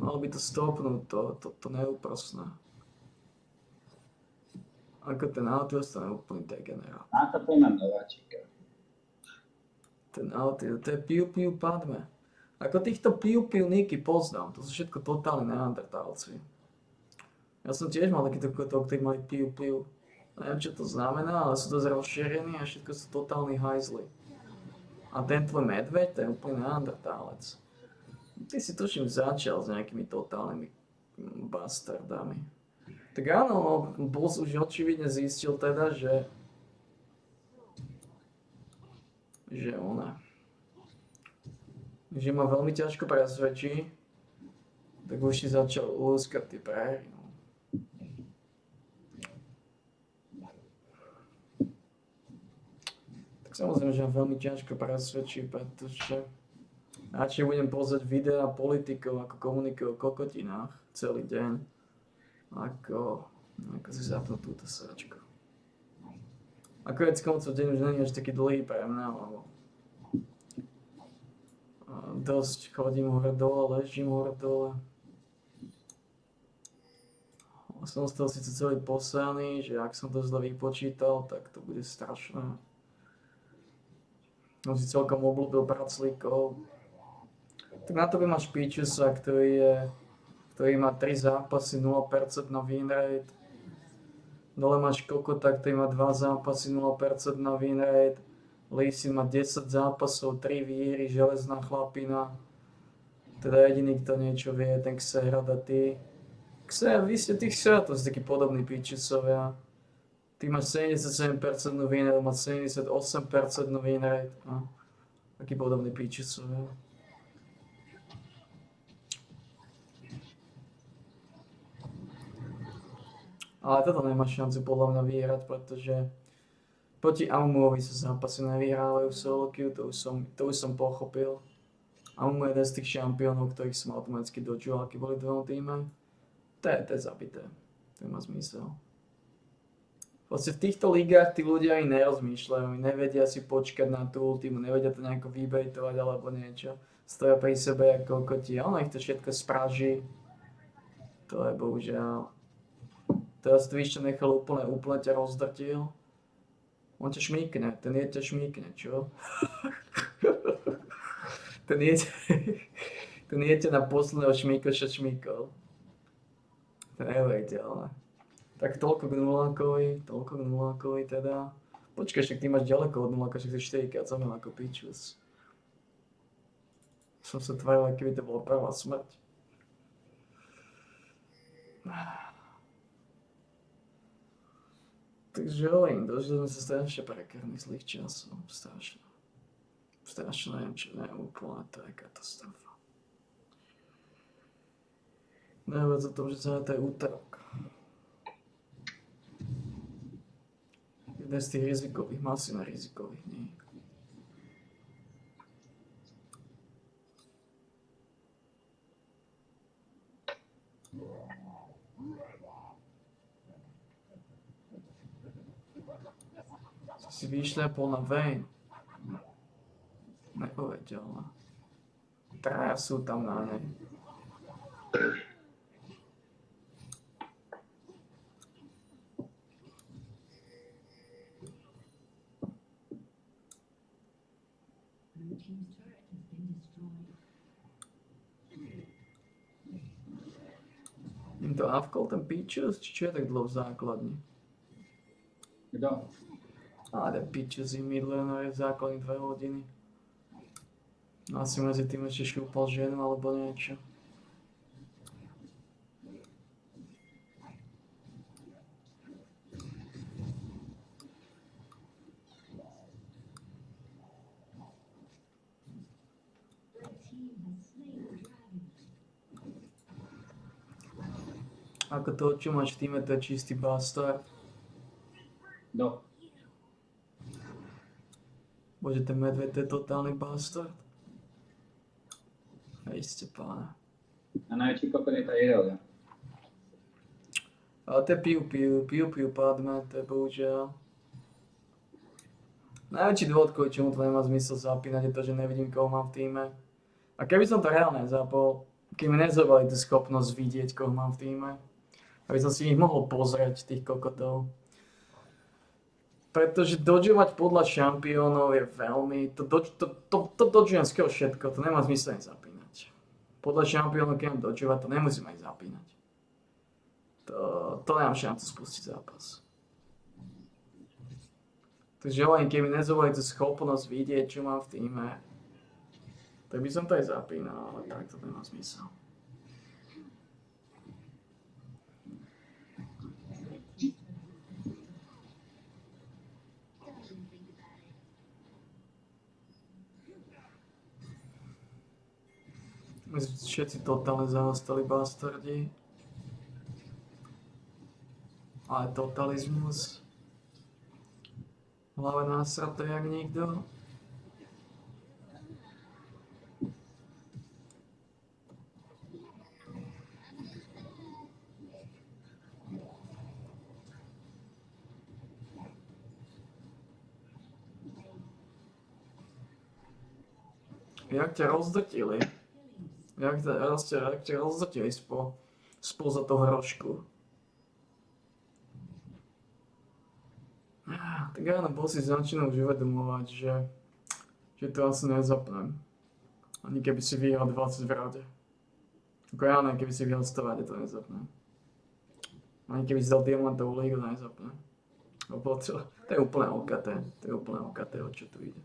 [SPEAKER 1] Malo by to stopnúť, to neúprosné. Ako ten Altios, to je úplný degenerát.
[SPEAKER 4] A to nemám nováčika.
[SPEAKER 1] Ten Altios, to je piu padme. Ako týchto piu Niky poznám, to sú všetko totálni neandertálci. Ja som tiež mal takýto kotov, ktorí mali piu. Neviem, čo to znamená, ale sú dosť rozšírení a všetko sú totálni hajzli. A ten tvoj medveď, to je úplne neandertálec. Ty si tuším začal s nejakými totálnymi bastardami. Tak áno, Bulls už očividne zistil teda, že že ma veľmi ťažko presvedčí, tak už si začal lúskať tie prehry. No. Tak samozrejme, že ma veľmi ťažko presvedčí, pretože radšej budem pozrieť videá politikov, ako komunikujú o kokotinách celý deň, ako si zapnúť túto sračku. Ako vec koncov deň už není až taký dlhý pre mňa, lebo dosť chodím hore dole, ležím hore dole. Som z toho síce celý posraný, že ak som to zle vypočítal, tak to bude strašné. On si celkom obľúbil praclíkov. Tak na to by máš Pichusa, ktorý má 3 zápasy, 0% na win rate. Dole máš Kokota, ktorý má 2 zápasy, 0% na win rate. Lee Sin má 10 zápasov, 3 výhry, železná chlapina. Teda jediný, kto niečo vie, ten Xera a ty. Xera, vy ste tých Xera, to sú takí podobní Pichusovia. Ty máš 77% win rate, máš 78% win rate. No. Taký podobný Pichusovia. Ale toto nemá šancu podľa mňa vyhrať, pretože proti Aumuovi sa zápasy nevyhrávajú v solo queue, to už som pochopil. Aumumu je jeden z tých šampiónov, ktorých som automaticky dočul, aký boli v druhom týme. To je zabité, to má zmysel. Vlastne v týchto ligách tí ľudia ani nerozmýšľajú, nevedia si počkať na tú ultimu, nevedia to nejako vybejtovať alebo niečo. Stoja pri sebe ako kokoti a ono ich to všetko spraží. To je bohužiaľ. Teraz to ešte nechal úplne ťa rozdrtil. On ťa šmíkne, ten ťa šmíkne, čo? ten ťa na posledného šmíkoša šmíkol. To nevejte, ale... Tak toľko k nulákovi teda. Počkaj, však ty máš ďaleko od nuláka, však si 4-krát za mňa ako Pichus. Som sa tváril, keby to bola prvá smrť. Takže hovorím, dožili sme sa strašne prekerných zlých časov. Strašne neviem, čo úplne, to je katastrofa. Najviac o tom, že sa to je útorok. Jeden z tých rizikových, masívne rizikových dní. Si vyšľapol na Vayne. Nepovedel, ale... Traja sú tam na nej. Im to avkol ten Pichus, či čo je tak dlho v základni?
[SPEAKER 4] Kto?
[SPEAKER 1] Ale ten Pichus im midlaner je v základni 2 hodiny. Asi medzi tým ešte šúpal ženu alebo niečo. Ako to, čo máš v týme, to je čistý bastard.
[SPEAKER 4] No.
[SPEAKER 1] Bože, ten medveď, to je totálny bastard. Hej, ste pána.
[SPEAKER 4] A najväčší kokot je tá Irelia.
[SPEAKER 1] Ale to je piu padme, to je bohužiaľ. Najväčší dôvod, kvôli čomu to nemá zmysel zapínať, je to, že nevidím, koho mám v týme. A keby som to reálne zapol, keby mi nezobali tú schopnosť vidieť, koho mám v týme, aby som si ich mohol pozrieť, tých kokotov. Pretože dodžovať podľa šampiónov je veľmi... To dodžujem skoro všetko, to nemá zmysel ani zapínať. Podľa šampiónov, keď mám dodžovať, to nemusím ani zapínať. To nemám šancu spustiť zápas. Takže len keby nezvolili tú schopnosť vidieť, čo mám v týme, tak by som to aj zapínal, ale tak to nemá zmysel. Všetci totálne zaostali bastardi. Ale totalizmus. V hlave násraté jak nikto. Jak ťa rozdrtili? Jak ťa rozdrtili spoza toho hrošku? Tak áno, bol si začínal už uvedomovať, že to asi nezapnem. Ani keby si vyhral 20 v rade. Ako ja, ani keby si vyhral 100 v rade, to nezapnem. Ani keby si dal diamantovú lígu, to nezapnem. To je úplne okaté. To je úplne okaté, o čo tu ide.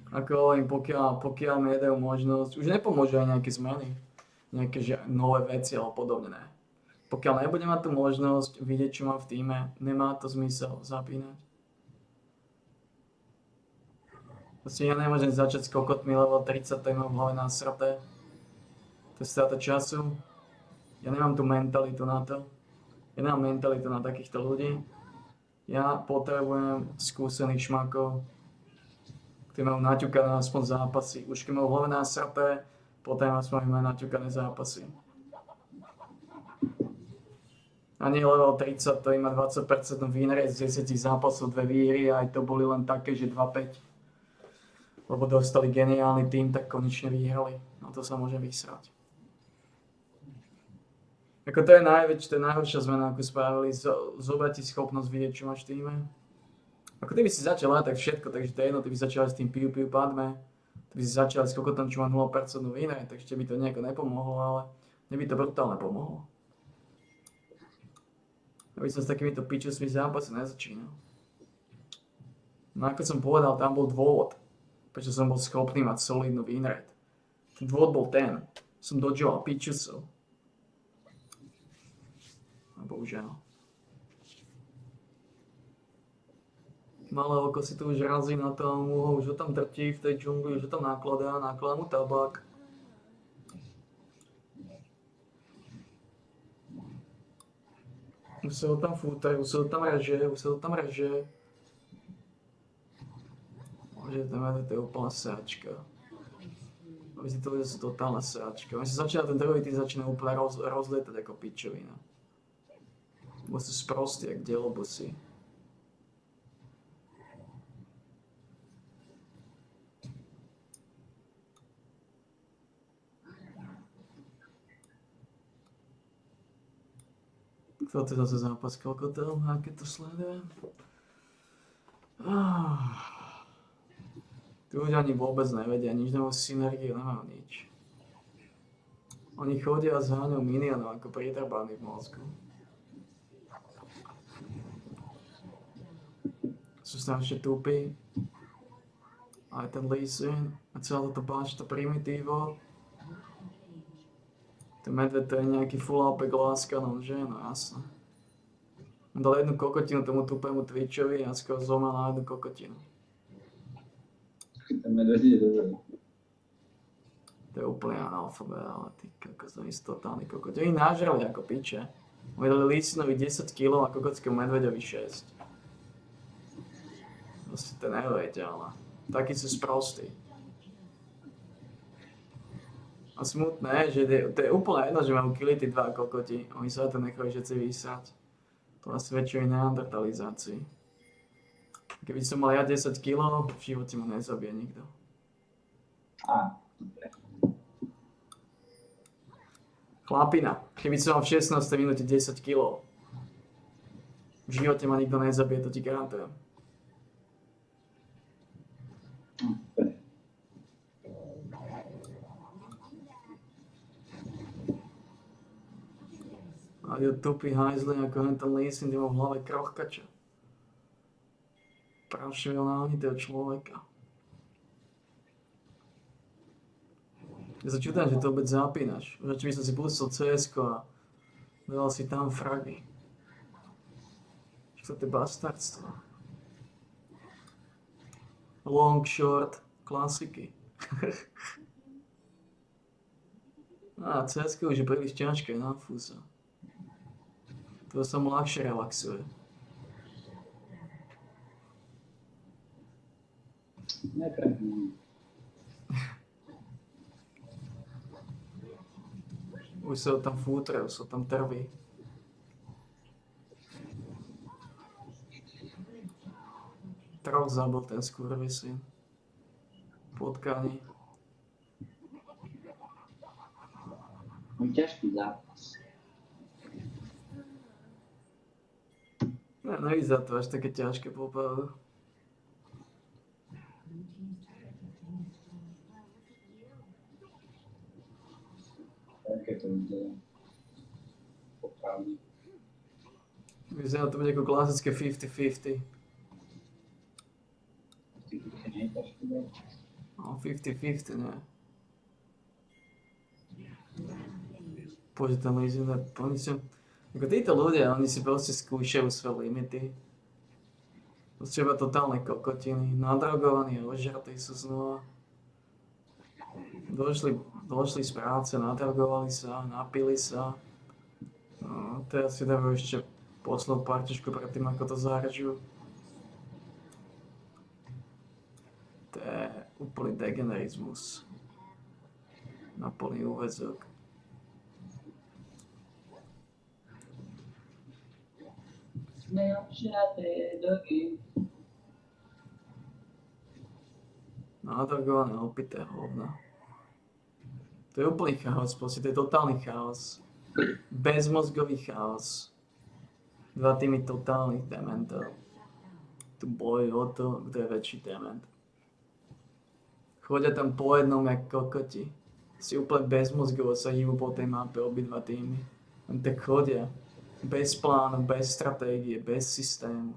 [SPEAKER 1] Ako hovorím, pokiaľ mi nedajú možnosť, už nepomôžu aj nejaké zmeny, nejaké nové veci alebo podobne, ne. Pokiaľ nebudem mať tú možnosť vidieť, čo mám v tíme, nemá to zmysel zapínať. Proste ja nemôžem začať s kokotmi level 30, to mám v hlave násraté. To je strata času. Ja nemám tú mentalitu na to. Ja nemám mentalitu na takýchto ľudí. Ja potrebujem skúsených šmakov, ktorí majú naťukané aspoň zápasy. Už keď majú v hlave násraté, potom aspoň majú naťukané zápasy. A nie level 30, to má 20% výnre z 10 zápasov, 2 výhry a aj to boli len také, že 2-5. Lebo dostali geniálny tým, tak konečne vyhrali. No to sa môže vysrať. Ako to je najhoršia zmena, ako spravili, zobrať ti schopnosť vidieť, čo máš v tíme. Ako ty by si začal tak všetko, takže to je jedno, ty by začal s tým piu padme, ty by si začal s kokotom, čo má 0% výhre, takže by to nejako nepomohlo, ale mne by to brutálne pomohlo. Aby som s takýmito pičusmi zápasy nezačínal. No ako som povedal, tam bol dôvod, prečo som bol schopný mať solidnú win rate. Ten dôvod bol ten, som dodžoval pičusov. A bohužiaľ. Malé oko si tu už razí na tom, už ho tam drtí v tej džungli, už ho tam nakladá mu tabak. Už sa ho tam fútajú, už sa ho tam reže. Bože, to je úplná sáčka. Aby si to je totálna sáčka. Oni sa začína, ten druhý tým začína úplne rozlietať ako pičovina. Bo sú sprostí, jak delobusy. To je zase zápas Kokotel, aké to sledujem. Tu už ani vôbec nevedia, nič nemajú synergiu, nemajú nič. Oni chodia a zháňajú minionov ako pritrbaní v mozgu. Sú strašne tupí. Aj ten Lee Sin, a celá toto páčta primitívo. Ten medved to je nejaký full AP gláskanon, že? No jasné. On dal jednu kokotinu tomu tupému Twitchovi a skoro zomel na jednu kokotinu.
[SPEAKER 4] Ten medved je dobrý.
[SPEAKER 1] To je úplne analfabet, ale ty kokos, oni sú totálni kokoti. Oni nážrali ako piče. Oni dali Lísinovi 10 kg a kokotskému medveďovi 6. Proste to neviete, ale takí sú sprostí. A smutné, že to je úplne jedno, že majú killy tí dva kokoti. Oni sa to nechajú všetci vysať. To nás svedčí o neandertalizácii. Keby som mal ja 10 kg, v živote ma nezabije nikto. Chlapina, keby som mal v 16. minúte 10 kg, v živote ma nikto nezabije, to ti garantujem. A je tupý hajzli, ako len ten Lee Sin, kde má v hlave krochkača. Prašielnániteho človeka. Ja sa čudujem, že to vôbec zapínaš. Už by som si pustil CS-ko a dal si tam fragy. Čo to je bastardstvo? Long short, Klasiky. CSK už je príliš ťažké na fúza. To sa mu ľahšie relaxuje.
[SPEAKER 4] Neprehňujem.
[SPEAKER 1] Už sa tam fútre, už sa tam trví. Troch zabil ten skurvysyn. Potkaný.
[SPEAKER 4] Môj ťažký zápas.
[SPEAKER 1] Nevyzerá to až také ťažké popravdu.
[SPEAKER 4] Také to vyzerá. Popravdu.
[SPEAKER 1] Vyzerá to byť ako klasické 50-50. No, 50-50, ne. Bože, tam oni sú... Ako títo ľudia, oni si proste skúšajú svoje limity. Treba totálne kokotiny, nadrogovaní a ožratí sú znova. Došli z práce, nadrogovali sa, napili sa. No, teraz si dávajú ešte poslednú partičku predtým, ako to zahrčujú. To je úplný degenerizmus. Na plný úväzok.
[SPEAKER 4] Sme obžraté dogy.
[SPEAKER 1] Nadrogované, opité hovna. To je úplný chaos, proste, to je totálny chaos. Bezmozgový chaos. Dva týmy totálnych dementov. Tu bojujú o to, kto je väčší dement. Chodia tam po jednom jak kokoti. Si úplne bezmozgovo sa hýbu po tej mape obidva týmy. Len tak chodia. Bez plánu, bez stratégie, bez systému.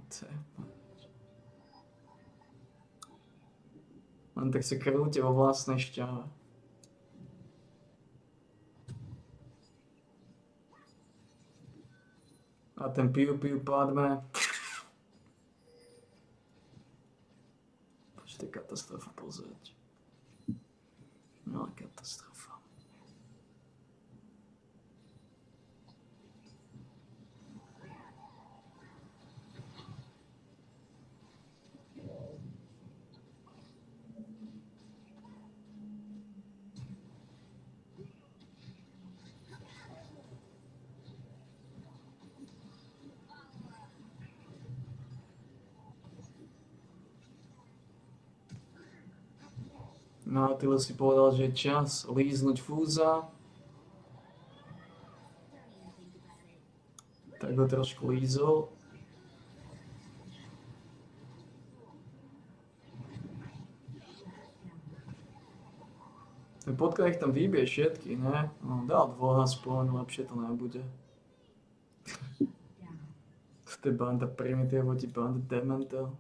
[SPEAKER 1] Len tak sa krúte vo vlastnej šťave. A ten piu padme. To je katastrofa pozrieť. No, katastrofa. No a Attila si povedal, že je čas líznuť fúza. Tak ho trošku lízol. Ten potka ich tam vybije všetky, ne? No, dal dvoch aspoň, lepšie to nebude. To je banda primitív, ti banda dementov.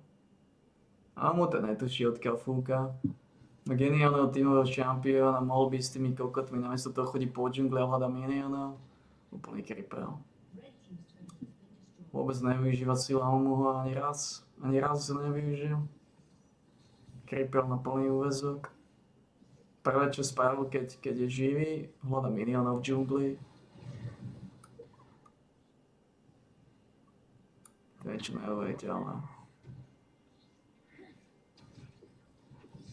[SPEAKER 1] A mu to netuší, odkiaľ fúka. No geniálneho tímového šampióna, mohol by s tými kokotmi, namiesto toho chodí po džungli a hľadá minionov. Úplný kripel. Vôbec nevyužíva silámu ho ani raz ho nevyužil. Kripel na plný úväzok. Prvé, čo spravil, keď je živý, hľadá minionov v džungli. To je čo neuveriteľné.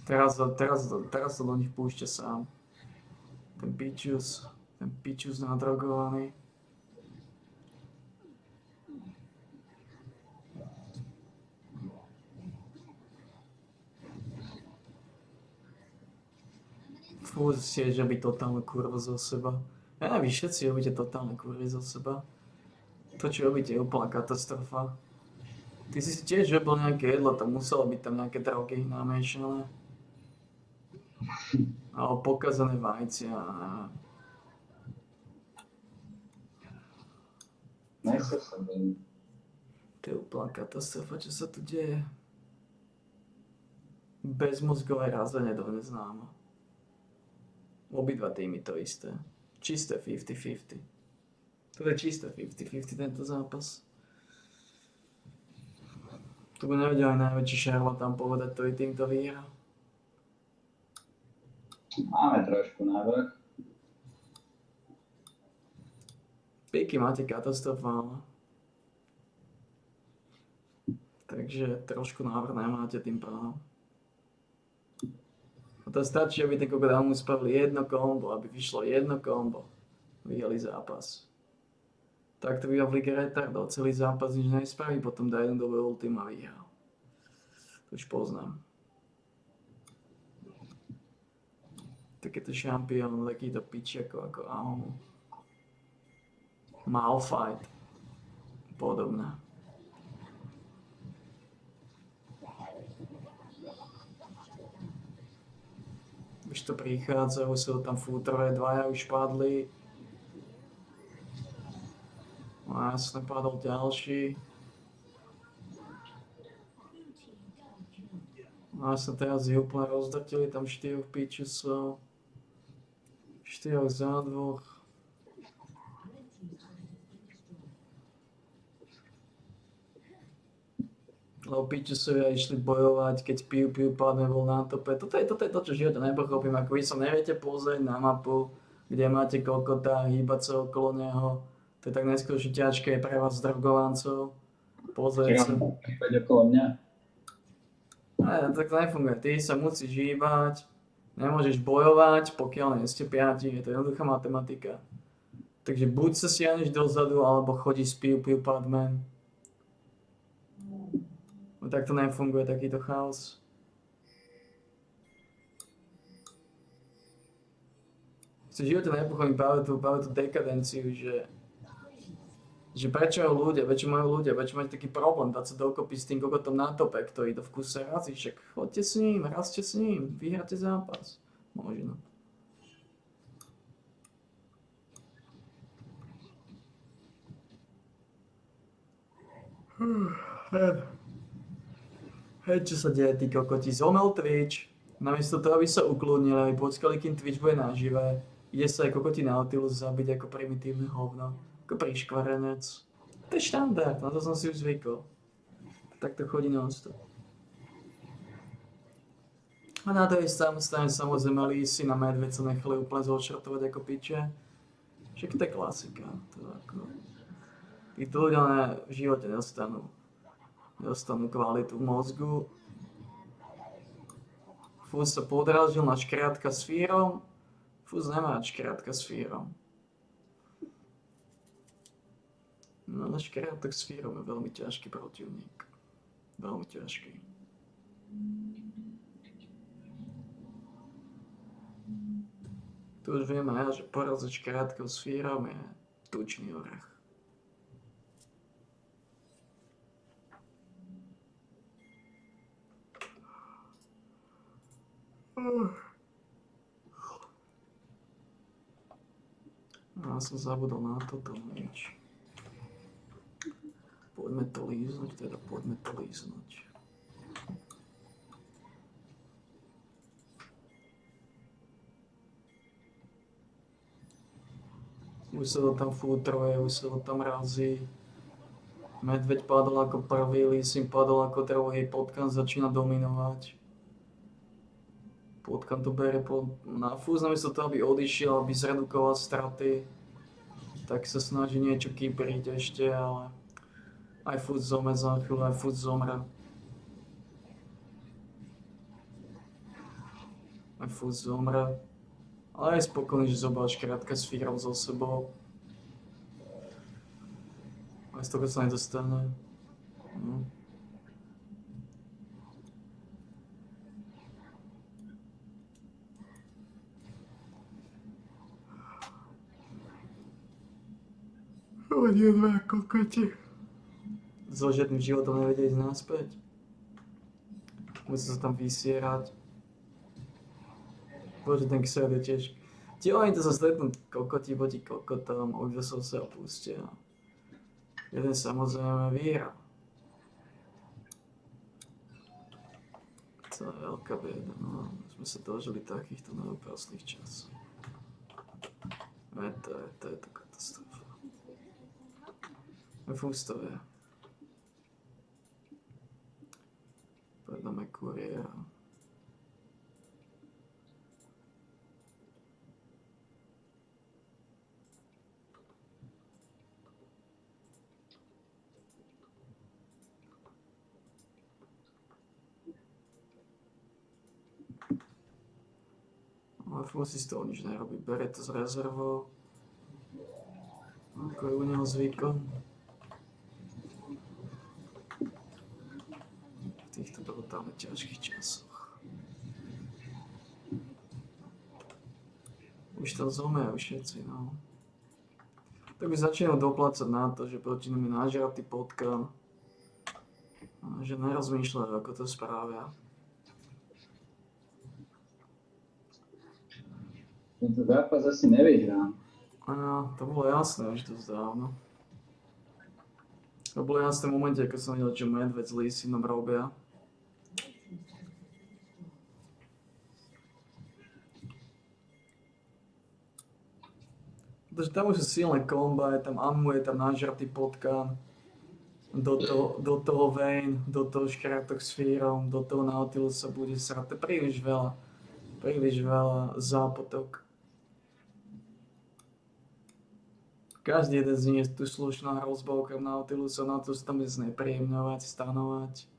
[SPEAKER 1] Teraz sa do nich púšťa sám. Ten pičus nadrogovaný. Fú, tiež robí totálne kurva zo seba. Ja neviem, vy všetci robíte totálne kurvy zo seba. To, čo robíte, je úplná katastrofa. Ty si tiež robil nejaké jedlo, tam muselo byť tam nejaké drogy namiešané. Alebo pokazané vajcia. To je úplná katastrofa, čo sa tu deje. Bezmozgové razenie do neznáma. Obidva týmy to isté. Čisté 50-50. To je čisté 50-50 tento zápas. Tu by nevedel aj najväčší šarlatán povedať, ktorý týmto vyhrá.
[SPEAKER 4] Máme trošku návrh.
[SPEAKER 1] Píky máte katastrofálne. Takže trošku návrh nemáte tým pádom. A to stačí, aby ten kokot spravili jedno kombo, aby vyšlo jedno kombo. Vyhrali zápas. Tak to býva v Lige retardov. Celý zápas nič nespraví, potom dá jednu dobu ultima a vyhral. To už poznám. Takýto šampión, takýto pičiako ako Aomu. Malfight. Podobné. Už to prichádza, už sú tam fútrové, dvaja už padli. No jasne, padol ďalší. No jasne, teraz ich úplne rozdrtili, tam 4 pičusov. 4 za 2. Lebo pičusovia išli bojovať, keď Piu Padme bol na tope. Toto je to, čo v živote nepochopím. Ako vy sa neviete pozrieť na mapu, kde máte kokota, hýbať sa okolo neho. To je tak neskutočne ťažké pre vás drogovancov. Pozrieť sa.
[SPEAKER 4] Hýbať okolo mňa.
[SPEAKER 1] Tak to nefunguje. Ty sa musíš hýbať, nemôžeš bojovať, pokiaľ nie ste 5. Je to jednoduchá matematika. Takže buď sa siahneš dozadu, alebo chodíš s Piu Padme. No tak to nefunguje, takýto chaos. V živote nepochopím práve tú dekadenciu, že prečo majú ľudia, prečo majú taký problém dať sa dokopy s tým kokotom na tope, ktorý to v kuse razí, však choďte s ním, razte s ním, vyhráte zápas. Možno. Hej, čo sa deje, tí kokoti, zomel Twitch. Namiesto toho, aby sa ukludnili, aby počkali, kým Twitch bude nažive, ide sa aj kokoti Nautilus zabiť ako primitívne hovno. Ako priškvarenec. To je štandard, na to som si už zvykol. Tak to chodí non-stop. A na druhej strane samozrejme lísy na medveď sa nechali úplne zošrotovať ako piče. Však to je klasika. To ako... Títo ľudia v živote dostanú kvalitu v mozgu. Fúz sa podrazil na škrátka s Fírom. Fúz nemá škrátka s Fírom. No na škrátok s Fírom je veľmi ťažký protivník. Veľmi ťažký. Tu už viem aj ja, že poraziť škrátkov s Fírom je tučný orech. Ja som zabudol na toto nič. Poďme to líznúť. Už sa to tam futruje, už sa to tam razí. Medveď padol ako prvý, Lísim padol ako druhý, Potkan začína dominovať. Potkan to bere na fúz, namiesto toho, aby odišiel, aby zredukoval straty, tak sa snaží niečo kýpriť ešte, ale aj fúz zomre za chvíľu, aj fúz zomre. Aj fúz zomre. Ale je spokojný, že zobral škrátka s Fírom so sebou. Aj z toho sa nedostane. No. Oni dva kokoti. So žiadnym životom nevedia ísť naspäť. Musí sa tam vysierať. Bože, ten ksel je tiež... Oni to sa stretnú kokoti proti kokotom, už sa opustia. Jeden samozrejme vyhrá. To je veľká bieda, no. Sme sa dožili takýchto neúprostných časov. To je to katastrofa. Fústové. Predáme kuriéra. Ale Fú si z toho nič nerobí, bere to z rezervou. Ako je u neho zvykom. V týchto brutálne ťažkých časoch. Už tam zomejú všetci, no. Tak by začínal doplácať na to, že proti nám je nažratý potkan. A že nerozmýšľajú, ako to spravia.
[SPEAKER 4] Tento zápas asi nevyhrám.
[SPEAKER 1] Áno, to bolo jasné už dosť dávno. To bolo jasné v momente, ako som videl, čo Medveď s Lísinom robia. Pretože tam už sú silné komba, je tam Ammu, je tam nažratý potkan. Do toho Vayne, do toho Škratok s Fírom, do toho Nautilusa bude srať. To je príliš veľa zápotok. Každý jeden z nich je tu slušná hrozba okrem Nautilusa, Nautilus tam je znepríjemňovať, stanovať.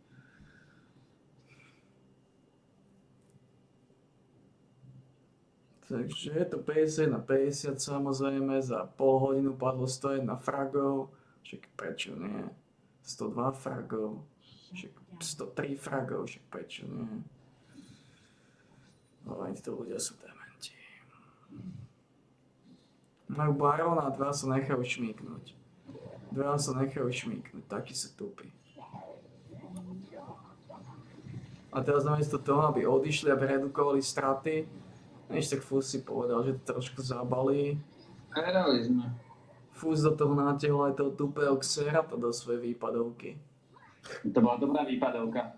[SPEAKER 1] Takže je to 50 na 50 samozrejme, za pol hodinu padlo 101 fragov, však prečo nie? 102 fragov, však 103 fragov, však prečo nie? Ale títo ľudia sú dementi. Majú barona a dva sa nechajú šmíknuť. Takí sú tupí. A teraz namiesto toho, aby odišli, aby redukovali straty, než tak Fúz si povedal, že to trošku zabalí.
[SPEAKER 4] Hrali sme.
[SPEAKER 1] Fúz do toho natiahol aj toho tupého Xerata do svojej výpadovky.
[SPEAKER 4] To bola dobrá výpadovka.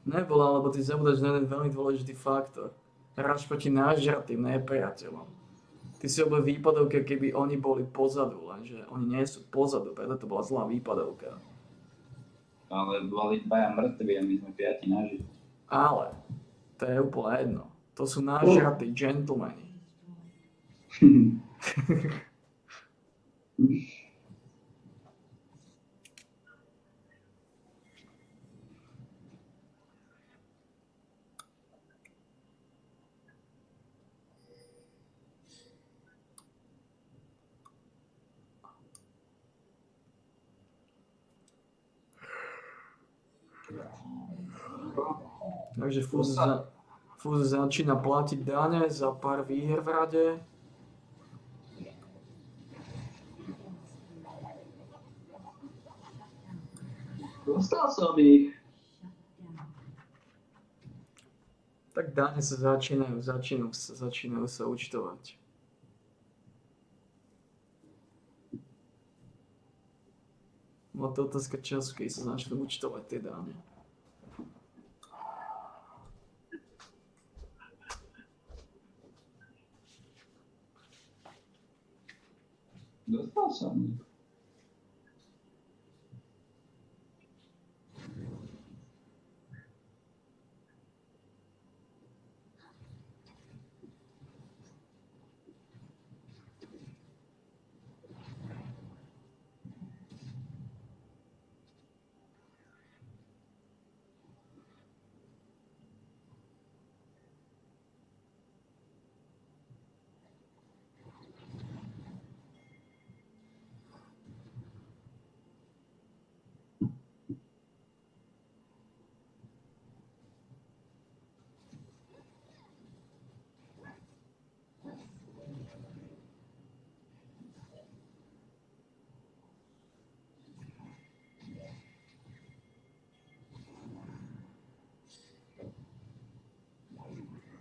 [SPEAKER 1] Nebola, lebo ty zabudáš na jeden veľmi dôležitý faktor. Hráš proti nažratým nepriateľom. Ty si robil výpadovky, keby oni boli pozadu, lenže oni nie sú pozadu, preto to bola zlá výpadovka.
[SPEAKER 4] Ale boli dvaja mŕtvi a my sme 5 naživí.
[SPEAKER 1] Ale to je úplne jedno. To sú nažratí gentlemani. Takže Fúz začína platiť dane za pár výher v rade.
[SPEAKER 4] Dostal som ich.
[SPEAKER 1] Tak dane sa začínajú sa účtovať. No to otázka času, keď sa začnú účtovať tie dane.
[SPEAKER 4] Dostal som ich.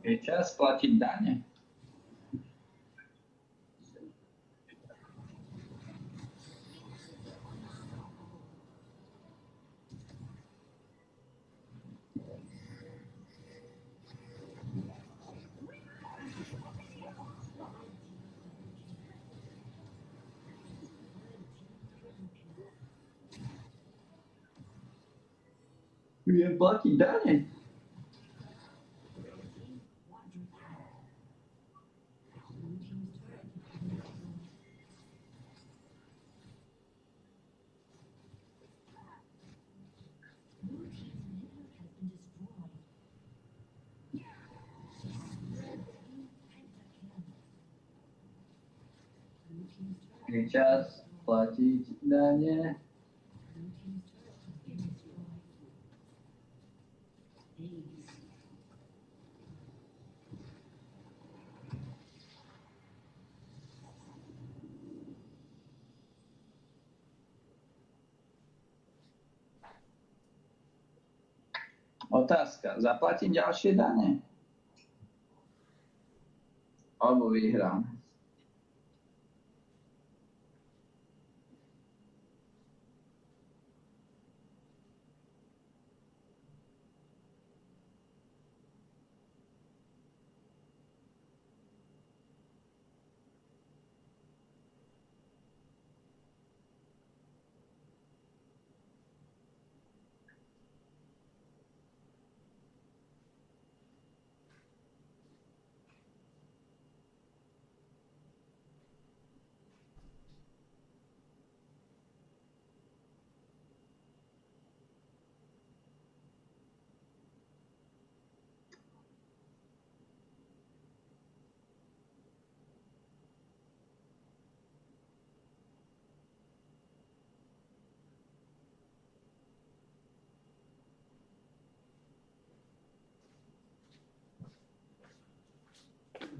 [SPEAKER 4] Je čas platiť dane. Viem platiť dane. Je čas platiť dane. Otázka. Zaplatím ďalšie dane? Alebo vyhrám?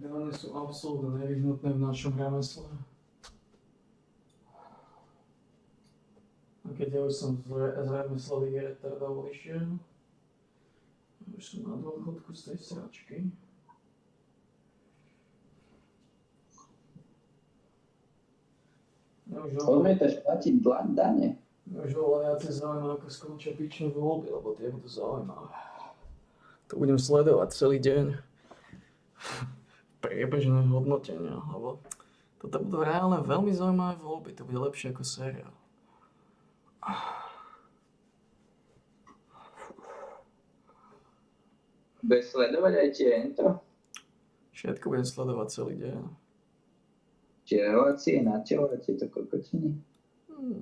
[SPEAKER 1] Dane sú absolútne nevyhnutné v našom remesle. A keď ja už som z remeslových retardov išiel, už som na dôchodku z tej sračky.
[SPEAKER 4] Odmietaš platiť dane?
[SPEAKER 1] Mňa už oveľa viacej zaujíma, ako skončia pičné voľby, lebo tie budú zaujímavé. To budem sledovať celý deň. Priebežné hodnotenia, lebo toto budú reálne veľmi zaujímavé voľby, to bude lepšie ako seriál.
[SPEAKER 4] Budeš sledovať aj tie intro?
[SPEAKER 1] Všetko budem sledovať celý deň.
[SPEAKER 4] Či relácie, naťahovať tieto kokotiny?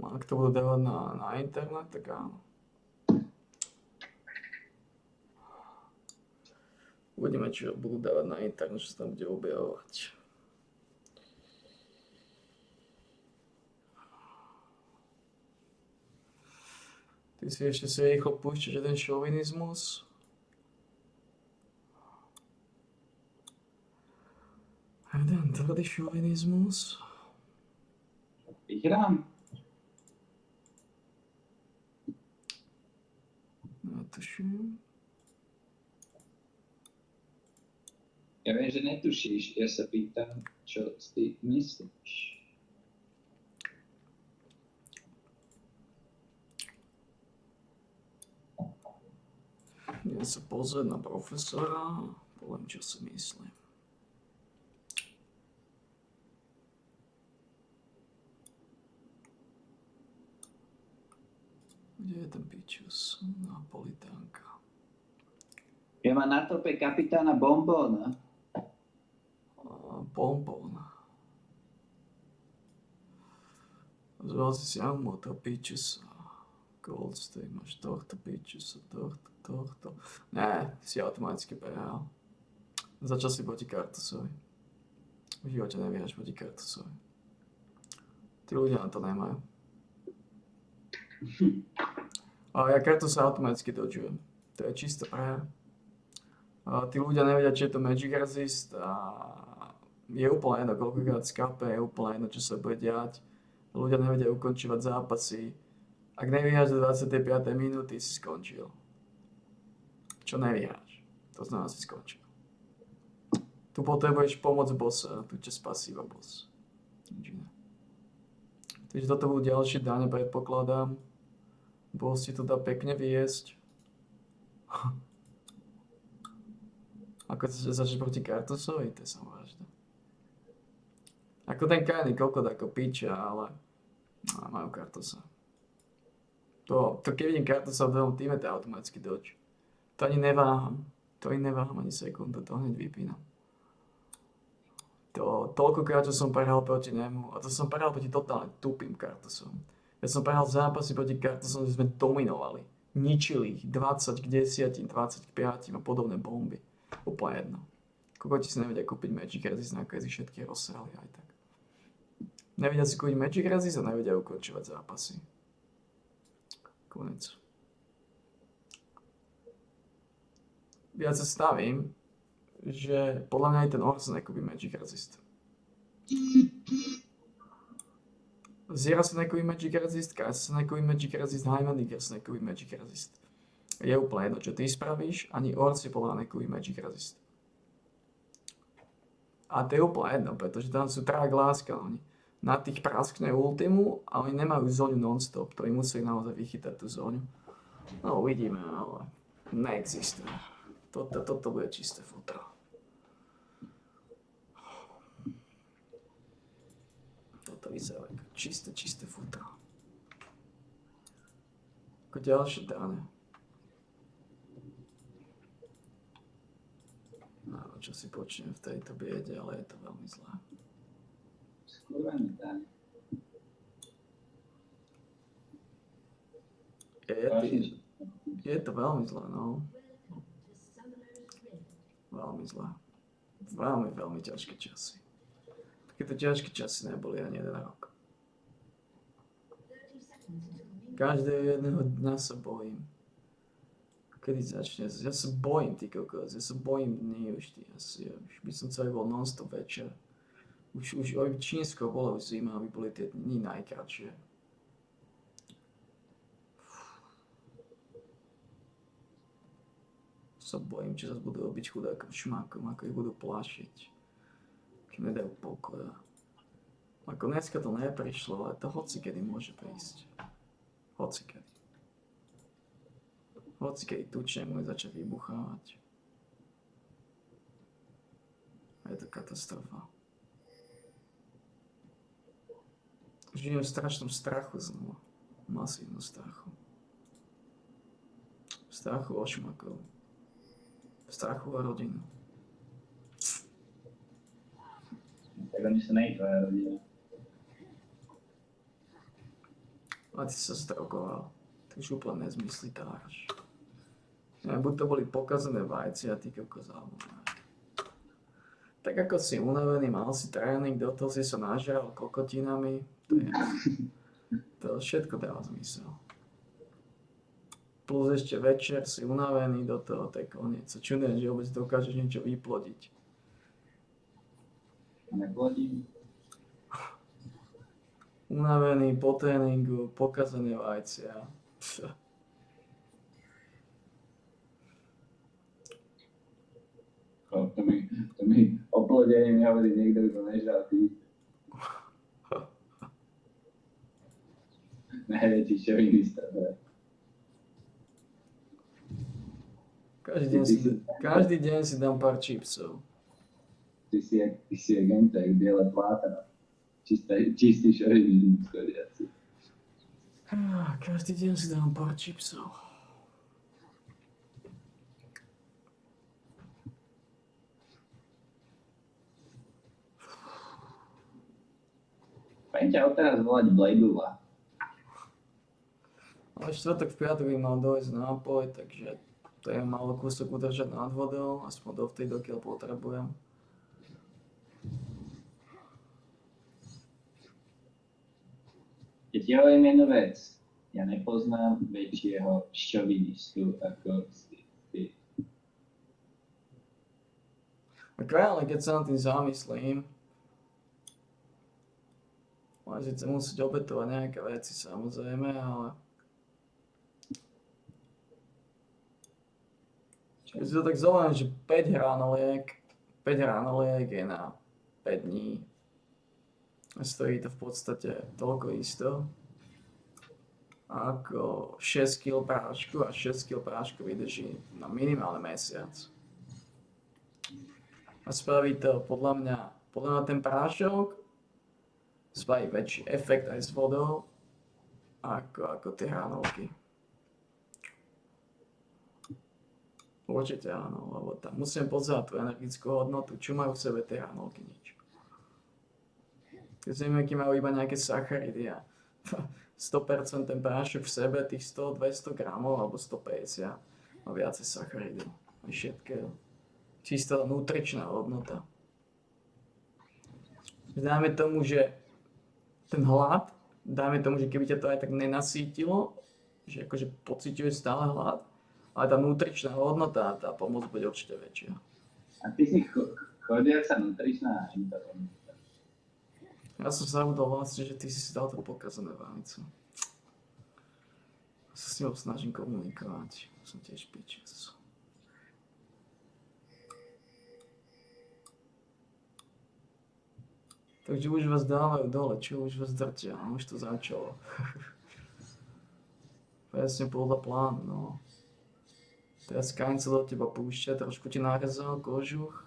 [SPEAKER 1] Ak to budú dávať na internet, tak áno. Uvidíme, či ho budú dávať na internet, čo sa tam bude objavovať. Ty si ešte si rýchlo púšťaš jeden šovinizmus. Jeden tvrdý šovinizmus.
[SPEAKER 4] Vyhrám.
[SPEAKER 1] Natuším.
[SPEAKER 4] Ja viem, že netušíš, ja sa pýtam, čo ty myslíš.
[SPEAKER 1] Idem sa pozrieť na profesora a poviem, čo si myslím. Kde je ten pičus? Napolitánka.
[SPEAKER 4] Ja mám na tope kapitána Bombona.
[SPEAKER 1] Pompon. Zvazi si amo to pičusa. Goldstein, máš tohto pičusa, tohto. Ne, si automaticky prehral. Začal si proti Kartusovi. V živote nevyhráš proti Kartusovi. Tí ľudia na to nemajú. A ja Kartusa automaticky dodžujem. To je čistá prehra. A tí ľudia nevedia, či je to Magic Resist a je úplne jedno, koľkokrát skape, je úplne jedno, čo sa bude diať. Ľudia nevedia ukončovať zápasy. Ak nevyhráš do 25. minúty, si skončil. Čo nevyhráš, to znamená, si skončil. Tu potrebuješ pomoc bossa, tu ťa spasí iba boss. Nič iné. Takže toto budú ďalšie dane, predpokladám. Boss ti to dá pekne vyjesť. Ako začneš proti Kartusovi, to je samovražda. Ako ten Kajný kokot, ako piča, ale majú Kartusa. To keď vidím Kartusa v druhom týme, to je automaticky dodge. To ani neváham. Ani sekundu, to hneď vypínam. To toľkokrát, čo som prehral proti nemu, a to som prehral proti totálne tupým Kartusom. Ja som prehral zápasy proti Kartusom, že sme dominovali. Ničili ich 20 k 10, 20 k 5 a podobné bomby. Úplne jedno. Kokoti si nevedia kúpiť Magic Resist, nakoniec ich všetky rozsrali aj tak. Nevedia si kúpiť Magic Resist a nevedia ukončovať zápasy. Konec. Ja sa stavím, že podľa mňa aj ten Orson nekúpi Magic Resist. Zira sa nekúpi Magic Resist, Kai'Sa sa nekúpi Magic Resist, Heimerdinger sa nekúpi Magic Resist. Je úplne jedno, čo ty spravíš, ani Orc si podľa mňa nekúpi Magic Resist. A to je úplne jedno, pretože tam sú trák láska, oni na tých praskne ultimu a oni nemajú zóňu non-stop, to im museli naozaj vychytať tú zóňu. No uvidíme, ale neexistuje. Toto bude čisté futro. Toto vyzerá ako čisté futro. Ako ďalšie dáne. No, čo si počnem v tejto biede, ale je to veľmi zlé.
[SPEAKER 4] Skurvený dáne.
[SPEAKER 1] Je to veľmi zlé, no. Veľmi zlé. Veľmi ťažké časy. Takéto ťažké časy neboli ani jeden rok. Každého jedného dňa sa bojím. Kedy začne? Ja sa bojím, ty kokos. Ja sa bojím dní už, ty. Už by som celý bol non-stop večer. Už aj Čínsko bolo už zima, aby boli tie dni najkratšie. Sa bojím, či zase budú robiť chudákom šmákom, ako ich budú plášiť. Keď nedajú pokoja. Ako dneska to neprišlo, ale to hocikedy môže prísť. Hocikedy. Hocikedy tučne môže začať vybuchávať. A je to katastrofa. Žijem v strašnom strachu znova. Masívnom strachu. Strachu o šmakov. Strachu o rodinu.
[SPEAKER 4] Tak oni sa nej tvoja rodina.
[SPEAKER 1] A ty sa strokoval. Takže úplne nezmyslitáš. Buď to boli pokazené vajcia, ty kokos alebo ne. Tak ako si unavený, mal si tréning, do toho si sa nažral kokotinami, to všetko dáva zmysel. Plus ešte večer si unavený, do toho to je koniec. A čudné, že vôbec dokážeš niečo vyplodiť.
[SPEAKER 4] Neplodím.
[SPEAKER 1] Unavený po tréningu, pokazené vajcia.
[SPEAKER 4] To mi oplodenie mi hovorí niekto, kto nežral ty. Najväčší šovinista.
[SPEAKER 1] Každý deň si dám pár čipsov.
[SPEAKER 4] Ty si jak gentek, biele plátano. Čistý šovinizmus chodiaci.
[SPEAKER 1] Každý deň si dám pár čipsov.
[SPEAKER 4] Paň ťa odteraz volať Bladeula.
[SPEAKER 1] Ale štvrtok v piatok by mal dojsť nápoj, takže to je malo kúsok udržať nad vodou, aspoň dovtedy, dokiaľ potrebujem.
[SPEAKER 4] Ja ti hovorím jednu vec. Ja nepoznám väčšieho šovinistu ako ty.
[SPEAKER 1] Tak reálne, keď sa nad tým zamyslím, môže sa musieť obetovať nejaké veci samozrejme, ale keď si to tak zoberiem, že 5 hranoliek je na 5 dní. Stojí to v podstate toľko isto ako 6 kg prášku a 6 kg prášku vydrží na minimálne mesiac. A spraví to podľa mňa ten prášok spraví väčší efekt aj s vodou ako tie hranolky. Určite áno, lebo tam musíme pozerať tú energickú hodnotu, čo majú v sebe tie hranolky, nič. Keď si aký majú iba nejaké sacharidy a 100% ten prášok v sebe, tých 100-200 gramov alebo 150 má viacej sacharidov a všetkého. Čistá nutričná hodnota. Známe tomu, že ten hlad, dajme tomu, že keby ťa to aj tak nenasítilo, že akože pociťuješ stále hlad, ale tá nutričná hodnota, tá pomoc bude určite väčšia.
[SPEAKER 4] A ty si chodiaca nutričná hodnota.
[SPEAKER 1] Ja som zabudol vlastne, že ty si dal to pokazané vánice. Sa s ním snažím komunikovať. Som tiež pičec. Takže už vás dávajú dole, čo už vás drtia, už to začalo. Presne podľa plánu, no. Teraz Kain sa do teba púšťa, trošku ti narezal kožuch.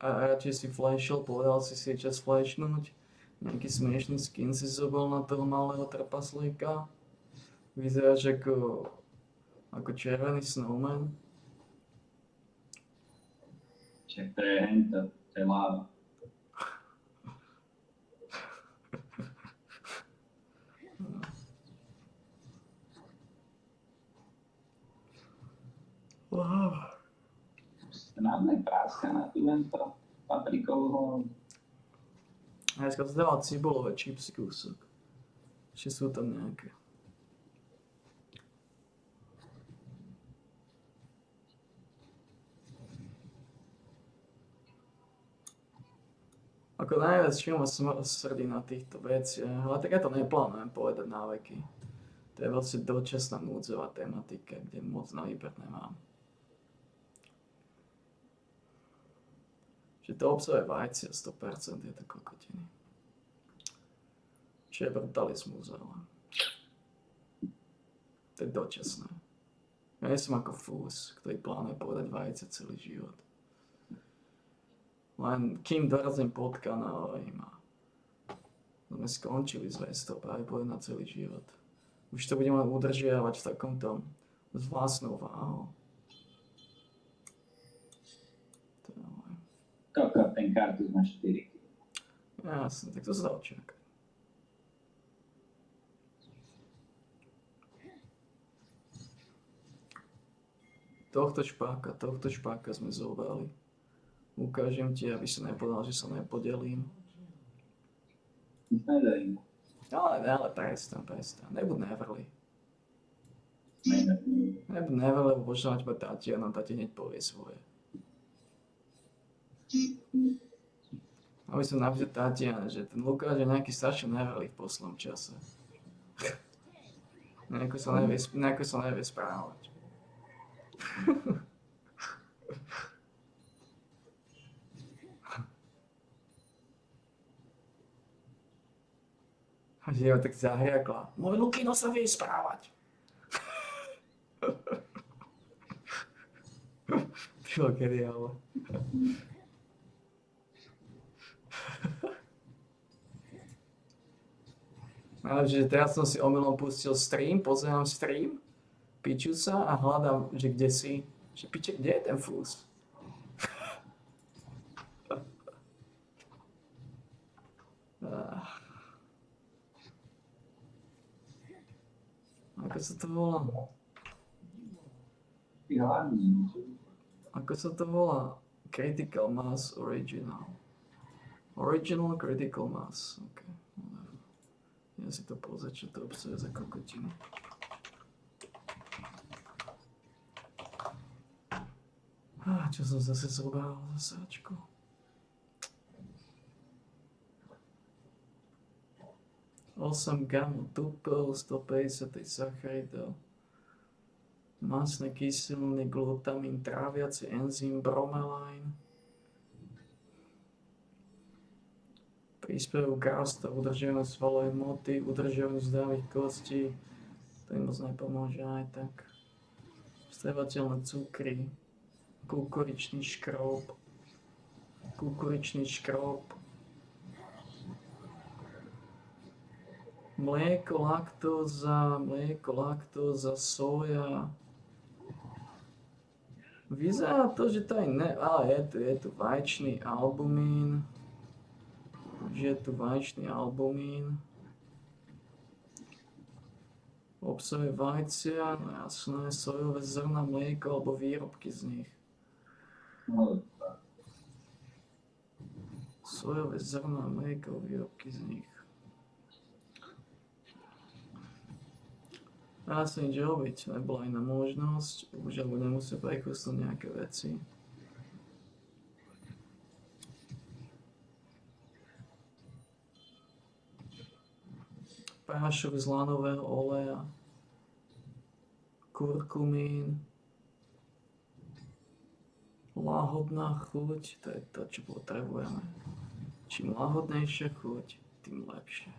[SPEAKER 1] A radšej si flashol, povedal si je čas flashnúť. Nejaký smiešný skin si zobol na toho malého trpaslíka. Vyzeráš ako červený snowman.
[SPEAKER 4] Čiže to je hento, to je láva.
[SPEAKER 1] Wow.
[SPEAKER 4] Snadné práska na tento paprikového.
[SPEAKER 1] A dneska to dával cibulové čipsy kúsok. Ešte sú tam nejaké. Ako najviac čím ma srdí na týchto veciach, ale tak ja to neplánujem povedať na veky. To je vlastne dočasná núdzová tematika, kde moc na výber nemám. Že to obsahuje vajcia 100%, je to kokotiny. Čo je brutalizmus, ale to je dočasné. Ja nie som ako fús, ktorý plánuje povedať vajce celý život. Len kým dorazím pod kanál a sme skončili s vestou práve povedať na celý život. Už to budem len udržiavať v takomto s vlastnou váhou.
[SPEAKER 4] Koľko ten kartus má 4 kg?
[SPEAKER 1] Jasne, tak to sa dá očakať. Tohto špáka sme zobrali. Ukážem ti, aby si nepovedal, že sa nepodelím. Ale prestan. Nebud neverly. Nebud neverly, lebo počne mať Tatiana, tá ti hneď povie svoje. Aby som napísal Tatiana, že ten Lukáš je nejaký strašne neverly v poslednom čase. Nejako sa nevie správať. A že ho tak zahriakla. Môj Lukino sa vie správať. Čo, kedy ale. Najlepšie, že teraz som si omylom pustil stream, pozerám stream, piču sa a hľadám, že kde si. Že piče, kde je ten fús? Ako sa to volá? Ako sa to volá? Critical Mass Original. Original Critical Mass. OK. Ja si to pozrieť, čo to obsahuje za kokotinu. Čo som zase zobral za sáčku? Osem gramov tukov, 150 sacharidov, masné kyseliny, glutamín, tráviaci enzym, bromelain, príspevok rastu, udržovanie svalovej hmoty, udržovanie zdravých kostí, to im moc nepomôže aj tak. Strevateľné cukry, kukuričný škrob, mlieko, laktóza, soja. Vyzerá to, že to aj ne... Ale je tu vaječný albumín. Obsahuje vajcia, no jasné, sojové zrna, mlieko alebo výrobky z nich.
[SPEAKER 4] No,
[SPEAKER 1] Sojové zrná, mlieko, výrobky z nich. Dá sa nič robiť, nebola iná možnosť, už alebo nemusia prekúsnuť nejaké veci. Prášok z lanového oleja, kurkumín, láhodná chuť, to je to, čo potrebujeme. Čím láhodnejšia chuť, tým lepšie.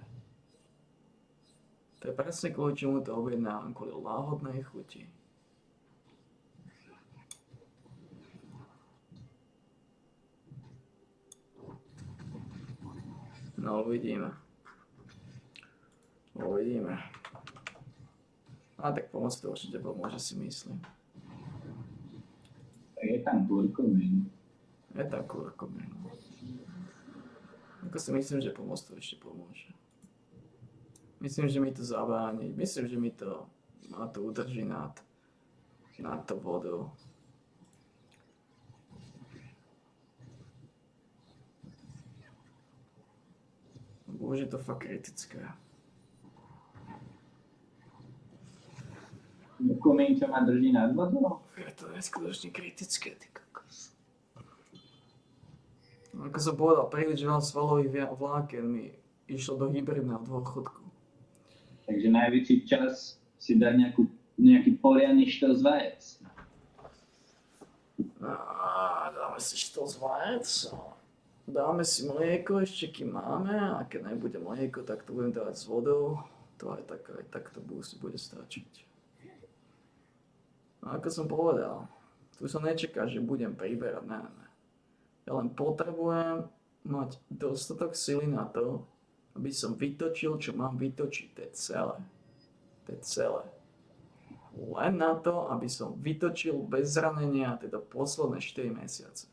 [SPEAKER 1] To je presne kvôli čomu to objednávam, kvôli láhodnej chuti. No, uvidíme. Uvidíme. A tak pomoc to určite pomôže, si myslím.
[SPEAKER 4] tak je tam kurkumín.
[SPEAKER 1] Je tam kurkumín. Ako si myslím, že pomoc to ešte pomôže. Myslím, že mi to zabráni. Myslím, že mi to udrží nad to vodou. Už je to fakt kritické.
[SPEAKER 4] Kurkumín, čo ma drží nad vodou?
[SPEAKER 1] Je to neskutočne kritické, ty kokos. Ako som povedal, príliš veľa svalových vlákien mi išlo do hybridného dôchodku.
[SPEAKER 4] Takže najväčší čas si dať nejaký poriadny štos vajec.
[SPEAKER 1] Dáme si štos vajec. Dáme si mlieko ešte, kým máme, a keď nebude mlieko, tak to budem dávať s vodou. To aj tak to bude stačiť. A ako som povedal, tu sa nečaká, že budem priberať, ne. Ja len potrebujem mať dostatok sily na to, aby som vytočil, čo mám vytočiť. To je celé. To je celé. Len na to, aby som vytočil bez zranenia teda posledné 4 mesiace.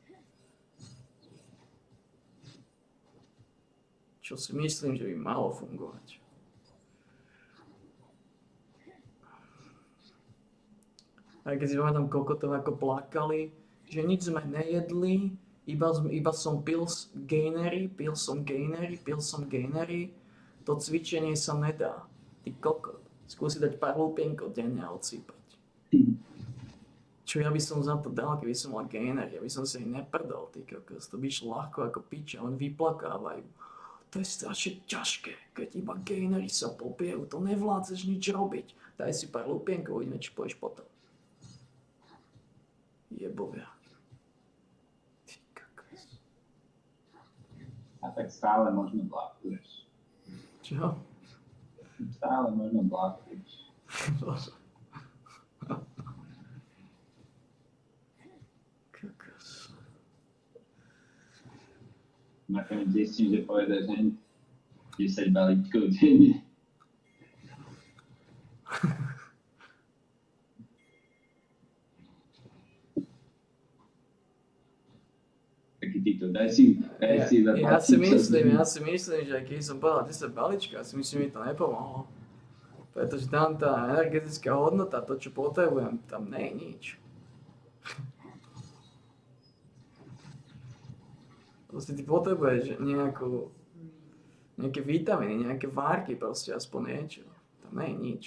[SPEAKER 1] Čo si myslím, že by malo fungovať. Aj keď si pamätám, koľko to ako plakali, že nič sme nejedli, iba som pil gainery, to cvičenie sa nedá. Ty kokot, skúsi dať pár lupienkov denne a odsýpať. Čo ja by som za to dal, keby som mal gainery, ja by som si ich neprdol, ty kokos, to by išlo ľahko ako piča, oni vyplakávajú. To je strašne ťažké, keď iba gainery sa popierajú, to nevládzeš nič robiť. Daj si pár lupienkov, uvidíme, čo povieš potom. Jebovia.
[SPEAKER 4] A tak stále možno blafuješ.
[SPEAKER 1] Čo?
[SPEAKER 4] Stále možno blafuješ.
[SPEAKER 1] Kokos.
[SPEAKER 4] Nakoniec zistím, že povedať, že 10 balíčkov denne. Taký týto, daj si
[SPEAKER 1] Ja si myslím, že keď som povedal 10 balíčka, si myslím, že mi to nepomohlo. Pretože tam tá energetická hodnota, to čo potrebujem, tam nie je nič. Proste ty potrebuješ nejaké vitamíny, nejaké várky, proste aspoň niečo. Tam nie je nič.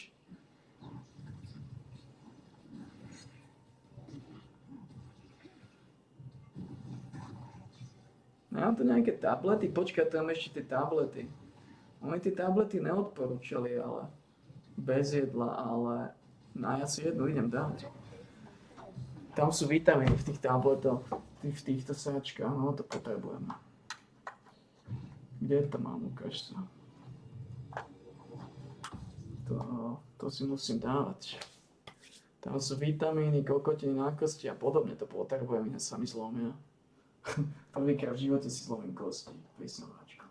[SPEAKER 1] Mám tu nejaké tablety, počkaj, tam ešte tie tablety. Oni tie tablety neodporúčali, ale bez jedla, ale ja si jednu idem dať. Tam sú vitamíny v tých tabletoch, v týchto sáčkách, no to potrebujeme. Kde to mám, ukáž sa. To si musím dávať. Tam sú vitamíny, kokotiny na kosti a podobne, to potrebujem, iné sa mi zlomia. Prvýkrát v živote si zlomím kosti, prísnováčko.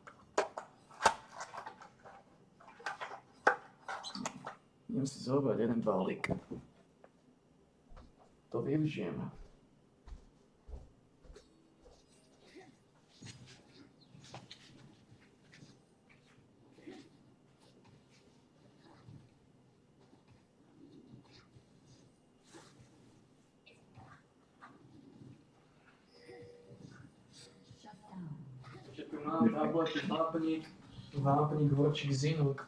[SPEAKER 1] Idem si zobrať jeden balík. To využijeme. tablet, vápnik, horčík, zinok.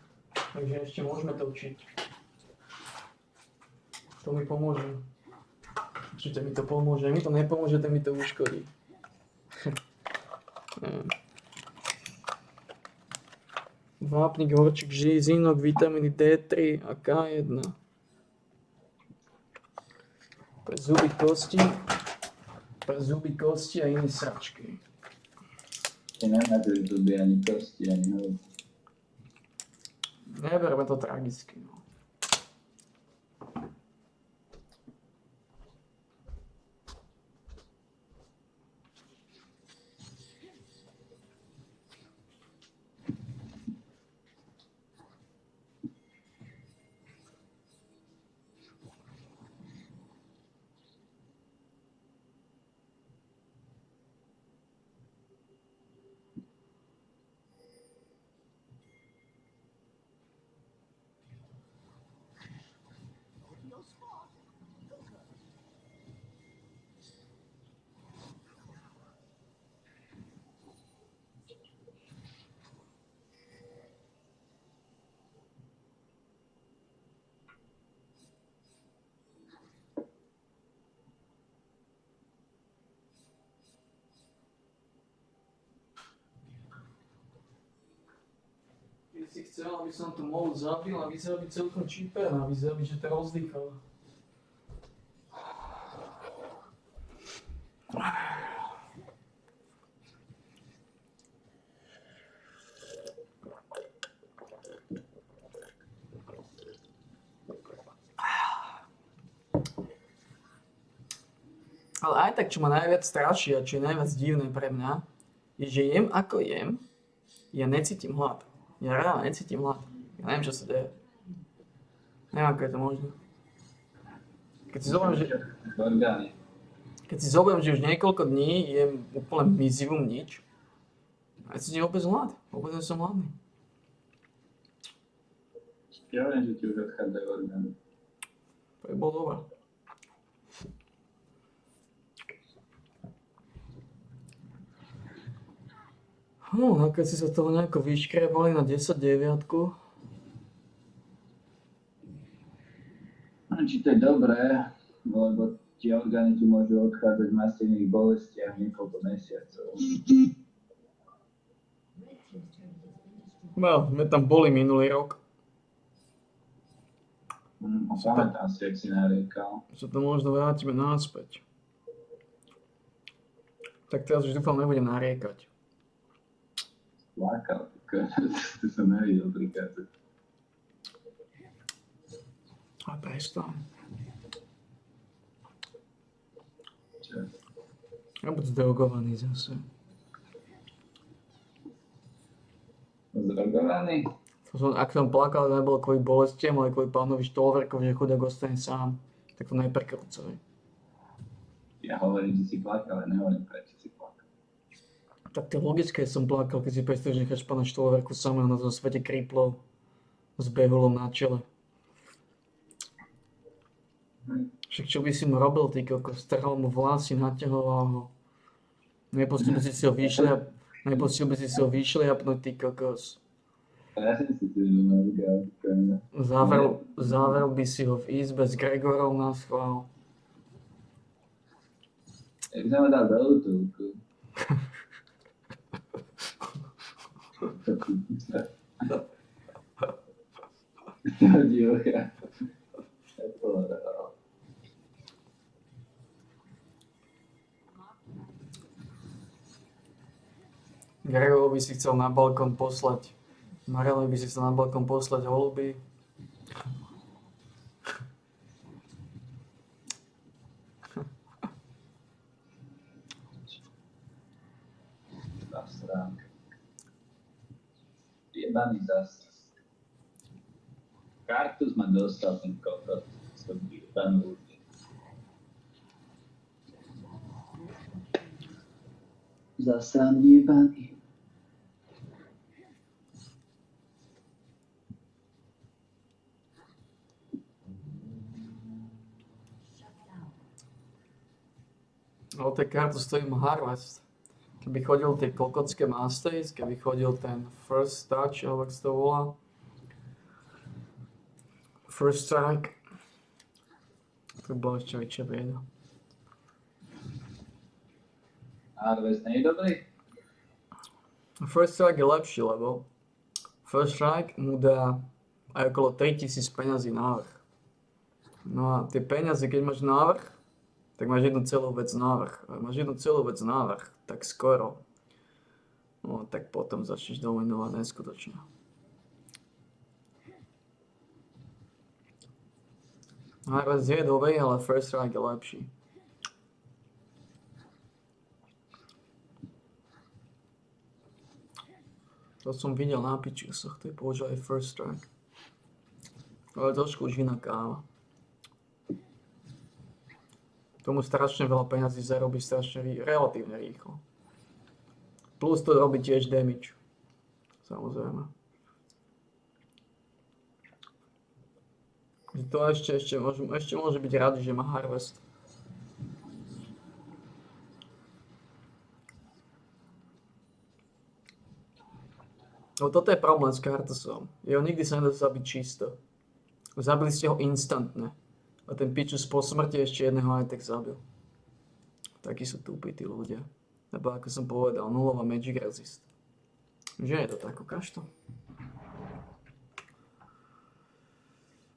[SPEAKER 1] Takže ešte môžeme točiť. To mi pomôže. Určite mi to pomôže. Mi to nepomôže, to mi to uškodí. Vápnik, horčík, zinok, vitamíny D3 a K1. Pre zuby, kosti a iné sračky.
[SPEAKER 4] Nemáte zuby ani kosti, ani hluk.
[SPEAKER 1] Neberme to tragicky, no. Keď si chcel, aby som tú molu zabil a vyzerá byť celkom čípená, vyzerá byť, že to rozdýchala. Ale aj tak, čo ma najviac straší a čo je najviac divné pre mňa, je, že jem ako jem, ja necítim hlad. Ja reálne necítim hlad. Ja neviem, čo sa deje. Neviem, ako je to možné. Keď si zoberiem, že už niekoľko dní jem úplne mizivum nič, a necítim vôbec hlad. Vôbec nie som hladný.
[SPEAKER 4] Ja viem, že ti už odchádzajú orgány.
[SPEAKER 1] To by bolo dobré. No, a keď si sa toho nejako vyškrebali na 10-9.
[SPEAKER 4] Či to je dobré, lebo tie orgány ti môžu odchádzať v masívnych bolestiach niekoľko mesiacov.
[SPEAKER 1] No, sme tam boli minulý rok.
[SPEAKER 4] Pamätám si, jak si nariekal.
[SPEAKER 1] Sa to možno vrátime náspäť. Tak teraz už dúfam, nebudem nariekať.
[SPEAKER 4] Lákal, to som nevidel prikázať.
[SPEAKER 1] A prestaň.
[SPEAKER 4] Čo?
[SPEAKER 1] Ja buď zdrogovaný zase.
[SPEAKER 4] Zdrogovaný?
[SPEAKER 1] Ak som plakal, nebolo kvôli bolestiam, ale kvôli pánovi Štolverkovi, že chudák ostane sám. Tak to neprekrúcaj.
[SPEAKER 4] Ja hovorím, že si plakal, ale nehovorím, prečo si plakal.
[SPEAKER 1] Tak to je logické, som plakal, keď si predstavíš, že necháš pána Štolverku samého na svete kríplov s behulom na čele. Však čo by si mu robil, ty kokos, strhal mu vlasy, naťahoval ho. Nepustil by si ho vyšliapnúť, ty kokos. Zavrel by si ho v izbe s Gregorom na schvál.
[SPEAKER 4] Jak som ho dal do útulku. Divoká.
[SPEAKER 1] Gregor by si chcel na balkón poslať. Marianovi by si chcel na balkón poslať holuby.
[SPEAKER 4] Zasrám. Jebaný zasrám. Kartus ma dostal ten kokot. Som jebanú ľudí. Zasrám jebaný.
[SPEAKER 1] Ale tá karta stojí ma harvest. Keby chodil tie kokotské Masters, keby chodil ten First Touch, alebo ak sa to volá. First Strike. To bolo ešte väčšia bieda.
[SPEAKER 4] Harvest nie je dobrý?
[SPEAKER 1] First Strike je lepší, lebo First Strike mu dá aj okolo 3000 peňazí návrh. No a tie peniaze, keď máš návrh, tak máš jednu celú vec návrh. Ak máš jednu celú vec návrh, tak skoro. No tak potom začneš dominovať neskutočne. Harvest je dobrý, ale First Strike je lepší. To som videl na pičiusoch, to je používaj First Strike. Ale trošku už iná káva. Tomu strašne veľa peňazí zarobí relatívne rýchlo. Plus to robí tiež damage. Samozrejme. To ešte môže byť rád, že má Harvest. No toto je problém s Kartusom. Jeho nikdy sa nedá zabiť čisto. Zabili ste ho instantne. A ten pičus po smrti ešte jedného aj tak zabil. Takí sú tupí tí ľudia. Lebo ako som povedal, nulová Magic Resist. Že je to tak, ukáž to.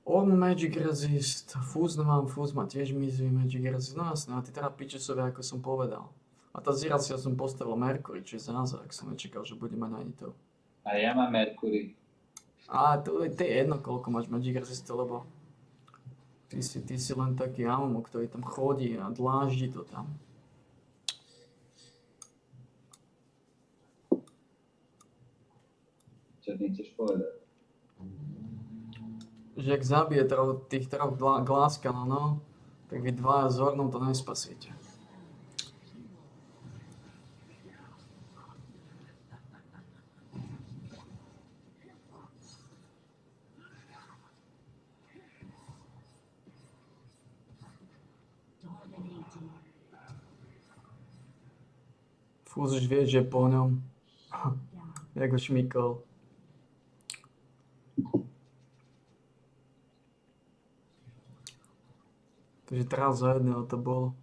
[SPEAKER 1] On Magic Resist. Fúz má tiež mizivý Magic Resist. No jasné, a tí teda pičusovia, ako som povedal. A tá Ziracia som postavil Mercury, čiže zázrak. Som nečakal, že bude mať ani to.
[SPEAKER 4] A ja mám Mercury.
[SPEAKER 1] A to je jedno, koľko máš Magic Resist, lebo ty si len taký amumu, ktorý tam chodí a dláždi to tam.
[SPEAKER 4] Čo ty chceš povedať?
[SPEAKER 1] Že ak zabije tých troch gláskanov, tak vy dvaja s Ornom to nespasíte. Fúz už vie, že po ňom. Jak ho šmykol. Takže teraz za jedného to bolo.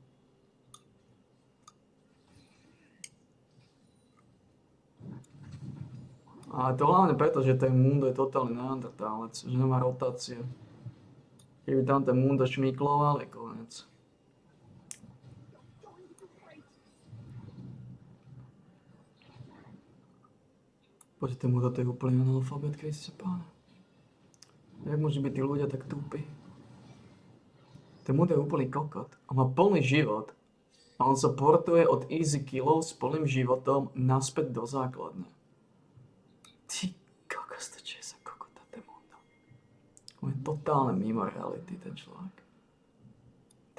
[SPEAKER 1] Ale to hlavne preto, že ten Mundo je totálny neandertálec, že nemá rotácie. Keby tam ten Mundo šmykloval, je koniec. Poďte mu do tej úplne analfabet, keď sa páne. Jak môže byť tí ľudia tak tupí? Ten Mundo je úplný kokot. On má plný život. A on sa portuje od easy killov s plným životom naspäť do základne. Ty kokos, to čo je za kokota, ten Mundo? On je totálne mimo reality, ten človek.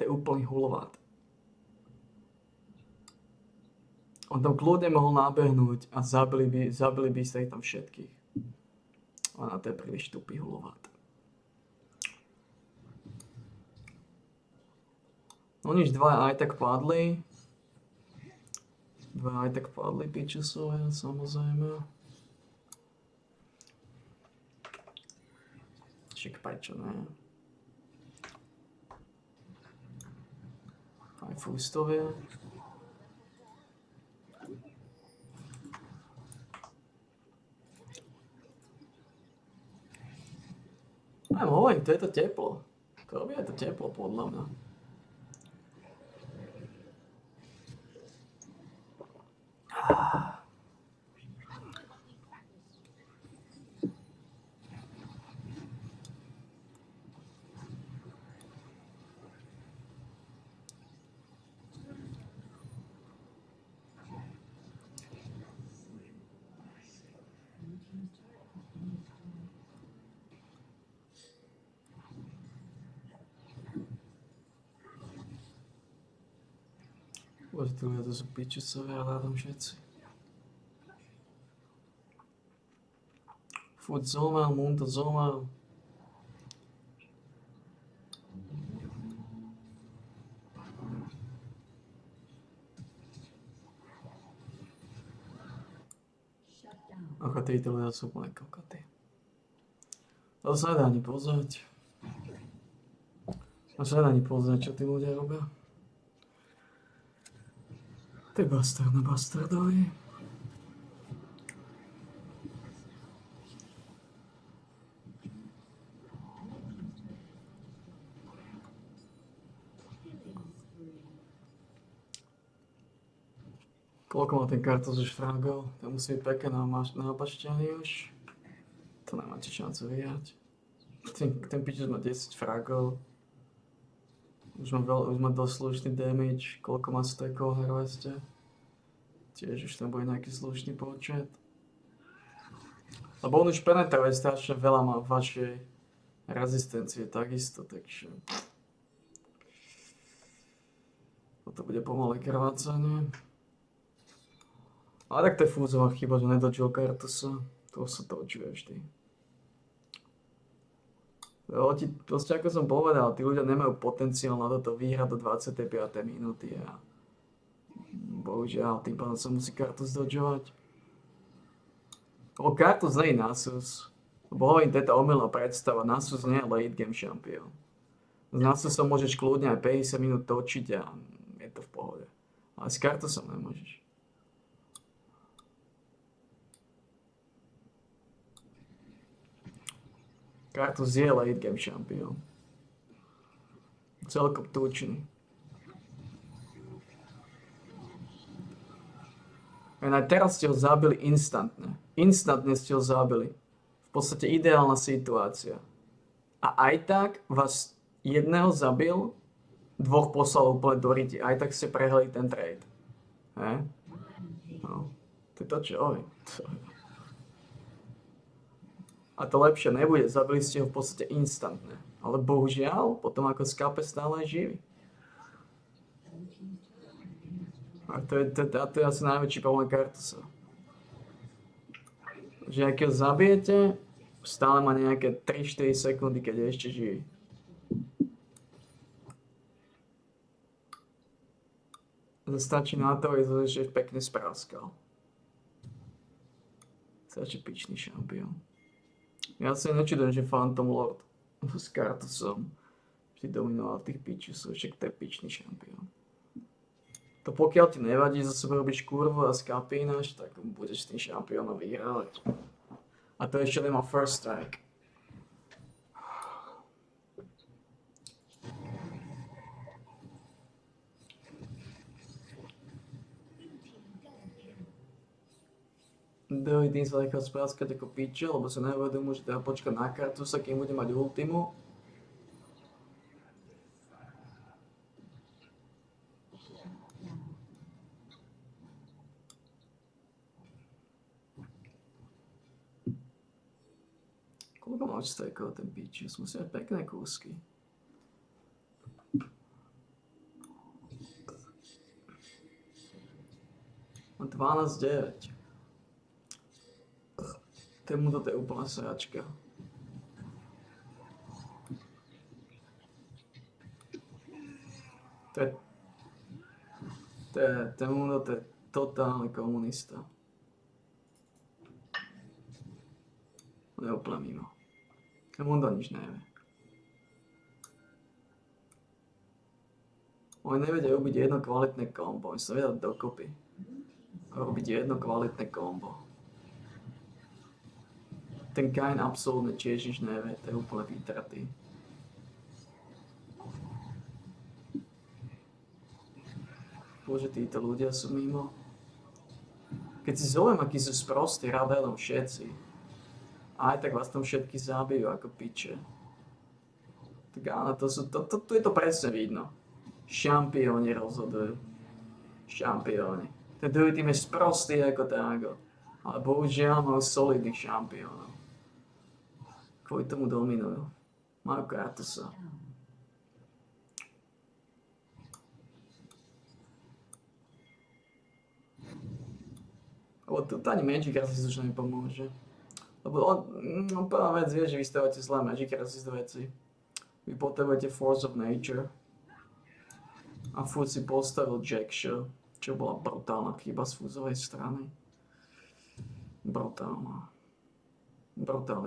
[SPEAKER 1] To je úplný hulvát. On tam kľudne mohol nabehnúť a zabili by sa ich tam všetkých. A na to je príliš tupý hulvát. No nič, dvaja aj tak padli. Pičusovia, samozrejme. Však prečo ne? Aj Fústovia. Aj hovorím, to je to teplo. Koľko je to teplo, podľa mňa. Bože, tu ľudia, to sú pičusovia, hľadám všetci. Furt zomel, Mundo zomel. Ako títo ľudia sú úplne kokotí. To sa nedá ani pozrieť. To sa nedá ani pozrieť, čo tí ľudia robia. Ty bastardovi. Koľko má ten kartus už fragov? To musí byť pekne nabaštený už. To nemáte šancu vyhrať. Ten pičus má 10 fragov. Už má dosť slušný damage. Koľko má stekov Harveste? Tiež už tam bude nejaký slušný počet. Lebo on už penetruje strašne veľa má vašej rezistencie takisto, takže... Toto bude pomalé krvácanie. Ale tak to je fúzová chyba, že nedočil kartusa. To sa točuje vždy. Proste ako som povedal, tí ľudia nemajú potenciál na toto výhrať do 25. minúty a bohužiaľ, tým pádom sa musí kartus dodžovať. Lebo kartus nie je Nasus. Lebo hovorím, to je tá omylná predstava. Nasus nie je late game šampión. S Nasusom môžeš kľudne aj 50 minút točiť a je to v pohode. Ale s kartusom nemôžeš. Kartus je late game šampión. Celkom tučný. A aj teraz ste ho zabili instantne. Instantne ste ho zabili. V podstate ideálna situácia. A aj tak vás jedného zabil, dvoch poslal úplne do riti. Aj tak ste prehrali ten trade. No. To je to, čo hovorím. A to lepšie nebude, zabili ste ho v podstate instantne. Ale bohužiaľ, potom ako Skape stále je živý. A to je asi najväčší problém kartusa. Že ak ho zabijete, stále má nejaké 3-4 sekundy, keď je ešte živý. Stačí na to, že je pekne spráskal. Stačí pičný šampión. Ja si nečudujem, že Phantom Lord s kartusom vždy dominoval tých pičusov, však to je pičný šampión. To pokiaľ ti nevadí, za sebe robíš kurvu a skapínaš, tak budeš s tým šampiónom vyhrávať. A to ešte nemá first strike. Druhý tým sa nechal spráskať ako piče, lebo sa neuvedomil, že treba počkať na kartusa, kým bude mať ultimu. Koľko má odstekov ten pičus? Musí mať pekné kúsky. Má 12-9. Toto je úplná sračka. To je totálny komunista. On je úplne mimo. Temundo nič nevie. Oni nevedia ubiť jedno kvalitné kombo, oni sa vedia dokopy. Robiť jedno kvalitné kombo. Ten Kain absolútne tiež nič nevie, to je úplne vytratý. Bože, títo ľudia sú mimo. Keď si zoviem, akí sú sprostí, radelom všetci. Aj tak vás tam všetky zabijú ako piče. Tak áno, tu je to presne vidno. Šampióni rozhodujú. Šampióni. Ten druhý tým je sprostý ako tágo. Ale bohužiaľ majú solidných šampiónov. Kvôli tomu dominujú. Majú kartusa. Lebo tu ani Magic Resist už nepomôže. Lebo prvá vec je, že vy stavate zlé Magic Resist veci. Vy potrebujete Force of Nature. A furt si postavil Jack Show, čo bola brutálna chyba z fúzovej strany. Brutálny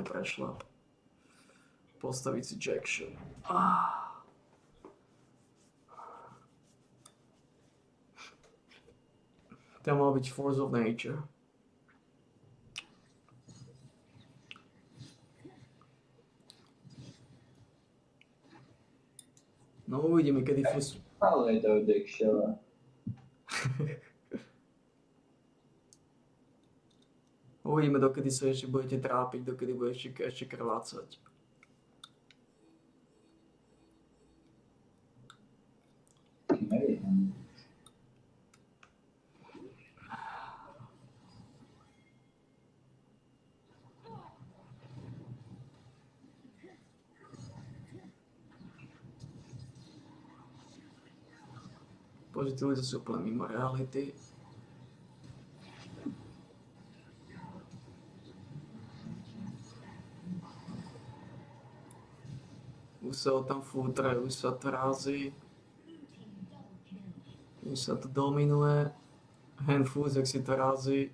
[SPEAKER 1] prešlap. Postaviť si Jackson. To mal byť Force of Nature. No uvidíme, kedy Force...
[SPEAKER 4] Ale je to Jackson.
[SPEAKER 1] Uvidíme, dokedy sa ešte budete trápiť, dokedy bude ešte krvácať.
[SPEAKER 4] Neviem.
[SPEAKER 1] Bože, tí ľudia sú úplne mimo reality. Už sa ho tam fútra, už sa to razí. Už sa to dominuje. Handfus, jak si to razí.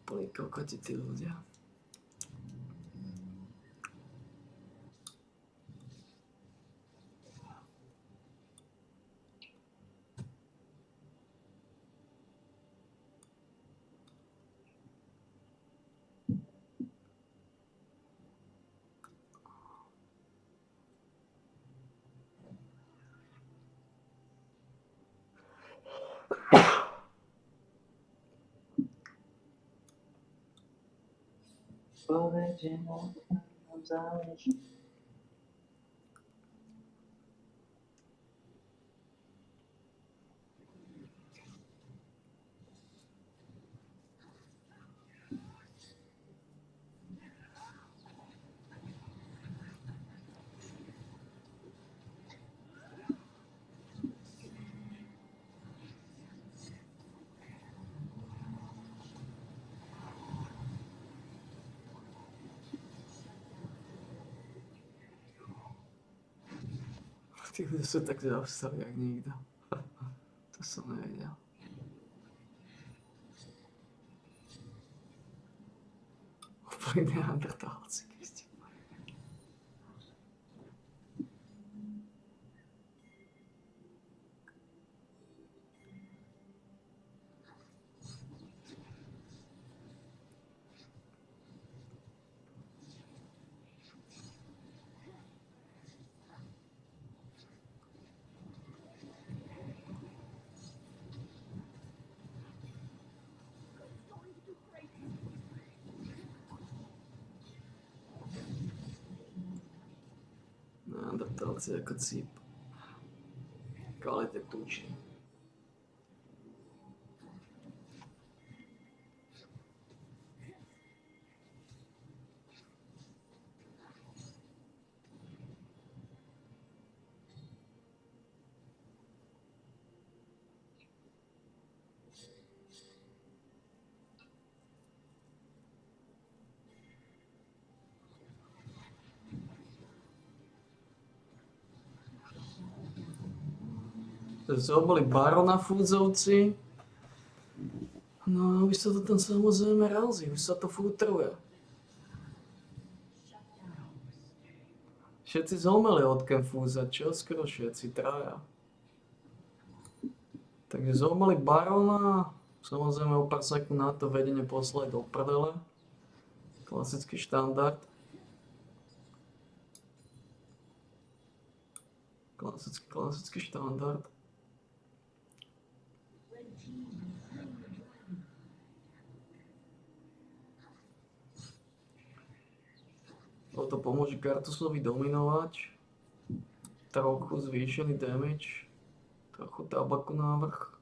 [SPEAKER 1] Úplne kokoti tí ľudia.
[SPEAKER 4] Povedz, že nám záleží.
[SPEAKER 1] Tí ľudia sú tak zaostali, jak nikto. To som nevedel. Úplne neandertálci. Neandertálci ako cíp. Kvalite tučí. Boli barona fúdzovci. No a už sa to tam samozrejme razí, už sa to fútruje. Všetci zomeli od Kenfúza, čo? Skoro všetci, traja. Takže zomeli barona, samozrejme o pár sekúnd na to vedenie poslali do prdele. Klasický štandard. Klasický štandard. To pomôže Kartusovi dominovať. Trochu zvýšený damage. Trochu tabaku navrch.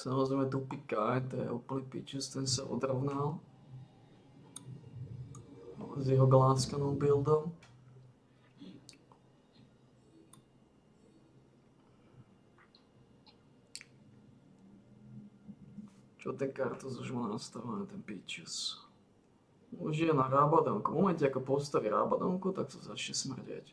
[SPEAKER 1] Samozrejme tupika, to je úplný pičus, ten sa odrovnal. S jeho gláskanou buildom. Čo ten Kartus už má nastavený, ten pičus. Už je na Rabadonku. V momente, ako postaví Rabadonku, tak to začne smrdeť.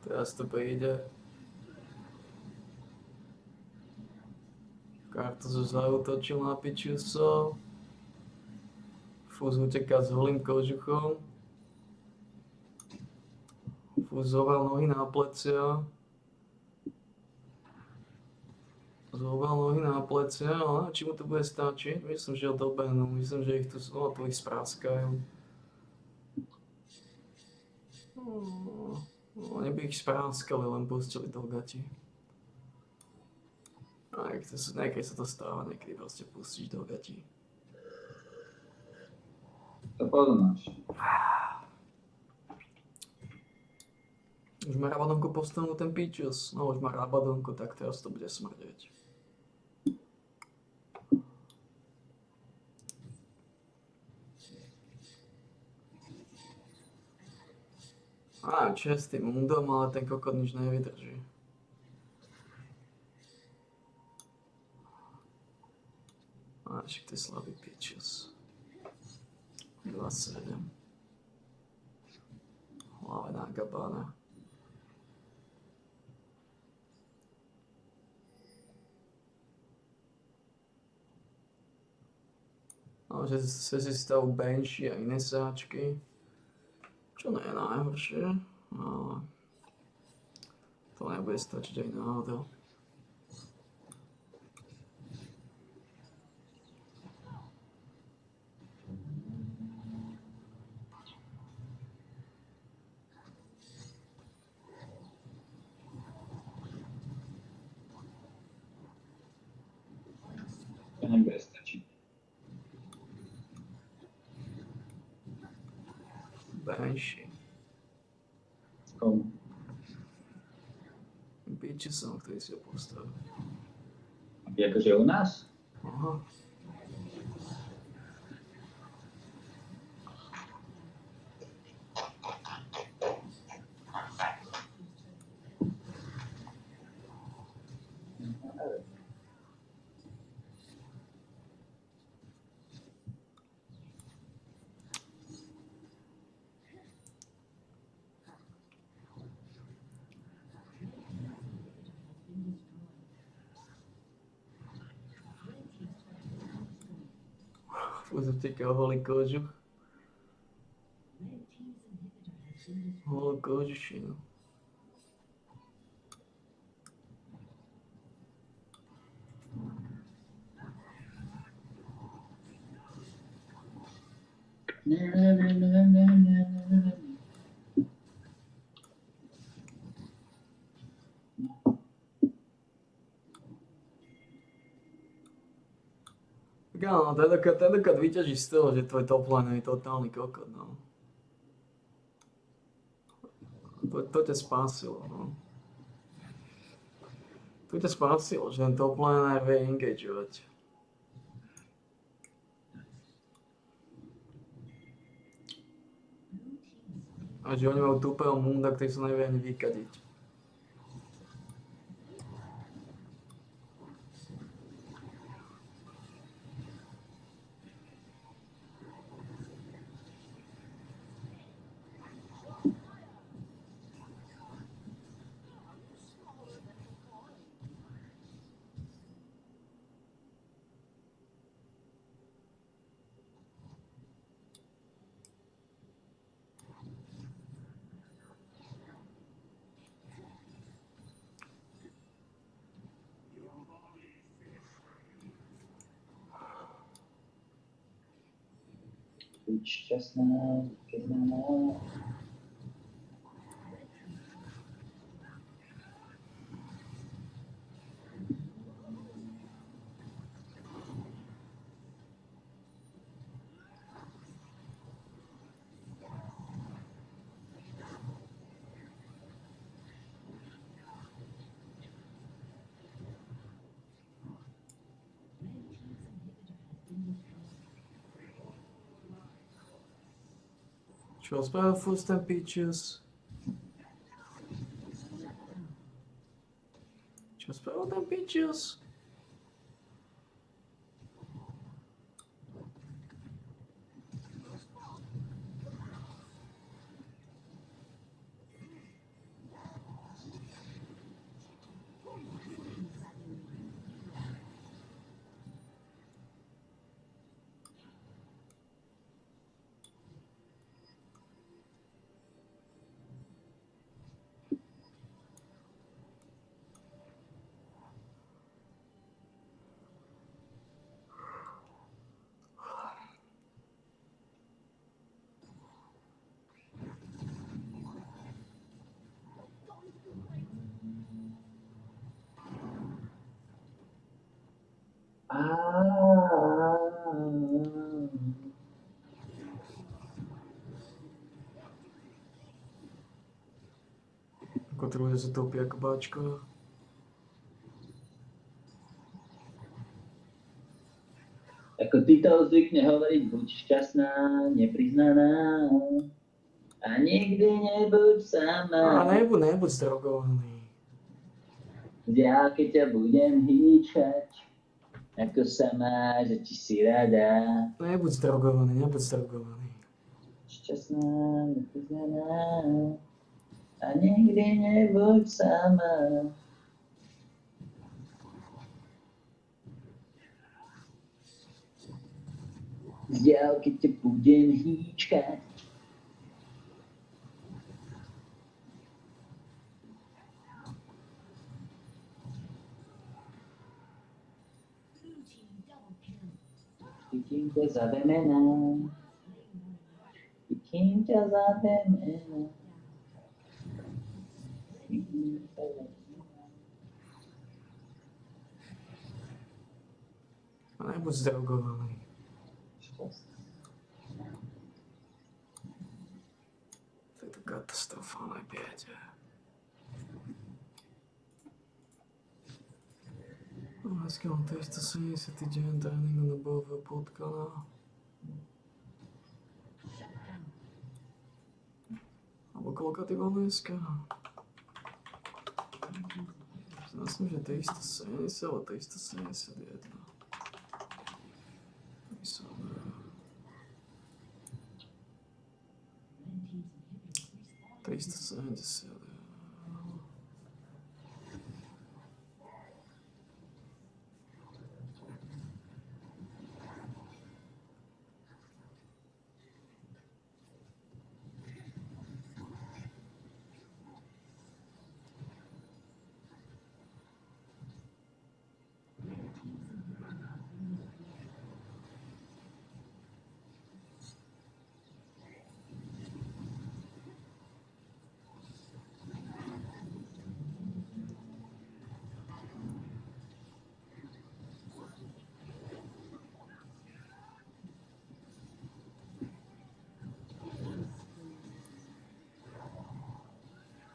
[SPEAKER 1] Teraz to príde. Kartus už zautočil na pičusov. Fúz uteká s holým kožuchom. Fúz zoval nohy na plecia. Zoval nohy na plecia, ale či mu to bude stačiť? Myslím, že ho dobehnú. Myslím, že ich tu ich spráskajú. Oni by ich spráskali, len pustili do gati. A niekedy sa to stáva, niekedy proste pustíš do gati.
[SPEAKER 4] To poznáš.
[SPEAKER 1] Už má Rabadonku postavnú ten pičus. No už má Rabadonku, tak teraz to bude smrdeť. Čo je s tým mundom, ale ten kokot nič nevydrží. Však to je slabý pičus. 27. Hlave na Gabana. Že si stavu Banshee a iné sáčky. Čo nie je najhoršie, ale to nebude stačiť aj náhodou.
[SPEAKER 4] To nebude stačiť.
[SPEAKER 1] Banshee.
[SPEAKER 4] Komu?
[SPEAKER 1] Pičusom, ktorý si ho postavil.
[SPEAKER 4] Akože u nás?
[SPEAKER 1] Aha. Už utekal holý kožuch. Holú kožušinu. Áno, tentokrát vyťažíš z toho, že tvoj top lane je totálny kokot, no. To ťa spásilo, no. To ťa spásilo, že ten top lane vie engageovať. A že oni majú tupého munda, ktorý sa nevie ani vykadiť.
[SPEAKER 4] buď šťastná, vítězná.
[SPEAKER 1] Čo spravil furt ten Peaches? Čo spravil ten Peaches? Ako druhé sa topí ako báčka.
[SPEAKER 4] Ako Tito zvykne hovoriť, buď šťastná, nepriznaná. A nikdy nebuď sama.
[SPEAKER 1] A nebuď zdrogovaný.
[SPEAKER 4] Ja keď ťa budem hýčať, ako sa máš, že ti si rada.
[SPEAKER 1] Nebuď zdrogovaný.
[SPEAKER 4] Šťastná, nepriznaná. A nikdy nebuď sama. Ja keď ťa budem hýčkať. Chytím ťa za vemena. Chytím ťa za vemena.
[SPEAKER 1] A nebuď zdrogovaný. To je to katastrofálne biede. Dneska mám 370 deň tréningu na bojového potkana. Alebo koľko ty bol dneska? Myslím, že 370 alebo 371. Myslím, 370.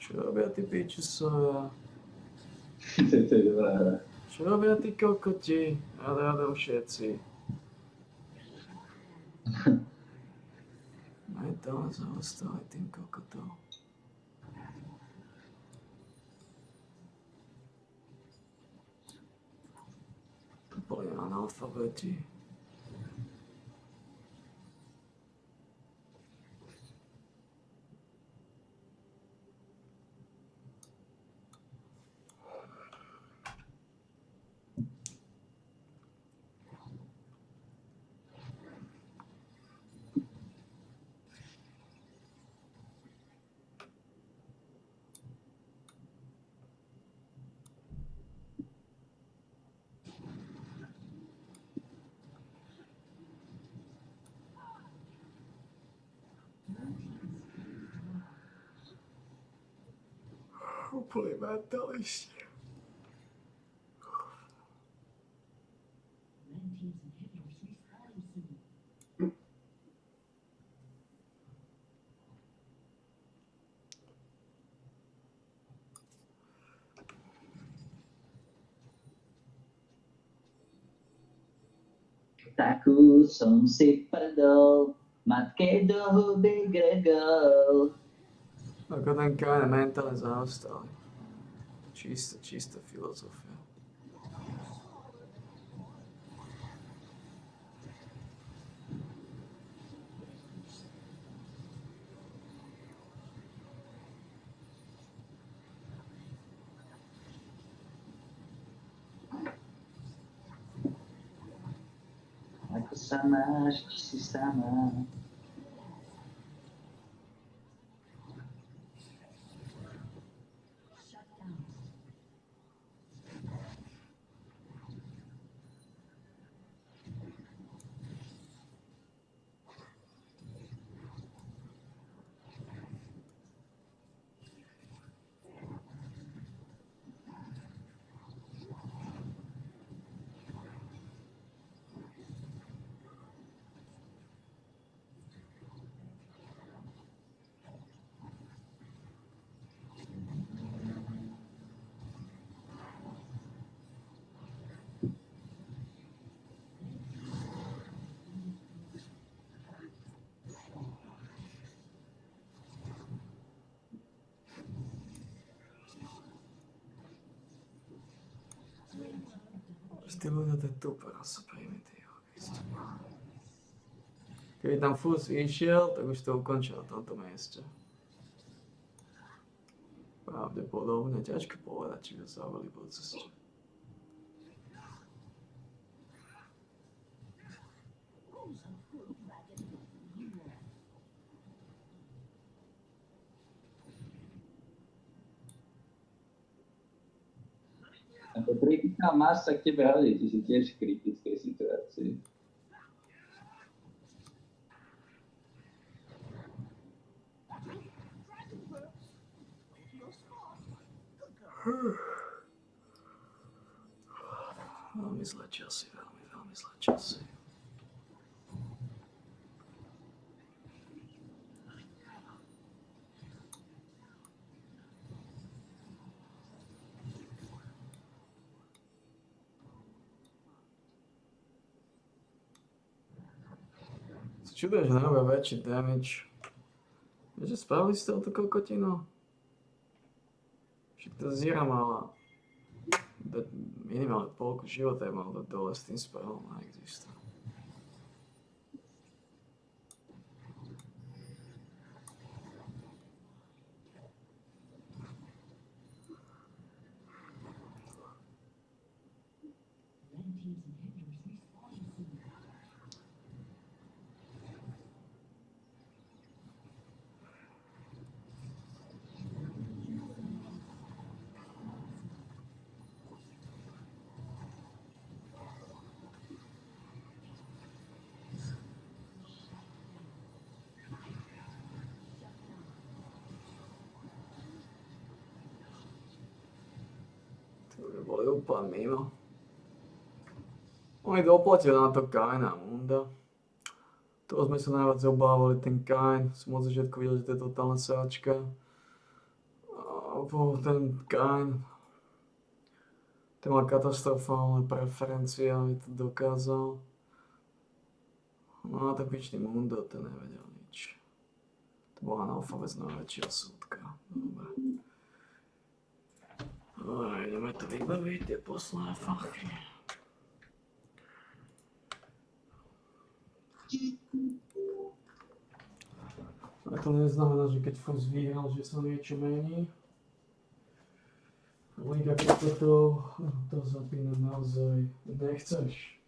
[SPEAKER 1] Čo robia tí pičusovia?
[SPEAKER 4] To je dobrá hra.
[SPEAKER 1] Čo robia tí kokoti? Rádom všetci. Aj to zaostali tým kokotom. Boli analfabeti. Úplný mentalist.
[SPEAKER 4] Takú som si prdol, matke do huby grgol.
[SPEAKER 1] Ako ten Kain je mentálne zaostalý. Čistá filozofia.
[SPEAKER 4] Ako sa máš, či si sama?
[SPEAKER 1] Tí ľudia, to je tupé, sú primitív. Keby tam Fus išiel, tak už to ukončil na tomto mieste. Pravdepodobne, ťažko povedať, či by sa zavali po ceste.
[SPEAKER 4] Ako kritická masa k tebe hodí, ty si tiež v kritickej situácii.
[SPEAKER 1] Veľmi zlé časy, veľmi zlé časy. Čuduje, že nerobia väčší damage. Vieš, že spravili ste o tú kokotinu? Však tá Zira mala minimálne polku života je mal dať dole s tým spelom a existuje. Boli úplne mimo. Oni doplatili na to Kaina Munda. Toho sme sa najviac obávali, ten Kain. Som od začiatku videl, že to je totálna sáčka. A ten Kain. Ten mal katastrofálne preferencie, aby to dokázal. No a ten pičný Mundo, ten nevedel nič. To bola analfabet z najväčšia súdka. Dobre. Ideme to vybaviť, tie posledné fachy. A to neznamená, že keď Fus vyhral, že sa niečo mení. Liga kokotov, to zapínať naozaj nechceš.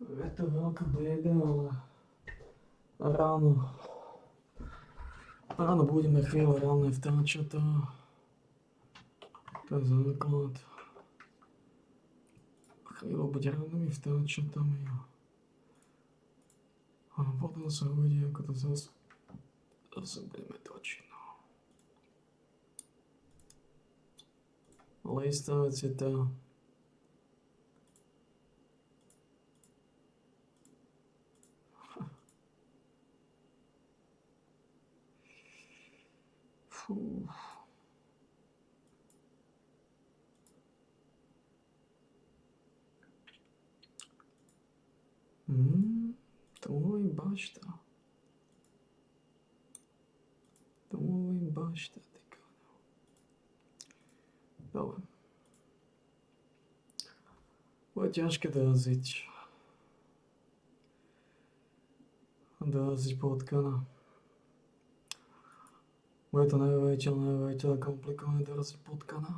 [SPEAKER 1] Je to veľká bieda, ale ráno budeme chvíľu ranné vtáčatá. To je základ. Chvíľu bude rannými vtáčatami a potom sa uvidí, ako to zase budeme točiť. Ale istá vec je tá, Domový bašta. Domový bašta, ty káno. Dobre. Bude ťažké dojaziť potkana. Bude to najväčšie komplikované doraziť potkana.